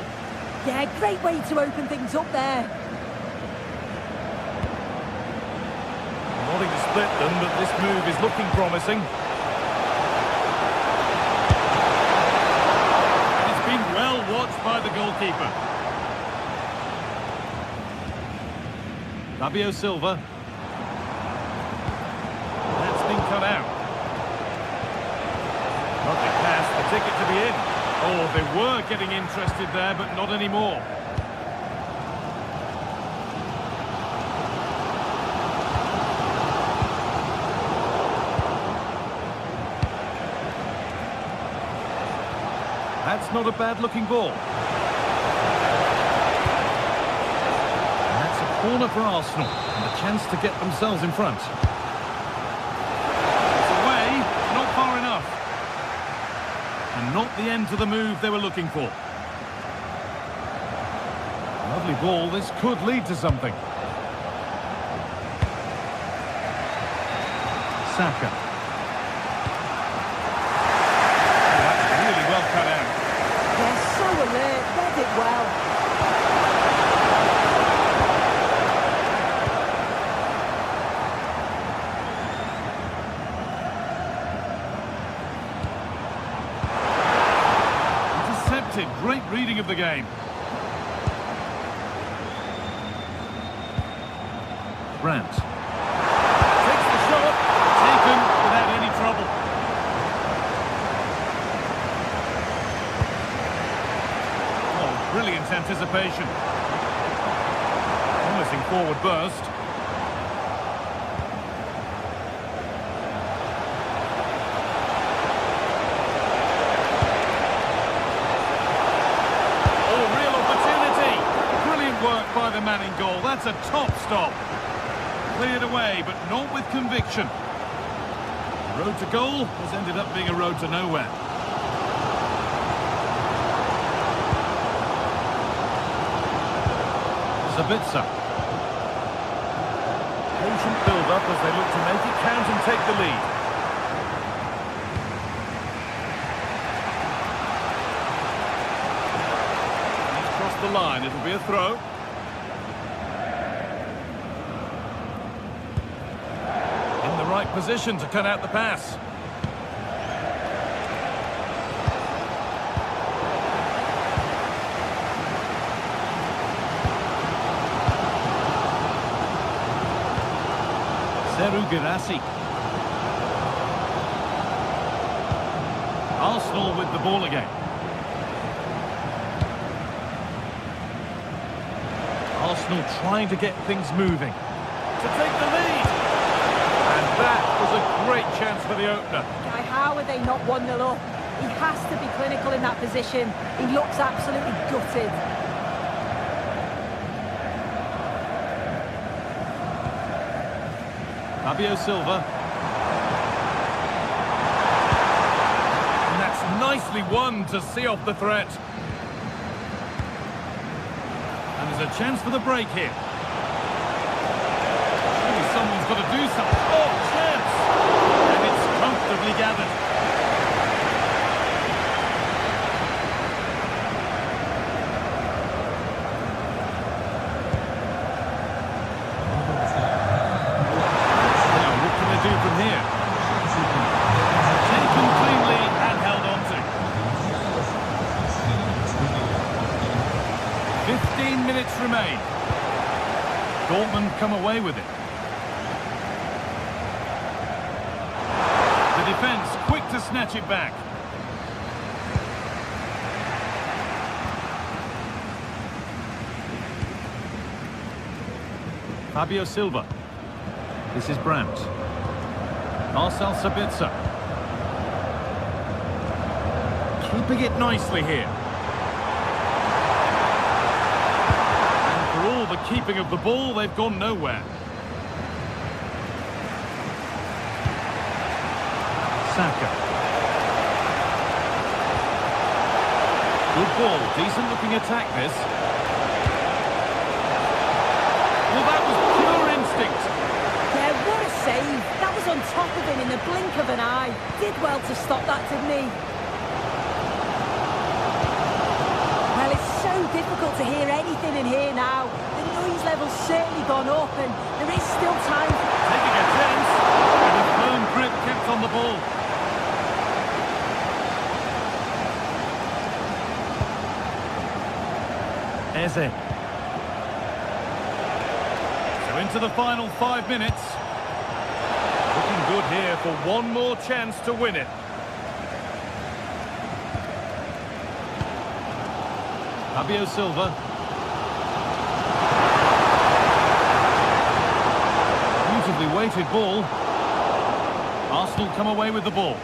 Yeah, great way to open things up there. Wanting to split them, but this move is looking promising. And it's been well watched by the goalkeeper. Fabio Silva. That's been cut out. Lovely pass, the ticket to be in. Oh, they were getting interested there, but not anymore. That's not a bad-looking ball. And that's a corner for Arsenal, and a chance to get themselves in front. It's away, not far enough. And not the end to the move they were looking for. Lovely ball, this could lead to something. Saka. That's really well cut out. They're so alert, read it well. Great reading of the game. Brandt. Takes the shot. Taken without any trouble. Oh, brilliant anticipation. Promising forward burst. By the man in goal. That's a top stop. Cleared away, but not with conviction. The road to goal has ended up being a road to nowhere. Sabitzer. Patient build-up as they look to make it count and take the lead. He's crossed the line. It'll be a throw. Right position to cut out the pass. Serhou Guirassy. Arsenal with the ball again. Arsenal trying to get things moving. To take the lead. And that was a great chance for the opener. How are they not 1-0 up? He has to be clinical in that position. He looks absolutely gutted. Fabio Silva. And that's nicely won to see off the threat. There's a chance for the break here. Surely someone's got to do something. Oh, chance! And it's comfortably gathered. Now, what can they do from here? Taken cleanly and held on to. 15 minutes remain. Dortmund come away with it. The defence quick to snatch it back. Fabio Silva. This is Brandt. Marcel Sabitzer. Keeping it nicely here. All the keeping of the ball, they've gone nowhere. Saka. Good ball, decent looking attack this. Well, that was pure instinct. Yeah, what a save. That was on top of him in the blink of an eye. Did well to stop that, didn't he? Well, it's so difficult to hear anything in here now. The noise level's certainly gone up and there is still time. Taking a chance, and a firm grip kept on the ball. Eze. So into the final 5 minutes. Looking good here for one more chance to win it. Fabio Silva. Beautifully weighted ball. Arsenal come away with the ball.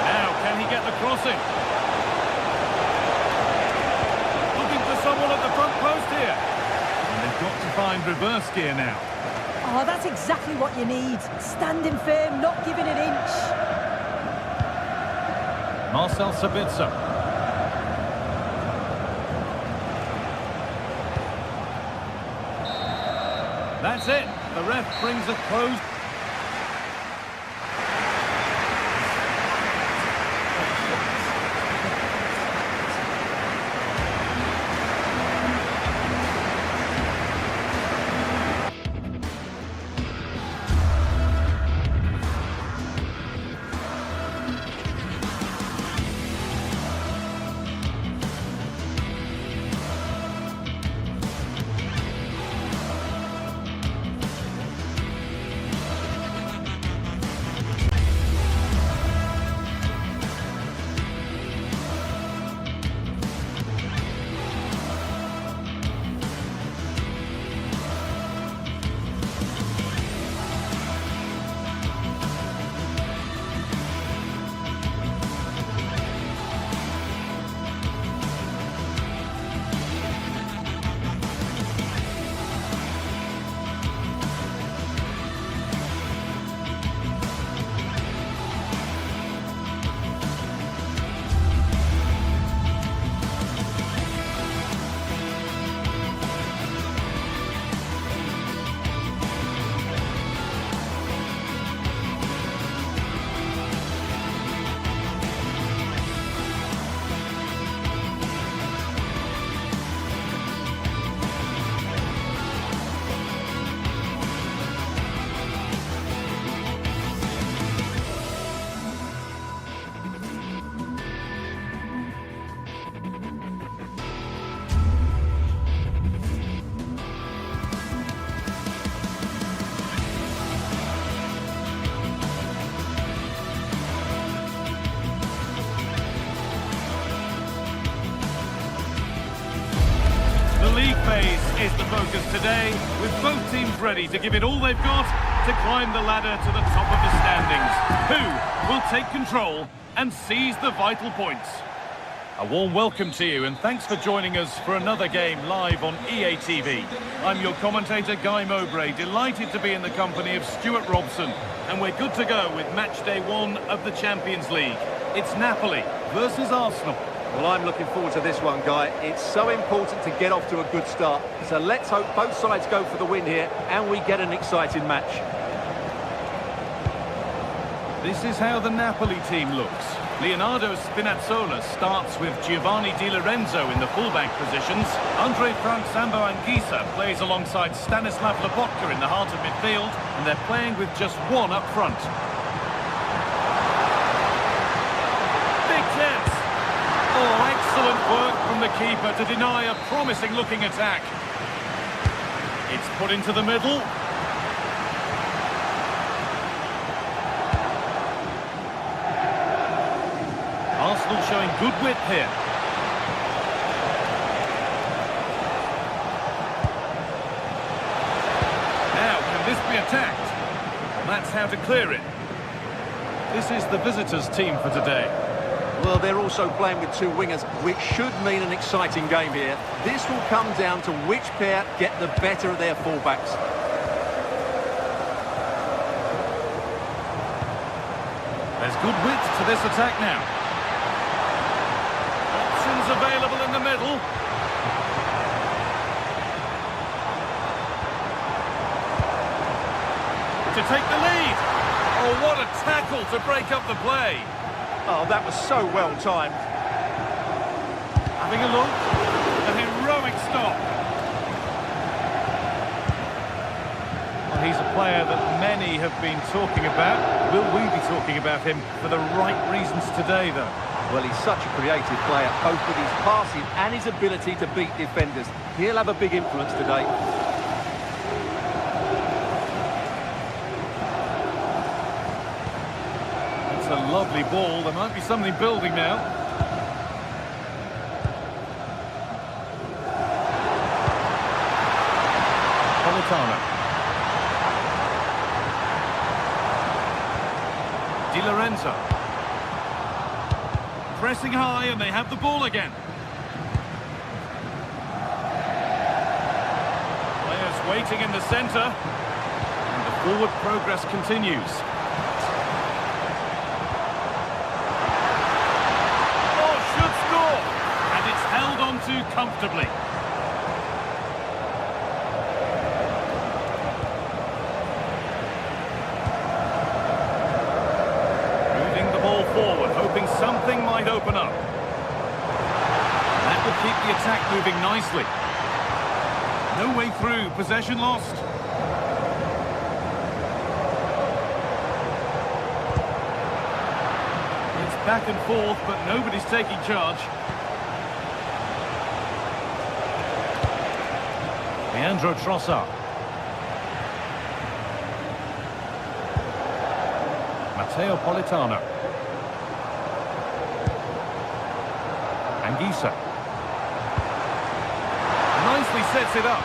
Now, can he get the crossing? Looking for someone at the front post here. And they've got to find reverse gear now. Oh, that's exactly what you need. Standing firm, not giving an inch. Marcel Sabitzer. That's it. The ref brings a close. Is the focus today, with both teams ready to give it all they've got to climb the ladder to the top of the standings. Who will take control and seize the vital points? A warm welcome to you and thanks for joining us for another game live on EA TV. I'm your commentator Guy Mowbray, delighted to be in the company of Stuart Robson, and we're good to go with match day 1 of the Champions League. It's Napoli versus Arsenal. Well, I'm looking forward to this one, Guy. It's so important to get off to a good start, so let's hope both sides go for the win here and we get an exciting match. This is how the Napoli team looks. Leonardo Spinazzola starts with Giovanni Di Lorenzo in the fullback positions. Andre Frank Sambo Anguissa plays alongside Stanislav Lobotka in the heart of midfield, and they're playing with just one up front. Big chance! Oh, excellent work from the keeper to deny a promising-looking attack. It's put into the middle. Arsenal showing good width here. Now, can this be attacked? That's how to clear it. This is the visitors' team for today. Well, they're also playing with two wingers, which should mean an exciting game here. This will come down to which pair get the better of their fullbacks. There's good width to this attack now. Available in the middle. To take the lead. Oh, what a tackle to break up the play. Oh, that was so well timed. Having a look. An heroic stop. Well, he's a player that many have been talking about. Will we be talking about him for the right reasons today, though? Well, he's such a creative player, both with his passing and his ability to beat defenders. He'll have a big influence today. It's a lovely ball. There might be something building now. Politano. Di Lorenzo. Pressing high and they have the ball again. Players waiting in the centre. And the forward progress continues. Oh, should score! And it's held on to comfortably. Forward, hoping something might open up. That would keep the attack moving nicely. No way through, possession lost. It's back and forth, but nobody's taking charge. Leandro Trossard. Matteo Politano. Anguissa. Nicely sets it up.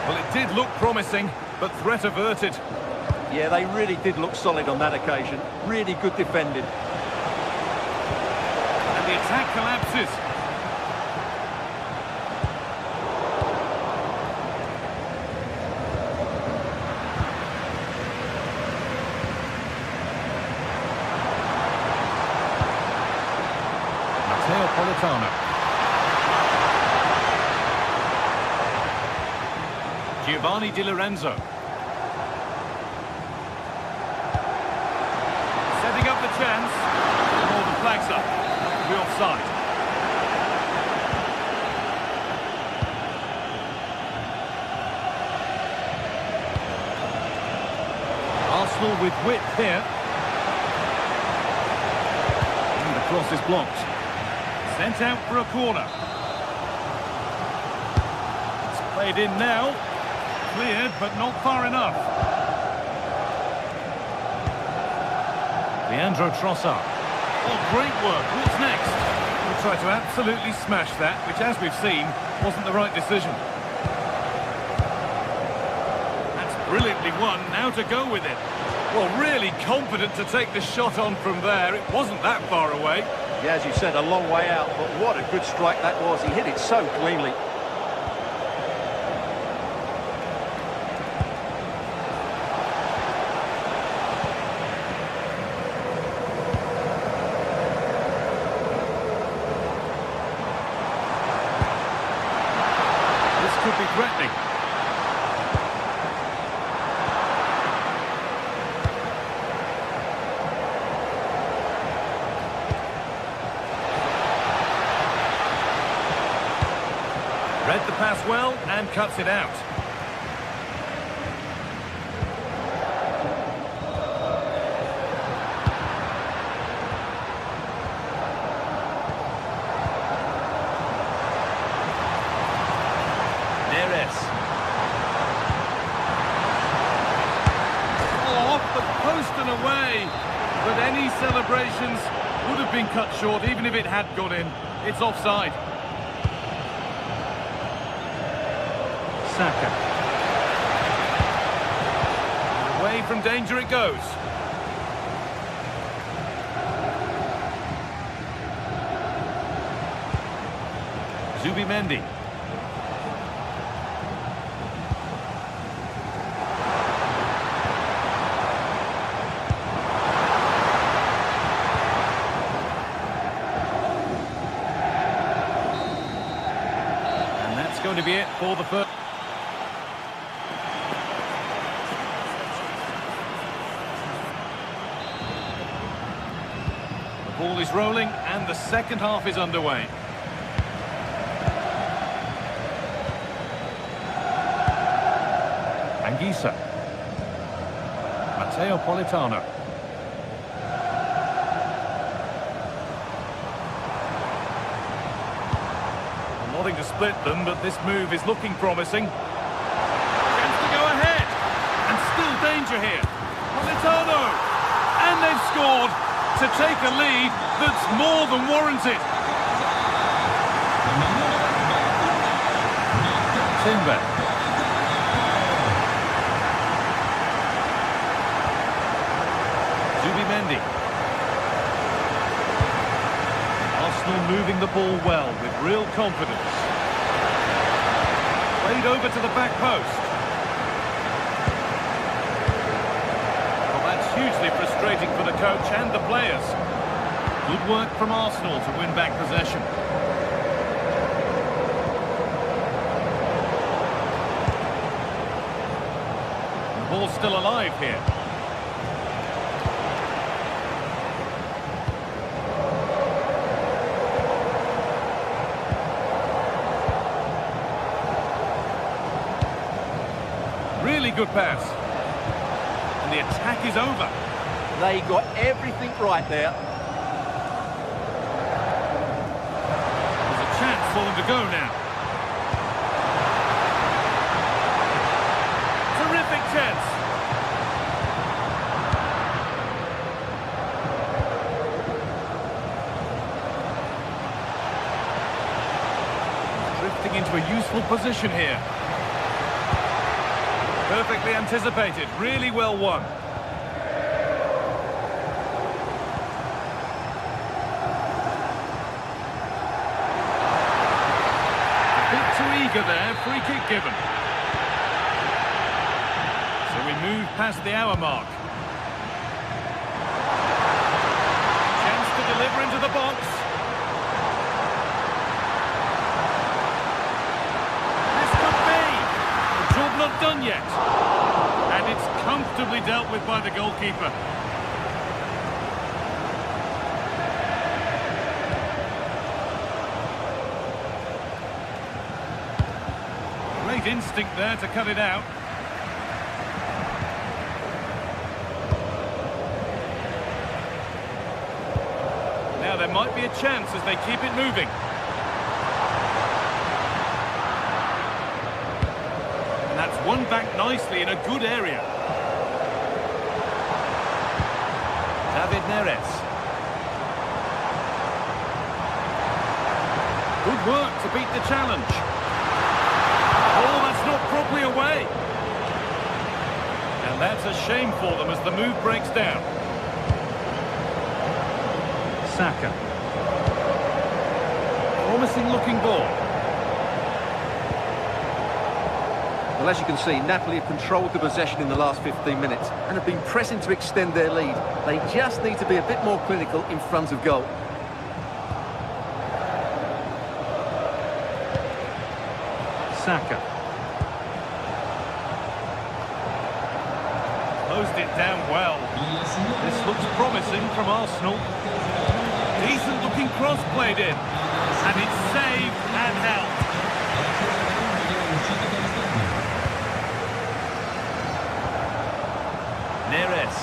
Well, it did look promising, but threat averted. Yeah, they really did look solid on that occasion. Really good defending. And the attack collapses. Politano. Giovanni Di Lorenzo. Setting up the chance. Oh, the flag's up. We're offside. Arsenal with width here. And the cross is blocked. Sent out for a corner. It's played in now. Cleared, but not far enough. Leandro Trossard. Oh, great work. What's next? We'll try to absolutely smash that, which, as we've seen, wasn't the right decision. That's brilliantly won. Now to go with it. Well, really confident to take the shot on from there. It wasn't that far away. Yeah, as you said, a long way out, but what a good strike that was. He hit it so cleanly. This could be threatening. Read the pass well and cuts it out. Neres. Oh, off the post and away. But any celebrations would have been cut short even if it had gone in. It's offside. Saka. Away from danger it goes. Zubimendi. And that's going to be it for the first. Ball is rolling and the second half is underway. Anguissa. Matteo Politano. Wanting to split them, but this move is looking promising. Chance to go ahead. And still danger here. Politano. And they've scored to take a lead that's more than warranted. Timber. Zubimendi. Arsenal moving the ball well with real confidence. Played over to the back post. Well, that's hugely frustrating for the coach and the players. Good work from Arsenal to win back possession. The ball's still alive here. Really good pass. And the attack is over. They got everything right there. There's a chance for them to go now. Terrific chance. Drifting into a useful position here. Perfectly anticipated, really well won. A bit too eager there, free kick given. So we move past the hour mark. Chance to deliver into the box. Not done yet, and it's comfortably dealt with by the goalkeeper. Great instinct there to cut it out. Now there might be a chance as they keep it moving. That's won back nicely in a good area. David Neres. Good work to beat the challenge. Oh, that's not properly away. And that's a shame for them as the move breaks down. Saka. Promising looking ball. Well, as you can see, Napoli have controlled the possession in the last 15 minutes and have been pressing to extend their lead. They just need to be a bit more clinical in front of goal. Saka. Closed it down well. This looks promising from Arsenal. Decent looking cross played in. And it's saved and held. Neres.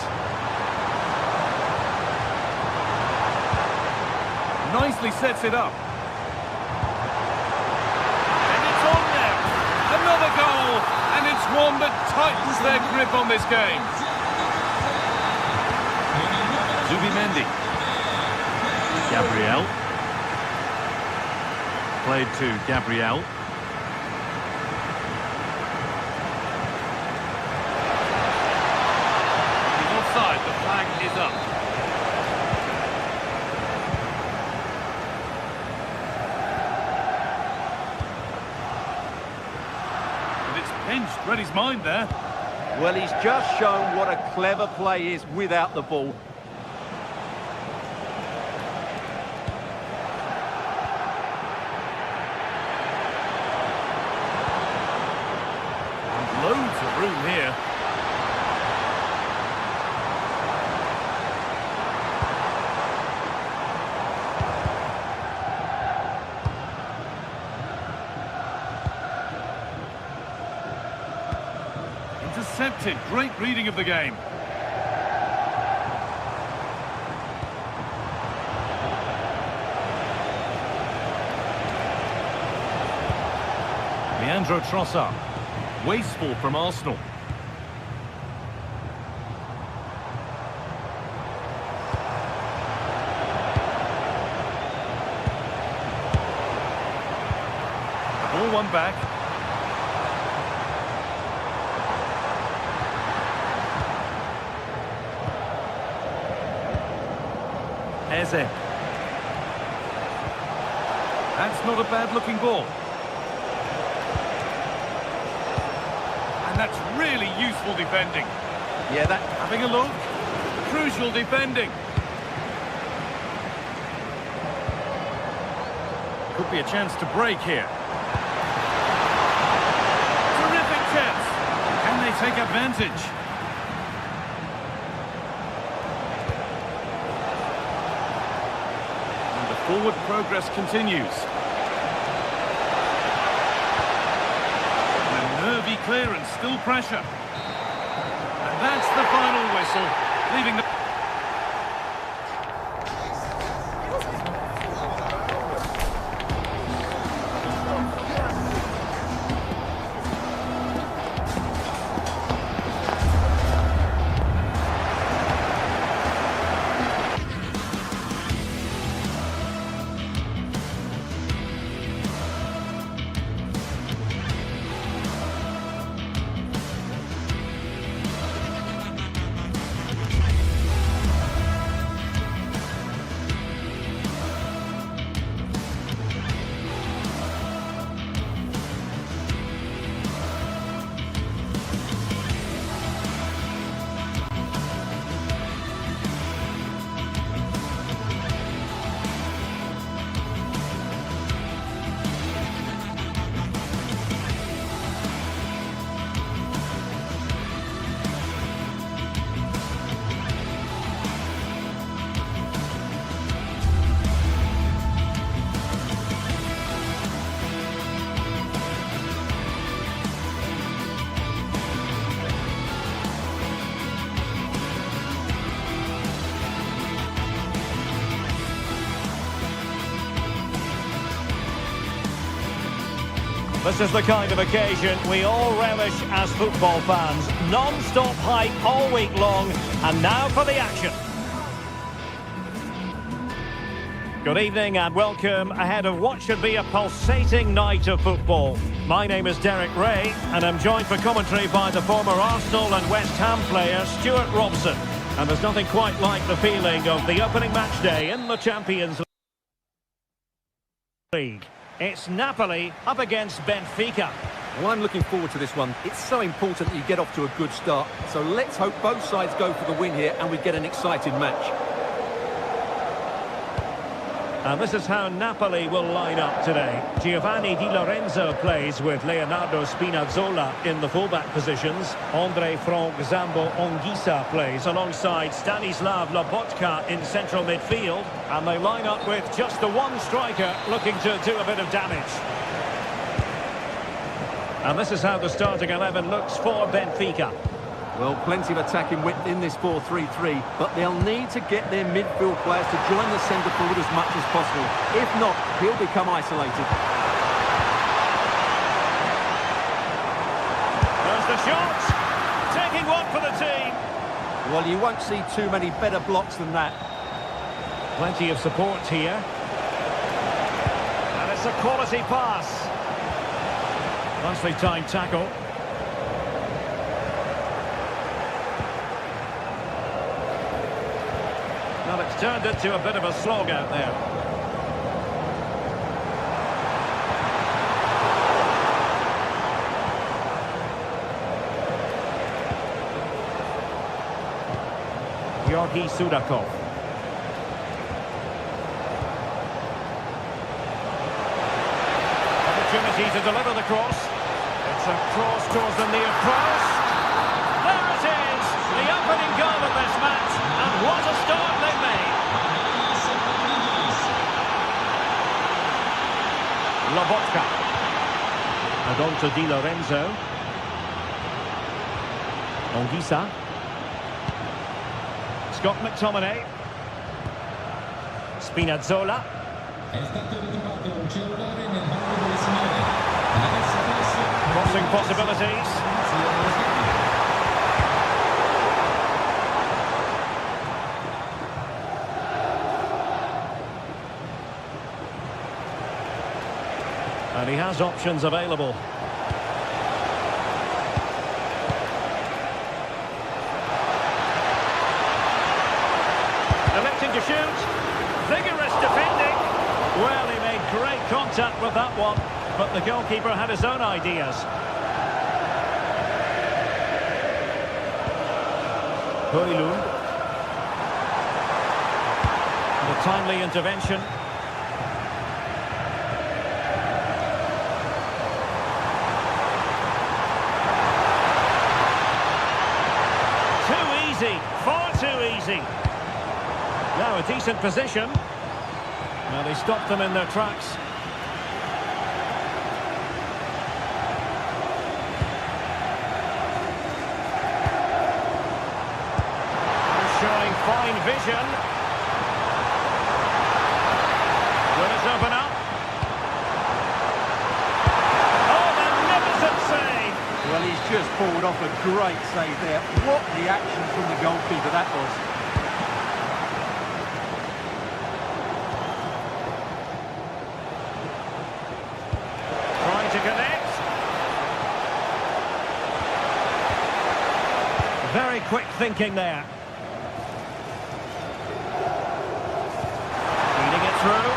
Nicely sets it up. And it's on now. Another goal. And it's one that tightens their grip on this game. Zubimendi. Gabriel. Played to Gabriel. He's offside. The flag is up. And it's pinched. Read his mind there. Well, he's just shown what a clever play is without the ball. Loads of room here. Intercepted. Great reading of the game. Leandro Trossard. Wasteful from Arsenal. The ball won back. Eze. That's not a bad looking ball. And that's really useful defending. Yeah, that... Having a look. Crucial defending. Could be a chance to break here. Terrific chance. Can they take advantage? And the forward progress continues. Nervy clearance, still pressure. And that's the final whistle, leaving the... This is the kind of occasion we all relish as football fans. Non-stop hype all week long, and now for the action. Good evening and welcome ahead of what should be a pulsating night of football. My name is Derek Ray, and I'm joined for commentary by the former Arsenal and West Ham player Stuart Robson. And there's nothing quite like the feeling of the opening match day in the Champions League. League. It's Napoli up against Benfica. Well, I'm looking forward to this one. It's so important that you get off to a good start. So let's hope both sides go for the win here and we get an exciting match. And this is how Napoli will line up today. Giovanni Di Lorenzo plays with Leonardo Spinazzola in the fullback positions. Andre Frank Zambo Anguissa plays alongside Stanislav Lobotka in central midfield. And they line up with just the one striker looking to do a bit of damage. And this is how the starting 11 looks for Benfica. Well, plenty of attacking width in this 4-3-3, but they'll need to get their midfield players to join the centre forward as much as possible. If not, he'll become isolated. There's the shot. Taking one for the team. Well, you won't see too many better blocks than that. Plenty of support here. And it's a quality pass. Nicely timed tackle. Well, it's turned into a bit of a slog out there. Georgi Sudakov. Opportunity to deliver the cross. It's a cross towards the near post. There it is! The opening goal of this match. And what a start they made. Lobotka. And on to Di Lorenzo. Anguissa. Scott McTominay. Spinazzola. Crossing possibilities. And he has options available. Electing to shoot. Vigorous defending. Well, he made great contact with that one, but the goalkeeper had his own ideas. Højlund. The timely intervention. Too easy, far too easy. Now a decent position. Well, they stopped them in their tracks. Showing fine vision. Will it open up? Oh, magnificent save! Well, he's just pulled off a great save there. What reaction from the goalkeeper that was. Trying to connect. Very quick thinking there. Feeding it through.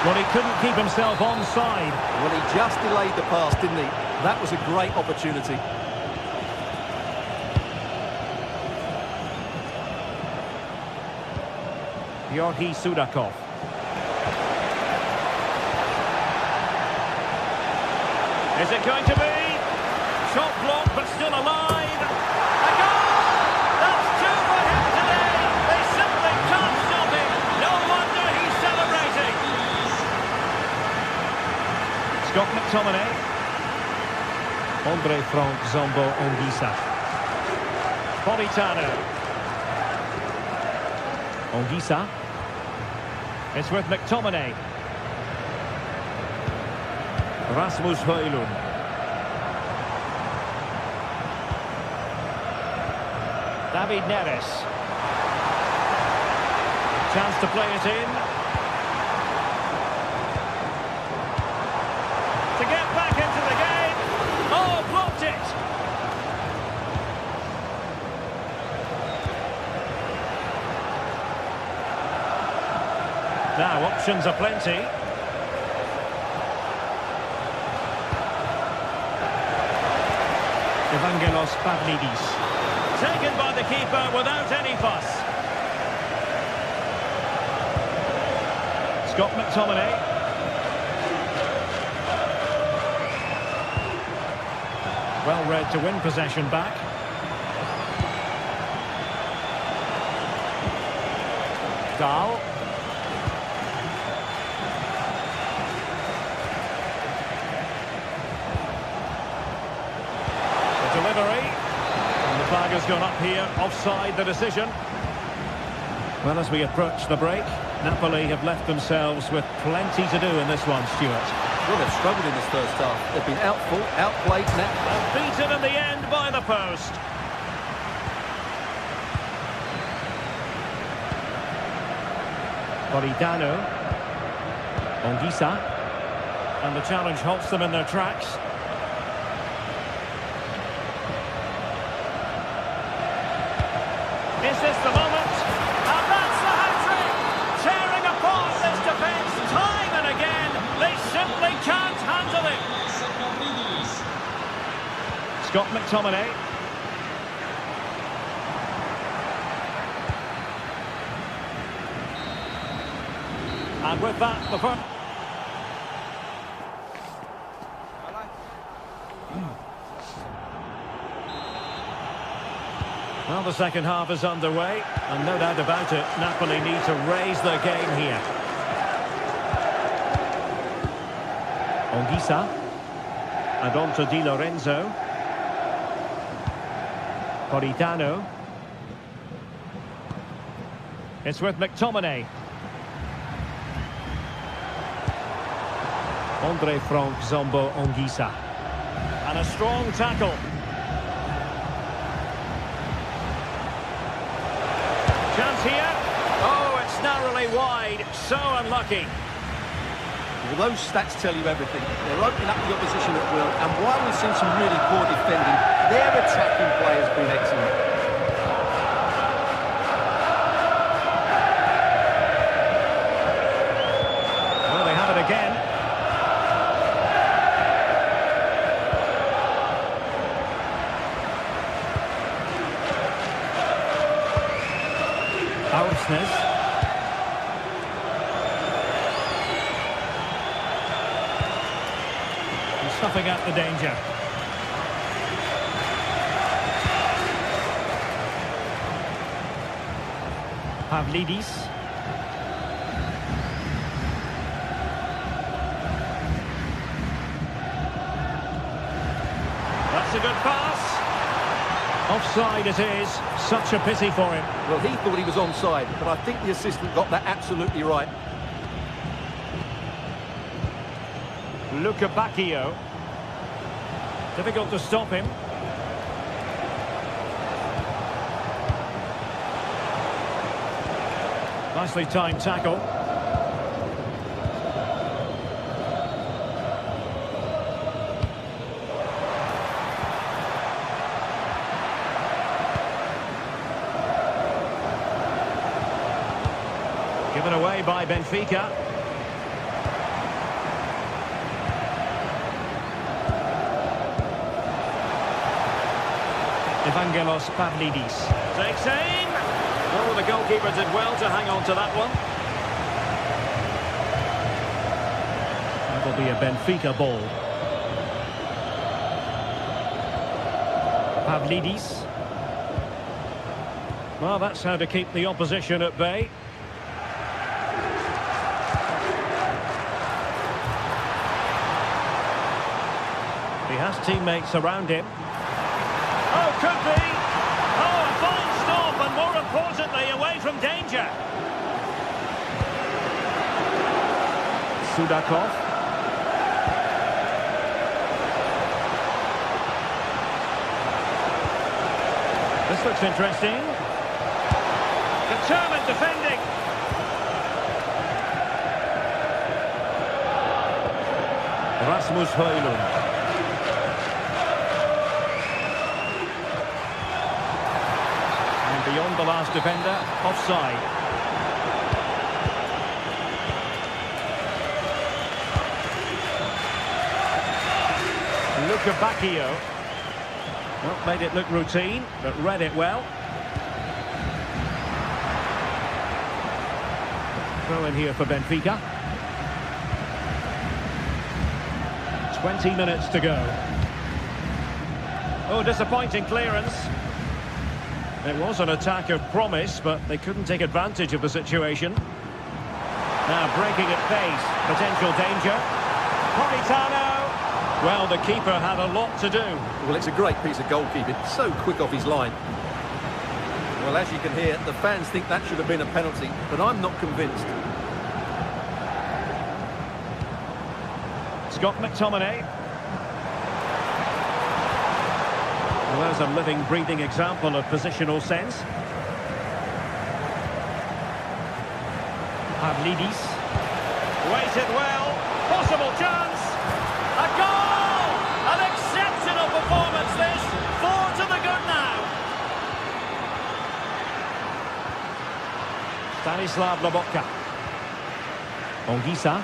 Well, he couldn't keep himself onside. Well, he just delayed the pass, didn't he? That was a great opportunity. Georgi Sudakov. Is it going to be? Shot blocked, but still alive. A goal! That's two for him today. They simply can't stop him. No wonder he's celebrating. Scott McTominay. Andre Frank Zambo Anguissa. Politano. Anguissa. It's with McTominay. Rasmus Højlund. David Neres. Chance to play it in. To get back into the game. Oh, blocked it. Now, options are plenty. Evangelos Pavlidis. Taken by the keeper without any fuss. Scott McTominay. Well read to win possession back. Dahl. The delivery. And the flag has gone up here. Offside the decision. Well, as we approach the break, Napoli have left themselves with plenty to do in this one, Stuart. Well, they've struggled in this first half. They've been outfought, outplayed, And beaten in the end by the post. Politano. Ongisa. And the challenge halts them in their tracks. Is this the moment? And that's the hat-trick! Tearing apart this defence time and again. They simply can't handle it. Scott McTominay. And with that, the first... Well, the second half is underway, and no doubt about it, Napoli need to raise their game here. Ongisa. And on to Di Lorenzo. Politano. It's with McTominay. Andre Frank Zombo Ongisa. And a strong tackle. Chance here. Oh, it's narrowly wide. So unlucky. Well, those stats tell you everything. They're opening up the opposition at will, and while we've seen some really poor defending, their attacking play has been excellent. Well, they have it again. Aronsnes. Stuffing out the danger. Pavlidis. That's a good pass. Offside it is. Such a pity for him. Well, he thought he was onside, but I think the assistant got that absolutely right. Luca Bacchio. Difficult to stop him. Nicely timed tackle. Given away by Benfica. Evangelos Pavlidis takes aim. Oh, the goalkeeper did well to hang on to that one. That'll be a Benfica ball. Pavlidis. Well, that's how to keep the opposition at bay. He has teammates around him. Oh, could be. Oh, a fine stop, and more importantly, away from danger. Sudakov. This looks interesting. Determined defending. Rasmus Højlund. Beyond the last defender, offside. Luca Bacchio. Well, made it look routine, but read it well. Throw in here for Benfica. 20 minutes to go. Oh, disappointing clearance. It was an attack of promise, but they couldn't take advantage of the situation. Now breaking at pace, potential danger. Politano. Well, the keeper had a lot to do. Well, it's a great piece of goalkeeping. So quick off his line. Well, as you can hear, the fans think that should have been a penalty, but I'm not convinced. Scott McTominay. Well, there's a living, breathing example of positional sense. Pavlidis. Waited well. Possible chance. A goal! An exceptional performance this. 4 to the good now. Stanislav Lobotka. Ongisa.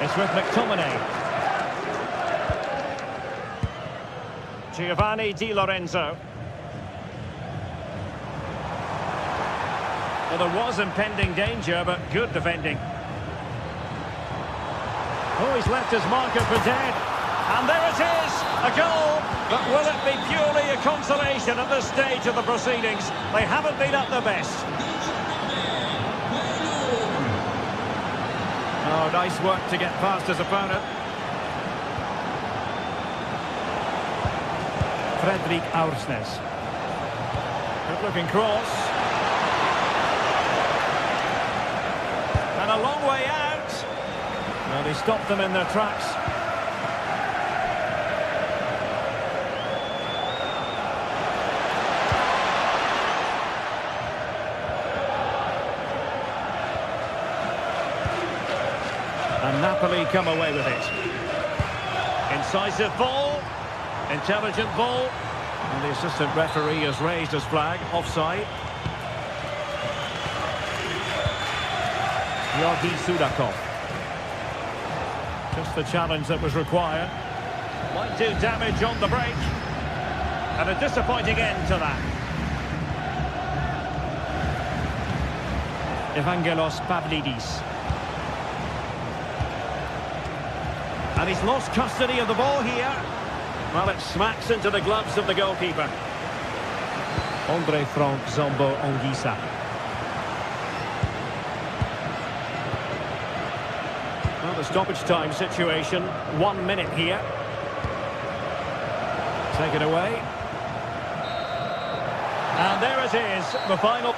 It's with McTominay. Giovanni Di Lorenzo. Well, there was impending danger, but good defending. Oh, he's left his marker for dead. And there it is, a goal. But will it be purely a consolation at this stage of the proceedings? They haven't been at their best. Oh, nice work to get past his opponent. Fredrik Aursnes. Good-looking cross. And a long way out. Well, they stopped them in their tracks. And Napoli come away with it. Incisive ball. Intelligent ball. And the assistant referee has raised his flag. Offside. Georgi Sudakov. Just the challenge that was required. Might do damage on the break. And a disappointing end to that. Evangelos Pavlidis. And he's lost custody of the ball here. Well, it smacks into the gloves of the goalkeeper. Andre Frank Zombo Ongisa. Well, the stoppage time situation. 1 minute here. Take it away. And there it is, the final.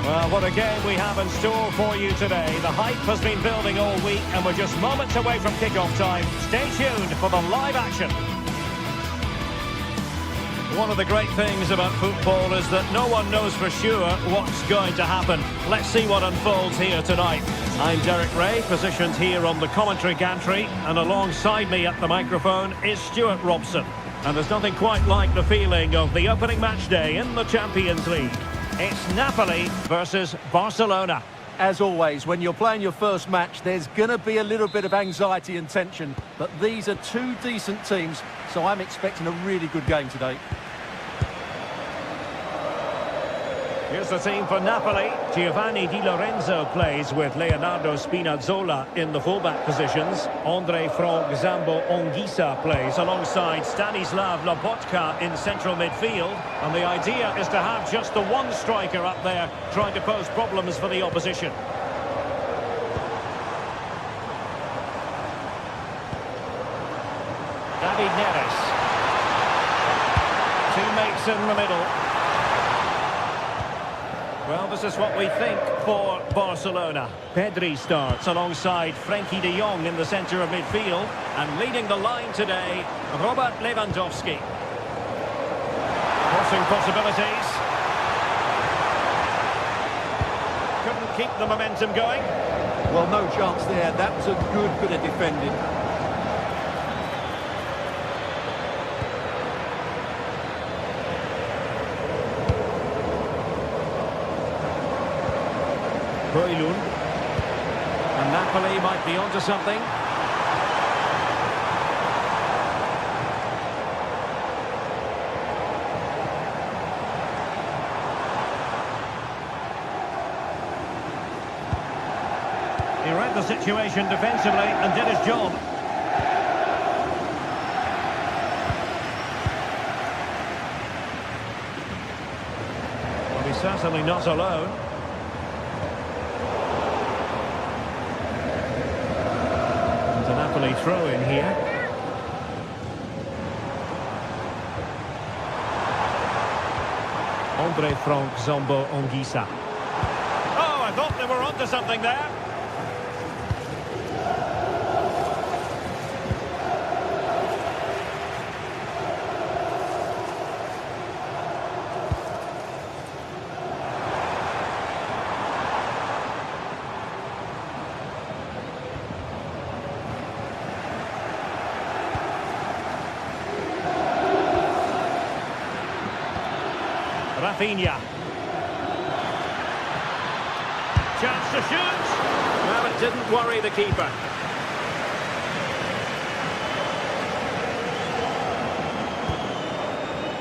Well, what a game we have in store for you today. The hype has been building all week and we're just moments away from kick-off time. Stay tuned for the live action. One of the great things about football is that no one knows for sure what's going to happen. Let's see what unfolds here tonight. I'm Derek Ray, positioned here on the commentary gantry, and alongside me at the microphone is Stuart Robson. And there's nothing quite like the feeling of the opening match day in the Champions League. It's Napoli versus Barcelona. As always, when you're playing your first match, there's going to be a little bit of anxiety and tension. But these are two decent teams, so I'm expecting a really good game today. Here's the team for Napoli. Giovanni Di Lorenzo plays with Leonardo Spinazzola in the fullback positions. Andre Frank Zambo Anguissa plays alongside Stanislav Lobotka in central midfield. And the idea is to have just the one striker up there trying to pose problems for the opposition. David Neres. Teammates in the middle. Well, this is what we think for Barcelona. Pedri starts alongside Frenkie de Jong in the centre of midfield. And leading the line today, Robert Lewandowski. Crossing possibilities. Couldn't keep the momentum going. Well, no chance there. That was a good bit of defending. Højlund. And Napoli might be onto something. He read the situation defensively and did his job. Well, he's certainly not alone. The Napoli throw in here. Andre Frank Zambo Anguissa. Oh, I thought they were onto something there. Rafinha. Chance to shoot. Well, it didn't worry the keeper.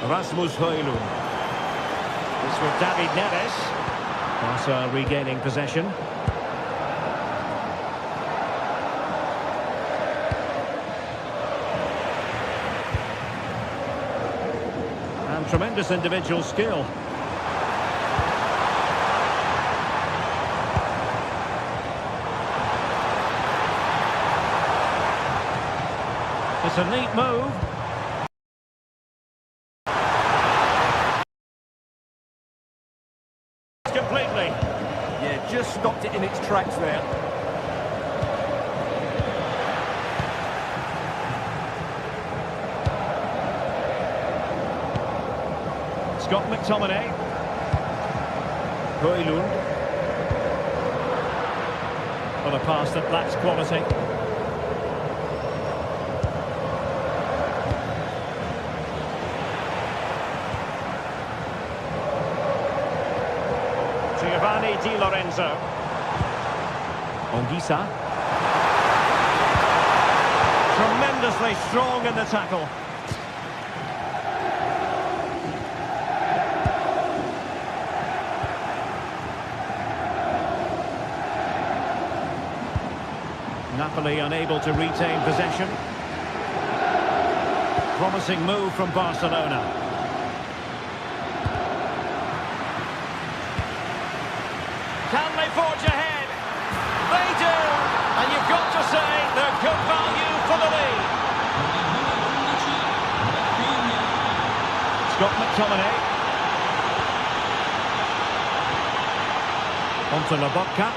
Rasmus Højlund. This with David Neres. Barca regaining possession. And tremendous individual skill. It's a neat move. Completely. Yeah, just stopped it in its tracks there. Scott McTominay. Højlund. For a pass that lacks quality. Giovanni Di Lorenzo. Anguissa. Tremendously strong in the tackle. Napoli unable to retain possession. Promising move from Barcelona. Can they forge ahead? They do! And you've got to say they're good value for the lead. Scott McTominay. Onto Lobotka.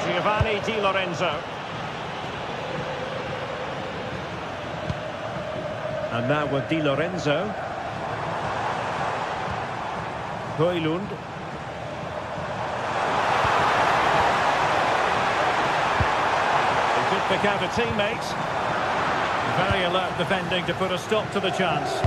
Giovanni Di Lorenzo. And now with Di Lorenzo. Højlund. He could pick out a teammate. Very alert defending to put a stop to the chance.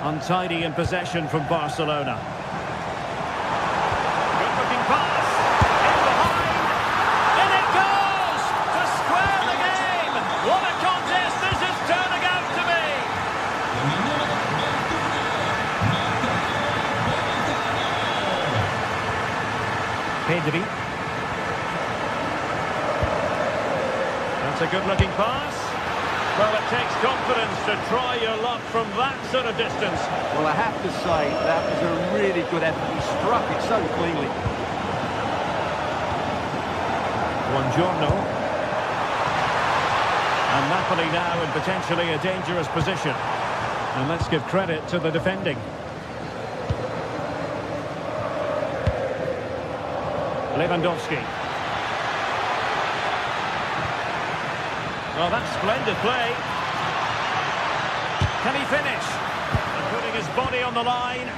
Untidy in possession from Barcelona. Good looking pass. In behind. In it goes! Pedri. That's a good-looking pass. Well, it takes confidence to try your luck from that sort of distance. Well, I have to say, that was a really good effort. He struck it so cleanly. Buongiorno. And Napoli now in potentially a dangerous position. And let's give credit to the defending. Lewandowski. Oh, that's splendid play. Can he finish? And putting his body on the line.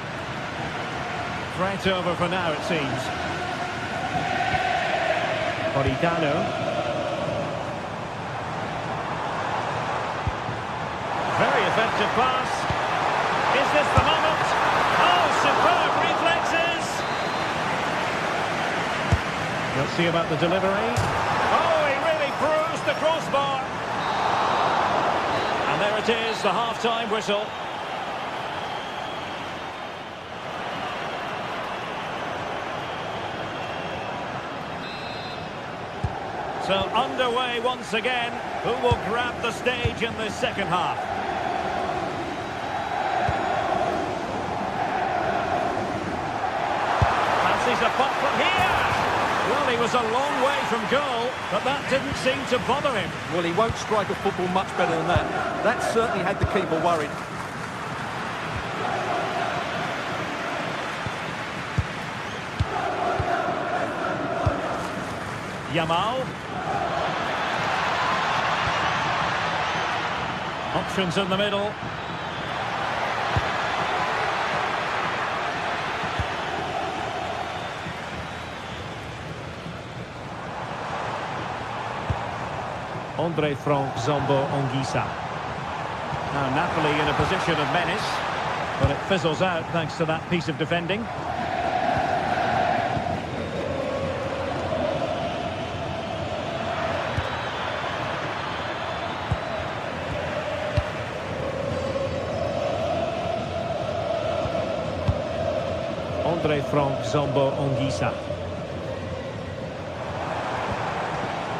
Threat over for now, it seems. Politano. Very effective pass. Is this the moment? Oh, superb reflexes! Let's see about the delivery. Oh, he really bruised the crossbar. And there it is, the half-time whistle. So underway once again. Who will grab the stage in this second half? Fancies a pop from here. Well, he was a long way from goal, but that didn't seem to bother him. Well, he won't strike a football much better than that. That certainly had the keeper worried. Yamal. Options in the middle. Andre Frank Zombo Anguissa. Now Napoli in a position of menace, but it fizzles out thanks to that piece of defending. Andre Frank Zombo Anguissa.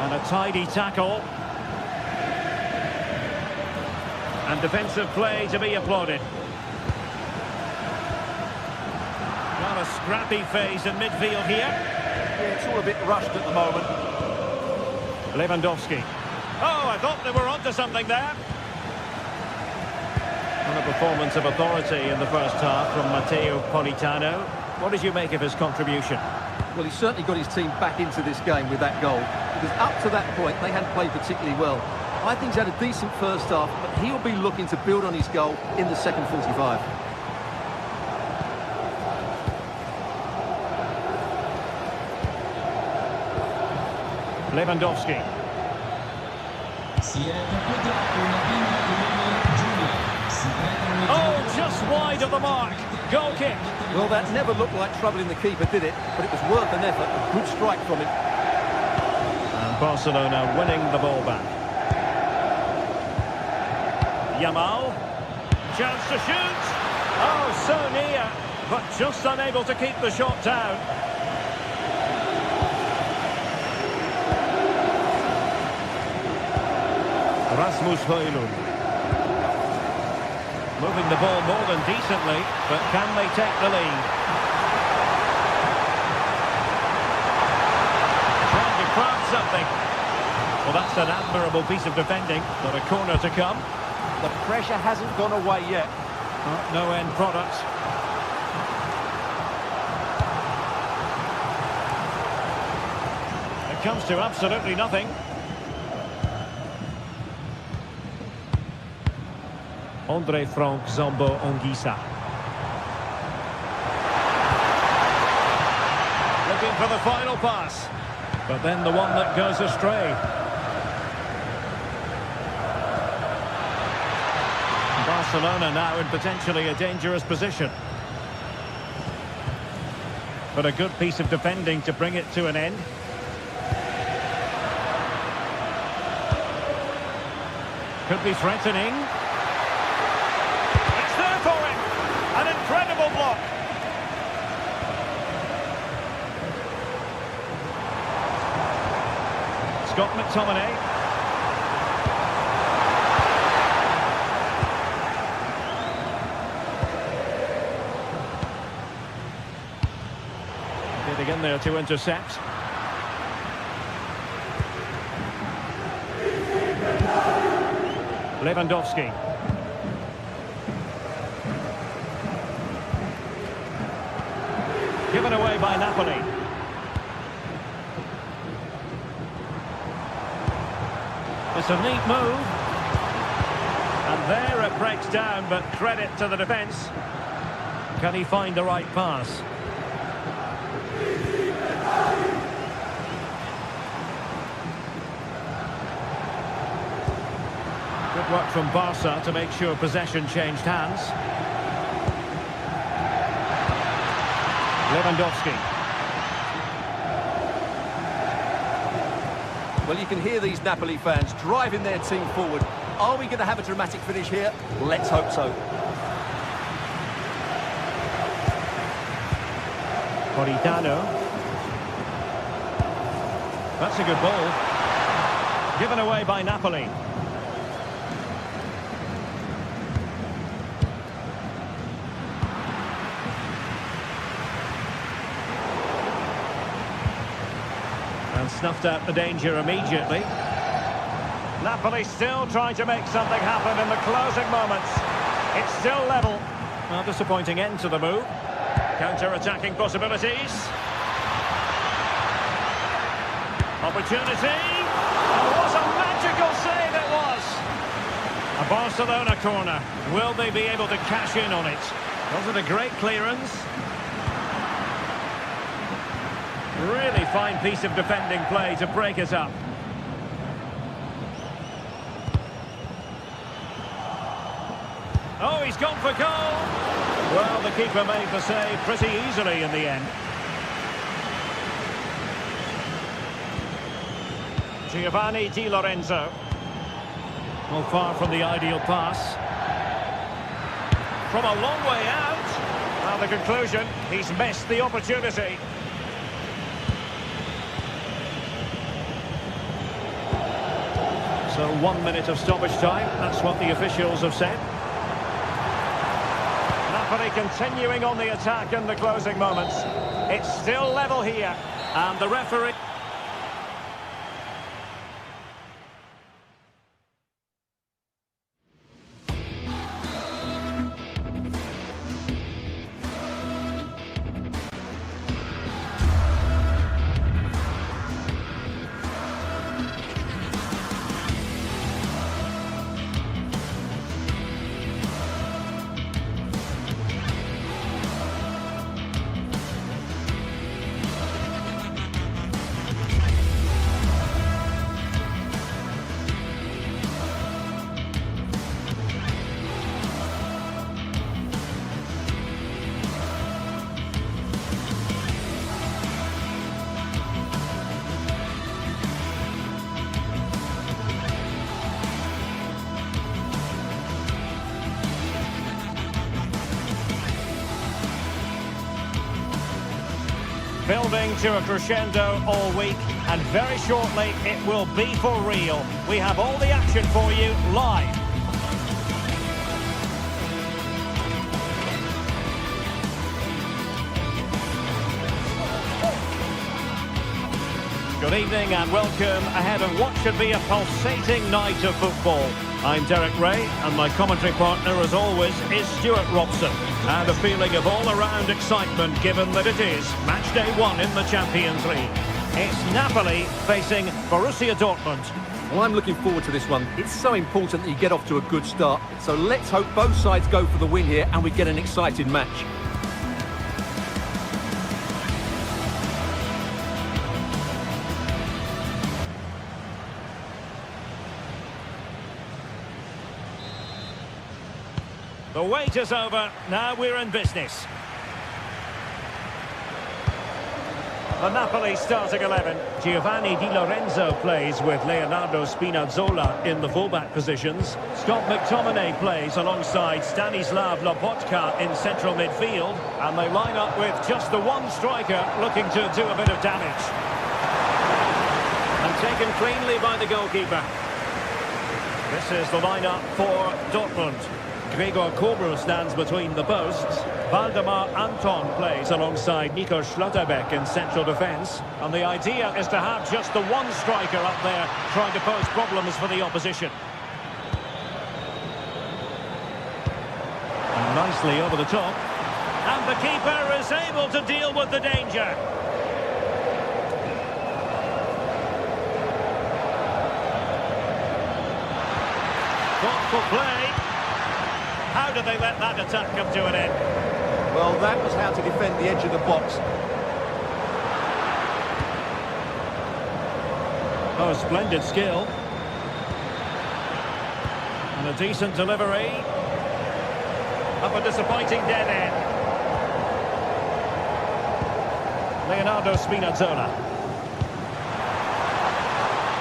And a tidy tackle. And defensive play to be applauded. Got a scrappy phase in midfield here. Yeah, it's all a bit rushed at the moment. Lewandowski. Oh, I thought they were onto something there. And a performance of authority in the first half from Matteo Politano. What did you make of his contribution? Well, he certainly got his team back into this game with that goal. Because up to that point, they hadn't played particularly well. I think he's had a decent first half, but he'll be looking to build on his goal in the second 45. Lewandowski. Oh, just wide of the mark. Goal kick. Well, that never looked like troubling the keeper, did it? But it was worth an effort. A good strike from him. And Barcelona winning the ball back. Yamal. Chance to shoot. Oh, so near, but just unable to keep the shot down. Rasmus Højlund. Moving the ball more than decently, but can they take the lead? Trying to craft something. Well, that's an admirable piece of defending, but a corner to come. The pressure hasn't gone away yet. No end product. It comes to absolutely nothing. Andre Frank Zombo Anguissa. Looking for the final pass, but then the one that goes astray. Barcelona now in potentially a dangerous position. But a good piece of defending to bring it to an end. Could be threatening. It's there for him. An incredible block. Scott McTominay. Getting in there to intercept. Lewandowski. Given away by Napoli. It's a neat move. And there it breaks down, but credit to the defence. Can he find the right pass? Good work from Barca to make sure possession changed hands. Lewandowski. Well, you can hear these Napoli fans driving their team forward. Are we going to have a dramatic finish here? Let's hope so. Politano. That's a good ball. Given away by Napoli. And snuffed out the danger immediately. Napoli still trying to make something happen in the closing moments. It's still level. A disappointing end to the move. Counter-attacking possibilities. Opportunity. And what a magical save it was. A Barcelona corner. Will they be able to cash in on it? Was it a great clearance? Really fine piece of defending play to break it up. Oh, he's gone for goal. Well, the keeper made the save pretty easily in the end. Giovanni Di Lorenzo. Well, far from the ideal pass. From a long way out. Well, the conclusion, he's missed the opportunity. So 1 minute of stoppage time, that's what the officials have said. Napoli continuing on the attack in the closing moments. It's still level here, and the referee... Building to a crescendo all week, and very shortly it will be for real. We have all the action for you live. Good evening and welcome ahead of what should be a pulsating night of football. I'm Derek Ray, and my commentary partner, as always, is Stuart Robson. And a feeling of all-around excitement, given that it is match day 1 in the Champions League. It's Napoli facing Borussia Dortmund. Well, I'm looking forward to this one. It's so important that you get off to a good start. So let's hope both sides go for the win here and we get an exciting match. The wait is over, now we're in business. The Napoli starting 11. Giovanni Di Lorenzo plays with Leonardo Spinazzola in the fullback positions. Scott McTominay plays alongside Stanislav Lobotka in central midfield. And they line up with just the one striker looking to do a bit of damage. And Taken cleanly by the goalkeeper. This is the lineup for Dortmund. Gregor Kobel stands between the posts. Waldemar Anton plays alongside Nico Schlotterbeck in central defence. And the idea is to have just the one striker up there trying to pose problems for the opposition. And nicely over the top. And the keeper is able to deal with the danger. Thoughtful play. How did they let that attack come to an end? Well, that was how to defend the edge of the box. Oh, splendid skill. And a decent delivery. Up a disappointing dead end. Leonardo Spinazzola.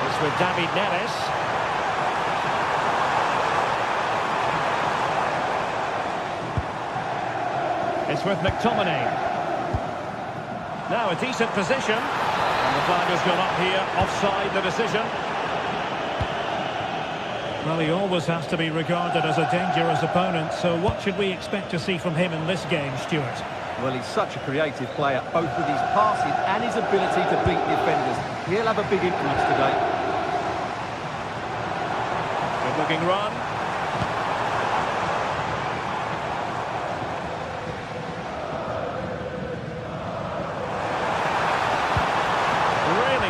It's with David Neres. It's with McTominay. Now a decent position. And the flag has gone up here, offside the decision. Well, he always has to be regarded as a dangerous opponent, so what should we expect to see from him in this game, Stuart? Well, he's such a creative player, both with his passing and his ability to beat defenders. He'll have a big influence today. Good looking run.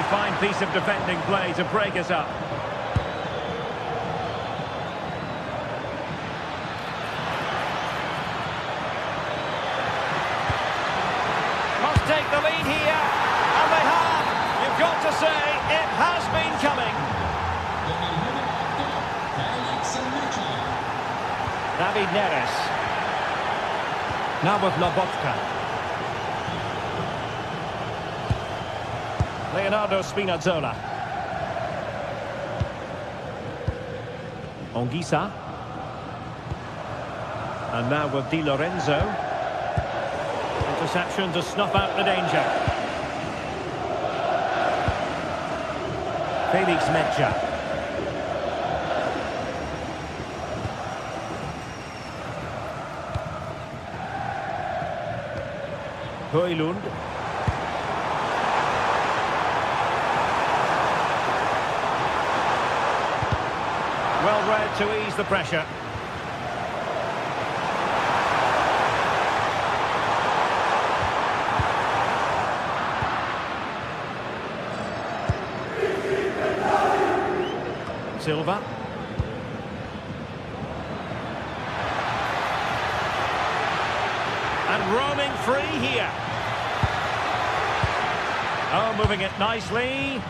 Fine piece of defending play to break us up. Must take the lead here, and they have. You've got to say, it has been coming. David Neres. Now with Lobotka. Leonardo Spinazzola. Anguissa. And now with Di Lorenzo. Interception to snuff out the danger. Felix Metscher. Højlund. Well read to ease the pressure. Silva. And roaming free here. Oh, moving it nicely.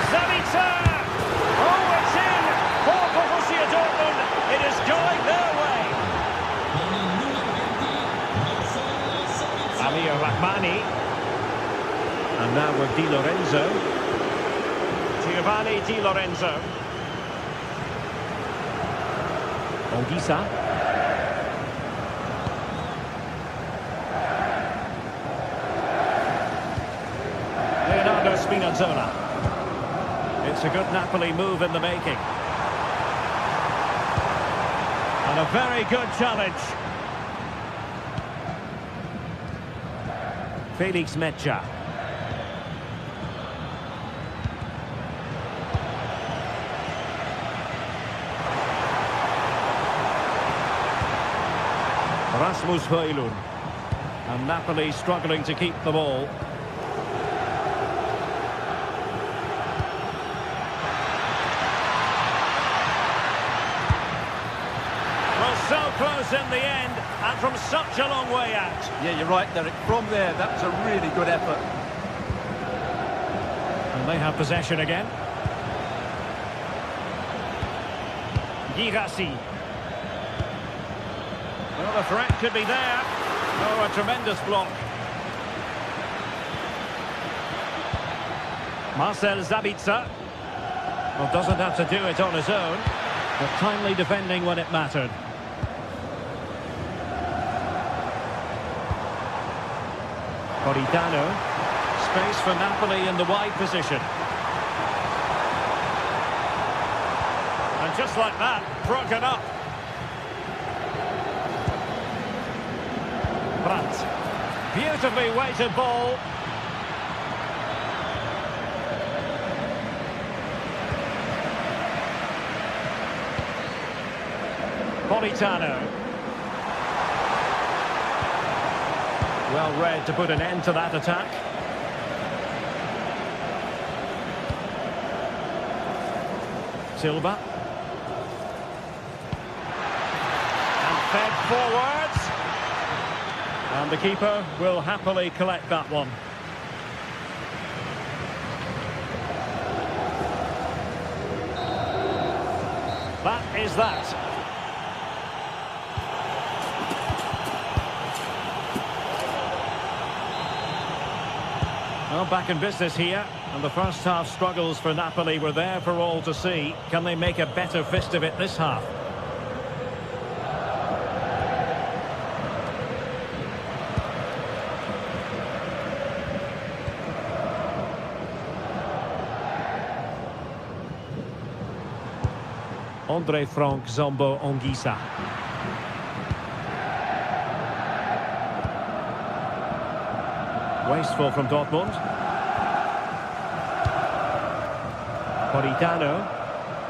Zabitzer! Oh, it's in for Borussia Dortmund. It is going their way. Amir Rahmani. And now with Di Lorenzo. Giovanni Di Lorenzo. Anguissa. Leonardo Spinazzola. It's a good Napoli move in the making. And a very good challenge. Felix Metscher. Rasmus Højlund. And Napoli struggling to keep the ball. So close in the end, and from such a long way out. Yeah, you're right, Derek. From there, that was a really good effort. And they have possession again. Girassi. Well, the threat could be there. Oh, a tremendous block. Marcel Zabitzer. Well, doesn't have to do it on his own, but timely defending when it mattered. Politano. space for Napoli in the wide position. And just like that, broken up. Brandt. Beautifully weighted ball. Politano. Well read to put an end to that attack. Silva. And fed forwards. And the keeper will happily collect that one. That is that. Well, back in business here, and the first half struggles for Napoli were there for all to see. Can they make a better fist of it this half? Andre Frank Zombo Ongisa. Wasteful from Dortmund. Politano.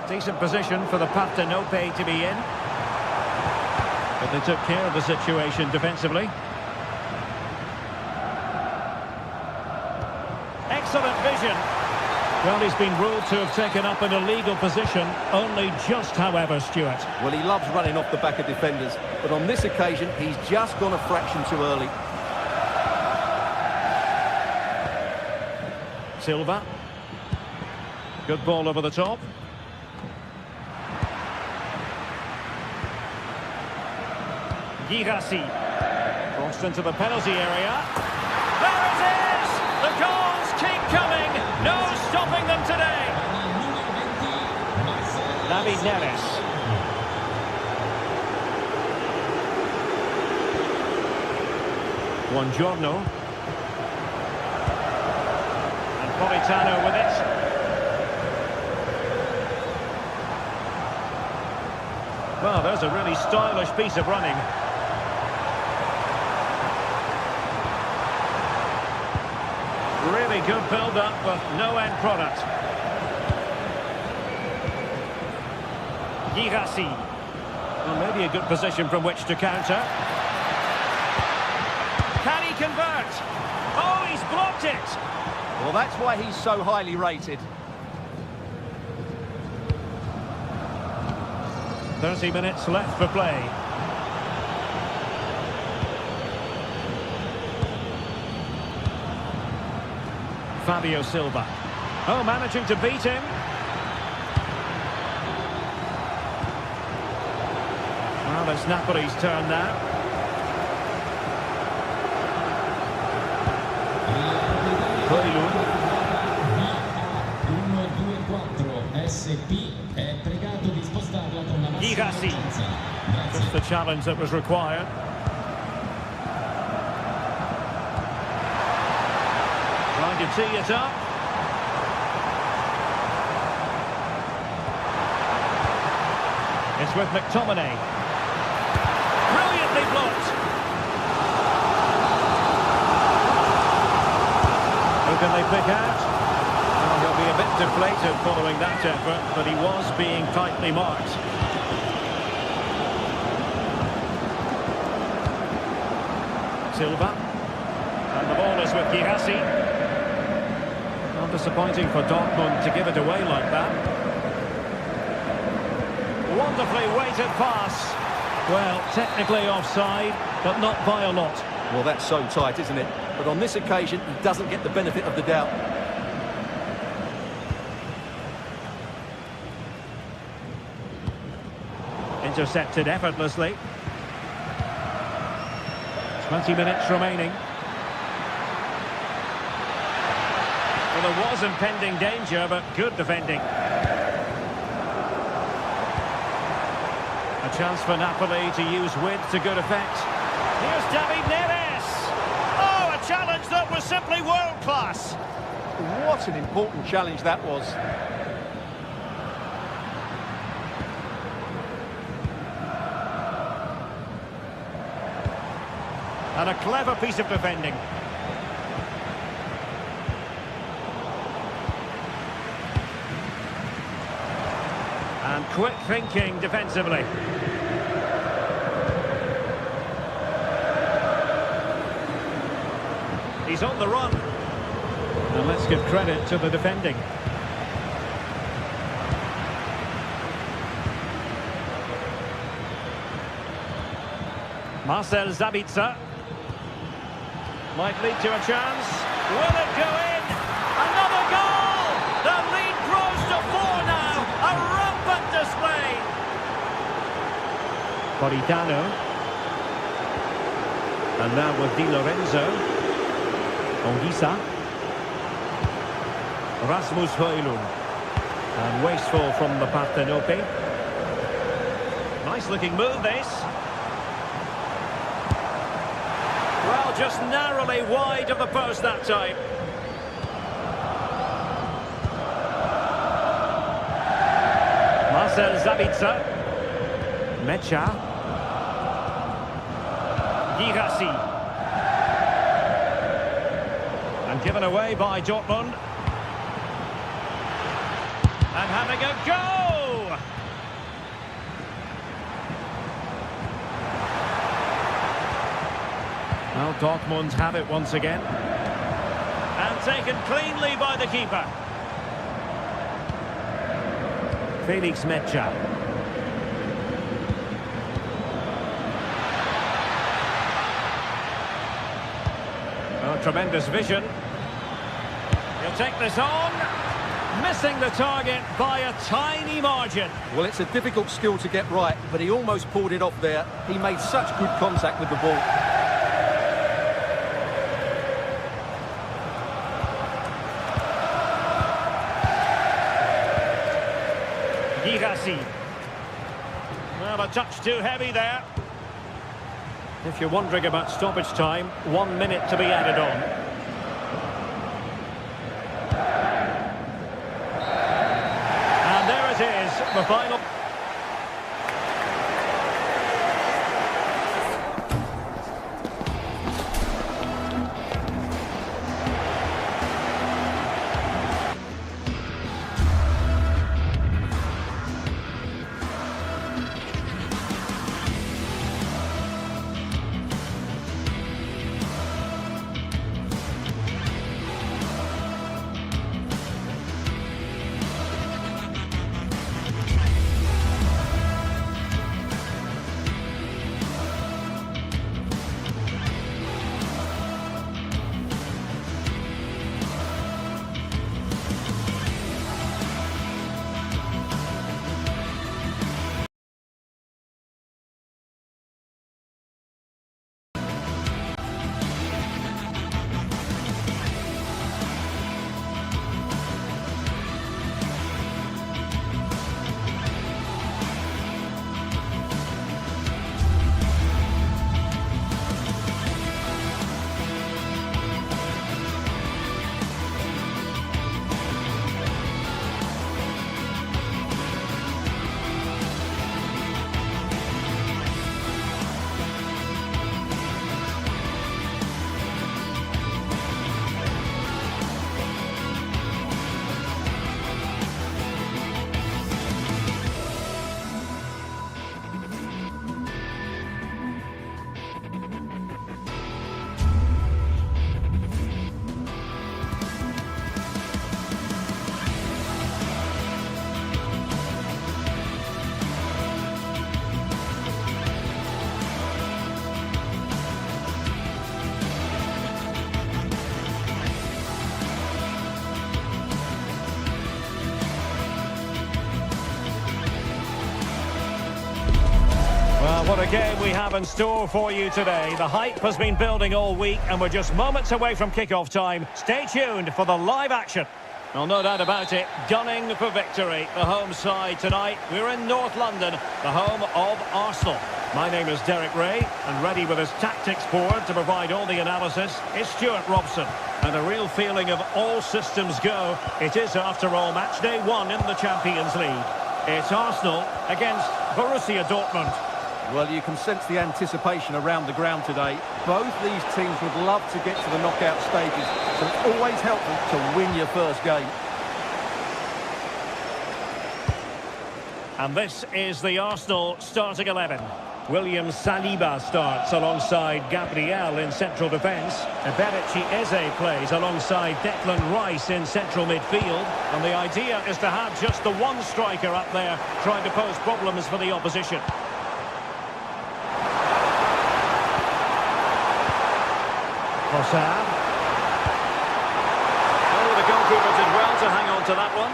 Decent position for the Partenope to be in. But they took care of the situation defensively. Excellent vision. Well, he's been ruled to have taken up an illegal position. Only just, however, Stuart. Well, he loves running off the back of defenders. But on this occasion, he's just gone a fraction too early. Silva. Good ball over the top. Girassi. Crossed into the penalty area. There it is! The goals keep coming. No stopping them today. David Neres. Buongiorno. Politano with it. Well, there's a really stylish piece of running. Really good build-up, but no end product. Girassi. Well, maybe a good position from which to counter. Can he convert? Oh, he's blocked it! Well, that's why he's so highly rated. 30 minutes left for play. Fabio Silva. Oh, managing to beat him. Well, it's Napoli's turn now. Girassi. Just the challenge that was required. Trying to tee it up. It's with McTominay. Brilliantly blocked. Who can they pick out? Well, he'll be a bit deflated following that effort, but he was being tightly marked. Silva. And the ball is with Girassi. Not disappointing for Dortmund to give it away like that. Wonderfully weighted pass. Well, technically offside, but not by a lot. Well, that's so tight, isn't it? But on this occasion, he doesn't get the benefit of the doubt. Intercepted effortlessly. 20 minutes remaining. Well, there was impending danger, but good defending. A chance for Napoli to use width to good effect. Here's David Neres. Oh, a challenge that was simply world-class. What an important challenge that was. And a clever piece of defending. And quick thinking defensively. He's on the run. And let's give credit to the defending. Marcel Sabitzer. Might lead to a chance. Will it go in? Another goal! The lead grows to 4 now. A rampant display. Politano. And now with Di Lorenzo. Ongisa. Rasmus Højlund. And wasteful from the Parthenope. Nice looking move this. Well, just narrowly wide of the post that time. Marcel Sabitzer. Mecha. Girassi. And given away by Dortmund. And having a go! Well, Dortmund have it once again. And taken cleanly by the keeper. Felix Mecha. Oh, tremendous vision. He'll take this on. Missing the target by a tiny margin. Well, it's a difficult skill to get right, but he almost pulled it off there. He made such good contact with the ball. Girassi. Well, a touch too heavy there. If you're wondering about stoppage time, 1 minute to be added on. And there it is, the final. What a game we have in store for you today. The hype has been building all week and we're just moments away from kick-off time. Stay tuned for the live action. Well, no doubt about it, gunning for victory. The home side tonight, we're in North London, the home of Arsenal. My name is Derek Ray, and ready with his tactics board to provide all the analysis is Stuart Robson. And a real feeling of all systems go. It is, after all, match day 1 in the Champions League. It's Arsenal against Borussia Dortmund. Well, you can sense the anticipation around the ground today. Both these teams would love to get to the knockout stages, so it's always helpful to win your first game. And this is the Arsenal starting 11. William Saliba starts alongside Gabriel in central defence. Eberechi Eze plays alongside Declan Rice in central midfield. And the idea is to have just the one striker up there trying to pose problems for the opposition. Hossam. Oh, the goalkeeper did well to hang on to that one.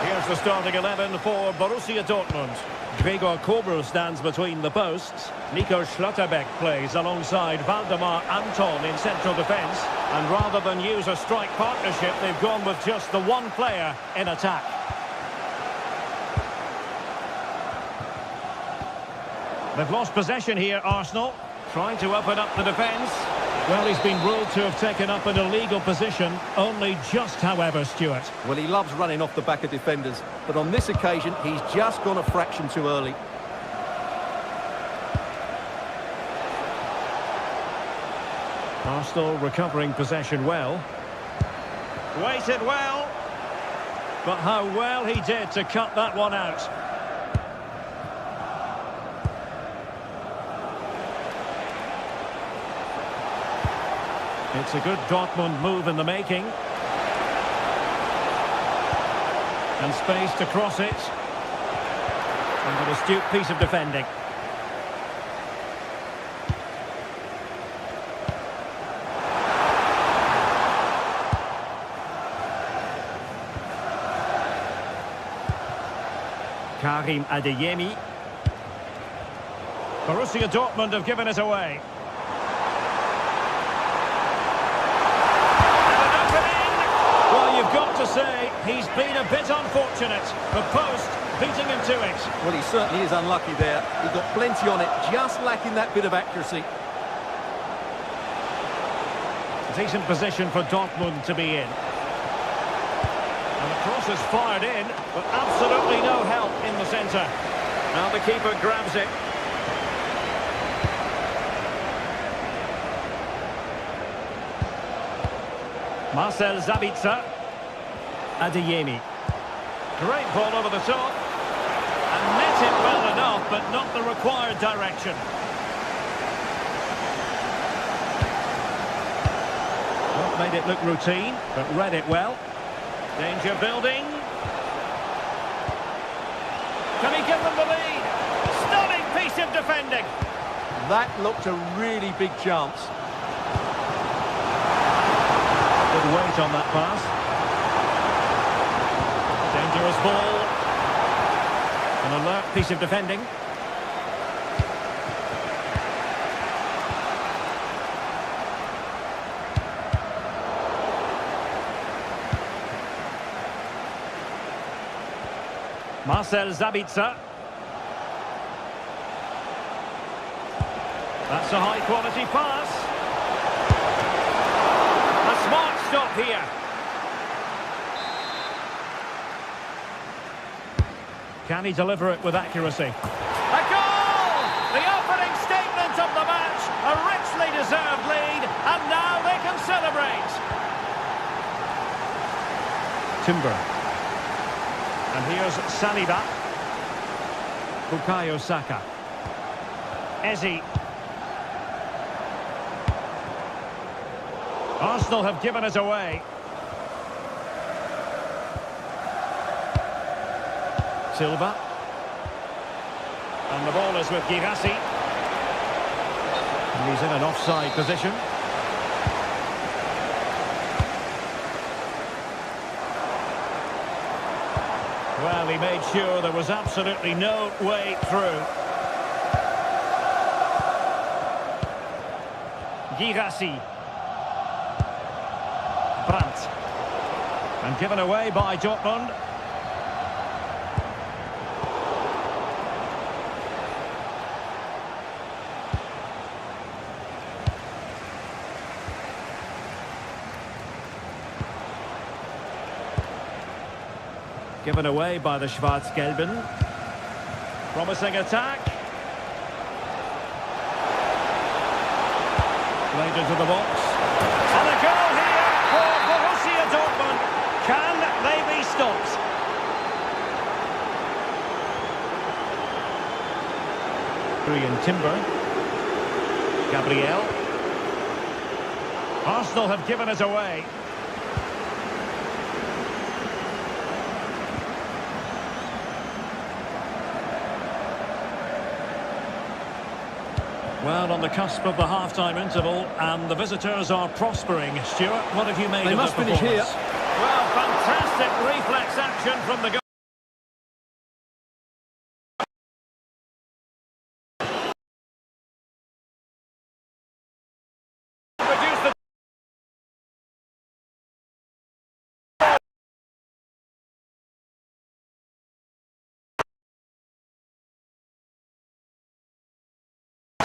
Here's the starting 11 for Borussia Dortmund. Gregor Kobel stands between the posts. Nico Schlotterbeck plays alongside Valdemar Anton in central defence. And rather than use a strike partnership, they've gone with just the one player in attack. They've lost possession here, Arsenal. Trying to open up the defence. Well, he's been ruled to have taken up an illegal position. Only just, however, Stuart. Well, he loves running off the back of defenders, but on this occasion, he's just gone a fraction too early. Arsenal recovering possession well. Waited well. But how well he did to cut that one out. It's a good Dortmund move in the making. And space to cross it. And an astute piece of defending. Karim Adeyemi. Borussia Dortmund have given it away. You've got to say, he's been a bit unfortunate. The post beating him to it. Well, he certainly is unlucky there. He got plenty on it, just lacking that bit of accuracy. Decent position for Dortmund to be in. And the cross is fired in, but absolutely no help in the centre. Now the keeper grabs it. Marcel Sabitzer. Adeyemi. Great ball over the top. And met it well enough, but not the required direction. Well, made it look routine, but read it well. Danger building. Can he give them the lead? Stunning piece of defending. That looked a really big chance. Good weight on that pass. Dangerous ball. An alert piece of defending. Marcel Sabitzer. That's a high-quality pass. A smart stop here. Can he deliver it with accuracy? A goal! The opening statement of the match. A richly deserved lead, and now they can celebrate. Timber. And here's Saliba. Bukayo Saka. Eze. Arsenal have given it away. Silva. And the ball is with Girassi. And he's in an offside position. Well, he made sure there was absolutely no way through. Girassi. Brandt. And given away by Dortmund. Given away by the Schwarz-Gelben. Promising attack. Played into the box. And a goal here for Borussia Dortmund. Can they be stopped? And Timber. Gabriel. Arsenal have given it away. Well, on the cusp of the half-time interval, and the visitors are prospering. Stuart, what have you made of They must the finish here. Well, fantastic reflex action from the goal. Reduce the...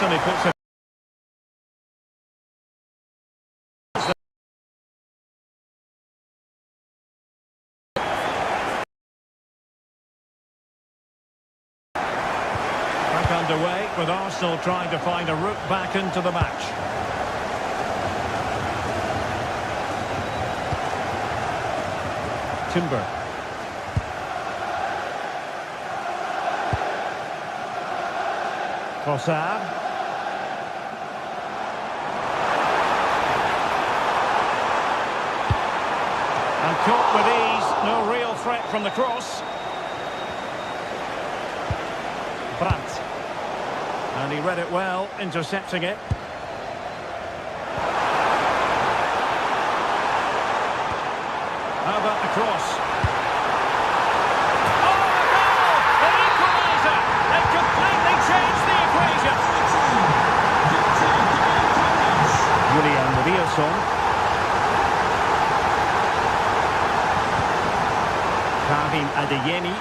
And he puts it... Back underway, with Arsenal trying to find a route back into the match. Timber. Trossard. And caught with ease, no real threat from the cross. Brandt. And he read it well, intercepting it. How about the cross? Oh, the goal! The equaliser! They've completely changed the equation. Julian Rielson. Karim Adeyemi.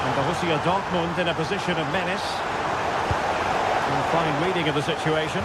And Borussia Dortmund in a position of menace. And fine reading of the situation.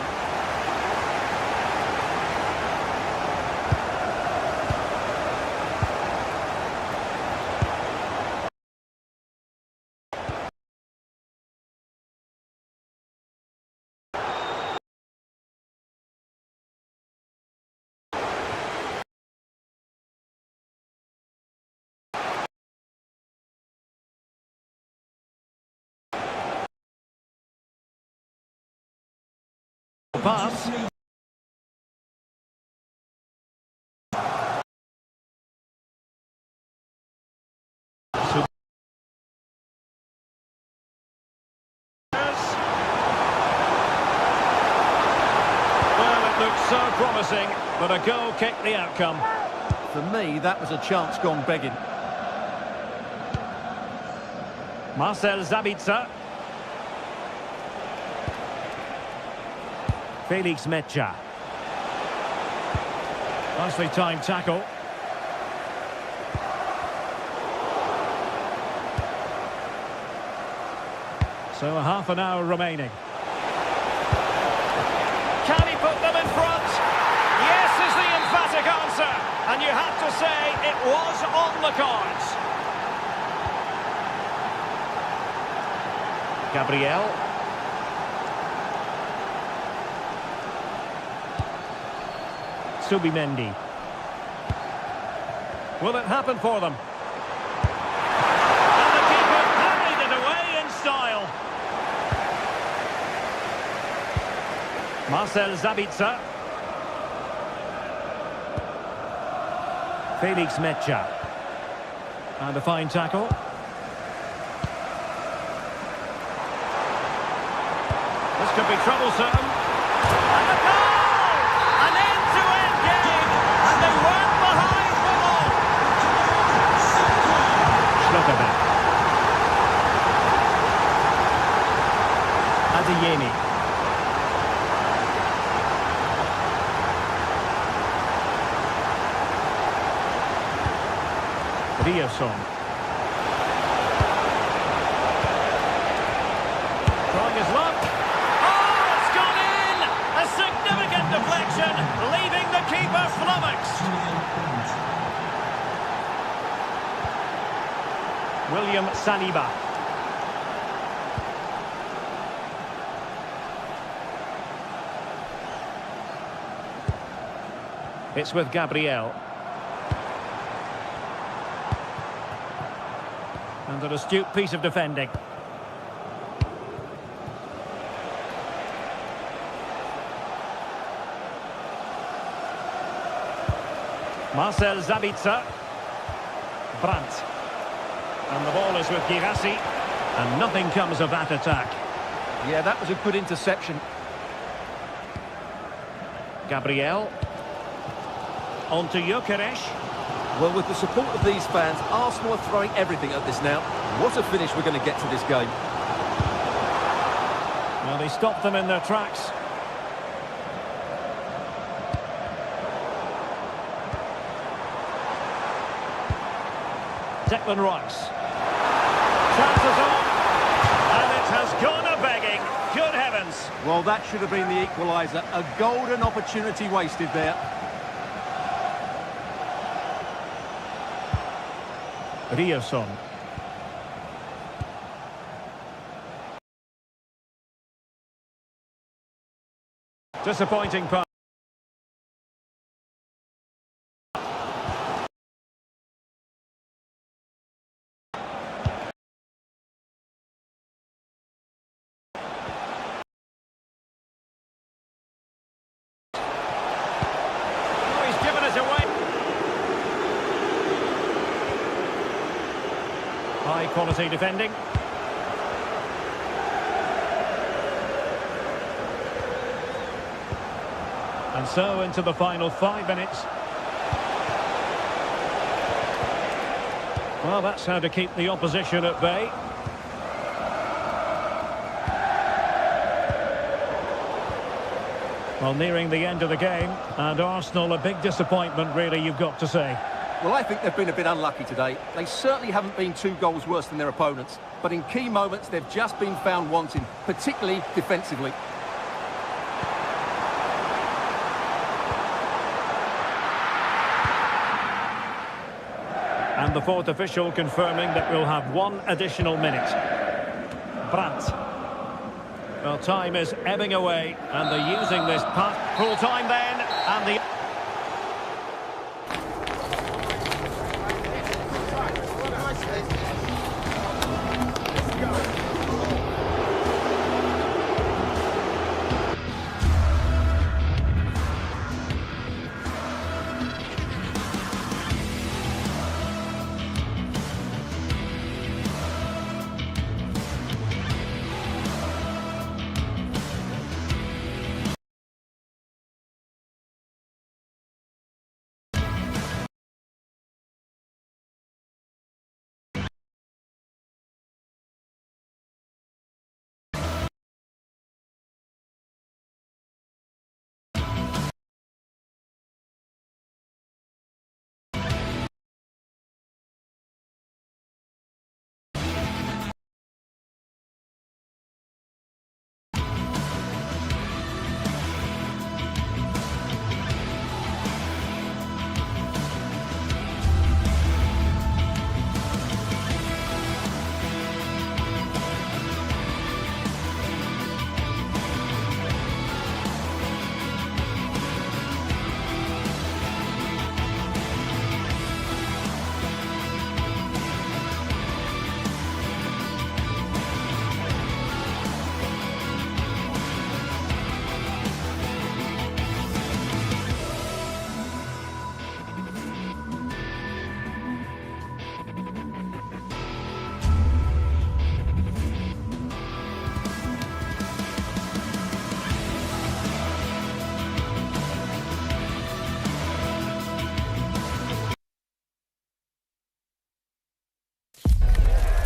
Pass. Well, it looks so promising, but a goal kicked the outcome. For me, that was a chance gone begging. Marcel Sabitzer. Felix Mecha. Nicely timed tackle. So a half an hour remaining. Can he put them in front? Yes is the emphatic answer. And you have to say it was on the cards. Gabriel. Subimendi. Will it happen for them? And the keeper parried it away in style. Marcel Sabitzer. Felix Mecha. And a fine tackle. This could be troublesome. And the goal! An end-to-end game, and they weren't behind for long. Schlotterbeck. Adeyemi. Rielson. Trying his luck. Oh, it's gone in! A significant deflection, leaving the keeper flummoxed. William Saliba. It's with Gabriel. And an astute piece of defending. Marcel Sabitzer. Brandt. And the ball is with Girassi. And nothing comes of that attack. Yeah, that was a good interception. Gabriel. On to Gyökeres. Well, with the support of these fans, Arsenal are throwing everything at this now. What a finish we're going to get to this game. Well, they stopped them in their tracks. Declan Rice. Chances on. And it has gone a-begging. Good heavens. Well, that should have been the equaliser. A golden opportunity wasted there. Ryerson. Disappointing pass. Oh, he's given us away. High quality defending. And so into the final 5 minutes. Well, that's how to keep the opposition at bay. Well, nearing the end of the game, and Arsenal a big disappointment, really, you've got to say. Well, I think they've been a bit unlucky today. They certainly haven't been 2 goals worse than their opponents, but in key moments they've just been found wanting, particularly defensively. And the 4th official confirming that we'll have 1 additional minute. Brandt. Well, time is ebbing away, and they're using this pass. Full time then, and the...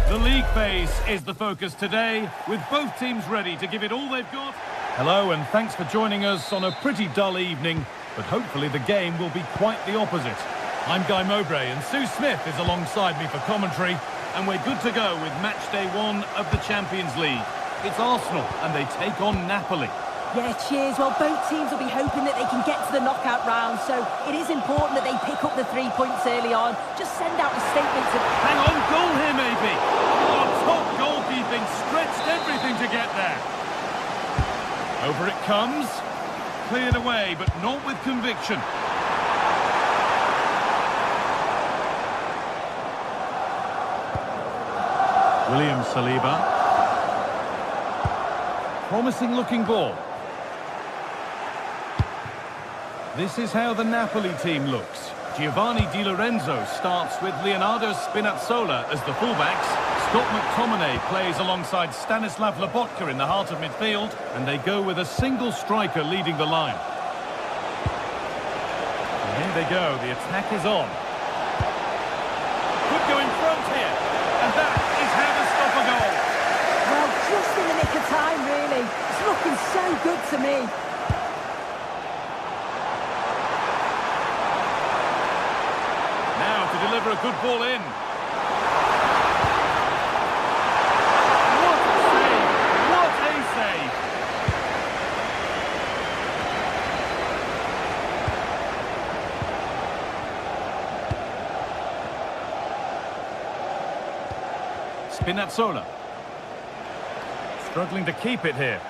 The league phase is the focus today, with both teams ready to give it all they've got. Hello, and thanks for joining us on a pretty dull evening, but hopefully the game will be quite the opposite. I'm Guy Mowbray, and Sue Smith is alongside me for commentary, and we're good to go with match day 1 of the Champions League. It's Arsenal, and they take on Napoli. Yeah, cheers. Well, both teams will be hoping that they can get to the knockout round, so it is important that they pick up the 3 points early on. Just send out a statement to... Hang on, goal here maybe. Oh, top goalkeeping, stretched everything to get there. Over it comes. Cleared away, but not with conviction. William Saliba. Promising looking ball. This is how the Napoli team looks. Giovanni Di Lorenzo starts with Leonardo Spinazzola as the fullbacks. Scott McTominay plays alongside Stanislav Lobotka in the heart of midfield, and they go with a single striker leading the line. And here they go, the attack is on. Could go in front here, and that is how to stop a goal. Well, just in the nick of time, really. It's looking so good to me. Now to deliver a good ball in. What a save! What a save! Spinazzola. Struggling to keep it here.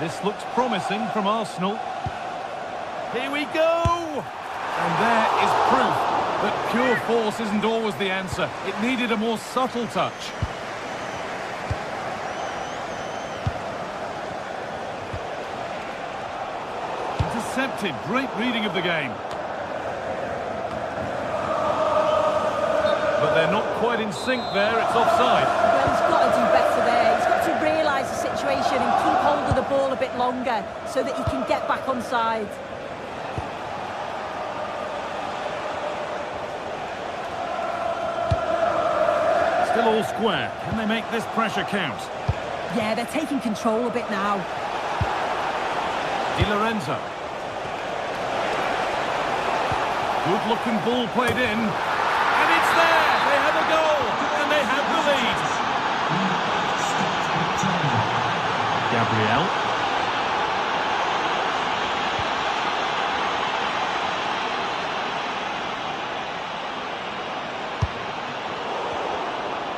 This looks promising from Arsenal. Here we go! And there is proof that pure force isn't always the answer. It needed a more subtle touch. Intercepted. Great reading of the game. But they're not quite in sync there. It's offside. Well, he's got to do better there. He's got to realise the situation and keep hold of the ball a bit longer so that he can get back on side. Still all square. Can they make this pressure count? Yeah, they're taking control a bit now. Di Lorenzo. Good looking ball played in. And it's there! They have a goal! And they have the lead! Gabriel.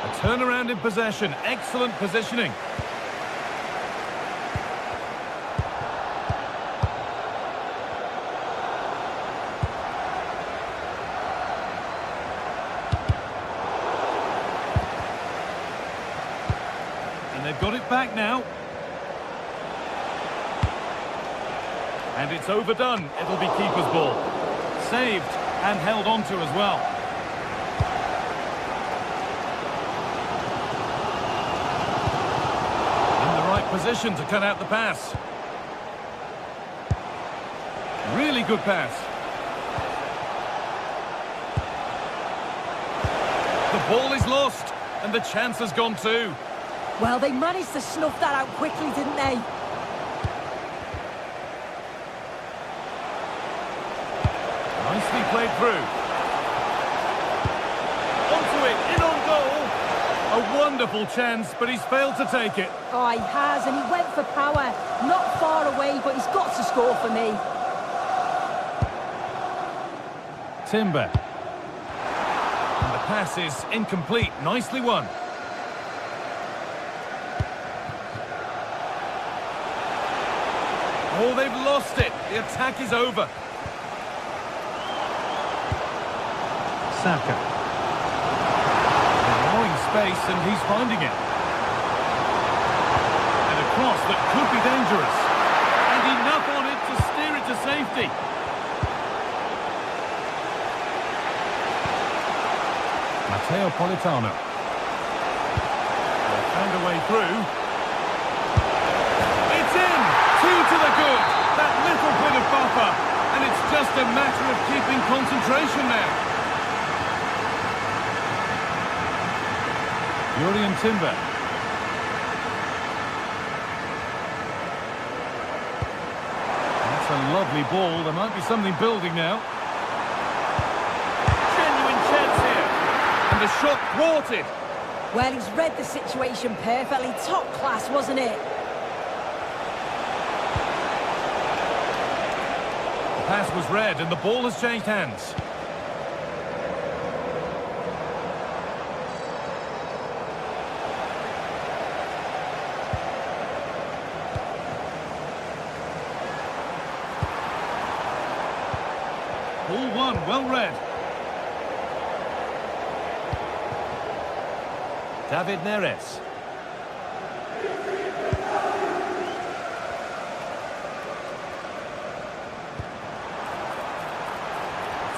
A turnaround in possession. Excellent positioning. And they've got it back now. And it's overdone. It'll be keeper's ball. Saved and held onto as well. In the right position to cut out the pass. Really good pass. The ball is lost and the chance has gone too. Well, they managed to snuff that out quickly, didn't they? Nicely played through. Onto it, in on goal. A wonderful chance, but he's failed to take it. Oh, he has, and he went for power. Not far away, but he's got to score for me. Timber. And the pass is incomplete. Nicely won. Oh, they've lost it. The attack is over. Saka. They're allowing space and he's finding it. And a cross that could be dangerous. And enough on it to steer it to safety. Matteo Politano. They found a way through. It's in! 2 to the good. That little bit of buffer. And it's just a matter of keeping concentration now. Jurriën Timber. That's a lovely ball. There might be something building now. Genuine chance here. And the shot thwarted. Well, he's read the situation perfectly. Top class, wasn't it? The pass was read and the ball has changed hands. Ball one, well read. David Neres.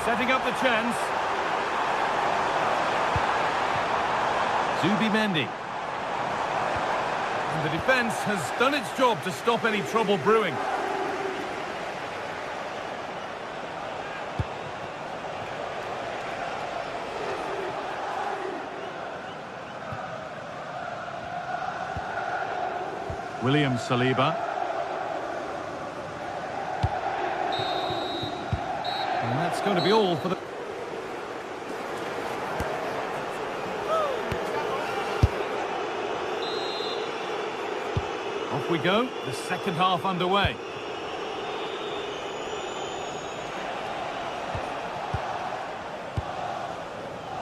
Setting up the chance. Zubimendi. And the defence has done its job to stop any trouble brewing. William Saliba. And that's going to be all for the... Off we go, the second half underway.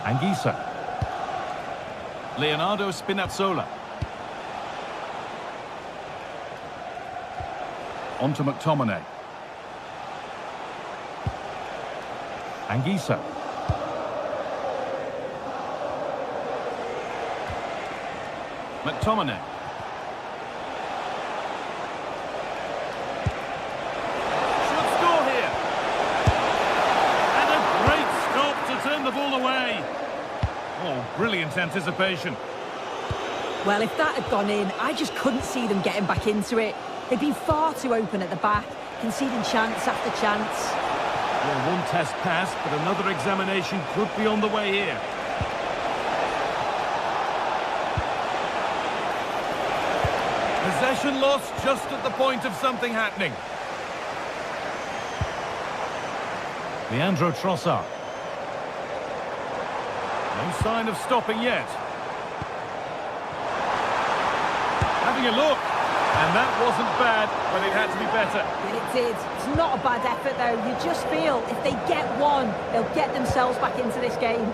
Anguissa. Leonardo Spinazzola. On to McTominay. Anguissa. McTominay. Should score here. And a great stop to turn the ball away. Oh, brilliant anticipation. Well, if that had gone in, I just couldn't see them getting back into it. They've been far too open at the back, conceding chance after chance. Well, one test passed, but another examination could be on the way here. Possession lost just at the point of something happening. Leandro Trossard. No sign of stopping yet. Having a look. And that wasn't bad, but it had to be better. It did. It's not a bad effort, though. You just feel if they get one, they'll get themselves back into this game.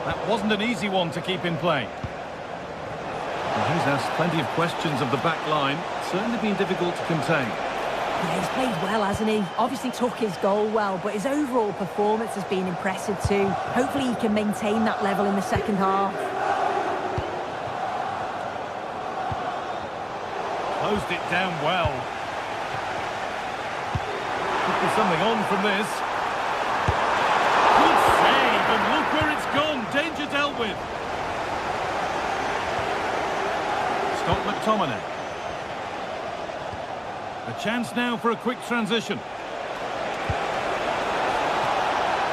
That wasn't an easy one to keep in play. Well, he's asked plenty of questions of the back line. Certainly been difficult to contain. Yeah, he's played well, hasn't he? Obviously took his goal well, but his overall performance has been impressive too. Hopefully he can maintain that level in the second half. Closed it down well. Could be something on from this. Good save, and look where it's gone. Danger dealt with. Scott McTominay. A chance now for a quick transition.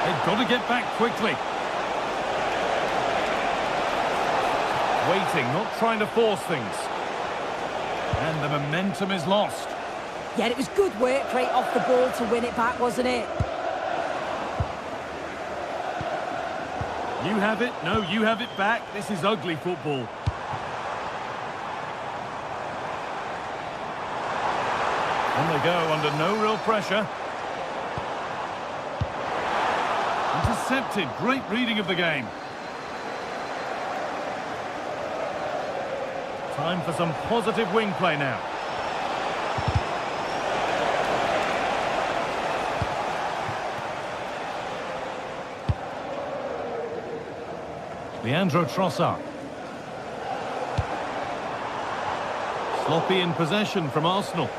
They've got to get back quickly. Waiting, not trying to force things. And the momentum is lost. Yeah, it was good work right off the ball to win it back, wasn't it? You have it, no, you have it back. This is ugly football. On they go, under no real pressure. Intercepted, great reading of the game. Time for some positive wing play now. Leandro Trossard. Sloppy in possession from Arsenal.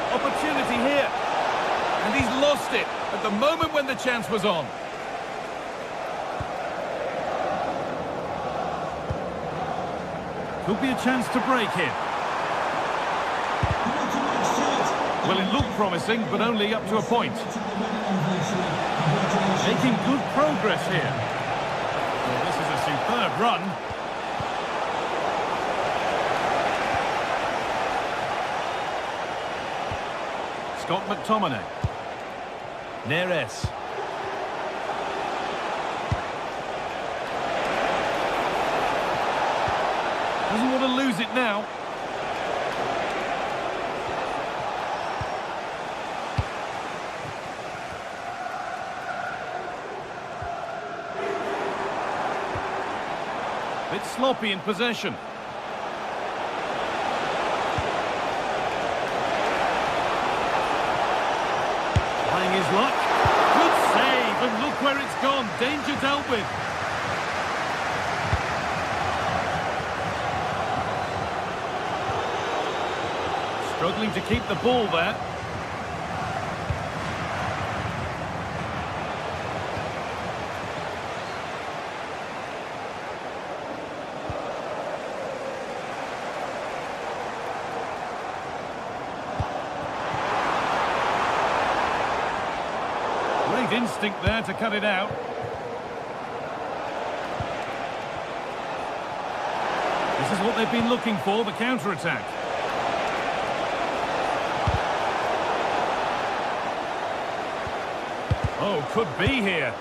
Opportunity here, and he's lost it at the moment when the chance was on. Could be a chance to break here. Well, it looked promising, but only up to a point. Making good progress here. Well, this is a superb run. Scott McTominay. Neres. Doesn't want to lose it now. Bit sloppy in possession. Trying his luck. Good save, and look where it's gone. Danger dealt with. Struggling to keep the ball there. Great instinct there to cut it out. This is what they've been looking for, the counter-attack. Oh, could be here.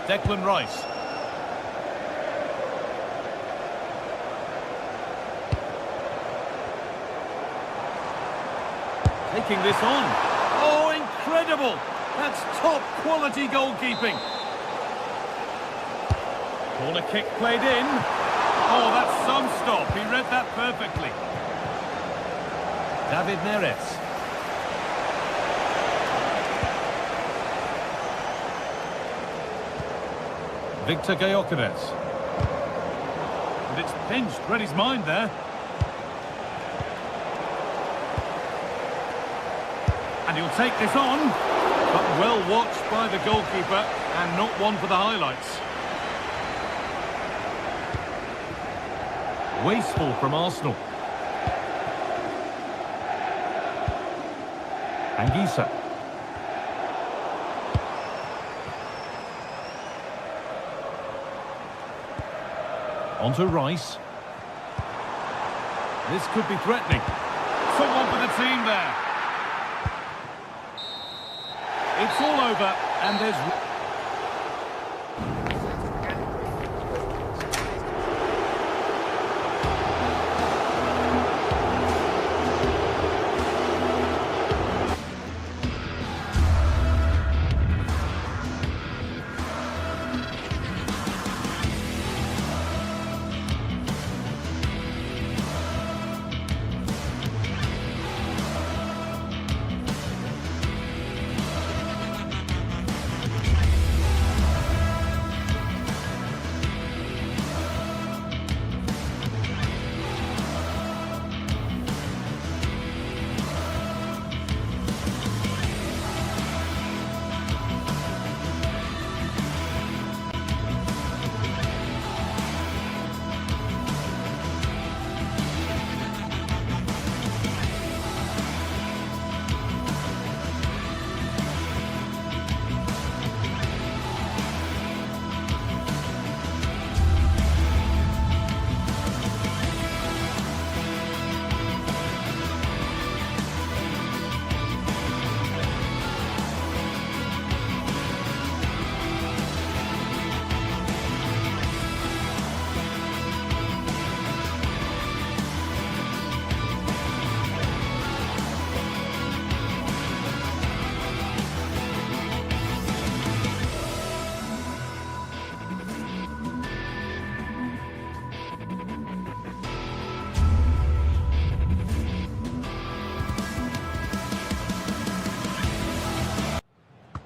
Declan Rice. Taking this on. Oh, incredible! That's top quality goalkeeping. Corner kick played in. Oh, that's some stop. He read that perfectly. David Neres. Victor Gyökeres. And it's pinched, read his mind there. And he'll take this on. But well watched by the goalkeeper and not one for the highlights. Wasteful from Arsenal. Anguissa. Onto Rice. This could be threatening. Someone for the team there. It's all over, and there's...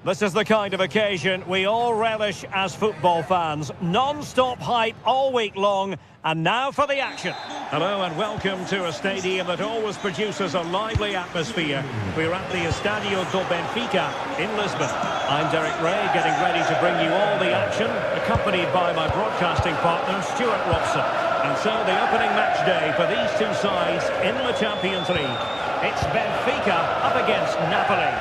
This is the kind of occasion we all relish as football fans. Non-stop hype all week long, and now for the action. Hello and welcome to a stadium that always produces a lively atmosphere. We're at the Estadio do Benfica in Lisbon. I'm Derek Ray, getting ready to bring you all the action, accompanied by my broadcasting partner, Stuart Robson. And so the opening match day for these two sides in the Champions League. It's Benfica up against Napoli.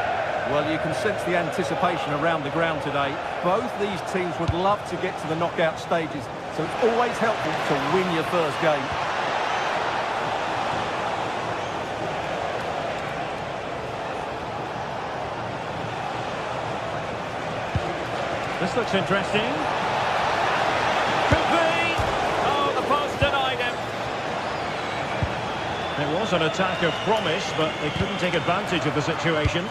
Well, you can sense the anticipation around the ground today. Both these teams would love to get to the knockout stages, so it's always helpful to win your first game. This looks interesting. Could be. Oh, the post denied him. It was an attack of promise, but they couldn't take advantage of the situation.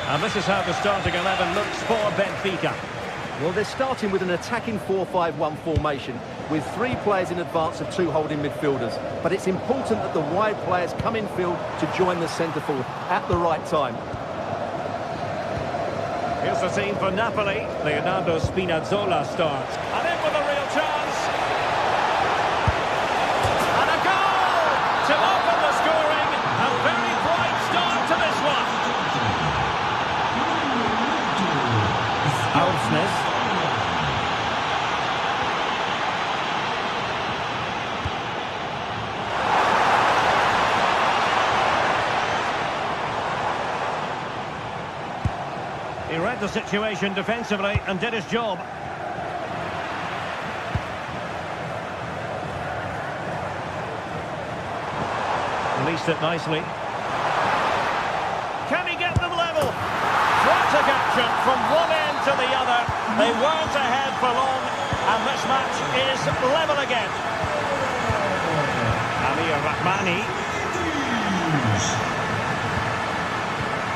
And this is how the starting 11 looks for Benfica. Well, they're starting with an attacking 4-5-1 formation with 3 players in advance of 2 holding midfielders. But it's important that the wide players come in field to join the centre forward at the right time. Here's the scene for Napoli. Leonardo Spinazzola starts. And in with a real chance. And a goal to open the scoring. A very bright start to this one. Aursnes. He read the situation defensively and did his job. Released it nicely. Can he get them level? Frantic action from one end to the other. They weren't ahead for long, and this match is level again. Amir Rahmani.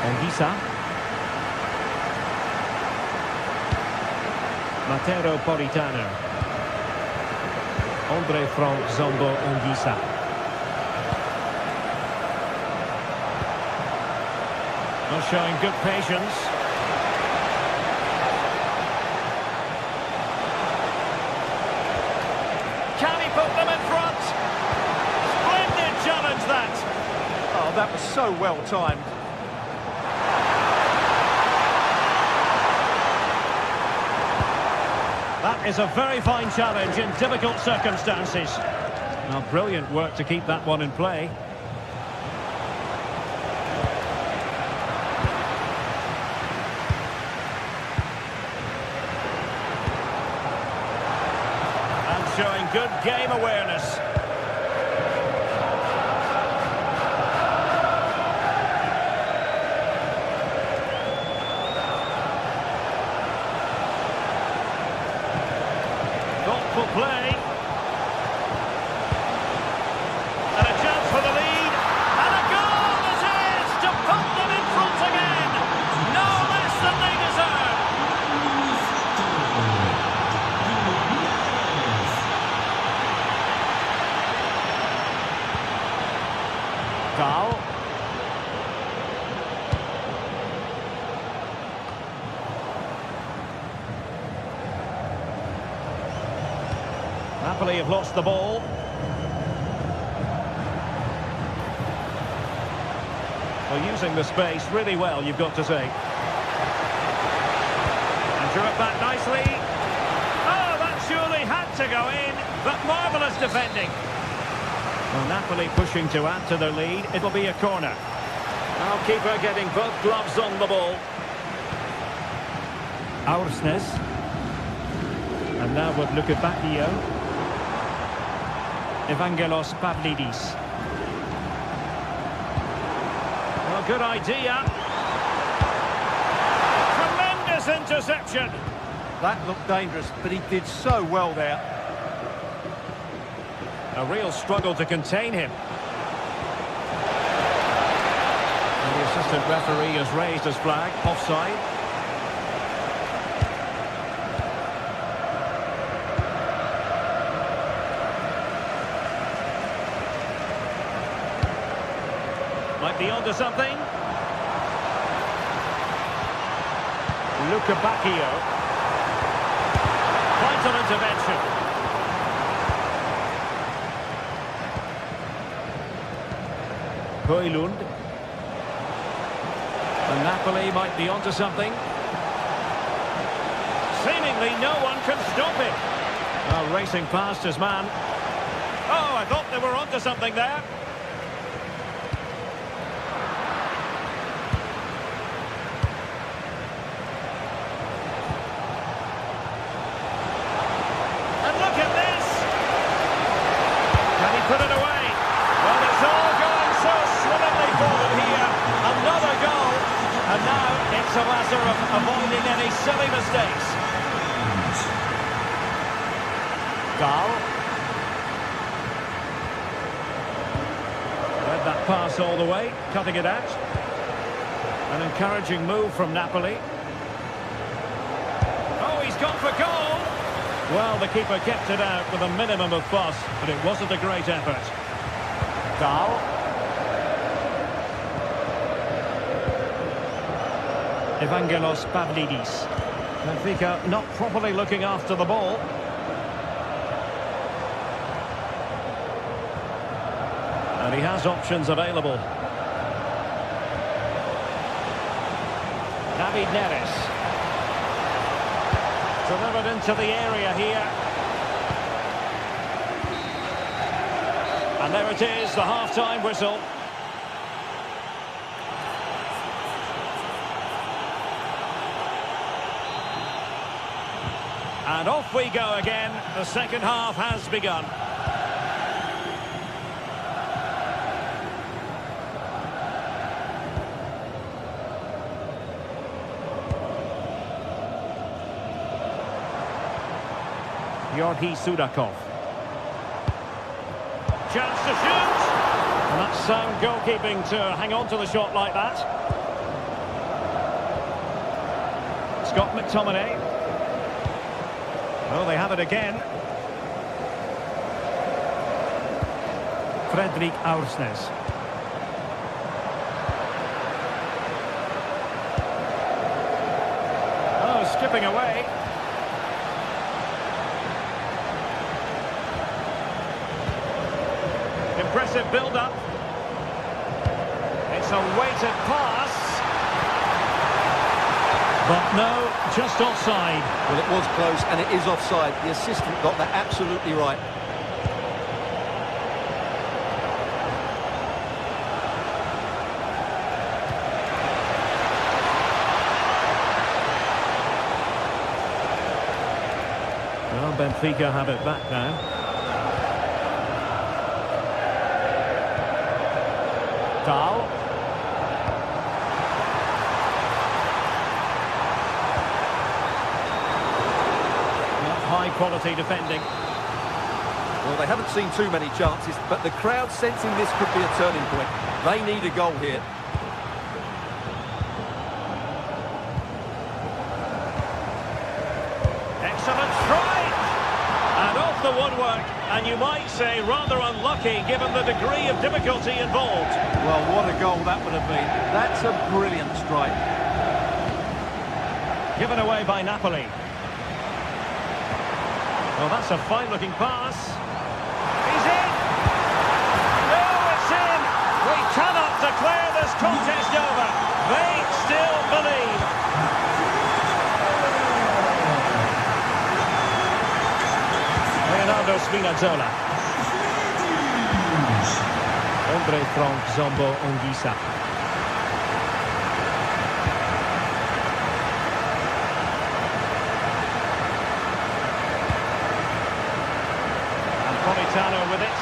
Ongisa. Matero Politano. Andre Frank Zombo Ongisa. Not showing good patience. Can he put them in front? Splendid challenge that. Oh, that was so well timed. That is a very fine challenge in difficult circumstances. Now, brilliant work to keep that one in play. And showing good game awareness. Thoughtful play. And a chance for the lead. And a goal it is to put them in front again. No less than they deserve. Foul. Napoli have lost the ball. Well, using the space really well, you've got to say. And drew it back nicely. Oh, that surely had to go in, but marvellous defending. Well, Napoli pushing to add to their lead. It'll be a corner. Now keeper getting both gloves on the ball. Aursnes. And now with Lukebakio. Evangelos Pavlidis. Well, good idea. Tremendous interception. That looked dangerous, but he did so well there. A real struggle to contain him. And the assistant referee has raised his flag. Offside. Might be onto something. Lukebakio. Vital intervention. Højlund. And Napoli might be onto something. Seemingly no one can stop him. Oh, racing past his man. Oh, I thought they were onto something there. And look at this. Can he put it away? Well, it's all going so swimmingly for them here. Another goal. And now it's a matter of avoiding any silly mistakes. Dahl. Read that pass all the way, cutting it out. An encouraging move from Napoli. Oh, he's gone for goal! Well, the keeper kept it out with a minimum of fuss, but it wasn't a great effort. Dahl. Evangelos Pavlidis. Benfica not properly looking after the ball. And he has options available. David Neres. Delivered into the area here. And there it is, the half-time whistle. And off we go again. The second half has begun. Georgi Sudakov. Chance to shoot! And that's sound goalkeeping to hang on to the shot like that. Scott McTominay. Oh, they have it again. Fredrik Aursnes. Oh, skipping away. Impressive build-up. It's a weighted pass. But no, just offside. Well, it was close, and it is offside. The assistant got that absolutely right. Well, Benfica have it back now. Dahl. High quality defending. Well, they haven't seen too many chances, but the crowd sensing this could be a turning point. They need a goal here. Excellent strike! And off the woodwork, and you might say rather unlucky given the degree of difficulty involved. Well, what a goal that would have been. That's a brilliant strike. Given away by Napoli. Well, that's a fine-looking pass. He's in! No, it's in! We cannot declare this contest over. They still believe. Leonardo Spinazzola. Andre Frank Zombo Ongisa. With it.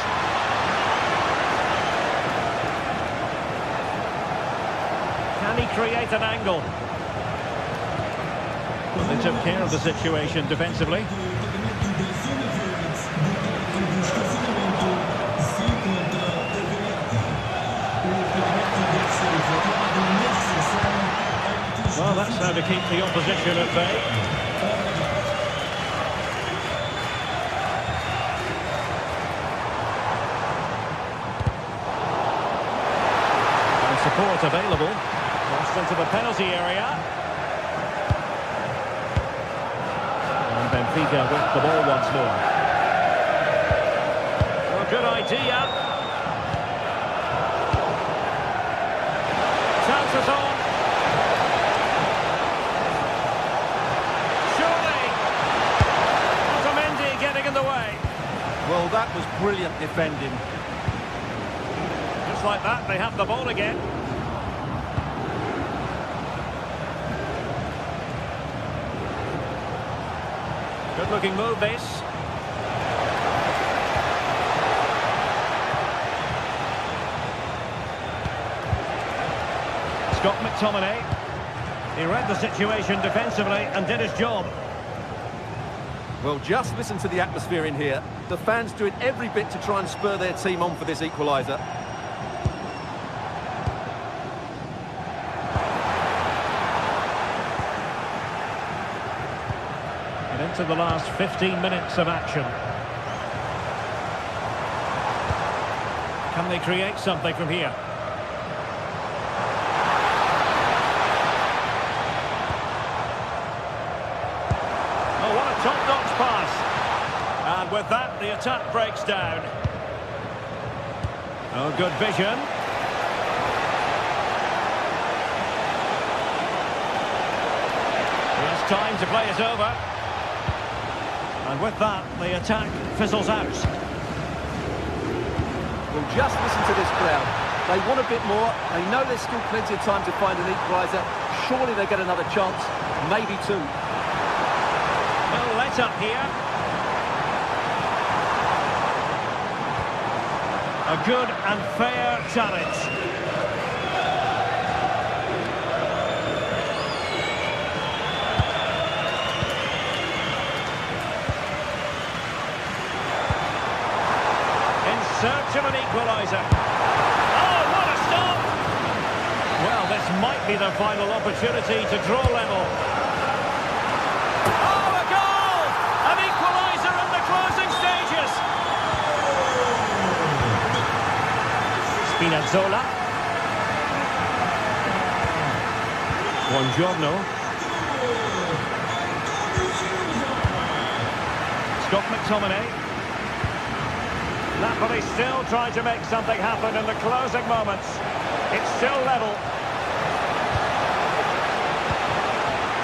Can he create an angle? Well, they took care of the situation defensively. Well, that's how to keep the opposition at bay. Support available. Crossed into the penalty area. And Benfica with the ball once more. Well, good idea. Chances on. Surely. Otamendi getting in the way. Well, that was brilliant defending. Just like that, they have the ball again. Good looking move this. Scott McTominay. He read the situation defensively and did his job. Well, just listen to the atmosphere in here. The fans doing every bit to try and spur their team on for this equaliser. And into the last 15 minutes of action. Can they create something from here? Oh, what a top-notch pass. And with that, the attack breaks down. Oh, good vision. He has time to play it over. And with that, the attack fizzles out. Well, just listen to this crowd. They want a bit more. They know there's still plenty of time to find an equaliser. Surely they get another chance, maybe two. No let up here. A good and fair challenge. Search of an equaliser. Oh, what a stop! Well, this might be the final opportunity to draw level. Oh, a goal! An equaliser in the closing stages. Spinazzola. Buongiorno. Scott McTominay. Napoli still trying to make something happen in the closing moments. It's still level.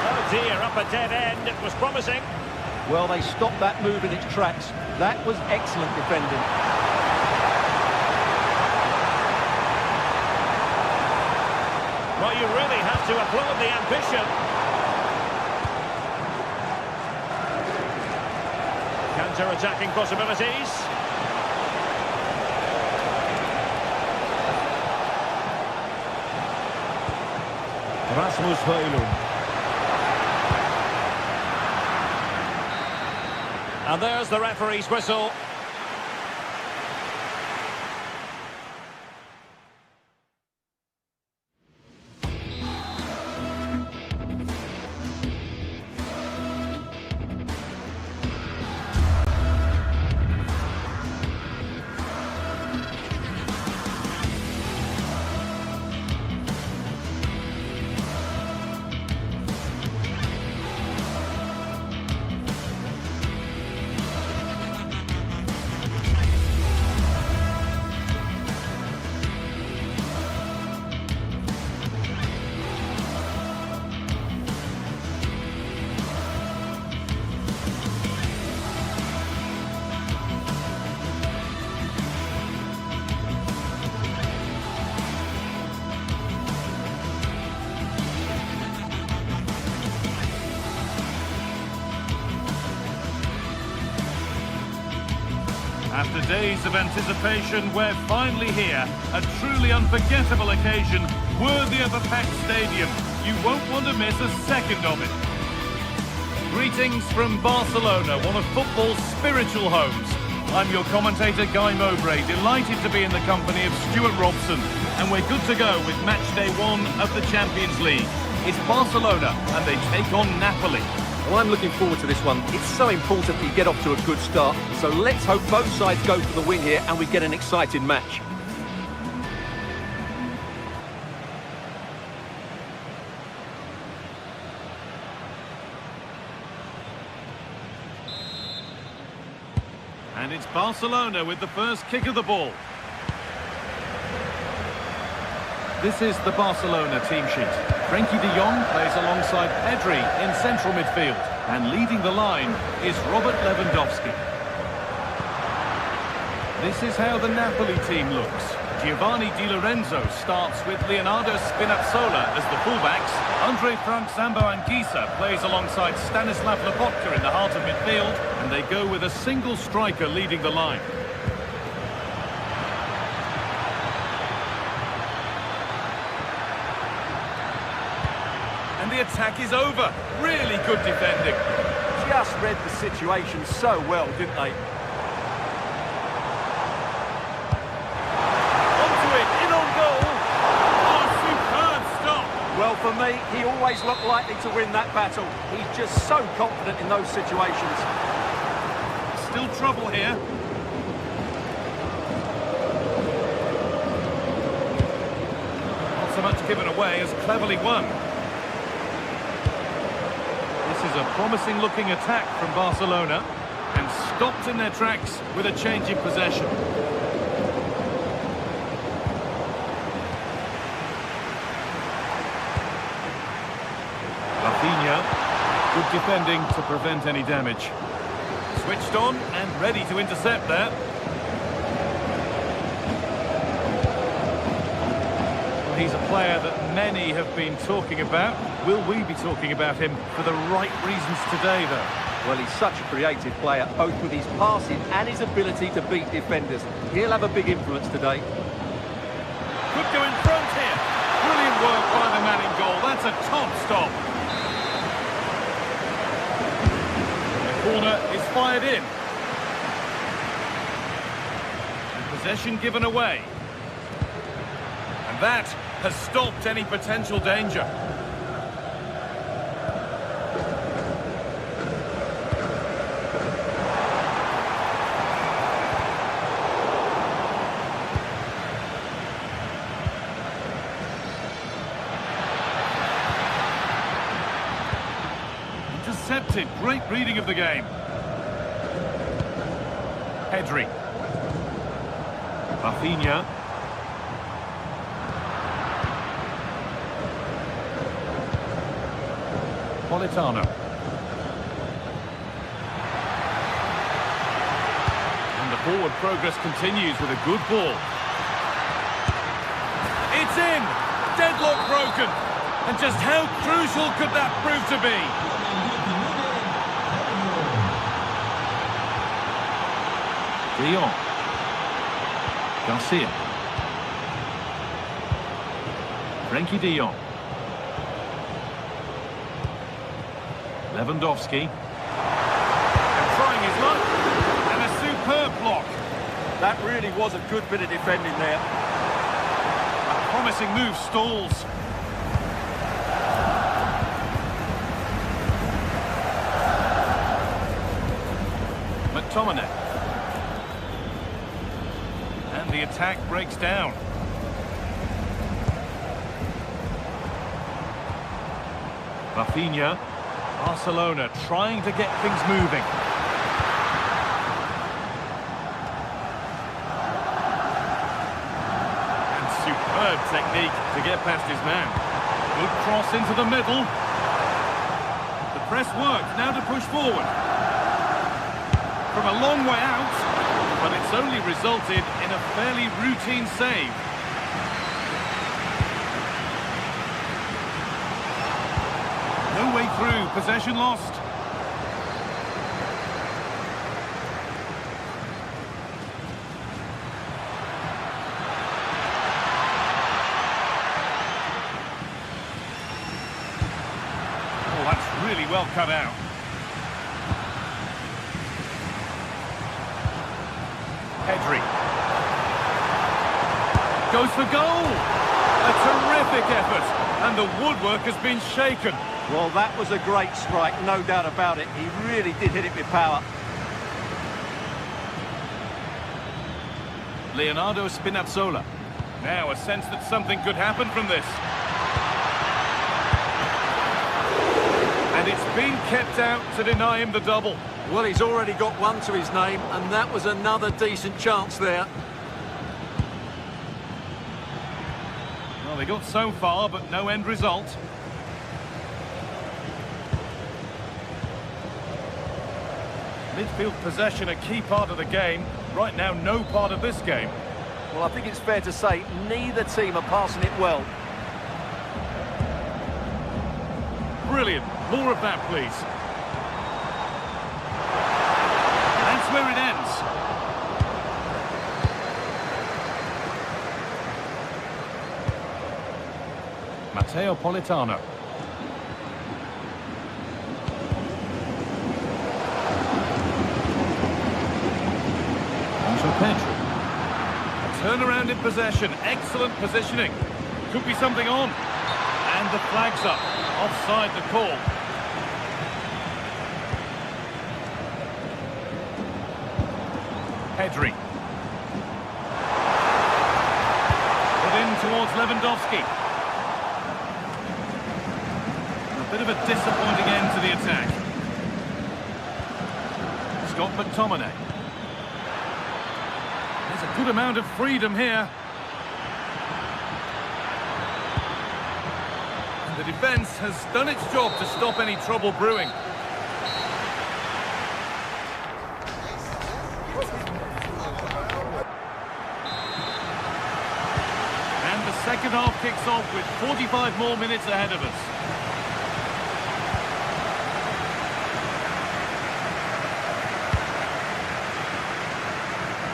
Oh dear, up a dead end. It was promising. Well, they stopped that move in its tracks. That was excellent defending. Well, you really have to applaud the ambition. Counter-attacking possibilities. Rasmus Højlund. And there's the referee's whistle. After days of anticipation, we're finally here. A truly unforgettable occasion, worthy of a packed stadium. You won't want to miss a second of it. Greetings from Barcelona, one of football's spiritual homes. I'm your commentator, Guy Mowbray, delighted to be in the company of Stuart Robson. And we're good to go with match day 1 of the Champions League. It's Barcelona, and they take on Napoli. Well, I'm looking forward to this one. It's so important that you get off to a good start. So let's hope both sides go for the win here and we get an exciting match. And it's Barcelona with the first kick of the ball. This is the Barcelona team sheet. Frenkie de Jong plays alongside Pedri in central midfield. And leading the line is Robert Lewandowski. This is how the Napoli team looks. Giovanni Di Lorenzo starts with Leonardo Spinazzola as the fullbacks. Andre Frank Zambo Anguissa plays alongside Stanislav Lobotka in the heart of midfield. And they go with a single striker leading the line. And the attack is over. Really good defending. Just read the situation so well, didn't they? Onto it, in on goal. Oh, superb stop. Well, for me, he always looked likely to win that battle. He's just so confident in those situations. Still trouble here. Not so much given away as cleverly won. This is a promising-looking attack from Barcelona, and stopped in their tracks with a change in possession. Rafinha, good defending to prevent any damage. Switched on and ready to intercept there. Well, he's a player that many have been talking about. Will we be talking about him for the right reasons today, though? Well, he's such a creative player, both with his passing and his ability to beat defenders. He'll have a big influence today. Could go in front here. Brilliant work by the man in goal. That's a top stop. Corner is fired in. And possession given away. And that has stopped any potential danger. Intercepted. Great reading of the game. Pedri. Rafinha. Politano. And the forward progress continues with a good ball. It's in! Deadlock broken! And just how crucial could that prove to be? De Jong. Garcia. Frenkie de Jong. Lewandowski. And trying his luck. And a superb block. That really was a good bit of defending there. A promising move stalls. McTominay. And the attack breaks down. Rafinha. Barcelona trying to get things moving. And superb technique to get past his man. Good cross into the middle. The press worked, now to push forward. From a long way out, but it's only resulted in a fairly routine save. No way through, possession lost. Oh, that's really well cut out. Pedri. Goes for goal! A terrific effort, and the woodwork has been shaken. Well, that was a great strike, no doubt about it. He really did hit it with power. Leonardo Spinazzola. Now a sense that something could happen from this. And it's been kept out to deny him the double. Well, he's already got one to his name, and that was another decent chance there. Well, they got so far, but no end result. Midfield possession a key part of the game. Right now, no part of this game. Well, I think it's fair to say neither team are passing it well. Brilliant. More of that, please. That's where it ends. Matteo Politano. Turn around in possession. Excellent positioning. Could be something on. And the flag's up. Offside the call. Pedri. Put in towards Lewandowski. A bit of a disappointing end to the attack. Scott McTominay. There's a good amount of freedom here. And the defence has done its job to stop any trouble brewing. And the second half kicks off with 45 more minutes ahead of us.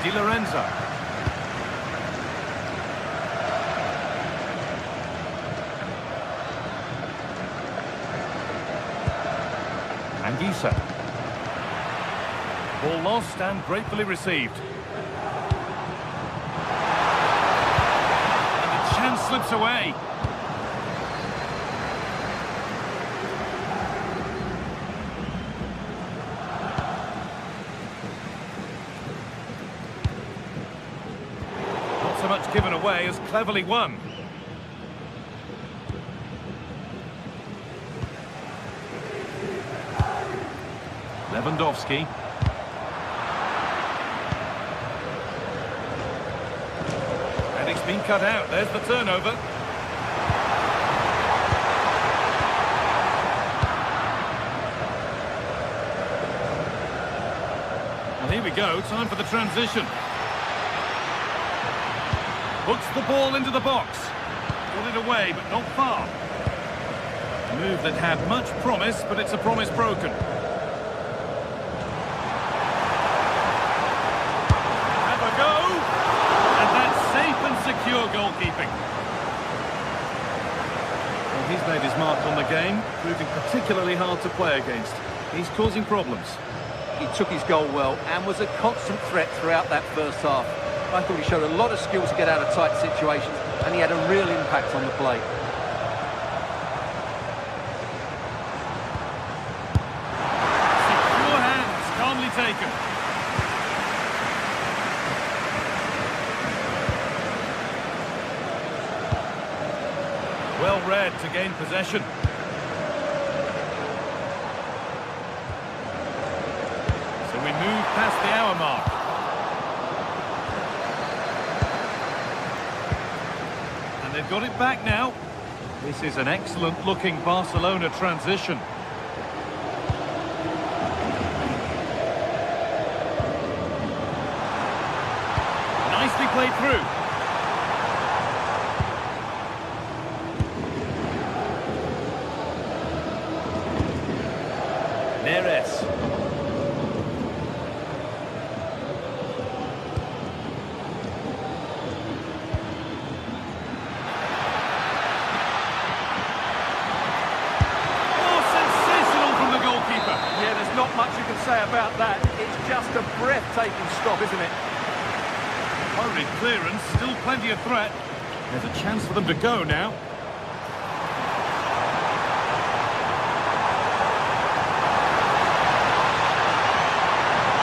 Di Lorenzo. Anguissa. Ball lost and gratefully received. And the chance slips away. Not so much given away as cleverly won. Lewandowski. And it's been cut out. There's the turnover. And here we go. Time for the transition. Puts the ball into the box. Got it away, but not far. A move that had much promise, but it's a promise broken. Secure goalkeeping. Well, he's made his mark on the game, proving particularly hard to play against. He's causing problems. He took his goal well and was a constant threat throughout that first half. I thought he showed a lot of skill to get out of tight situations, and he had a real impact on the play. Secure hands, calmly taken. Well read to gain possession. So we move past the hour mark. And they've got it back now. This is an excellent looking Barcelona transition. Nicely played through. Neres. Yeah, there's not much you can say about that. It's just a breathtaking stop, isn't it? Hurried clearance, still plenty of threat. There's a chance for them to go now.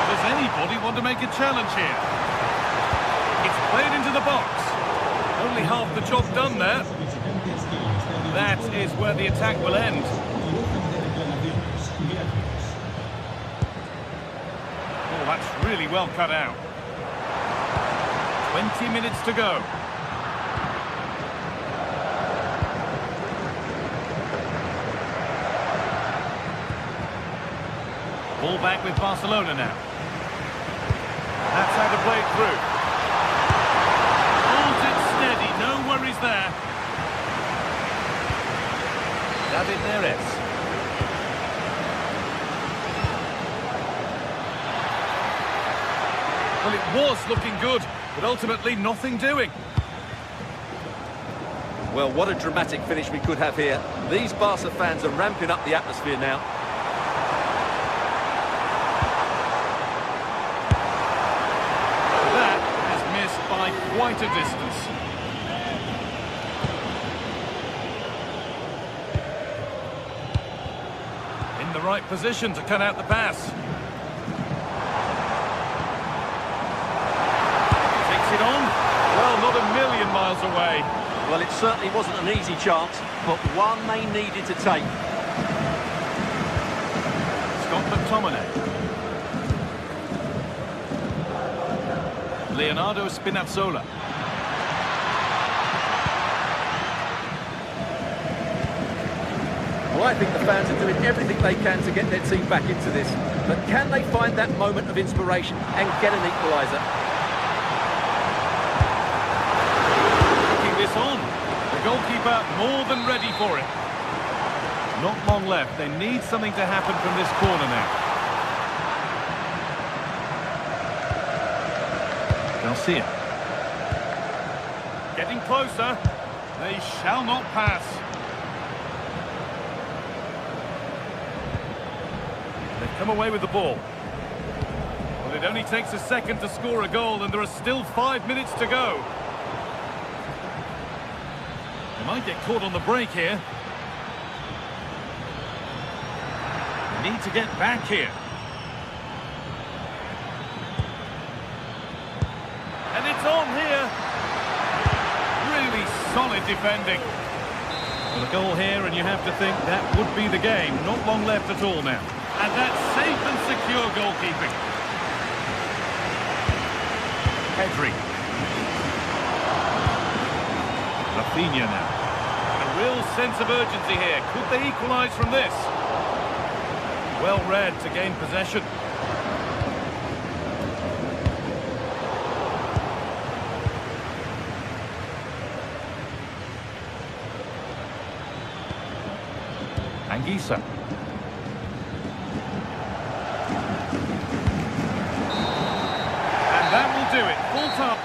Does anybody want to make a challenge here? It's played into the box. Only half the job done there. That is where the attack will end. Oh, that's really well cut out. 20 minutes to go. Ball back with Barcelona now. That's how to play it through. Holds it steady, no worries there. David Neres. Well, it was looking good, but ultimately nothing doing. Well, what a dramatic finish we could have here. These Barca fans are ramping up the atmosphere now. That is missed by quite quite a distance. In the right position to cut out the pass. Takes it on. Well, not a million miles away. Well, it certainly wasn't an easy chance, but one they needed to take. Scott McTominay. Leonardo Spinazzola. Well, I think the fans are doing everything they can to get their team back into this. But can they find that moment of inspiration and get an equaliser? Taking this on. The goalkeeper more than ready for it. Not long left. They need something to happen from this corner now. Garcia. Getting closer. They shall not pass. They've come away with the ball. Well, it only takes a second to score a goal, and there are still 5 minutes to go. They might get caught on the break here. They need to get back here. And it's on here. Really solid defending. Well, a goal here, and you have to think that would be the game. Not long left at all now. And that's safe and secure goalkeeping. Pedri. Rafinha now. A real sense of urgency here. Could they equalise from this? Well read to gain possession. Anguissa. And that will do it. Full time.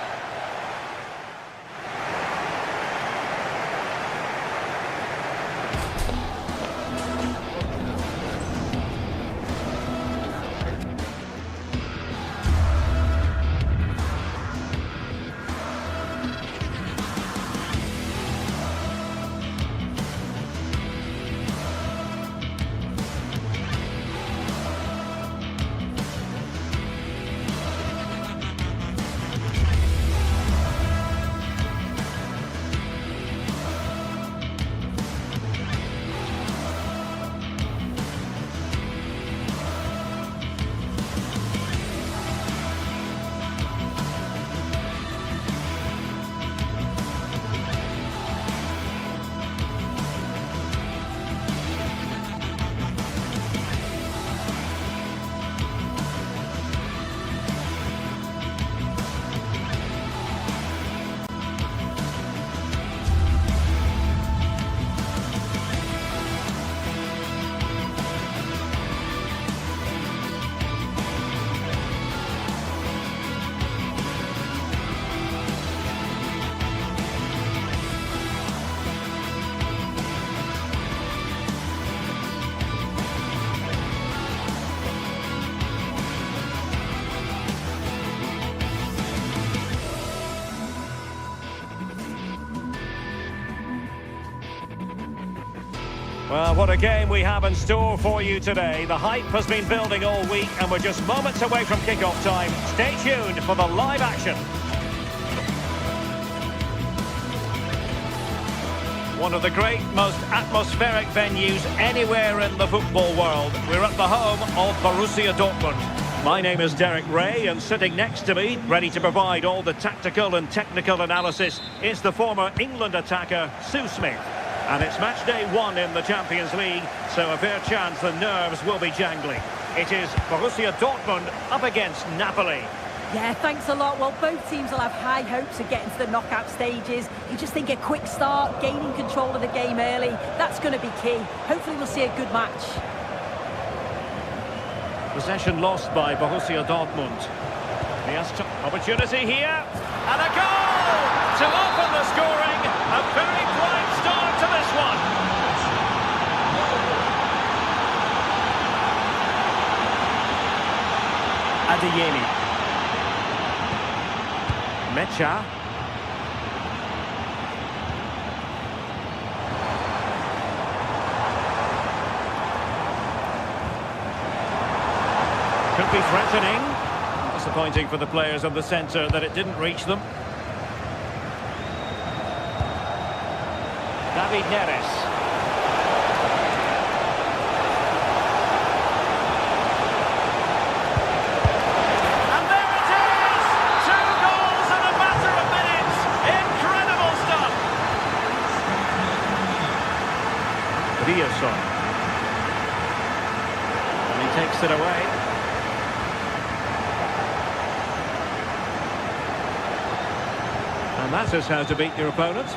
Well, what a game we have in store for you today. The hype has been building all week and we're just moments away from kick-off time. Stay tuned for the live action. One of the great, most atmospheric venues anywhere in the football world. We're at the home of Borussia Dortmund. My name is Derek Ray, and sitting next to me, ready to provide all the tactical and technical analysis, is the former England attacker, Sue Smith. And it's match day 1 in the Champions League, so a fair chance the nerves will be jangling. It is Borussia Dortmund up against Napoli. Yeah, thanks a lot. Well, both teams will have high hopes of getting to the knockout stages. You just think a quick start, gaining control of the game early, that's going to be key. Hopefully we'll see a good match. Possession lost by Borussia Dortmund. He has opportunity here, and a goal to open the scoring. A very bright start to this one. Adeyemi. Mecha. Could be threatening. Disappointing for the players of the centre that it didn't reach them. David Neres. And there it is! 2 goals in a matter of minutes. Incredible stuff. Rioson. And he takes it away. And that is how to beat your opponent.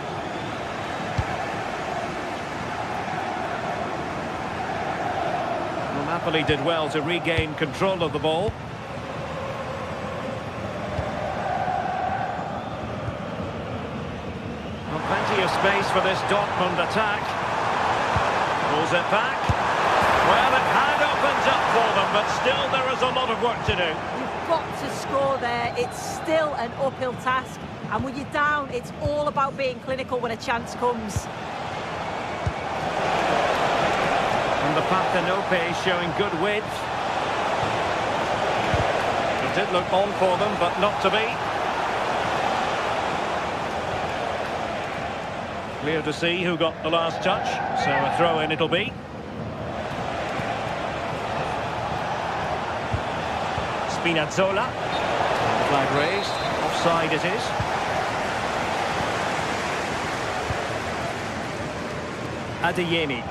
Well, Napoli did well to regain control of the ball. Well, plenty of space for this Dortmund attack. Pulls it back. Well, it had opened up for them, but still there is a lot of work to do. You've got to score there. It's still an uphill task. And when you're down, it's all about being clinical when a chance comes. And the Parthenope showing good width. It did look on for them, but not to be. Clear to see who got the last touch, so a throw-in it'll be. Spinazzola. Flag raised. Offside it is. Adeyemi.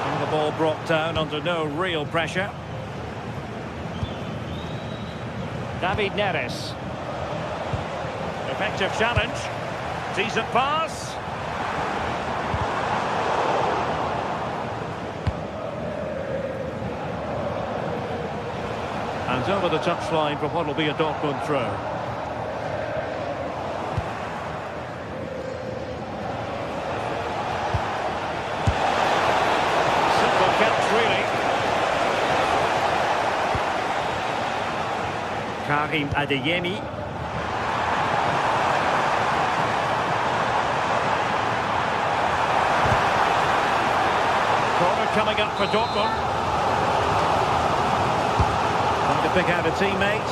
And the ball brought down under no real pressure. David Neres. Effective challenge. Decent pass. And over the touchline for what will be a Dortmund throw. Karim Adeyemi. Corner coming up for Dortmund. Trying to pick out a teammate.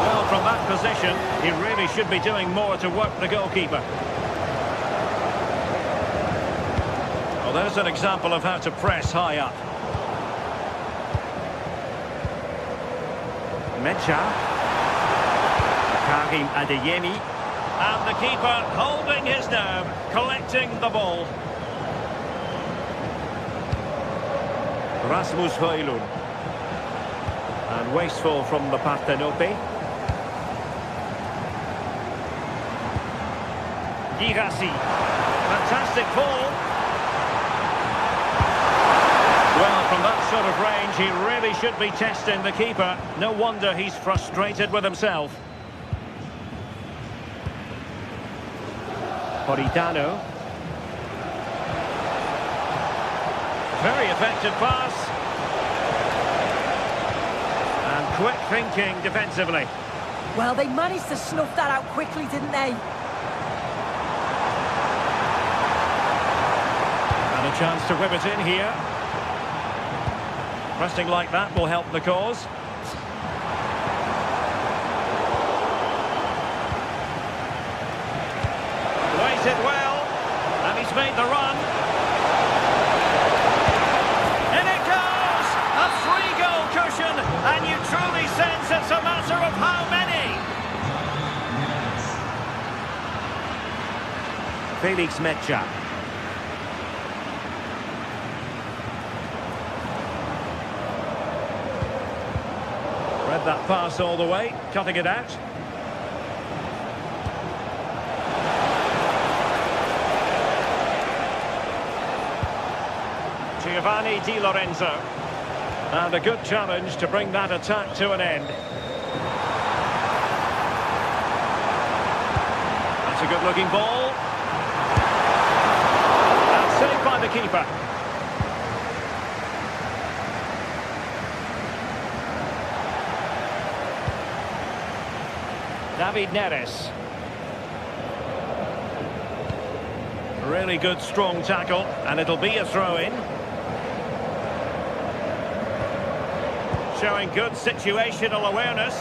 Well, from that position, he really should be doing more to work the goalkeeper. Well, there's an example of how to press high up. Mecha. Karim Adeyemi. And the keeper holding his nerve, collecting the ball. Rasmus Højlund. And wasteful from the Parthenope. Girassi. Fantastic ball. Well, from that sort of range, he really should be testing the keeper. No wonder he's frustrated with himself. Politano. Very effective pass. And quick thinking defensively. Well, they managed to snuff that out quickly, didn't they? And a chance to whip it in here. Pressing like that will help the cause. Waited well, and he's made the run. In it goes! A 3-goal cushion, and you truly sense it's a matter of how many. Felix Mecha. Read that pass all the way, cutting it out. Giovanni Di Lorenzo. And a good challenge to bring that attack to an end. That's a good-looking ball. And saved by the keeper. David Neres. Really good, strong tackle, and it'll be a throw-in. showing good situational awareness.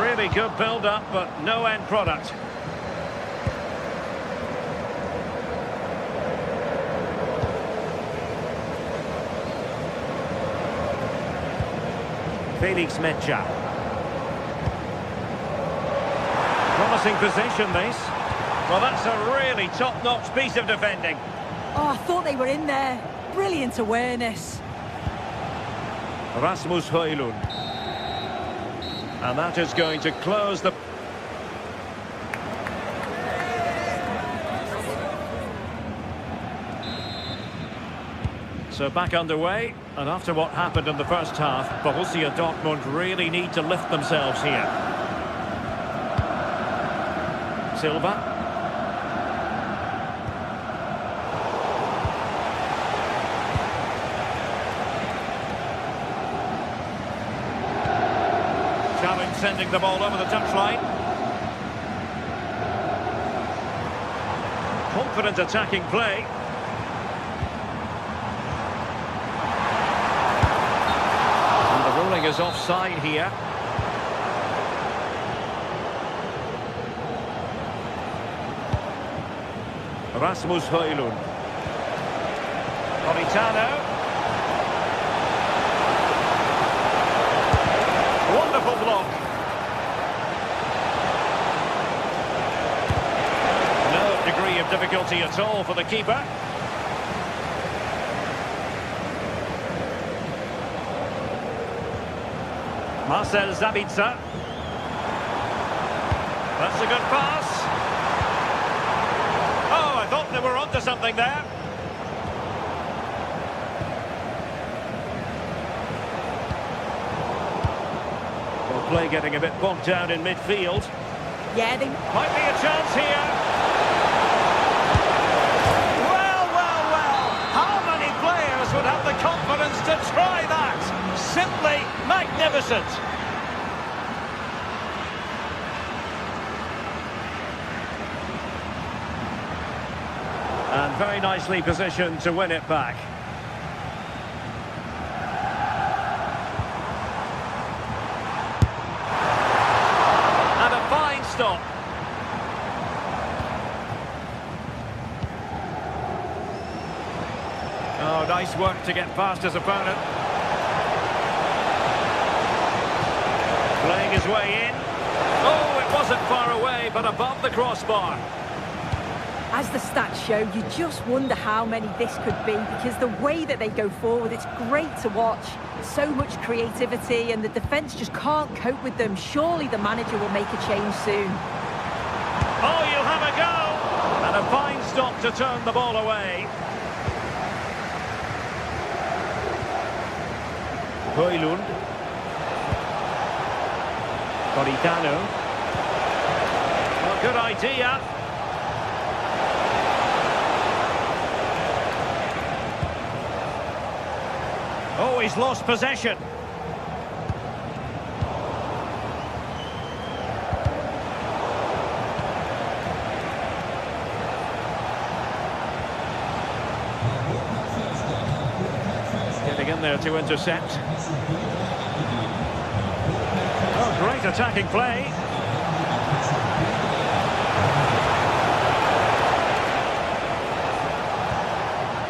Really good build-up, but no end product. Felix Mecha. Promising position, this. Well, that's a really top-notch piece of defending. Oh, I thought they were in there. Brilliant awareness. Rasmus Højlund. And that is going to close the... So back underway, and after what happened in the first half, Borussia Dortmund really need to lift themselves here. Silva. Challenge sending the ball over the touchline. Confident attacking play. And the ruling is offside here. Rasmus Højlund. Politano. Wonderful block. No degree of difficulty at all for the keeper. Marcel Sabitzer. That's a good pass. Oh, I thought they were onto something there. Play getting a bit bogged down in midfield. Yeah, they... Might be a chance here. Well, well, well. How many players would have the confidence to try that? Simply magnificent. And very nicely positioned to win it back. Stop. Oh, nice work to get past his opponent. Playing his way in. Oh, it wasn't far away, but above the crossbar. As the stats show, you just wonder how many this could be, because the way that they go forward, it's great to watch. So much creativity, and the defence just can't cope with them. Surely the manager will make a change soon. Oh, you'll have a go! And a fine stop to turn the ball away. Højlund. Politano. Well, good idea. Oh, he's lost possession. Getting in there to intercept. Oh, great attacking play.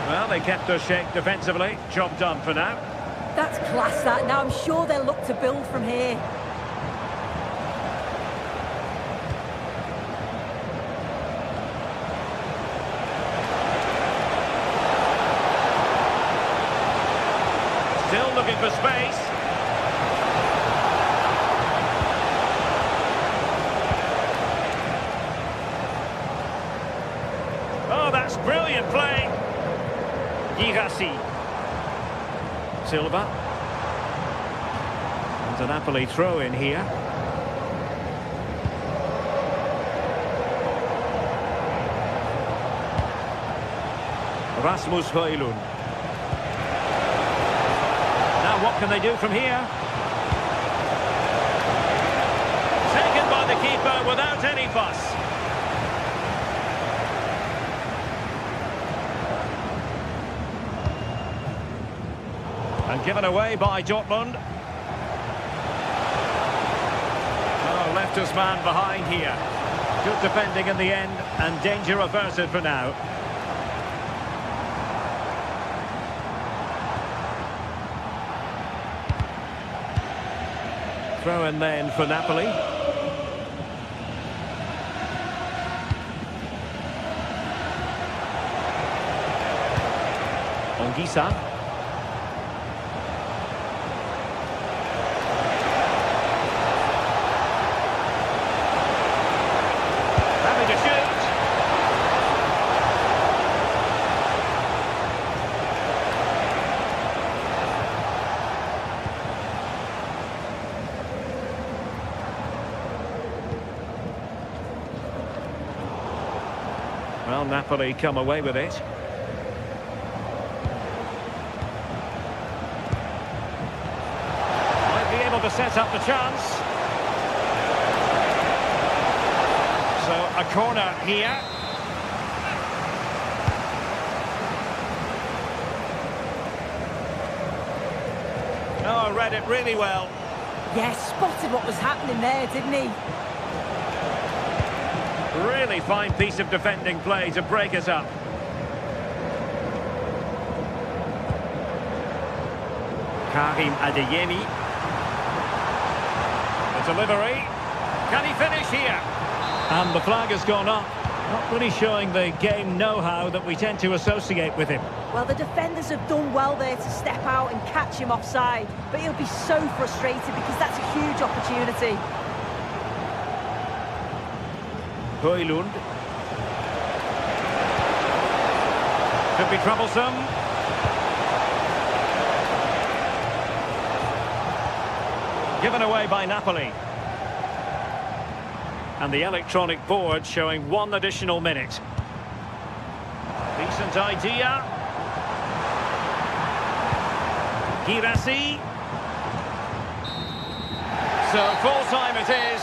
Well, they kept their shape defensively. Job done for now. That's class, that. Now I'm sure they'll look to build from here. Still looking for space. Oh, that's brilliant play. Girassi. Silva. And an Napoli throw in here. Rasmus Højlund. Now what can they do from here? Taken by the keeper without any fuss. And given away by Dortmund. Oh, left his man behind here. Good defending in the end, and danger averted for now. Throw in then for Napoli. Ongisa. Having to shoot. Well, Napoli come away with it. To set up the chance. So a corner here. Oh, read it really well. Yes, spotted what was happening there, didn't he? Really fine piece of defending play to break us up. Karim Adeyemi. Delivery. Can he finish here? And the flag has gone up. Not really showing the game know-how that we tend to associate with him. Well, the defenders have done well there to step out and catch him offside, but he'll be so frustrated because that's a huge opportunity. Højlund. Could be troublesome. Given away by Napoli. And the electronic board showing 1 additional minute. Decent idea. Girassi. So full time it is.